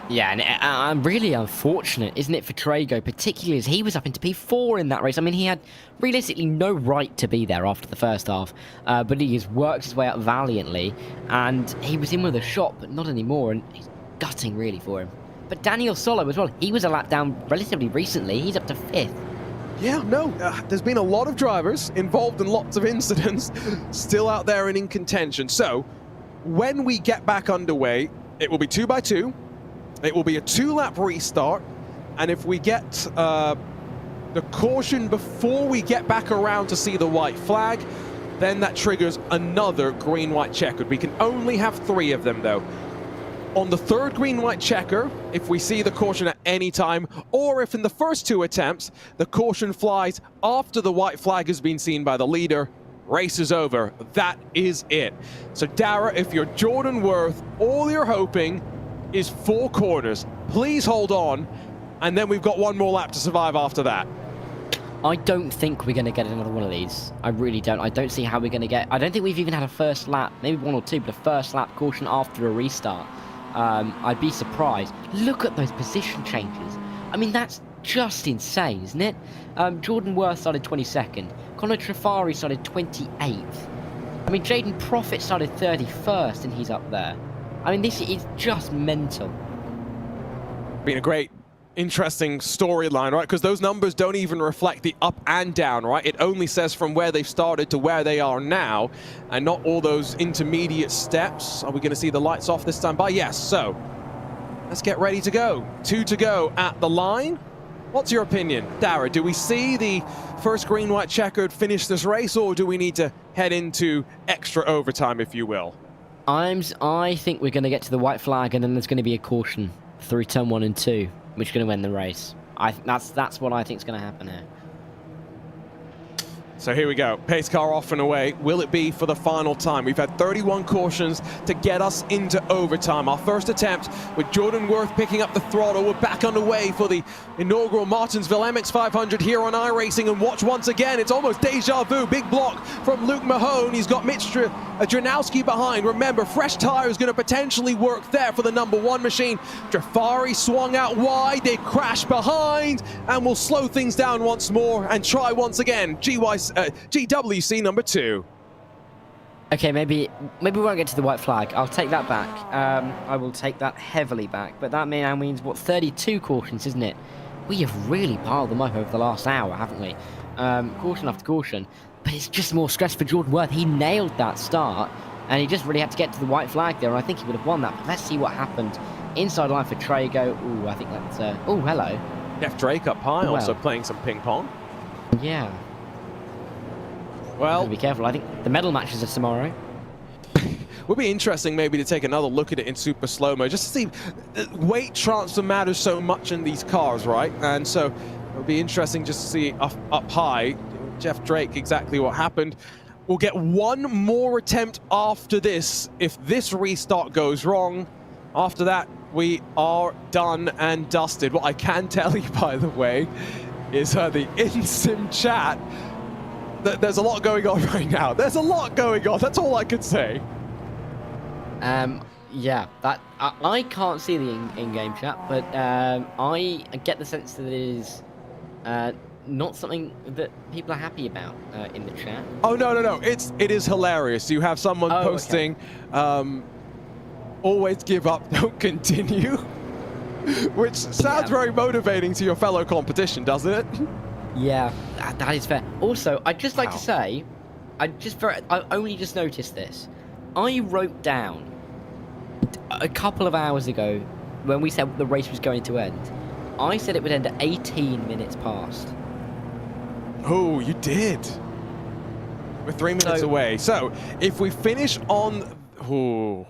Yeah, and really unfortunate, isn't it, for Trago, particularly as he was up into P4 in that race. I mean, he had realistically no right to be there after the first half, but he has worked his way up valiantly, and he was in with a shot, but not anymore, and he's gutting really for him. But Daniel Solo as well, he was a lap down relatively recently. He's up to 5th. Yeah, no, there's been a lot of drivers involved in lots of incidents still out there and in contention. So, when we get back underway, it will be 2 by 2. It will be a 2-lap restart, and if we get the caution before we get back around to see the white flag, then that triggers another green-white checker. We can only have 3 of them, though. On the 3rd green-white checker, if we see the caution at any time, or if in the first 2 attempts, the caution flies after the white flag has been seen by the leader, race is over. That is it. So, Dara, if you're Jordan Worth, all you're hoping is 4 corners. Please hold on, and then we've got 1 more lap to survive after that. I don't think we're going to get another one of these. I really don't. I don't see how we're going to get... I don't think we've even had a first lap, maybe 1 or 2, but a first lap caution after a restart. I'd be surprised. Look at those position changes. I mean, that's just insane, isn't it? Jordan Worth started 22nd. Connor Trafari started 28th. I mean, Jaden Profit started 31st, and he's up there. I mean, this is just mental. Been a great, interesting storyline, right? Because those numbers don't even reflect the up and down, right? It only says from where they've started to where they are now, and not all those intermediate steps. Are we going to see the lights off this time? Yes, so let's get ready to go. 2 to go at the line. What's your opinion, Dara? Do we see the first green-white checkered finish this race, or do we need to head into extra overtime, if you will? I think we're going to get to the white flag, and then there's going to be a caution through turn 1 and 2, which is going to win the race. That's what I think is going to happen here. So here we go, pace car off and away. Will it be for the final time? We've had 31 cautions to get us into overtime. Our first attempt with Jordan Worth picking up the throttle. We're back underway for the inaugural Martinsville MX-500 here on iRacing. And watch once again, it's almost deja vu. Big block from Luke Mahone. He's got Mitch Dranowski behind. Remember, fresh tire is going to potentially work there for the number 1 machine. Trafari swung out wide. They crash behind, and we'll slow things down once more and try once again. GWC number 2. Okay, maybe we won't get to the white flag. I'll take that back. I will take that heavily back. But that now means, what, 32 cautions, isn't it? We have really piled them up over the last hour, haven't we? Caution after caution. But it's just more stress for Jordan Worth. He nailed that start, and he just really had to get to the white flag there, and I think he would have won that. But let's see what happened. Inside line for Trago. Ooh, I think that's... oh, hello. Jeff Drake up high, well, also playing some ping pong. Yeah. Well, be careful. I think the medal matches are tomorrow. Would be interesting maybe to take another look at it in super slow-mo, just to see. Weight transfer matters so much in these cars, right? And so it would be interesting just to see up high Jeff Drake exactly what happened. We'll get one more attempt after this. If this restart goes wrong, after that, we are done and dusted. What I can tell you, by the way, is the in-sim chat, there's a lot going on right now. There's a lot going on. That's all I could say. Yeah, that I can't see the in-game chat, but I get the sense that it is not something that people are happy about in the chat. Oh no! It is hilarious. You have someone posting, "Always give up, don't continue," which sounds very motivating to your fellow competition, doesn't it? Yeah, that is fair. Also, I'd just like to say, I only just noticed this. I wrote down a couple of hours ago when we said the race was going to end. I said it would end at 18 minutes past. Oh, you did. We're 3 minutes away. So if we finish on, or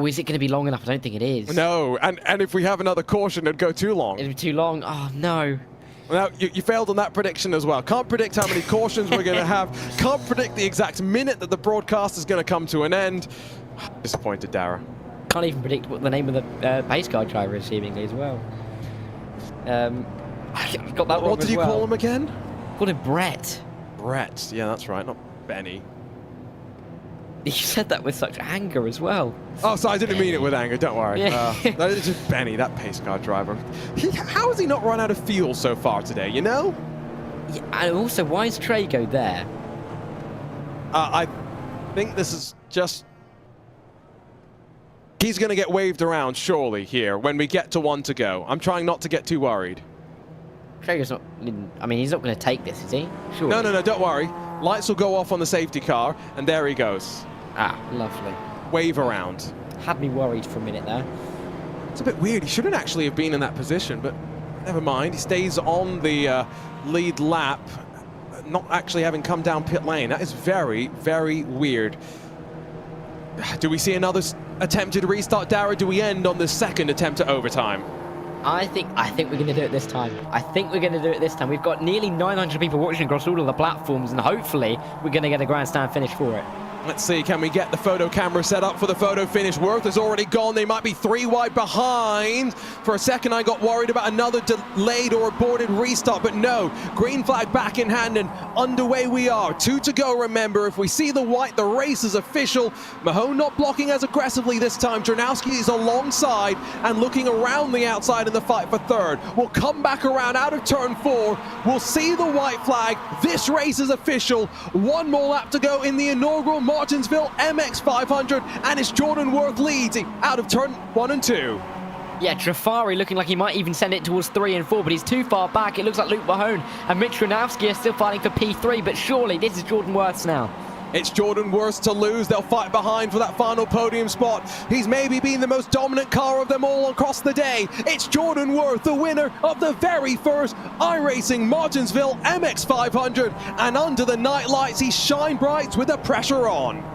is it going to be long enough? I don't think it is. No, and if we have another caution, it'd go too long. It'd be too long. Oh no. Well, you failed on that prediction as well. Can't predict how many cautions we're going to have. Can't predict the exact minute that the broadcast is going to come to an end. Disappointed, Dara. Can't even predict what the name of the pace car driver is, seemingly, as well. I got that wrong. What did you call him again? Called him Brett. Brett, yeah, that's right, not Benny. You said that with such anger as well. Oh, so I didn't mean it with anger, don't worry. Yeah. That is just Benny, that pace car driver. How has he not run out of fuel so far today, you know? Yeah, and also, why is Trago there? I think this is just... He's going to get waved around, surely, here, when we get to one to go. I'm trying not to get too worried. Traeger's not... I mean, he's not going to take this, is he? Sure. No, don't worry. Lights will go off on the safety car, and there he goes. Ah, lovely. Wave around. Had me worried for a minute there. It's a bit weird. He shouldn't actually have been in that position, but never mind. He stays on the lead lap, not actually having come down pit lane. That is very, very weird. Do we see another attempted restart, Dara? Do we end on the second attempt at overtime? I think we're going to do it this time. I think we're going to do it this time. We've got nearly 900 people watching across all of the platforms, and hopefully we're going to get a grandstand finish for it. Let's see, can we get the photo camera set up for the photo finish? Worth has already gone. They might be 3 wide behind. For a second, I got worried about another delayed or aborted restart, but no. Green flag back in hand, and underway we are. 2 to go, remember. If we see the white, the race is official. Mahone not blocking as aggressively this time. Janowski is alongside and looking around the outside in the fight for third. We'll come back around out of turn 4. We'll see the white flag. This race is official. 1 more lap to go in the inaugural Martinsville MX-500, and it's Jordan Worth leading out of turn 1 and 2. Yeah, Trafari looking like he might even send it towards 3 and 4, but he's too far back. It looks like Luke Mahone and Mitch Ranowski are still fighting for P3, but surely this is Jordan Worth's now. It's Jordan Worth to lose. They'll fight behind for that final podium spot. He's maybe been the most dominant car of them all across the day. It's Jordan Worth, the winner of the very first iRacing Martinsville MX-500. And under the night lights, he shine bright with the pressure on.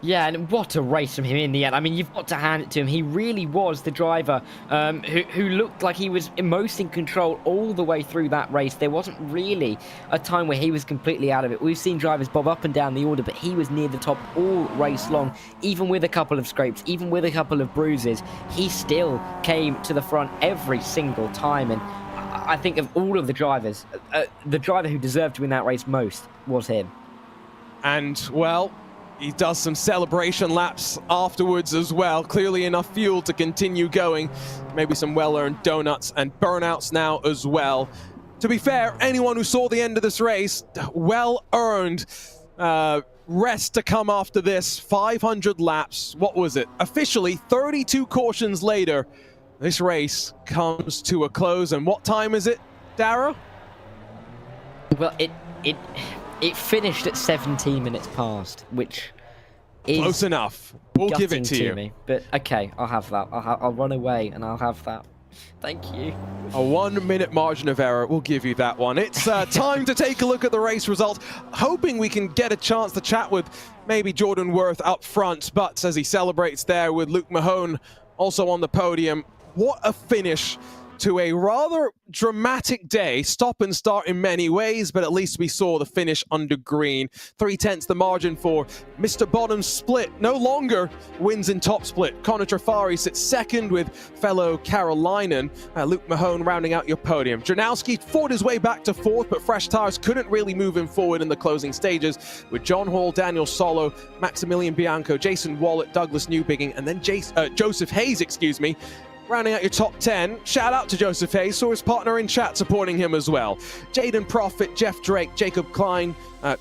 Yeah, and what a race from him in the end. I mean, you've got to hand it to him. He really was the driver who looked like he was most in control all the way through that race. There wasn't really a time where he was completely out of it. We've seen drivers bob up and down the order, but he was near the top all race long, even with a couple of scrapes, even with a couple of bruises. He still came to the front every single time, and I think of all of the drivers, the driver who deserved to win that race most was him. And, well, he does some celebration laps afterwards as well. Clearly enough fuel to continue going. Maybe some well-earned donuts and burnouts now as well. To be fair, anyone who saw the end of this race, well-earned rest to come after this. 500 laps. What was it? Officially, 32 cautions later, this race comes to a close. And what time is it, Dara? Well, it finished at 17 minutes past, which is close enough. We'll give it to you. Me. But okay, I'll have that. I'll run away and I'll have that. Thank you. A 1 minute margin of error. We'll give you that one. It's time to take a look at the race results. Hoping we can get a chance to chat with maybe Jordan Worth up front, but as he celebrates there with Luke Mahone also on the podium. What a finish to a rather dramatic day. Stop and start in many ways, but at least we saw the finish under green. 3/10 the margin for Mr. Bottom Split. No longer wins in top split. Connor Trafari sits second with fellow Carolinian Luke Mahone rounding out your podium. Janowski fought his way back to fourth, but fresh tires couldn't really move him forward in the closing stages, with John Hall, Daniel Solo, Maximilian Bianco, Jason Wallet, Douglas Newbigging, and then Joseph Hayes, rounding out your top 10. Shout out to Joseph Hayes, saw his partner in chat supporting him as well. Jaden Profit, Jeff Drake, Jacob Klein,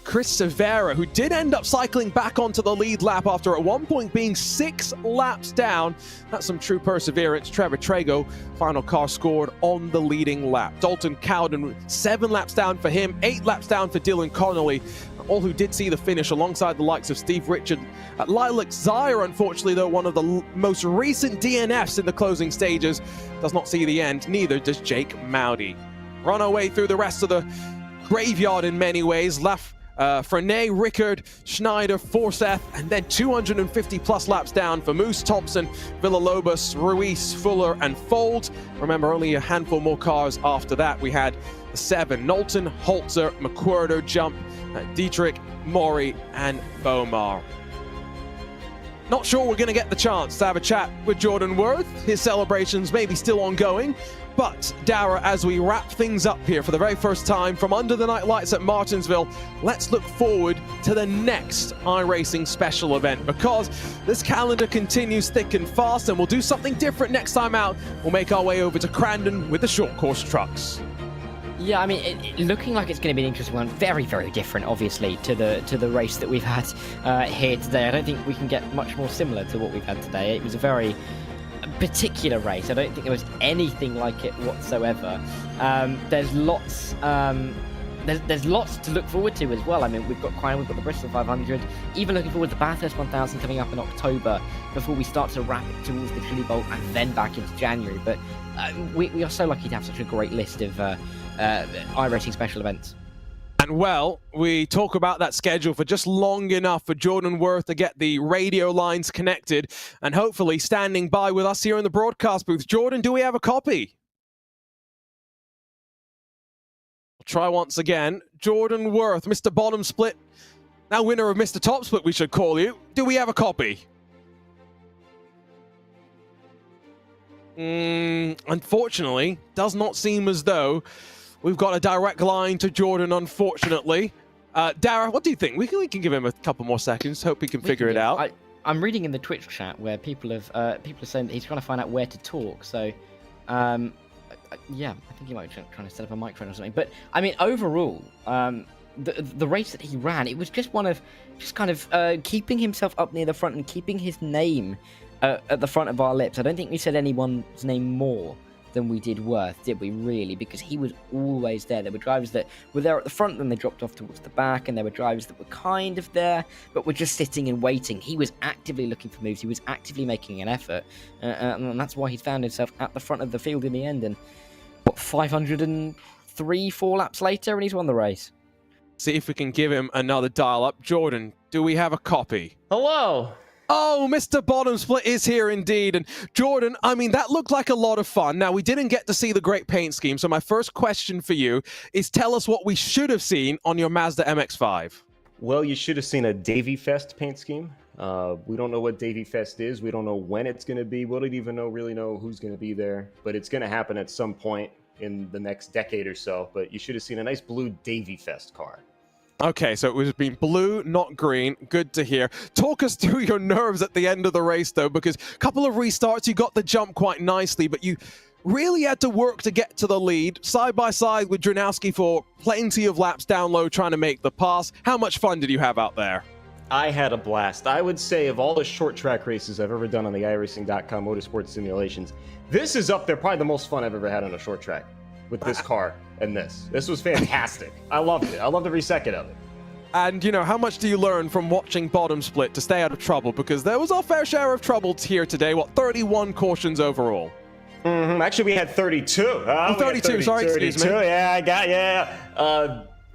Chris Severa, who did end up cycling back onto the lead lap after at one point being 6 laps down. That's some true perseverance. Trevor Trago, final car scored on the leading lap. Dalton Cowden, 7 laps down for him, 8 laps down for Dylan Connolly. All who did see the finish alongside the likes of Steve Richard. Lilac Zire, unfortunately, though, one of the most recent DNFs in the closing stages, does not see the end. Neither does Jake Mowdy. Run our way through the rest of the graveyard in many ways. Frenet, Rickard, Schneider, Forseth, and then 250 plus laps down for Moose, Thompson, Villalobos, Ruiz, Fuller, and Fold. Remember, only a handful more cars after that. We had the 7, Knowlton, Holzer, McWhirter, Jump, Dietrich, Maury, and Bomar. Not sure we're going to get the chance to have a chat with Jordan Worth. His celebrations may be still ongoing. But, Dara, as we wrap things up here for the very first time from under the night lights at Martinsville, let's look forward to the next iRacing special event, because this calendar continues thick and fast, and we'll do something different next time out. We'll make our way over to Crandon with the short course trucks. Yeah, I mean, looking like it's going to be an interesting one. Very, very different, obviously, to the race that we've had here today. I don't think we can get much more similar to what we've had today. It was a very particular race. I don't think there was anything like it whatsoever. There's lots to look forward to as well. I mean, we've got the Bristol 500, even looking forward to Bathurst 1000 coming up in October before we start to wrap it towards the Chili Bowl and then back into January. But we are so lucky to have such a great list of iRacing special events. And well, we talk about that schedule for just long enough for Jordan Worth to get the radio lines connected and hopefully standing by with us here in the broadcast booth. Jordan, do we have a copy? We'll try once again. Jordan Worth, Mr. Bottom Split, now winner of Mr. Top Split, we should call you. Do we have a copy? Unfortunately, does not seem as though we've got a direct line to Jordan, unfortunately. Dara, what do you think? We can give him a couple more seconds. Hope he can figure it out. I'm reading in the Twitch chat where people are saying that he's trying to find out where to talk. So, yeah, I think he might be trying to set up a microphone or something. But I mean, overall, the race that he ran, it was just kind of keeping himself up near the front and keeping his name at the front of our lips. I don't think we said anyone's name more than we did Worth, did we really? Because he was always there. There were drivers that were there at the front, then they dropped off towards the back, and there were drivers that were kind of there, but were just sitting and waiting. He was actively looking for moves. He was actively making an effort, and that's why he found himself at the front of the field in the end. And what, 4 laps later, and he's won the race. See if we can give him another dial up. Jordan, do we have a copy? Hello. Oh, Mr. Bottom Split is here indeed. And Jordan, I mean, that looked like a lot of fun. Now, we didn't get to see the great paint scheme, so my first question for you is tell us what we should have seen on your Mazda MX-5. Well, you should have seen a Davy Fest paint scheme. We don't know what Davy Fest is. We don't know when it's going to be. We don't even really know who's going to be there. But it's going to happen at some point in the next decade or so. But you should have seen a nice blue Davy Fest car. Okay, so it was being blue, not green. Good to hear. Talk us through your nerves at the end of the race, though, because a couple of restarts, you got the jump quite nicely, but you really had to work to get to the lead, side by side with Dranowski for plenty of laps down low trying to make the pass. How much fun did you have out there? I had a blast. I would say of all the short track races I've ever done on the iRacing.com motorsport simulations, this is up there, probably the most fun I've ever had on a short track with this car. And this was fantastic. I loved it. I loved every second of it. And, you know, how much do you learn from watching Bottom Split to stay out of trouble? Because there was our fair share of trouble here today. What, 31 cautions overall? Actually, we had 32. 32, sorry, excuse me.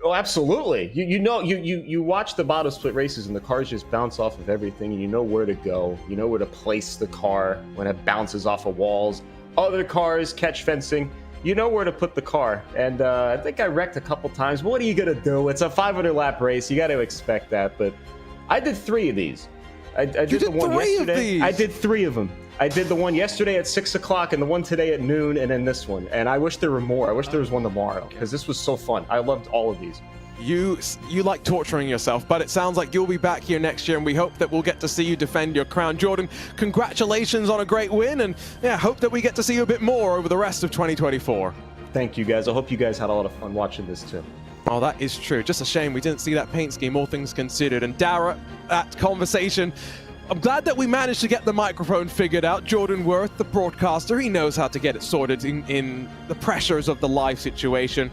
Oh, absolutely. You watch the Bottom Split races and the cars just bounce off of everything, and you know where to go. You know where to place the car when it bounces off of walls. other cars, catch fencing, you know where to put the car. And I think I wrecked a couple times. What are you going to do? It's a 500 lap race. You got to expect that. But I did 3 of these. I did the one yesterday. I did 3 of them. I did the one yesterday at 6 o'clock and the one today at noon and then this one. And I wish there were more. I wish there was one tomorrow because this was so fun. I loved all of these. You like torturing yourself, but it sounds like you'll be back here next year, and we hope that we'll get to see you defend your crown. Jordan, congratulations on a great win, and yeah, hope that we get to see you a bit more over the rest of 2024. Thank you, guys. I hope you guys had a lot of fun watching this, too. Oh, that is true. Just a shame we didn't see that paint scheme, all things considered. And Dara, that conversation, I'm glad that we managed to get the microphone figured out. Jordan Worth, the broadcaster, he knows how to get it sorted in the pressures of the live situation.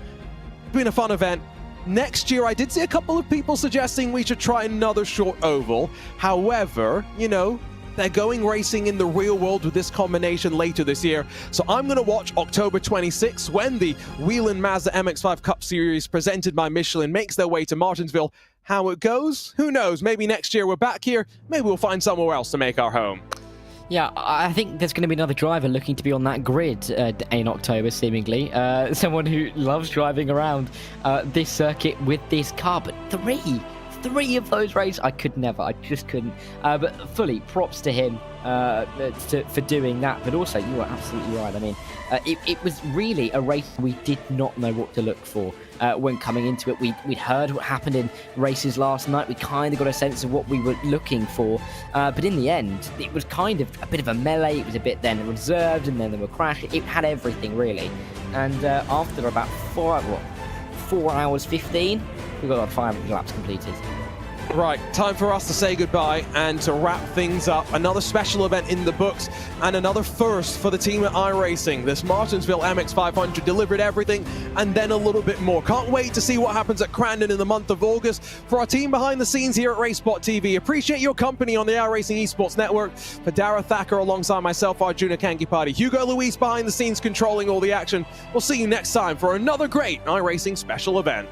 It's been a fun event. Next year, I did see a couple of people suggesting we should try another short oval. However, you know, they're going racing in the real world with this combination later this year. So I'm going to watch October 26th when the Whelen Mazda MX-5 Cup Series presented by Michelin makes their way to Martinsville. How it goes? Who knows? Maybe next year we're back here. Maybe we'll find somewhere else to make our home. Yeah, I think there's going to be another driver looking to be on that grid in October, seemingly. Someone who loves driving around this circuit with this car. But 3 of those races, I could never. I just couldn't. But fully props to him for doing that. But also, you were absolutely right. I mean, it was really a race we did not know what to look for when coming into it. We'd heard what happened in races last night. We kind of got a sense of what we were looking for. But in the end, it was kind of a bit of a melee. It was a bit then reserved, and then there were crashes. It had everything, really. And after about 4 hours 15, we got our 500 laps completed. Right, time for us to say goodbye and to wrap things up. Another special event in the books and another first for the team at iRacing. This Martinsville MX-500 delivered everything and then a little bit more. Can't wait to see what happens at Crandon in the month of August. For our team behind the scenes here at RaceSpot TV, appreciate your company on the iRacing Esports Network. For Dara Thacker alongside myself, Arjuna Kankipati, Hugo Luis behind the scenes controlling all the action. We'll see you next time for another great iRacing special event.